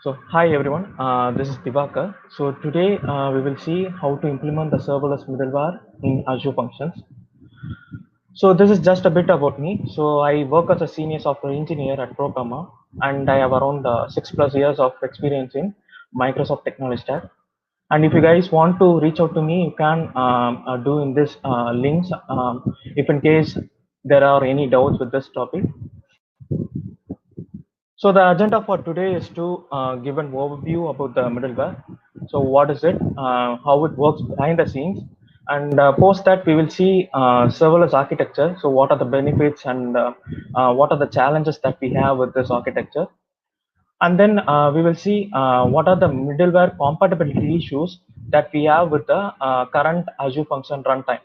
So hi everyone, this is Divakar. So today we will see how to implement the serverless middleware in Azure Functions. So this is just a bit about me. So I work as a senior software engineer at Procama, and I have around 6+ years of experience in Microsoft technology stack. And if you guys want to reach out to me, you can do in this links if in case there are any doubts with this topic. So the agenda for today is to give an overview about the middleware. So what is it, how it works behind the scenes, and post that we will see serverless architecture. So what are the benefits and what are the challenges that we have with this architecture. And then we will see what are the middleware compatibility issues that we have with the current Azure function runtime.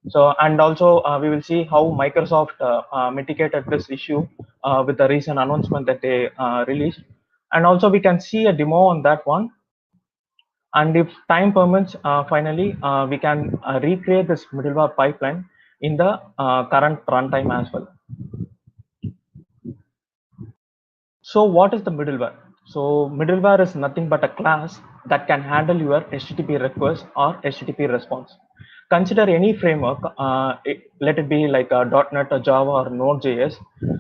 So, and also we will see how Microsoft mitigated this issue with the recent announcement that they released. And also we can see a demo on that one. And if time permits, finally, we can recreate this middleware pipeline in the current runtime as well. So what is the middleware? So middleware is nothing but a class that can handle your HTTP request or HTTP response. Consider any framework, let it be like .NET or Java or Node.js.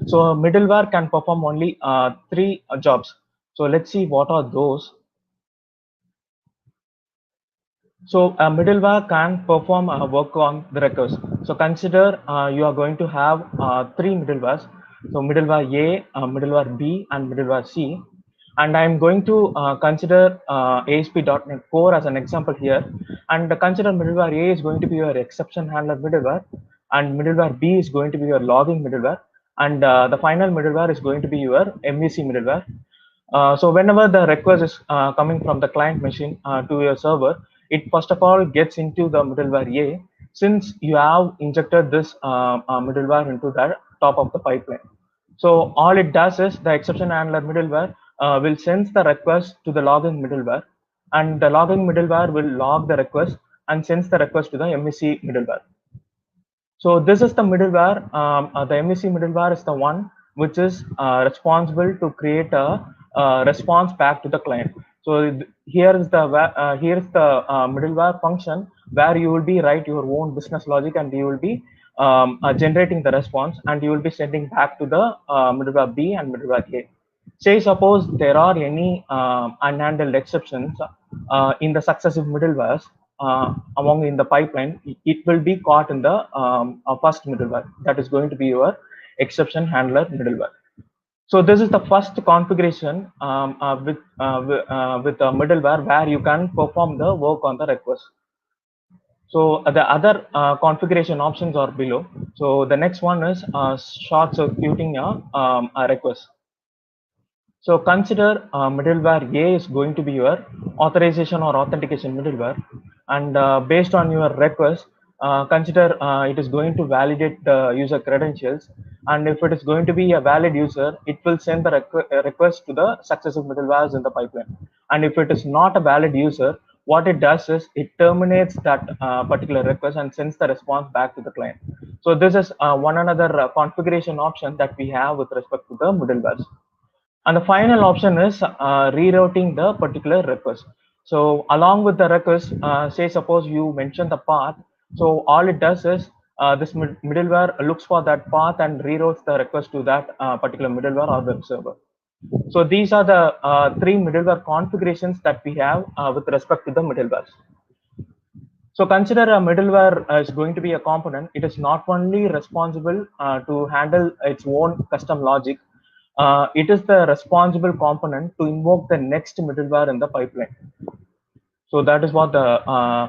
So middleware can perform only 3 jobs. So let's see what are those. So a middleware can perform work on the request. So consider you are going to have 3 middlewares. So middleware A, middleware B, and middleware C. And I'm going to consider ASP.NET Core as an example here. And consider middleware A is going to be your exception handler middleware, and middleware B is going to be your logging middleware, and the final middleware is going to be your MVC middleware. So whenever the request is coming from the client machine to your server, it first of all gets into the middleware A, since you have injected this middleware into the top of the pipeline. So all it does is the exception handler middleware will send the request to the logging middleware, and the logging middleware will log the request and sends the request to the MVC middleware. So this is the middleware. The MVC middleware is the one which is responsible to create a response back to the client. So here is the middleware function where you will be write your own business logic, and you will be generating the response, and you will be sending back to the middleware B and middleware A. Say suppose there are any unhandled exceptions in the successive middlewares among in the pipeline, it will be caught in the first middleware. That is going to be your exception handler middleware. So this is the first configuration with a middleware where you can perform the work on the request. So the other configuration options are below. So the next one is short circuiting a request. So consider middleware A is going to be your authorization or authentication middleware, and based on your request, consider it is going to validate the user credentials, and if it is going to be a valid user, it will send the request to the successive middlewares in the pipeline. And if it is not a valid user, what it does is it terminates that particular request and sends the response back to the client. So this is one another configuration option that we have with respect to the middlewares. And the final option is rerouting the particular request. So along with the request, say suppose you mention the path. So all it does is this middleware looks for that path and reroutes the request to that particular middleware or web server. So these are the 3 middleware configurations that we have with respect to the middlewares. So consider a middleware is going to be a component. It is not only responsible to handle its own custom logic, it is the responsible component to invoke the next middleware in the pipeline. So that is what the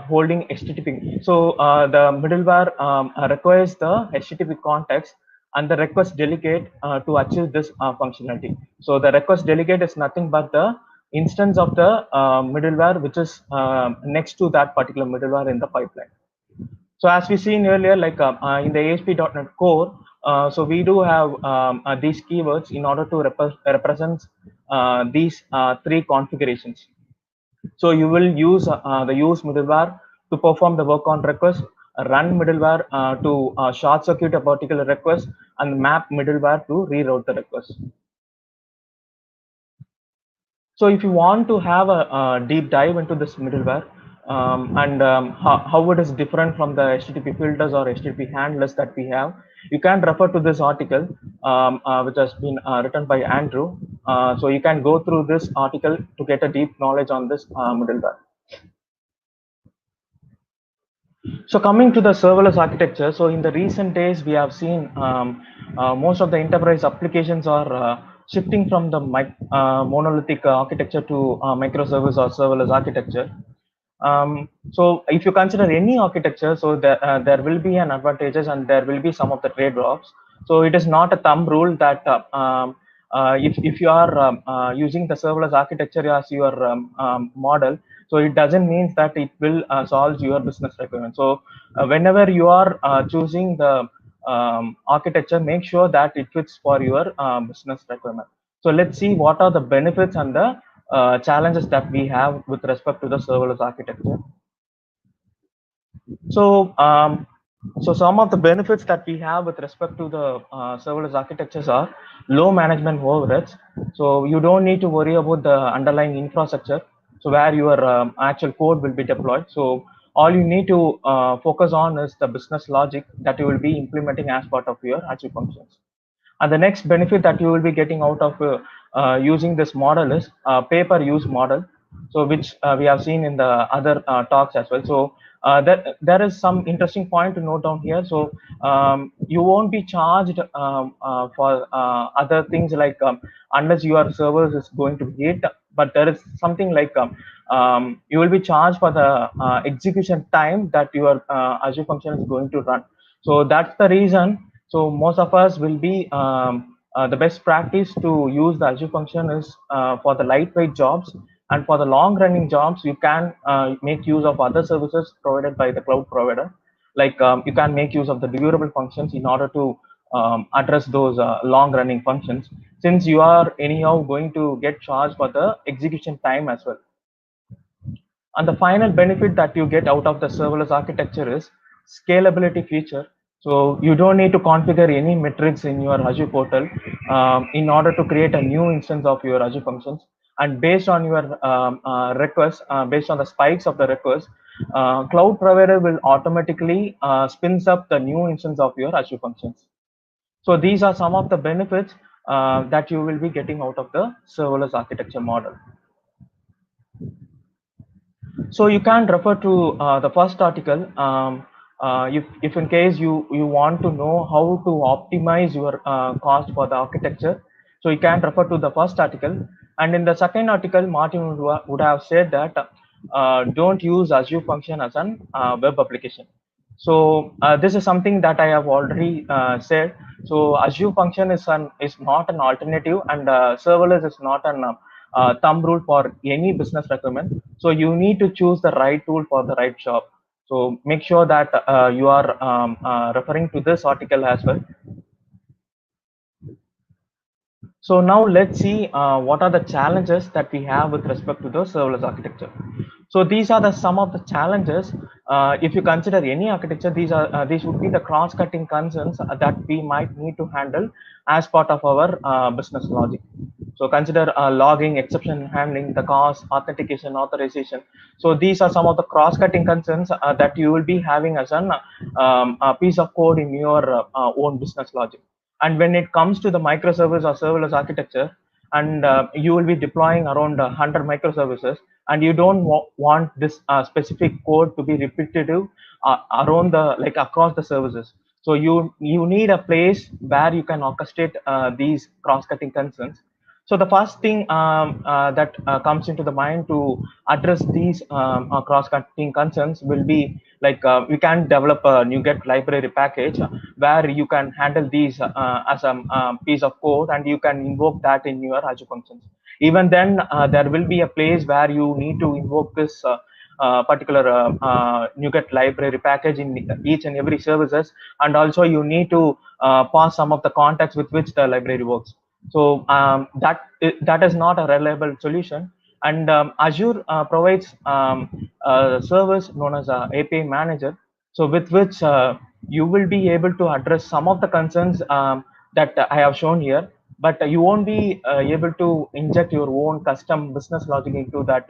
holding HTTP. So the middleware requires the HTTP context and the request delegate to achieve this functionality. So the request delegate is nothing but the instance of the middleware which is next to that particular middleware in the pipeline. So as we seen earlier, like in the ASP.NET Core, so we do have these keywords in order to represent these 3 configurations. So you will use the use middleware to perform the work on request, run middleware to short circuit a particular request, and map middleware to reroute the request. So if you want to have a deep dive into this middleware and how it is different from the HTTP filters or HTTP handlers that we have, you can refer to this article which has been written by Andrew. So you can go through this article to get a deep knowledge on this middleware. So coming to the serverless architecture, so in the recent days, we have seen most of the enterprise applications are shifting from the monolithic architecture to microservice or serverless architecture. So if you consider any architecture, so there will be an advantages and there will be some of the trade-offs. So it is not a thumb rule that if you are using the serverless architecture as your model, so it doesn't mean that it will solve your business requirement. So whenever you are choosing the architecture, make sure that it fits for your business requirement. So let's see what are the benefits and the challenges that we have with respect to the serverless architecture. So, so some of the benefits that we have with respect to the serverless architectures are low management overheads. So you don't need to worry about the underlying infrastructure. So where your actual code will be deployed. So all you need to focus on is the business logic that you will be implementing as part of your Azure functions. And the next benefit that you will be getting out of using this model is pay-per-use model, so which we have seen in the other talks as well. So there is some interesting point to note down here. So you won't be charged for other things like unless your servers is going to hit, but there is something like you will be charged for the execution time that your Azure function is going to run. So that's the reason. So most of us will be the best practice to use the Azure function is for the lightweight jobs, and for the long running jobs, you can make use of other services provided by the cloud provider. Like you can make use of the durable functions in order to address those long running functions, since you are anyhow going to get charged for the execution time as well. And the final benefit that you get out of the serverless architecture is scalability feature. So you don't need to configure any metrics in your Azure portal in order to create a new instance of your Azure functions. And based on your requests, based on the spikes of the requests, cloud provider will automatically spins up the new instance of your Azure functions. So these are some of the benefits that you will be getting out of the serverless architecture model. So you can refer to the first article if in case you want to know how to optimize your cost for the architecture. So you can refer to the first article, and in the second article, Martin would have said that don't use Azure function as an web application. So this is something that I have already said. So Azure function is not an alternative, and serverless is not an thumb rule for any business requirement. So you need to choose the right tool for the right job. So make sure that you are referring to this article as well. So now let's see what are the challenges that we have with respect to the serverless architecture. So these are some of the challenges. If you consider any architecture, these would be the cross-cutting concerns that we might need to handle as part of our business logic. So consider logging, exception handling, the cost, authentication, authorization. So these are some of the cross-cutting concerns that you will be having as a piece of code in your own business logic. And when it comes to the microservice or serverless architecture, and you will be deploying around 100 microservices, and you don't want this specific code to be repetitive around across the services. So you need a place where you can orchestrate these cross-cutting concerns. So the first thing that comes into the mind to address these cross-cutting concerns will be like we can develop a NuGet library package where you can handle these as a piece of code, and you can invoke that in your Azure functions. Even then, there will be a place where you need to invoke this particular NuGet library package in each and every services, and also you need to pass some of the context with which the library works. So that is not a reliable solution. And Azure provides a service known as a API manager. So with which you will be able to address some of the concerns that I have shown here, but you won't be able to inject your own custom business logic into that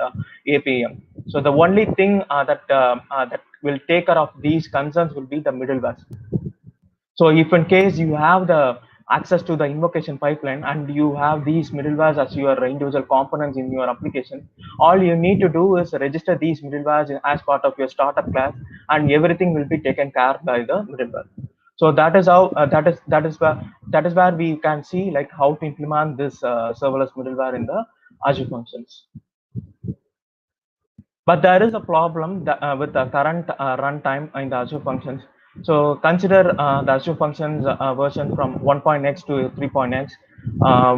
APM. So the only thing that will take care of these concerns will be the middleware. So if in case you have the access to the invocation pipeline and you have these middlewares as your individual components in your application, all you need to do is register these middlewares as part of your startup class, and everything will be taken care by the middleware. So that is how that is where we can see like how to implement this serverless middleware in the Azure functions. But there is a problem that, with the current runtime in the Azure functions. So consider the Azure functions version from 1.x to 3.x,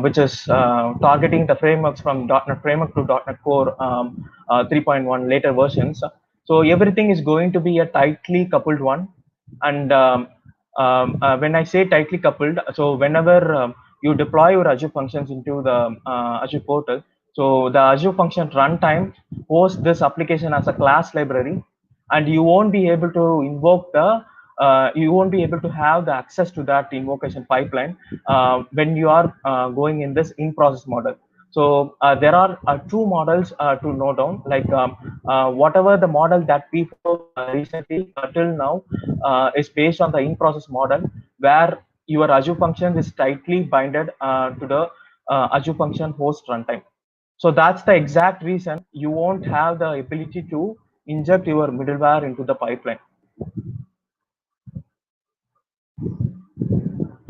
which is targeting the frameworks from .NET Framework to .NET Core 3.1 later versions. So everything is going to be a tightly coupled one. And when I say tightly coupled, so whenever you deploy your Azure functions into the Azure portal, so the Azure function runtime hosts this application as a class library, and you won't be able to invoke the you won't be able to have the access to that invocation pipeline when you are going in this in-process model. So there are two models to note down, like whatever the model that we followed recently till now is based on the in-process model, where your Azure function is tightly binded to the Azure function host runtime. So that's the exact reason you won't have the ability to inject your middleware into the pipeline.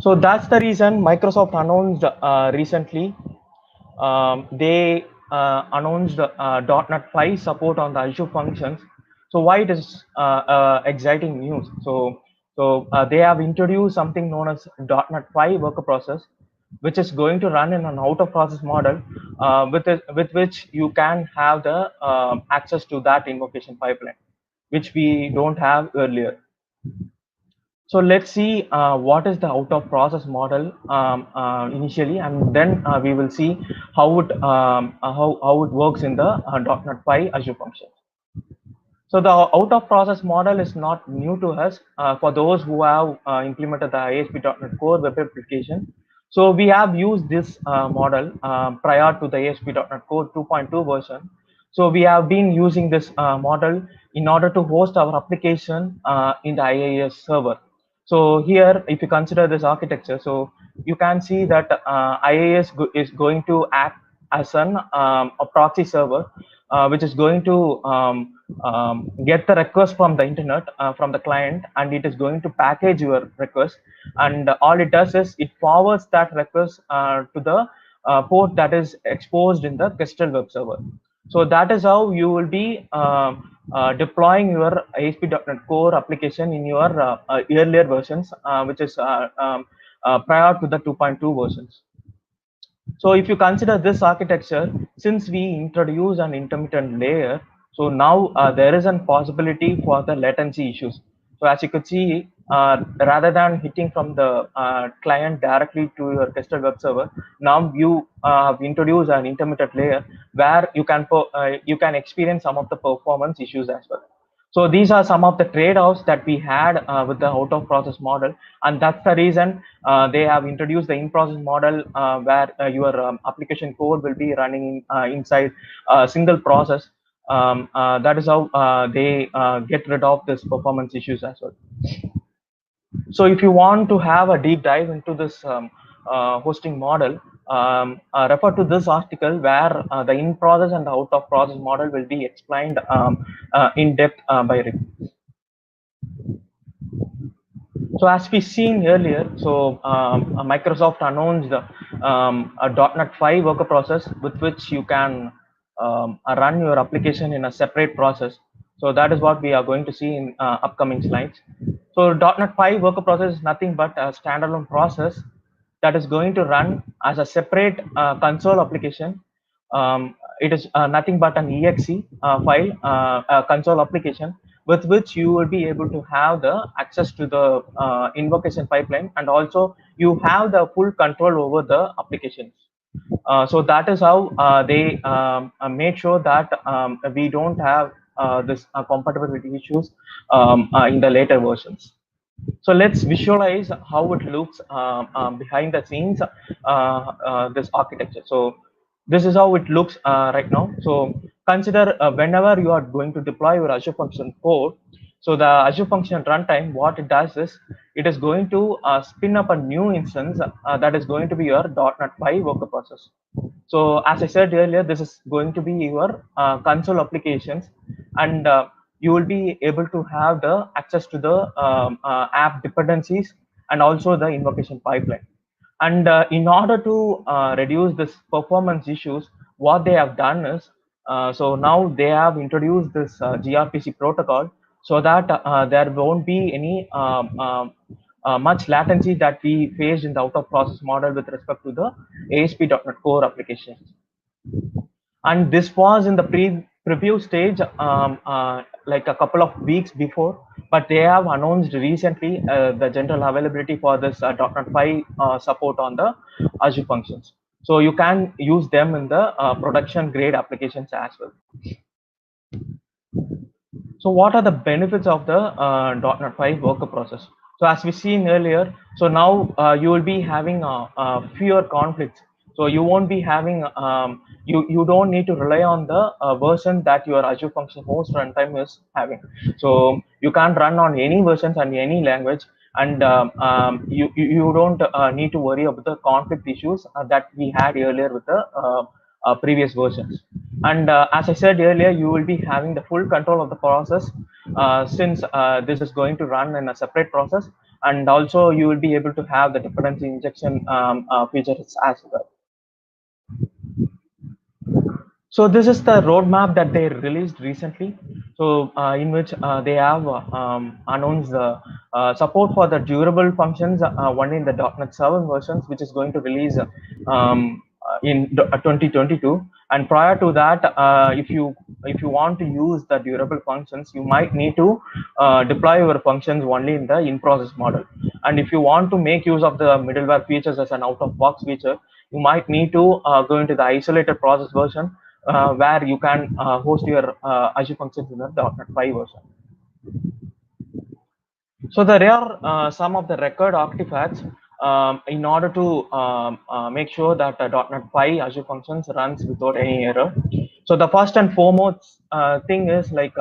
So that's the reason Microsoft announced recently. They announced .NET 5 support on the Azure functions. So why it is exciting news? So they have introduced something known as .NET 5 worker process, which is going to run in an out of process model with which you can have the access to that invocation pipeline, which we don't have earlier. So let's see what is the out of process model initially, and then we will see how it works in the .NET 5 Azure functions. So the out of process model is not new to us for those who have implemented the ASP.NET Core web application. So we have used this model prior to the ASP.NET Core 2.2 version. So we have been using this model in order to host our application in the IaaS server. So here, if you consider this architecture, so you can see that IaaS is going to act as a proxy server, which is going to get the request from the internet, from the client, and it is going to package your request. And all it does is it forwards that request to the port that is exposed in the Crystal web server. So that is how you will be deploying your ASP.NET Core application in your earlier versions, which is prior to the 2.2 versions. So if you consider this architecture, since we introduce an intermittent layer, so now there is a possibility for the latency issues. So as you could see, rather than hitting from the client directly to your Crystal web server, now you have introduced an intermittent layer where you can experience some of the performance issues as well. So these are some of the trade-offs that we had with the out-of-process model, and that's the reason they have introduced the in-process model where your application code will be running inside a single process. That is how they get rid of this performance issues as well. So if you want to have a deep dive into this hosting model, refer to this article where the in-process and the out-of-process model will be explained in depth by Rick. So as we seen earlier, so Microsoft announced a .NET 5 worker process with which you can run your application in a separate process. So that is what we are going to see in upcoming slides. So .NET 5 worker process is nothing but a standalone process that is going to run as a separate console application. It is nothing but an exe file, a console application with which you will be able to have the access to the invocation pipeline, and also you have the full control over the applications. So that is how they made sure that we don't have this compatibility issues in the later versions. So let's visualize how it looks behind the scenes, this architecture. So this is how it looks right now. So consider whenever you are going to deploy your Azure function code, so the Azure function runtime, what it does is it is going to spin up a new instance that is going to be your .NET 5 worker process. So as I said earlier, this is going to be your console applications, and you will be able to have the access to the app dependencies and also the invocation pipeline. And in order to reduce this performance issues, what they have done is, so now they have introduced this gRPC protocol, so that there won't be any much latency that we faced in the out of process model with respect to the ASP.NET Core applications. And this was in the preview stage like a couple of weeks before, but they have announced recently the general availability for this .NET 5 support on the Azure functions. So you can use them in the production grade applications as well. So what are the benefits of the .NET 5 worker process? So as we seen earlier, so now you will be having fewer conflicts. So you won't be having, you don't need to rely on the version that your Azure function host runtime is having. So you can run on any versions and any language, and you don't need to worry about the conflict issues that we had earlier with the previous versions. And as I said earlier, you will be having the full control of the process since this is going to run in a separate process, and also you will be able to have the dependency injection features as well. So this is the roadmap that they released recently. So in which they have announced the support for the durable functions only in the .NET 7 versions, which is going to release in 2022. And prior to that, if you want to use the durable functions, you might need to deploy your functions only in the in-process model. And if you want to make use of the middleware features as an out-of-box feature, you might need to go into the isolated process version, where you can host your Azure functions in the .NET 5 version. So there are some of the record artifacts in order to make sure that .NET 5 Azure functions runs without any error. So the first and foremost thing is like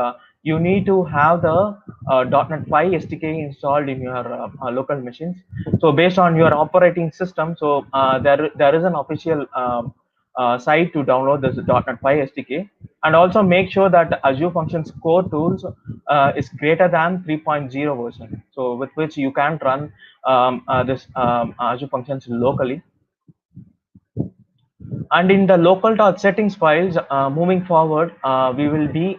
you need to have the .NET 5 SDK installed in your local machines. So based on your operating system, so there is an official site to download this .NET 5 SDK, and also make sure that Azure Functions Core Tools is greater than 3.0 version, so with which you can run this Azure Functions locally. And in the local.settings files, moving forward, we will be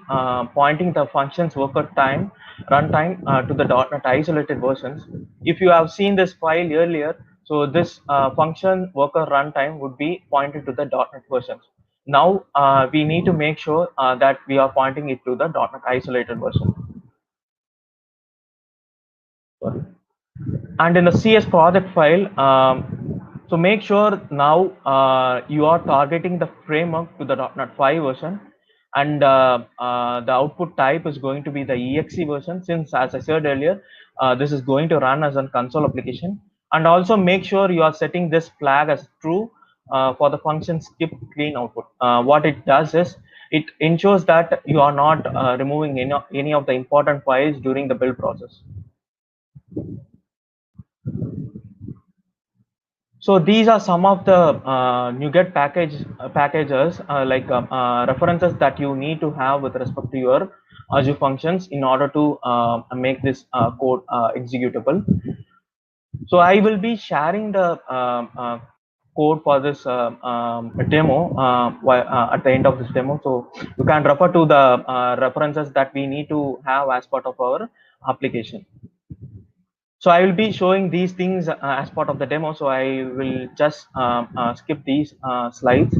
pointing the functions worker time runtime to the .NET isolated versions. If you have seen this file earlier, so this function worker runtime would be pointed to the .NET versions. Now we need to make sure that we are pointing it to the .NET isolated version. Sorry. And in the CS project file, so make sure now you are targeting the framework to the .NET 5 version, and the output type is going to be the exe version, since as I said earlier, this is going to run as a console application. And also make sure you are setting this flag as true for the function skip clean output. What it does is it ensures that you are not removing any of the important files during the build process. So these are some of the NuGet packages like references that you need to have with respect to your Azure functions in order to make this code executable. So I will be sharing the code for this demo at the end of this demo. So you can refer to the references that we need to have as part of our application. So I will be showing these things as part of the demo. So I will just skip these slides.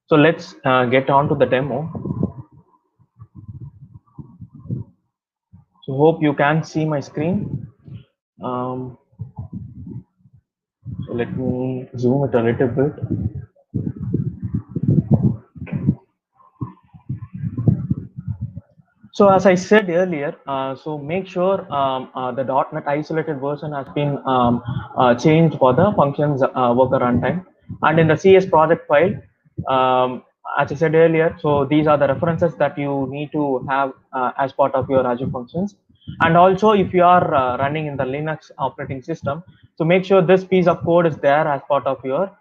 So let's get on to the demo. So hope you can see my screen. So let me zoom it a little bit. So as I said earlier, so make sure the .NET isolated version has been changed for the functions worker runtime. And in the CS project file, as I said earlier, so these are the references that you need to have as part of your Azure functions. And also, if you are running in the Linux operating system, so make sure this piece of code is there as part of your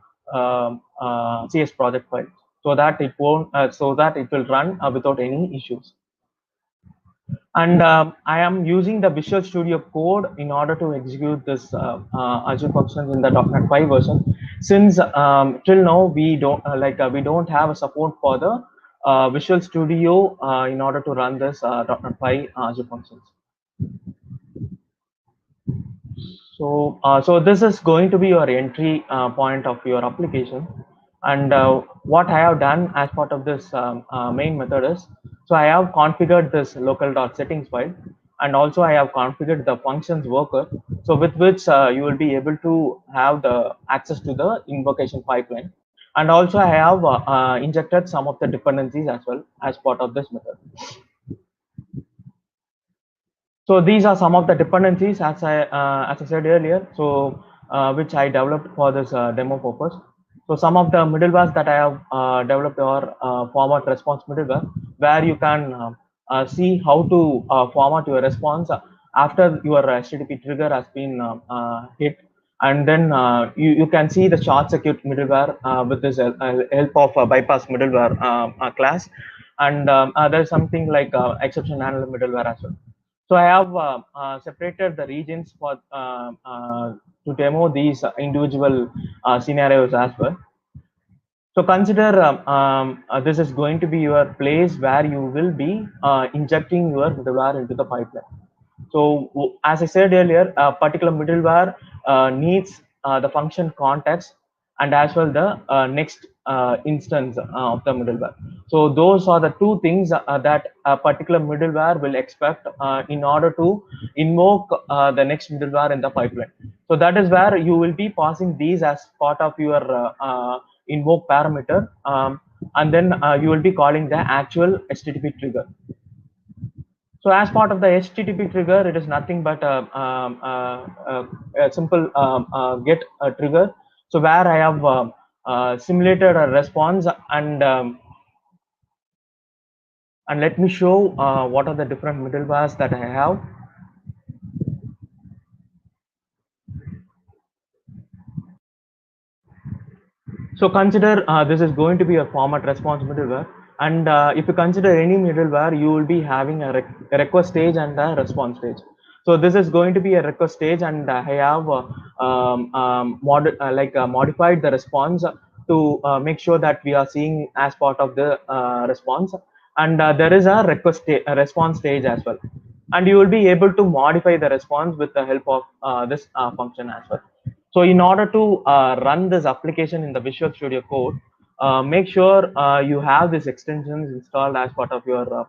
CS project file, so that it won't, so that it will run without any issues. And I am using the Visual Studio Code in order to execute this Azure functions in the .NET 5 version. Since till now we don't we don't have a support for the Visual Studio in order to run this .NET 5 Azure functions. So this is going to be your entry point of your application. And what I have done as part of this main method is, so I have configured this local.settings file, and also I have configured the functions worker, so with which you will be able to have the access to the invocation pipeline. And also I have injected some of the dependencies as well as part of this method. So these are some of the dependencies, as I said earlier, so which I developed for this demo purpose. So some of the middlewares that I have developed are format response middleware, where you can see how to format your response after your HTTP trigger has been hit. And then you can see the short circuit middleware with this help of bypass middleware class. And there's something like exception handler middleware as well. So I have separated the regions for to demo these individual scenarios as well. So consider this is going to be your place where you will be injecting your middleware into the pipeline. So as I said earlier, a particular middleware needs the function context and as well the next instance of the middleware. So those are the two things that a particular middleware will expect in order to invoke the next middleware in the pipeline. So that is where you will be passing these as part of your invoke parameter, and then you will be calling the actual HTTP trigger. So as part of the HTTP trigger, it is nothing but a simple get a trigger. So where I have simulated a response, and let me show what are the different middlewares that I have. So consider this is going to be a format response middleware, and if you consider any middleware, you will be having a request stage and a response stage. So this is going to be a request stage, and I have modified the response to make sure that we are seeing as part of the response, and there is a response stage as well, and you will be able to modify the response with the help of this function as well. So in order to run this application in the Visual Studio Code, make sure you have these extensions installed as part of your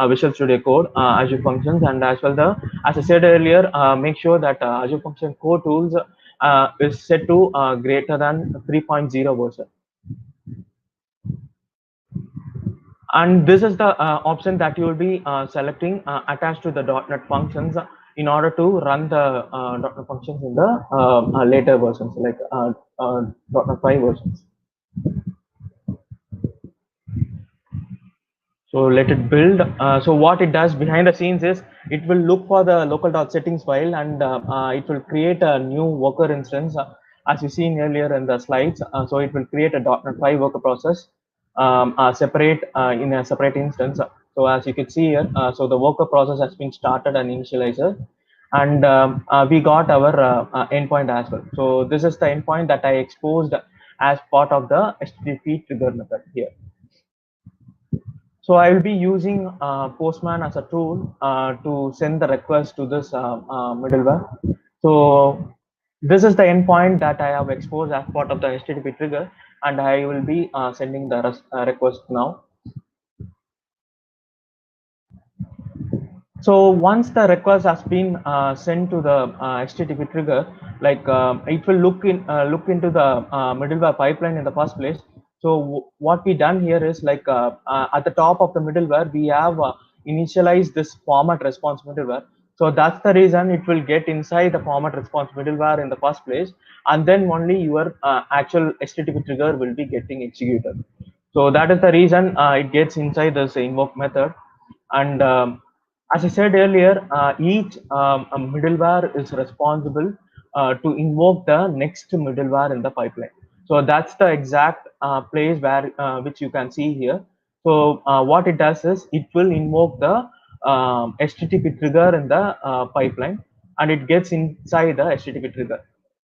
Visual Studio Code, Azure Functions, and as well as I said earlier, make sure that Azure Function Core Tools is set to greater than 3.0 version. And this is the option that you will be selecting attached to the .NET functions in order to run the .NET functions in the later versions, like .NET 5 versions. So let it build. So what it does behind the scenes is it will look for the local.settings file, and it will create a new worker instance as you seen earlier in the slides. So it will create a .NET 5 worker process separate in a separate instance. So as you can see here, so the worker process has been started and initialized, and we got our endpoint as well. So this is the endpoint that I exposed as part of the HTTP trigger method here. So I will be using Postman as a tool to send the request to this middleware. So this is the endpoint that I have exposed as part of the HTTP trigger, and I will be sending the request now. So once the request has been sent to the HTTP trigger, like it will look into the middleware pipeline in the first place. So what we done here is like at the top of the middleware, we have initialize this format response middleware. So that's the reason it will get inside the format response middleware in the first place, and then only your actual HTTP trigger will be getting executed. So that is the reason it gets inside this invoke method. And as I said earlier, each middleware is responsible to invoke the next middleware in the pipeline. So that's the exact place where which you can see here. So what it does is it will invoke the HTTP trigger in the pipeline, and it gets inside the HTTP trigger.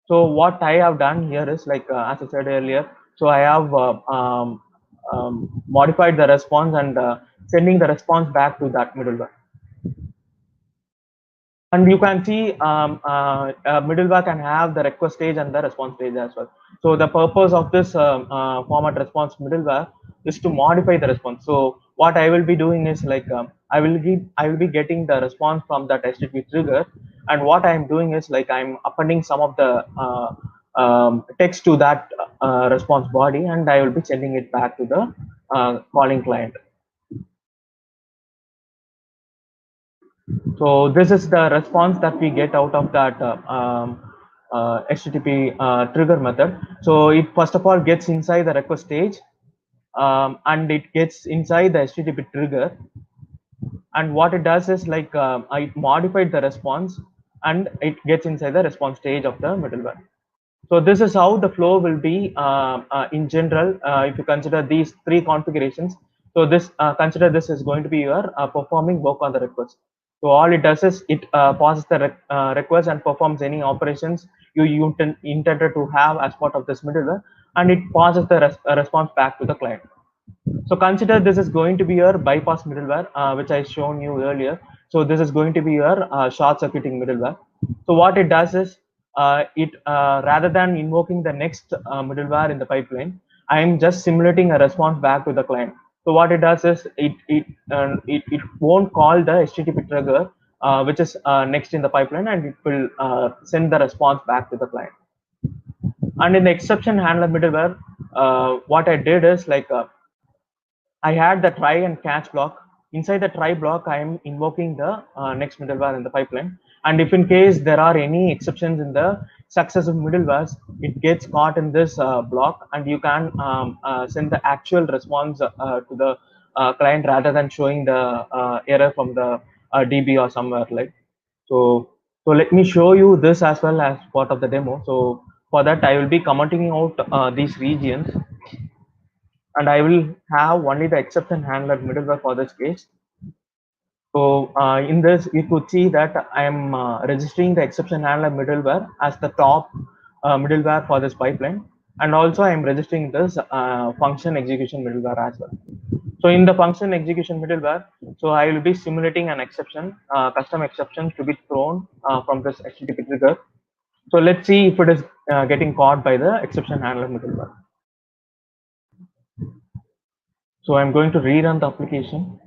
So what I have done here is like as I said earlier. So I have modified the response and sending the response back to that middleware. And you can see middleware can have the request stage and the response stage as well. So the purpose of this format response middleware is to modify the response. So what I will be doing is like I will be getting the response from that HTTP trigger, and what I am doing is like I'm appending some of the text to that response body, and I will be sending it back to the calling client. So this is the response that we get out of that HTTP trigger method. So it first of all gets inside the request stage, and it gets inside the HTTP trigger. And what it does is like I modified the response, and it gets inside the response stage of the middleware. So this is how the flow will be in general. If you consider these three configurations, so this consider this is going to be your performing work on the request. So all it does is it passes the request and performs any operations you intended to have as part of this middleware, and it passes the response back to the client. So consider this is going to be your bypass middleware, which I shown you earlier. So this is going to be your short circuiting middleware. So what it does is it rather than invoking the next middleware in the pipeline, I am just simulating a response back to the client. So what it does is it won't call the HTTP trigger, which is next in the pipeline, and it will send the response back to the client. And in the exception handler middleware, what I did is like I had the try and catch block. Inside the try block, I am invoking the next middleware in the pipeline. And if in case there are any exceptions in the successive middlewares, it gets caught in this block, and you can send the actual response to the client rather than showing the error from the DB or somewhere like. So let me show you this as well as part of the demo. So for that, I will be commenting out these regions, and I will have only the exception handler middleware for this case. So in this, you could see that I am registering the exception handler middleware as the top middleware for this pipeline, and also I am registering this function execution middleware as well. So in the function execution middleware, so I will be simulating an exception, custom exception to be thrown from this HTTP trigger. So let's see if it is getting caught by the exception handler middleware. So I'm going to rerun the application.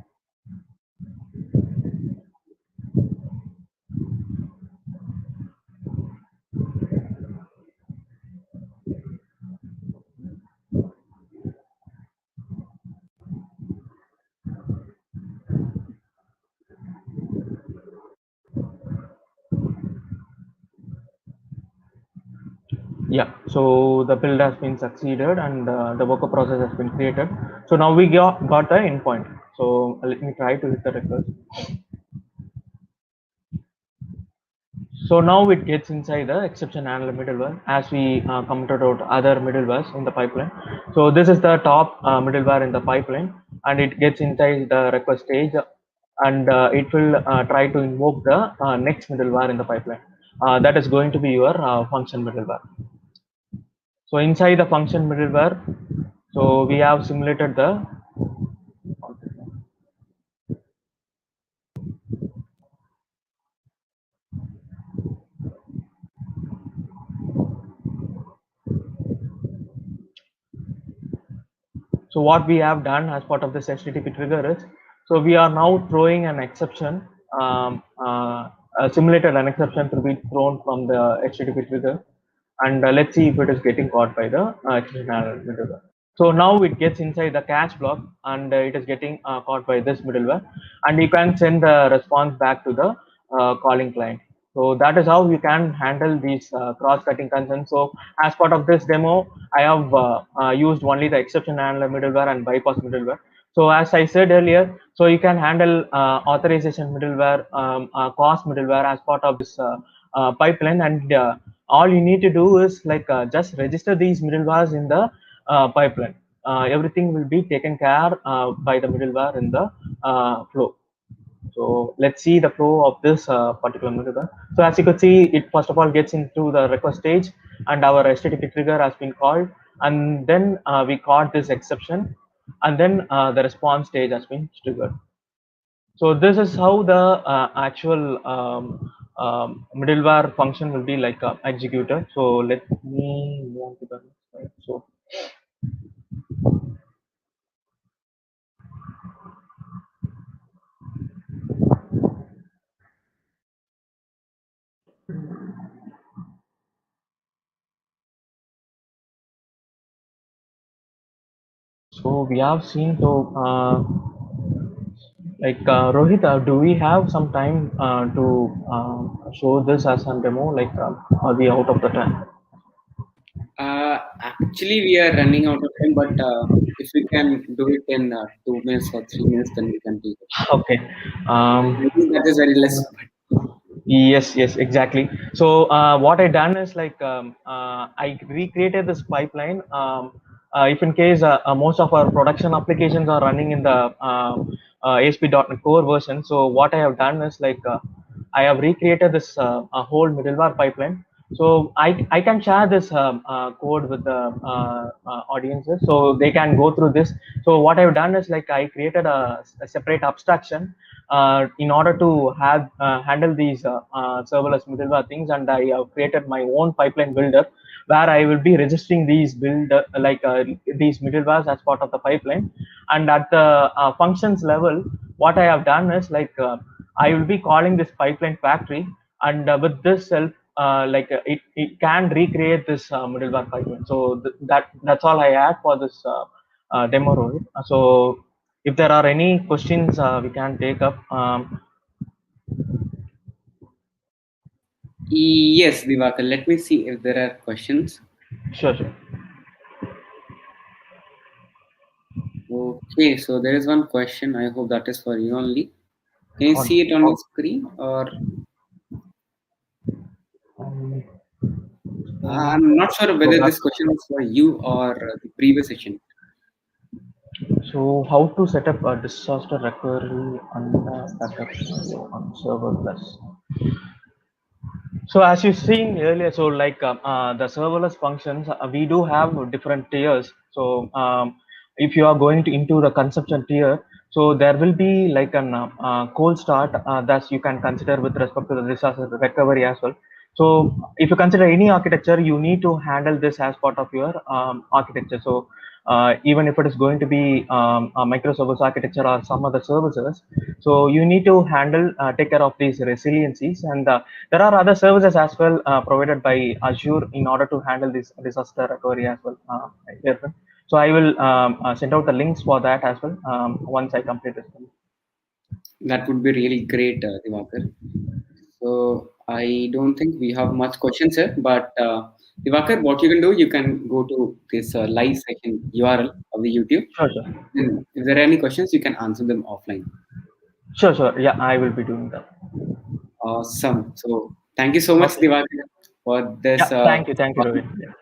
Yeah, so the build has been succeeded, and the worker process has been created. So now we got the endpoint. So let me try to hit the request. So now it gets inside the exception handler middleware as we commented out other middlewares in the pipeline. So this is the top middleware in the pipeline, and it gets inside the request stage, and it will try to invoke the next middleware in the pipeline. That is going to be your function middleware. So inside the function middleware, so we have simulated the so what we have done as part of this HTTP trigger is, so we are now throwing an exception, simulated an exception to be thrown from the HTTP trigger, and let's see if it is getting caught by the exception handler middleware. So now it gets inside the catch block, and it is getting caught by this middleware, and you can send the response back to the calling client. So that is how you can handle these cross-cutting concerns. So as part of this demo, I have used only the exception handler middleware and bypass middleware. So as I said earlier, so you can handle authorization middleware, cost middleware as part of this pipeline, and all you need to do is like just register these middlewares in the pipeline. Everything will be taken care by the middleware in the flow. So let's see the flow of this particular middleware. So as you could see, it first of all gets into the request stage, and our HTTP trigger has been called, and then we caught this exception, and then the response stage has been triggered. So this is how the actual middleware function will be like executed. So let me move on to the next slide. So we have seen, so like Rohit, do we have some time to show this as a demo? Like, are we out of the time? Actually, we are running out of time, but if we can do it in 2 minutes or 3 minutes, then we can do it. Okay. I think that is very less. Yes, exactly. So what I done is like I recreated this pipeline. If in case most of our production applications are running in the ASP.NET Core version, so what I have done is like I have recreated this a whole middleware pipeline. So I can share this code with the audiences, so they can go through this. So what I've done is like I created a separate abstraction in order to have handle these serverless middleware things, and I have created my own pipeline builder where I will be registering these these middlewares as part of the pipeline. And at the functions level, what I have done is like I will be calling this pipeline factory, and with this self it can recreate this middleware pipeline. So that's all I had for this demo, Rohit. So if there are any questions, we can take up. Yes, Divakar. Let me see if there are questions. Sure. Okay, so there is one question. I hope that is for you only. Can you see it on your screen, or I'm not sure whether this question is for you or the previous session. So how to set up a disaster recovery and backup scenario on serverless? So as you've seen earlier, so like the serverless functions, we do have different tiers. So if you are going to into the consumption tier, so there will be like an cold start that you can consider with respect to the disaster recovery as well. So if you consider any architecture, you need to handle this as part of your architecture. So even if it is going to be a microservice architecture or some other services, so you need to handle take care of these resiliencies, and there are other services as well provided by Azure in order to handle this disaster recovery as well. So I will send out the links for that as well once I complete this. That would be really great, Divakar. So I don't think we have much questions here, but Divakar, what you can do, you can go to this live session URL of the YouTube. Sure. And if there are any questions, you can answer them offline. Sure. Yeah, I will be doing that. Awesome. So thank you so much, Okay. Divakar, for this. Yeah, thank you, Rohit. Yeah.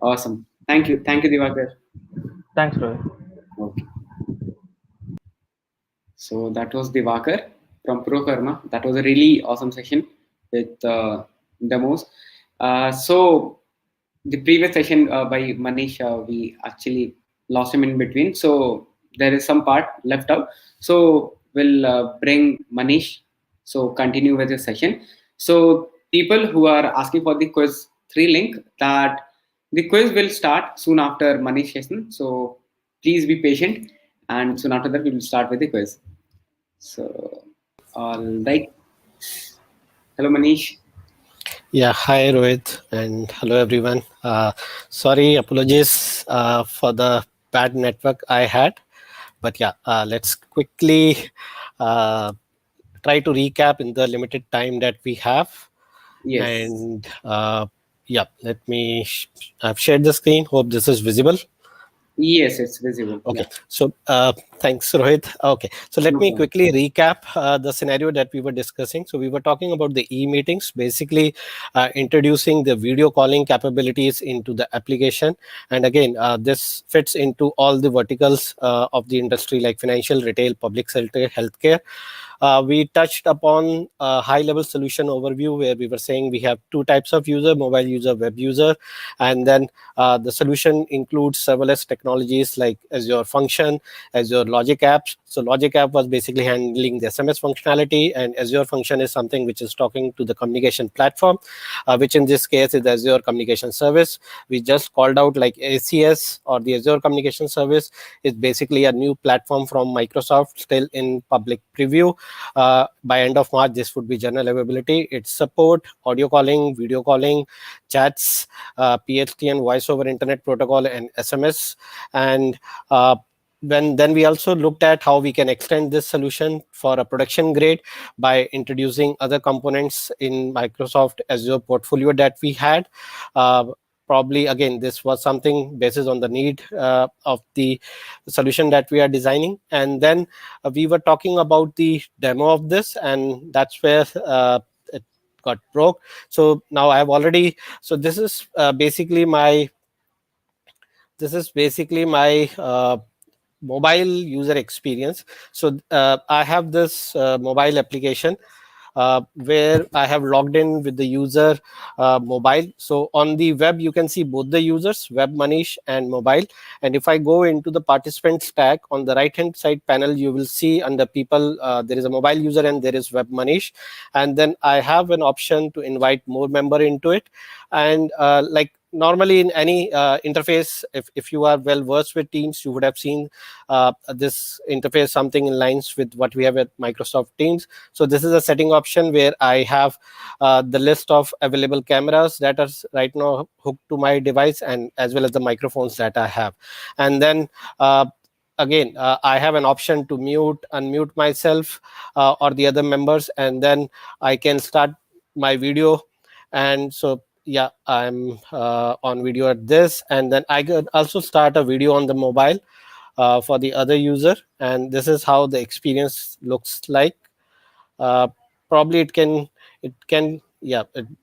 Awesome. Thank you, Divakar. Thanks, Rohit. Okay. So that was Divakar from ProKarma. That was a really awesome session with demos. So the previous session by Manish, we actually lost him in between. So there is some part left out. So we'll bring Manish. So continue with the session. So people who are asking for the quiz 3 link, that the quiz will start soon after Manish session. So please be patient, and soon after that we will start with the quiz. So all right. Hello, Manish. Yeah, hi Rohit, and hello everyone. Sorry, apologies for the bad network I had, but yeah, let's quickly uh, try to recap in the limited time that we have. Yes. And yeah, let me. I've shared the screen. Hope this is visible. Yes, it's visible. Okay, Yeah. so thanks, Rohit. Okay, so let No me problem. quickly recap the scenario that we were discussing. So we were talking about the e-meetings, basically introducing the video calling capabilities into the application. And again, this fits into all the verticals of the industry like financial, retail, public sector, healthcare. We touched upon a high-level solution overview where we were saying we have two types of user: mobile user, web user, and then the solution includes serverless technologies like Azure Function, Azure Logic Apps. So Logic App was basically handling the SMS functionality, and Azure Function is something which is talking to the communication platform, which in this case is Azure Communication Service. We just called out like ACS, or the Azure Communication Service is basically a new platform from Microsoft, still in public preview. By end of March, this would be general availability. It support audio calling, video calling, chats, PHT and voice over internet protocol, and SMS. And then we also looked at how we can extend this solution for a production grade by introducing other components in Microsoft Azure portfolio that we had. Uh, Probably again, this was something based on the need of the solution that we are designing. And then we were talking about the demo of this, and that's where it got broke. So now I've already, so this is basically my mobile user experience. So I have this mobile application where I have logged in with the user mobile. So on the web, you can see both the users, Web Manish and mobile. And if I go into the participant stack on the right hand side panel, you will see under people, there is a mobile user and there is Web Manish. And then I have an option to invite more member into it. And like normally in any interface, if you are well versed with Teams, you would have seen this interface something in lines with what we have at Microsoft Teams. So this is a setting option where I have the list of available cameras that are right now hooked to my device, and as well as the microphones that I have. And then again, I have an option to mute, unmute myself or the other members, and then I can start my video. And so yeah, I'm on video at this, and then I could also start a video on the mobile for the other user, and this is how the experience looks like. uh, Probably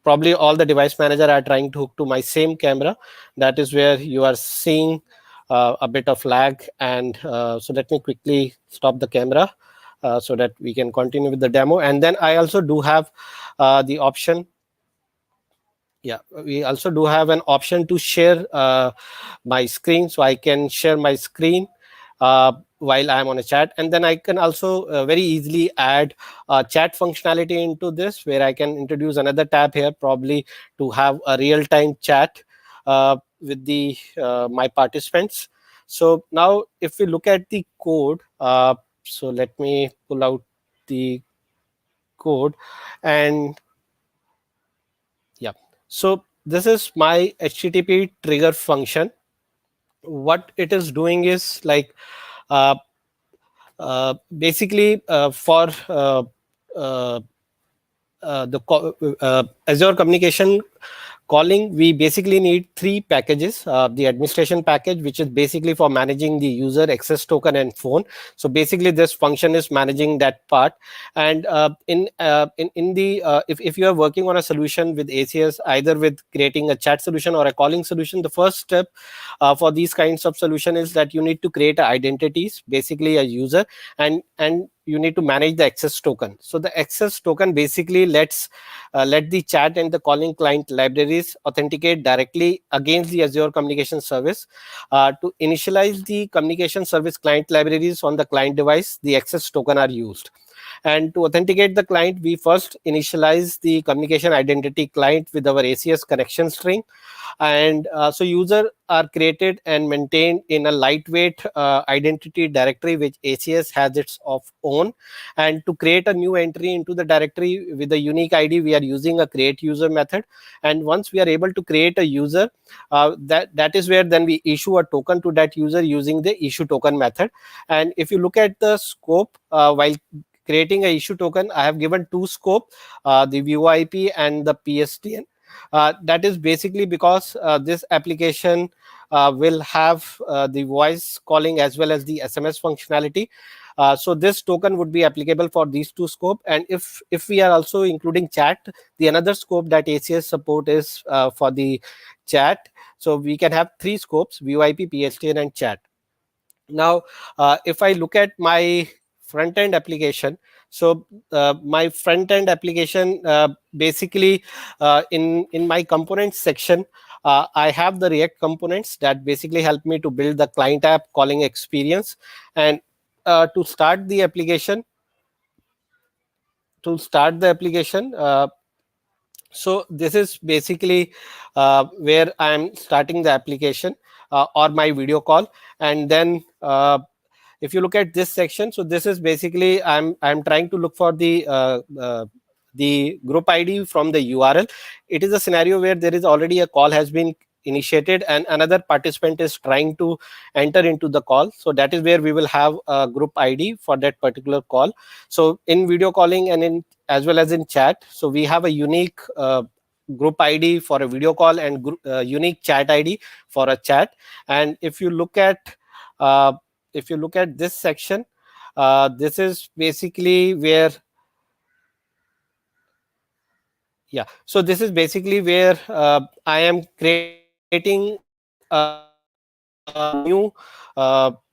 probably all the device manager are trying to hook to my same camera. That is where you are seeing a bit of lag. And so let me quickly stop the camera so that we can continue with the demo. And then I also do have the option, we also do have an option to share my screen. So I can share my screen while I'm on a chat, and then I can also very easily add chat functionality into this, where I can introduce another tab here, probably to have a real-time chat with the my participants. So now if we look at the code, so let me pull out the code. And yeah, so this is my HTTP trigger function. What it is doing is like uh, basically for uh, Azure communication calling, we basically need three packages. The administration package, which is basically for managing the user access token and phone. So basically this function is managing that part. And in the if you are working on a solution with ACS, either with creating a chat solution or a calling solution, the first step for these kinds of solution is that you need to create identities, basically a user, and you need to manage the access token. So the access token basically let the chat and the calling client libraries authenticate directly against the Azure communication service. To initialize the communication service client libraries on the client device, the access token are used. And to authenticate the client, we first initialize the communication identity client with our ACS connection string. And so user are created and maintained in a lightweight identity directory which ACS has its of own. And to create a new entry into the directory with a unique ID, we are using a create user method. And once we are able to create a user, that is where then we issue a token to that user using the issue token method. And if you look at the scope, while creating a issue token, I have given two scope, the VoIP and the PSTN. That is basically because this application will have the voice calling as well as the SMS functionality. So this token would be applicable for these two scope. And if we are also including chat, the another scope that ACS support is for the chat. So we can have three scopes: VoIP, PSTN, and chat. Now, if I look at my front end application, so my front end application basically in my components section, I have the React components that basically help me to build the client app calling experience. And to start the application, so this is basically where I'm starting the application or my video call. And then if you look at this section, so this is basically I'm trying to look for the group ID from the URL. It is a scenario where there is already a call has been initiated and another participant is trying to enter into the call. So that is where we will have a group ID for that particular call. So in video calling and in as well as in chat, so we have a unique group ID for a video call and unique chat ID for a chat. And if you look at this section, this is basically where so this is basically where I am creating new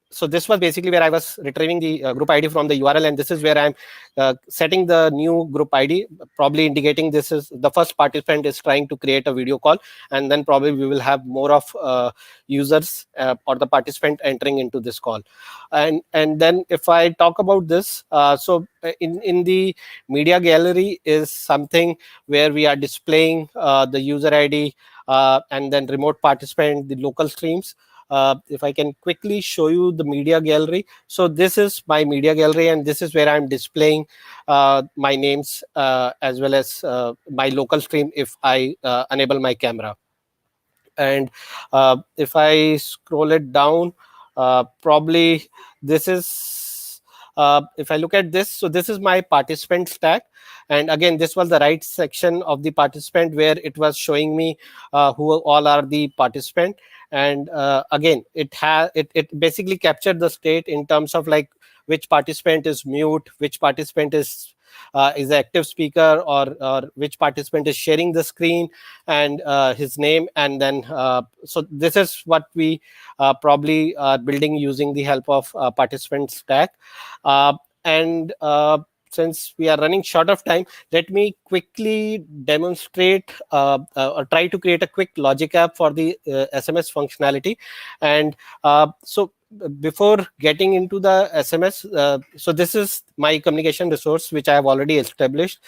so this was basically where I was retrieving the group ID from the URL, and this is where I'm setting the new group ID, probably indicating this is the first participant is trying to create a video call, and then probably we will have more of users or the participant entering into this call. And then if I talk about this, so in the media gallery is something where we are displaying the user ID and then remote participant, the local streams. If I can quickly show you the media gallery. So this is my media gallery, and this is where I'm displaying my names as well as my local stream if I enable my camera. And if I scroll it down, probably this is if I look at this, so this is my participant stack. And again, this was the right section of the participant where it was showing me who all are the participant. And again, it basically captured the state in terms of like which participant is mute, which participant is an active speaker, or which participant is sharing the screen, and his name. And then so this is what we probably are building using the help of participant stack. And since we are running short of time, let me quickly demonstrate or try to create a quick logic app for the SMS functionality. And so before getting into the SMS, so this is my communication resource which I have already established.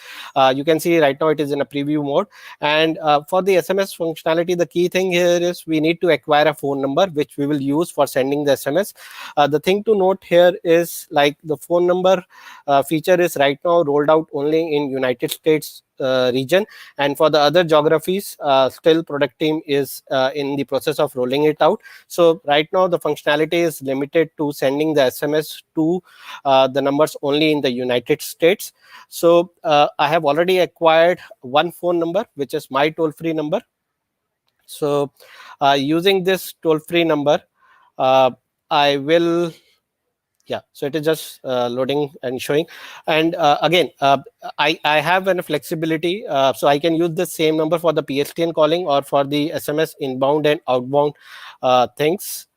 You can see right now it is in a preview mode. And for the SMS functionality, the key thing here is we need to acquire a phone number which we will use for sending the SMS. The thing to note here is like the phone number feature is right now rolled out only in United States region, and for the other geographies still product team is in the process of rolling it out. So right now the functionality is limited to sending the SMS to the numbers only in the United States. So I have already acquired one phone number which is my toll-free number. So using this toll-free number, I will so it is just loading and showing. And again, I have a flexibility, so I can use the same number for the PSTN calling or for the SMS inbound and outbound things.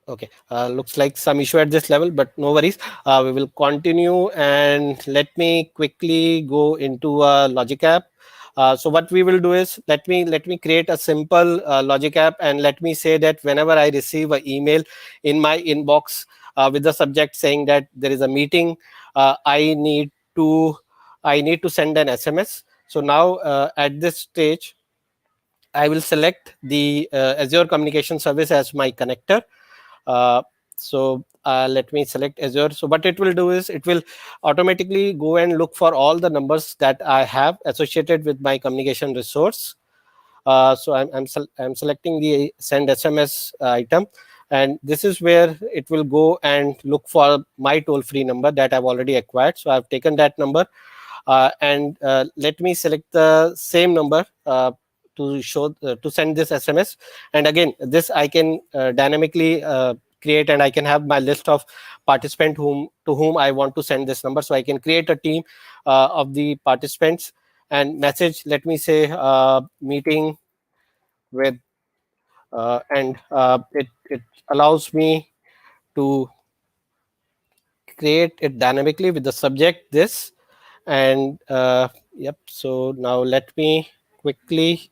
Okay, looks like some issue at this level, but no worries. We will continue, and let me quickly go into a logic app. So what we will do is, let me create a simple logic app, and let me say that whenever I receive an email in my inbox with the subject saying that there is a meeting, I need to send an SMS. So now at this stage, I will select the Azure Communication Service as my connector. Uh, let me select Azure. So what it will do is, it will automatically go and look for all the numbers that I have associated with my communication resource. I'm selecting the send SMS item, and this is where it will go and look for my toll-free number that I've already acquired. So I've taken that number, and let me select the same number to send this SMS. And again, this I can dynamically create, and I can have my list of participants to whom I want to send this number. So I can create a team of the participants and message, let me say, meeting with, and it allows me to create it dynamically with the subject this. And yep, so now let me quickly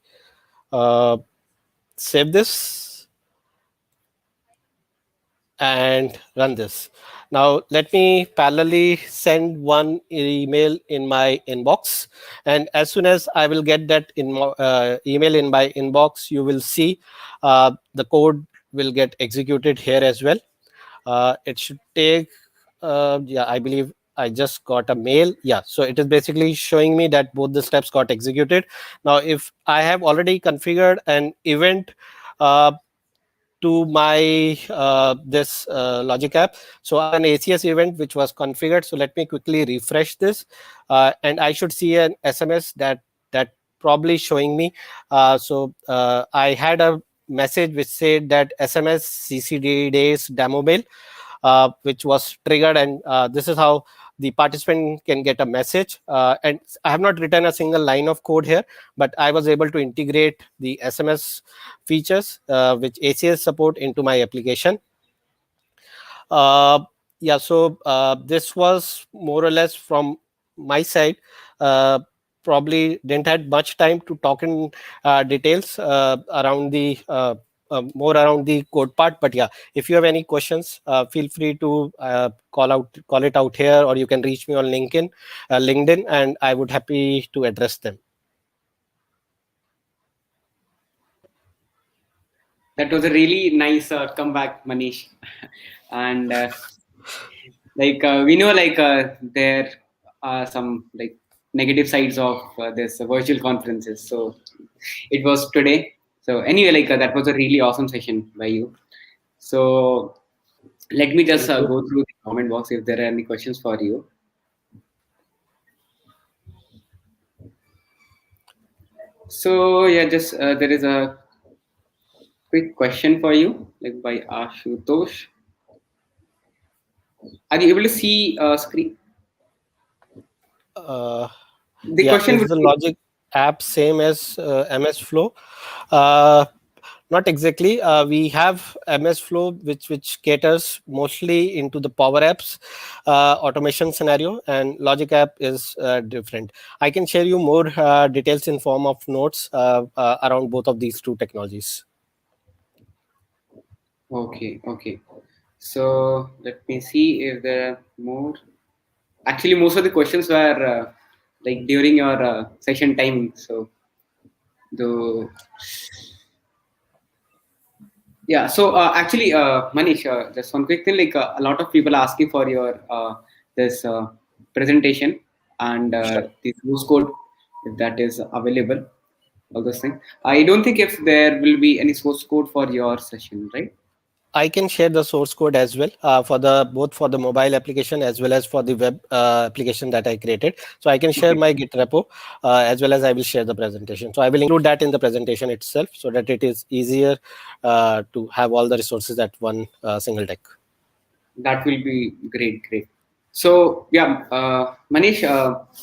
save this and run this. Now let me parallelly send one email in my inbox, and as soon as I will get that email in my inbox, you will see the code will get executed here as well. It should take, yeah, I believe I just got a mail. Yeah, so it is basically showing me that both the steps got executed. Now, if I have already configured an event to my this logic app, so I have an ACS event which was configured. So let me quickly refresh this, and I should see an SMS that probably showing me. I had a message which said that SMS CCD days demo mail, which was triggered, and this is how the participant can get a message. And I have not written a single line of code here, but I was able to integrate the SMS features which ACS support into my application. Yeah, so this was more or less from my side. Probably didn't had much time to talk in details around the more around the code part, but yeah, if you have any questions, feel free to call it out here, or you can reach me on LinkedIn, and I would happy to address them. That was a really nice comeback, Manish. And we know there are some negative sides of this virtual conferences. So it was today. So anyway, that was a really awesome session by you. So let me just go through the comment box if there are any questions for you. So yeah, just there is a quick question for you, by Ashutosh. Are you able to see screen? The Yeah, question is would the be, logic app same as MS Flow? Not exactly. We have MS Flow, which caters mostly into the Power Apps automation scenario, and Logic App is different. I can share you more details in form of notes around both of these two technologies. okay. So let me see if there are more. Actually, most of the questions were during your session timing. So the yeah. So actually, Manish, just one quick thing. A lot of people asking for your this presentation and Sure. the source code, if that is available. All those things. I don't think if there will be any source code for your session, right? I can share the source code as well for the both for the mobile application as well as for the web application that I created. So I can share Okay. my Git repo as well as I will share the presentation. So I will include that in the presentation itself so that it is easier to have all the resources at one single deck. That will be great. So yeah, Manish,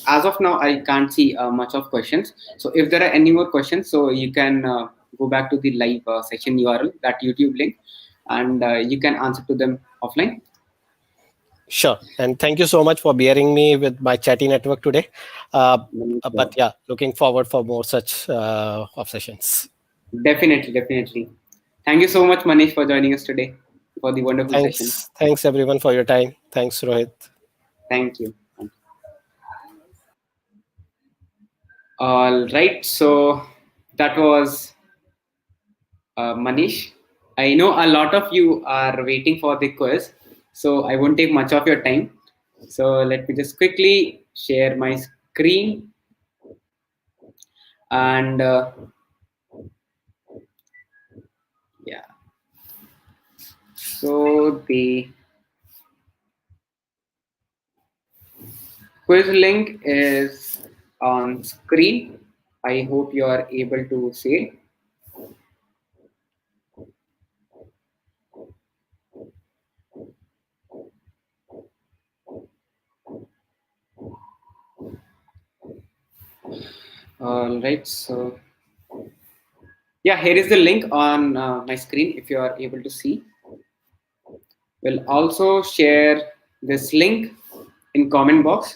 as of now, I can't see much of questions. So if there are any more questions, so you can go back to the live session URL, that YouTube link, and you can answer to them offline. Sure. And thank you so much for bearing me with my chatty network today. But yeah, looking forward for more such of sessions. Definitely. Thank you so much, Manish, for joining us today for the wonderful session. Thanks everyone for your time. Thanks, Rohit. Thank you. All right. So that was Manish. I know a lot of you are waiting for the quiz, so I won't take much of your time. So let me just quickly share my screen and yeah. So the quiz link is on screen. I hope you are able to see it. All right. So yeah, here is the link on my screen if you are able to see. We'll also share this link in comment box.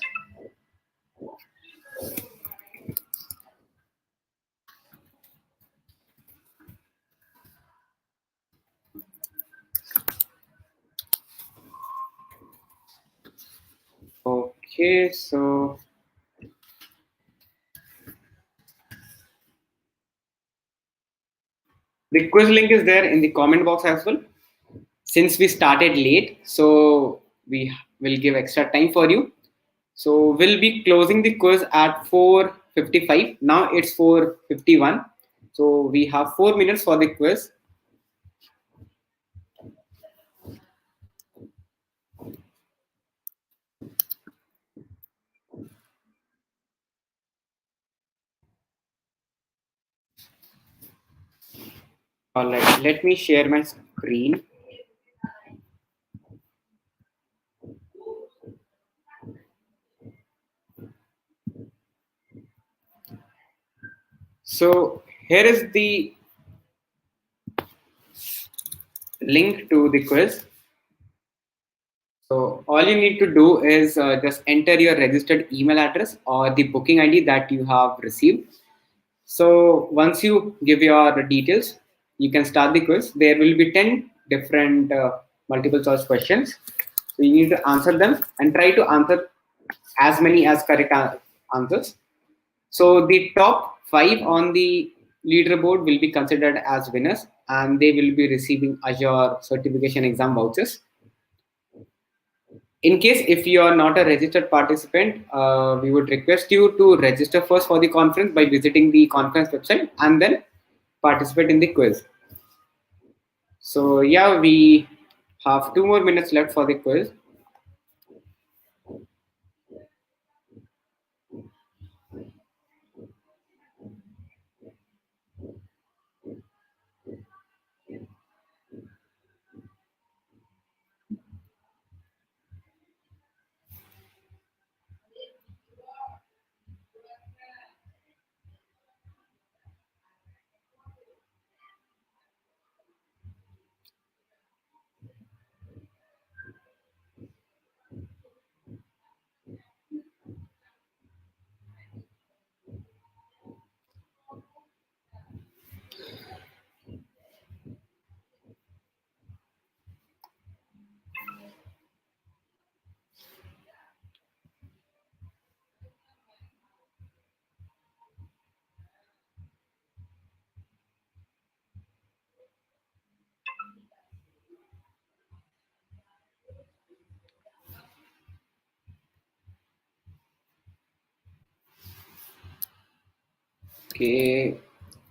Okay, so the quiz link is there in the comment box as well. Since we started late, so we will give extra time for you. So we'll be closing the quiz at 4:55. Now it's 4:51. So we have 4 minutes for the quiz. All right, let me share my screen. So here is the link to the quiz. So all you need to do is just enter your registered email address or the booking ID that you have received. So once you give your details, you can start the quiz. There will be 10 different multiple choice questions. So you need to answer them and try to answer as many as correct answers. So the top 5 on the leaderboard will be considered as winners and they will be receiving Azure certification exam vouchers. In case if you are not a registered participant, we would request you to register first for the conference by visiting the conference website and then participate in the quiz. So yeah, we have 2 more minutes left for the quiz. Okay.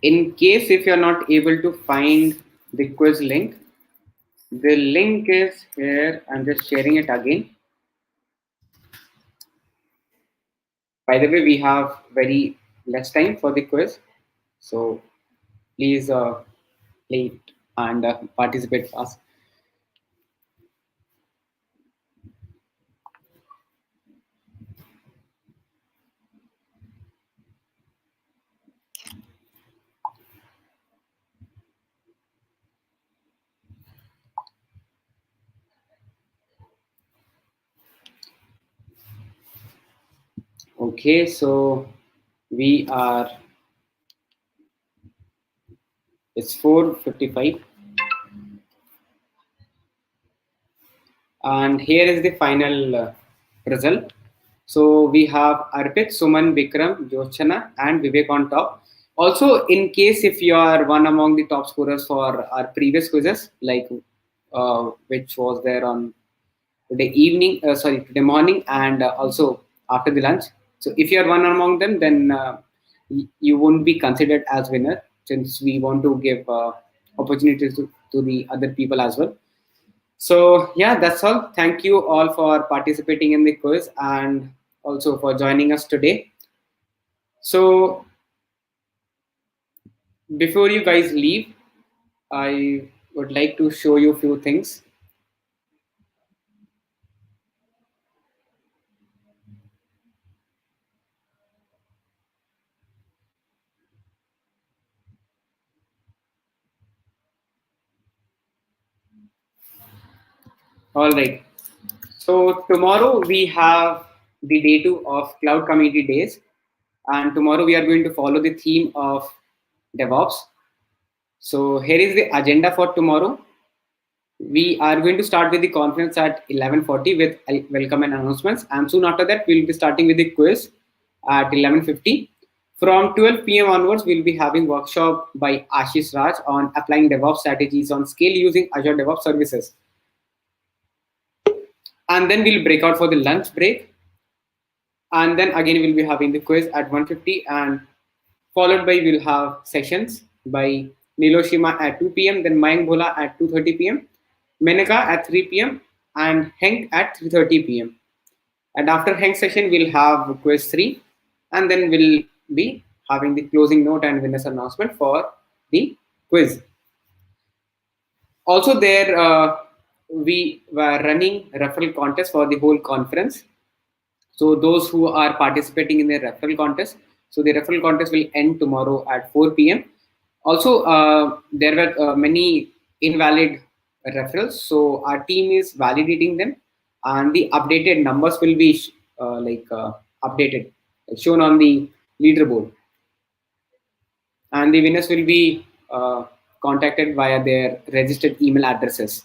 In case if you're not able to find the quiz link, the link is here. I'm just sharing it again. By the way, we have very less time for the quiz. So please play it and participate fast. Okay, so we are, it's 4:55. And here is the final result. So we have Arpit, Suman, Vikram, Joshana, and Vivek on top. Also, in case if you are one among the top scorers for our previous quizzes, like which was there on today evening, today morning, and also after the lunch. So if you are one among them, then you won't be considered as winner, since we want to give opportunities to the other people as well. So yeah, that's all. Thank you all for participating in the quiz and also for joining us today. So before you guys leave, I would like to show you a few things. All right. So tomorrow we have the day 2 of Cloud Community Days, and tomorrow we are going to follow the theme of DevOps. So here is the agenda for tomorrow. We are going to start with the conference at 11:40 with welcome and announcements, and soon after that we'll be starting with the quiz at 11:50. From 12 p.m. onwards, we'll be having workshop by Ashish Raj on applying DevOps strategies on scale using Azure DevOps services. And then we'll break out for the lunch break. And then again, we'll be having the quiz at 1:50, and followed by we'll have sessions by Niloshima at 2 p.m., then Mayank Bhola at 2:30 p.m., Menaka at 3 p.m., and Henk at 3:30 p.m. And after Henk's session, we'll have quiz 3, and then we'll be having the closing note and winners announcement for the quiz. Also there, we were running referral contest for the whole conference. So those who are participating in the referral contest, so the referral contest will end tomorrow at 4 p.m. Also, there were many invalid referrals, so our team is validating them, and the updated numbers will be updated, shown on the leaderboard, and the winners will be contacted via their registered email addresses.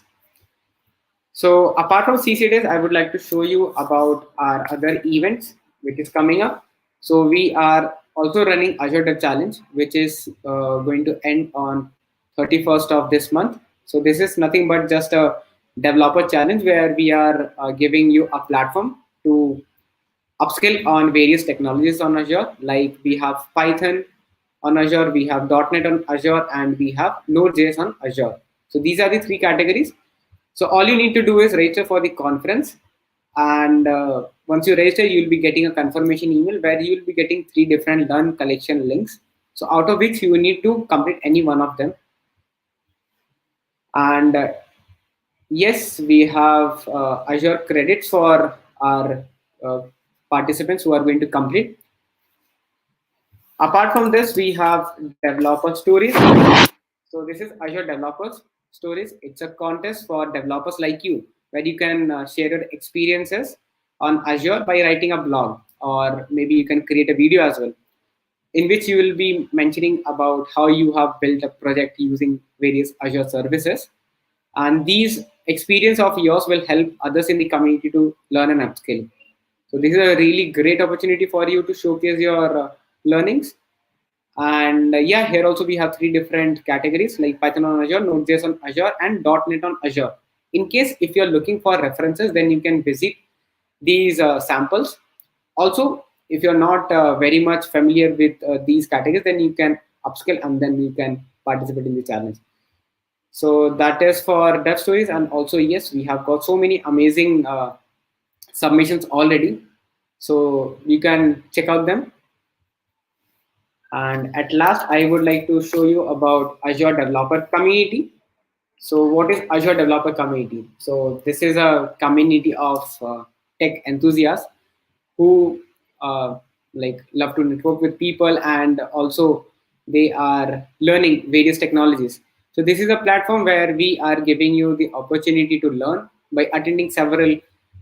So apart from CC days, I would like to show you about our other events which is coming up. So we are also running Azure Dev Challenge, which is going to end on 31st of this month. So this is nothing but just a developer challenge where we are giving you a platform to upskill on various technologies on Azure. Like we have Python on Azure, we have .NET on Azure, and we have Node.js on Azure. So these are the 3 categories. So all you need to do is register for the conference, and once you register, you'll be getting a confirmation email where you'll be getting 3 different learn collection links. So out of which you need to complete any one of them. And yes, we have Azure Credits for our participants who are going to complete. Apart from this, we have Developer Stories. So this is Azure Developer Stories. It's a contest for developers like you, where you can share your experiences on Azure by writing a blog, or maybe you can create a video as well, in which you will be mentioning about how you have built a project using various Azure services. And these experience of yours will help others in the community to learn and upskill. So this is a really great opportunity for you to showcase your learnings. And yeah, here also we have 3 different categories like Python on Azure, Node.js on Azure, and .NET on Azure. In case if you're looking for references, then you can visit these samples. Also, if you're not very much familiar with these categories, then you can upskill and then you can participate in the challenge. So that is for Dev Stories. And also, yes, we have got so many amazing submissions already. So you can check out them. And at last, I would like to show you about Azure Developer Community. So what is Azure Developer Community? So this is a community of tech enthusiasts who love to network with people, and also they are learning various technologies. So this is a platform where we are giving you the opportunity to learn by attending several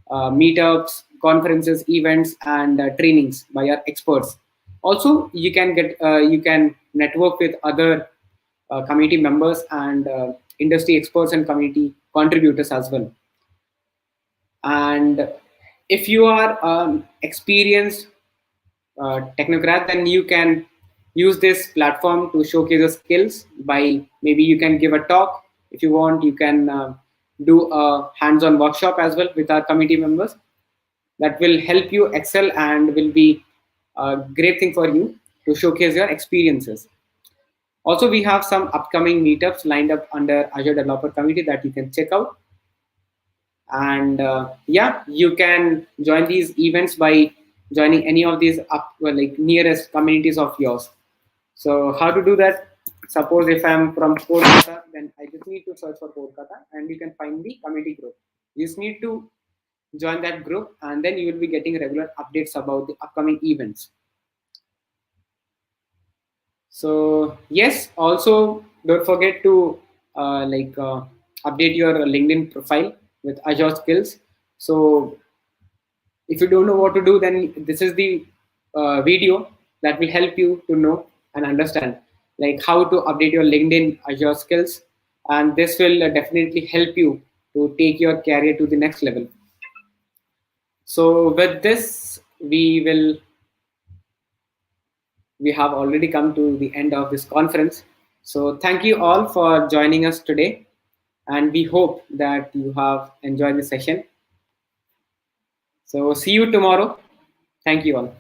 meetups, conferences, events, and trainings by our experts. Also, you can network with other community members and industry experts and community contributors as well. And if you are experienced technocrat, then you can use this platform to showcase your skills. By maybe you can give a talk. If you want, you can do a hands-on workshop as well with our committee members. That will help you excel and will be a great thing for you to showcase your experiences. Also, we have some upcoming meetups lined up under Azure Developer Community that you can check out. And yeah, you can join these events by joining any of these like nearest communities of yours. So how to do that? Suppose if I'm from Kolkata, then I just need to search for Kolkata, and you can find the community group. You just need to join that group, and then you will be getting regular updates about the upcoming events. So yes, also don't forget to update your LinkedIn profile with Azure skills. So if you don't know what to do, then this is the video that will help you to know and understand like how to update your LinkedIn Azure skills, and this will definitely help you to take your career to the next level. So with this, we have already come to the end of this conference. So thank you all for joining us today, and we hope that you have enjoyed the session. So see you tomorrow. Thank you all.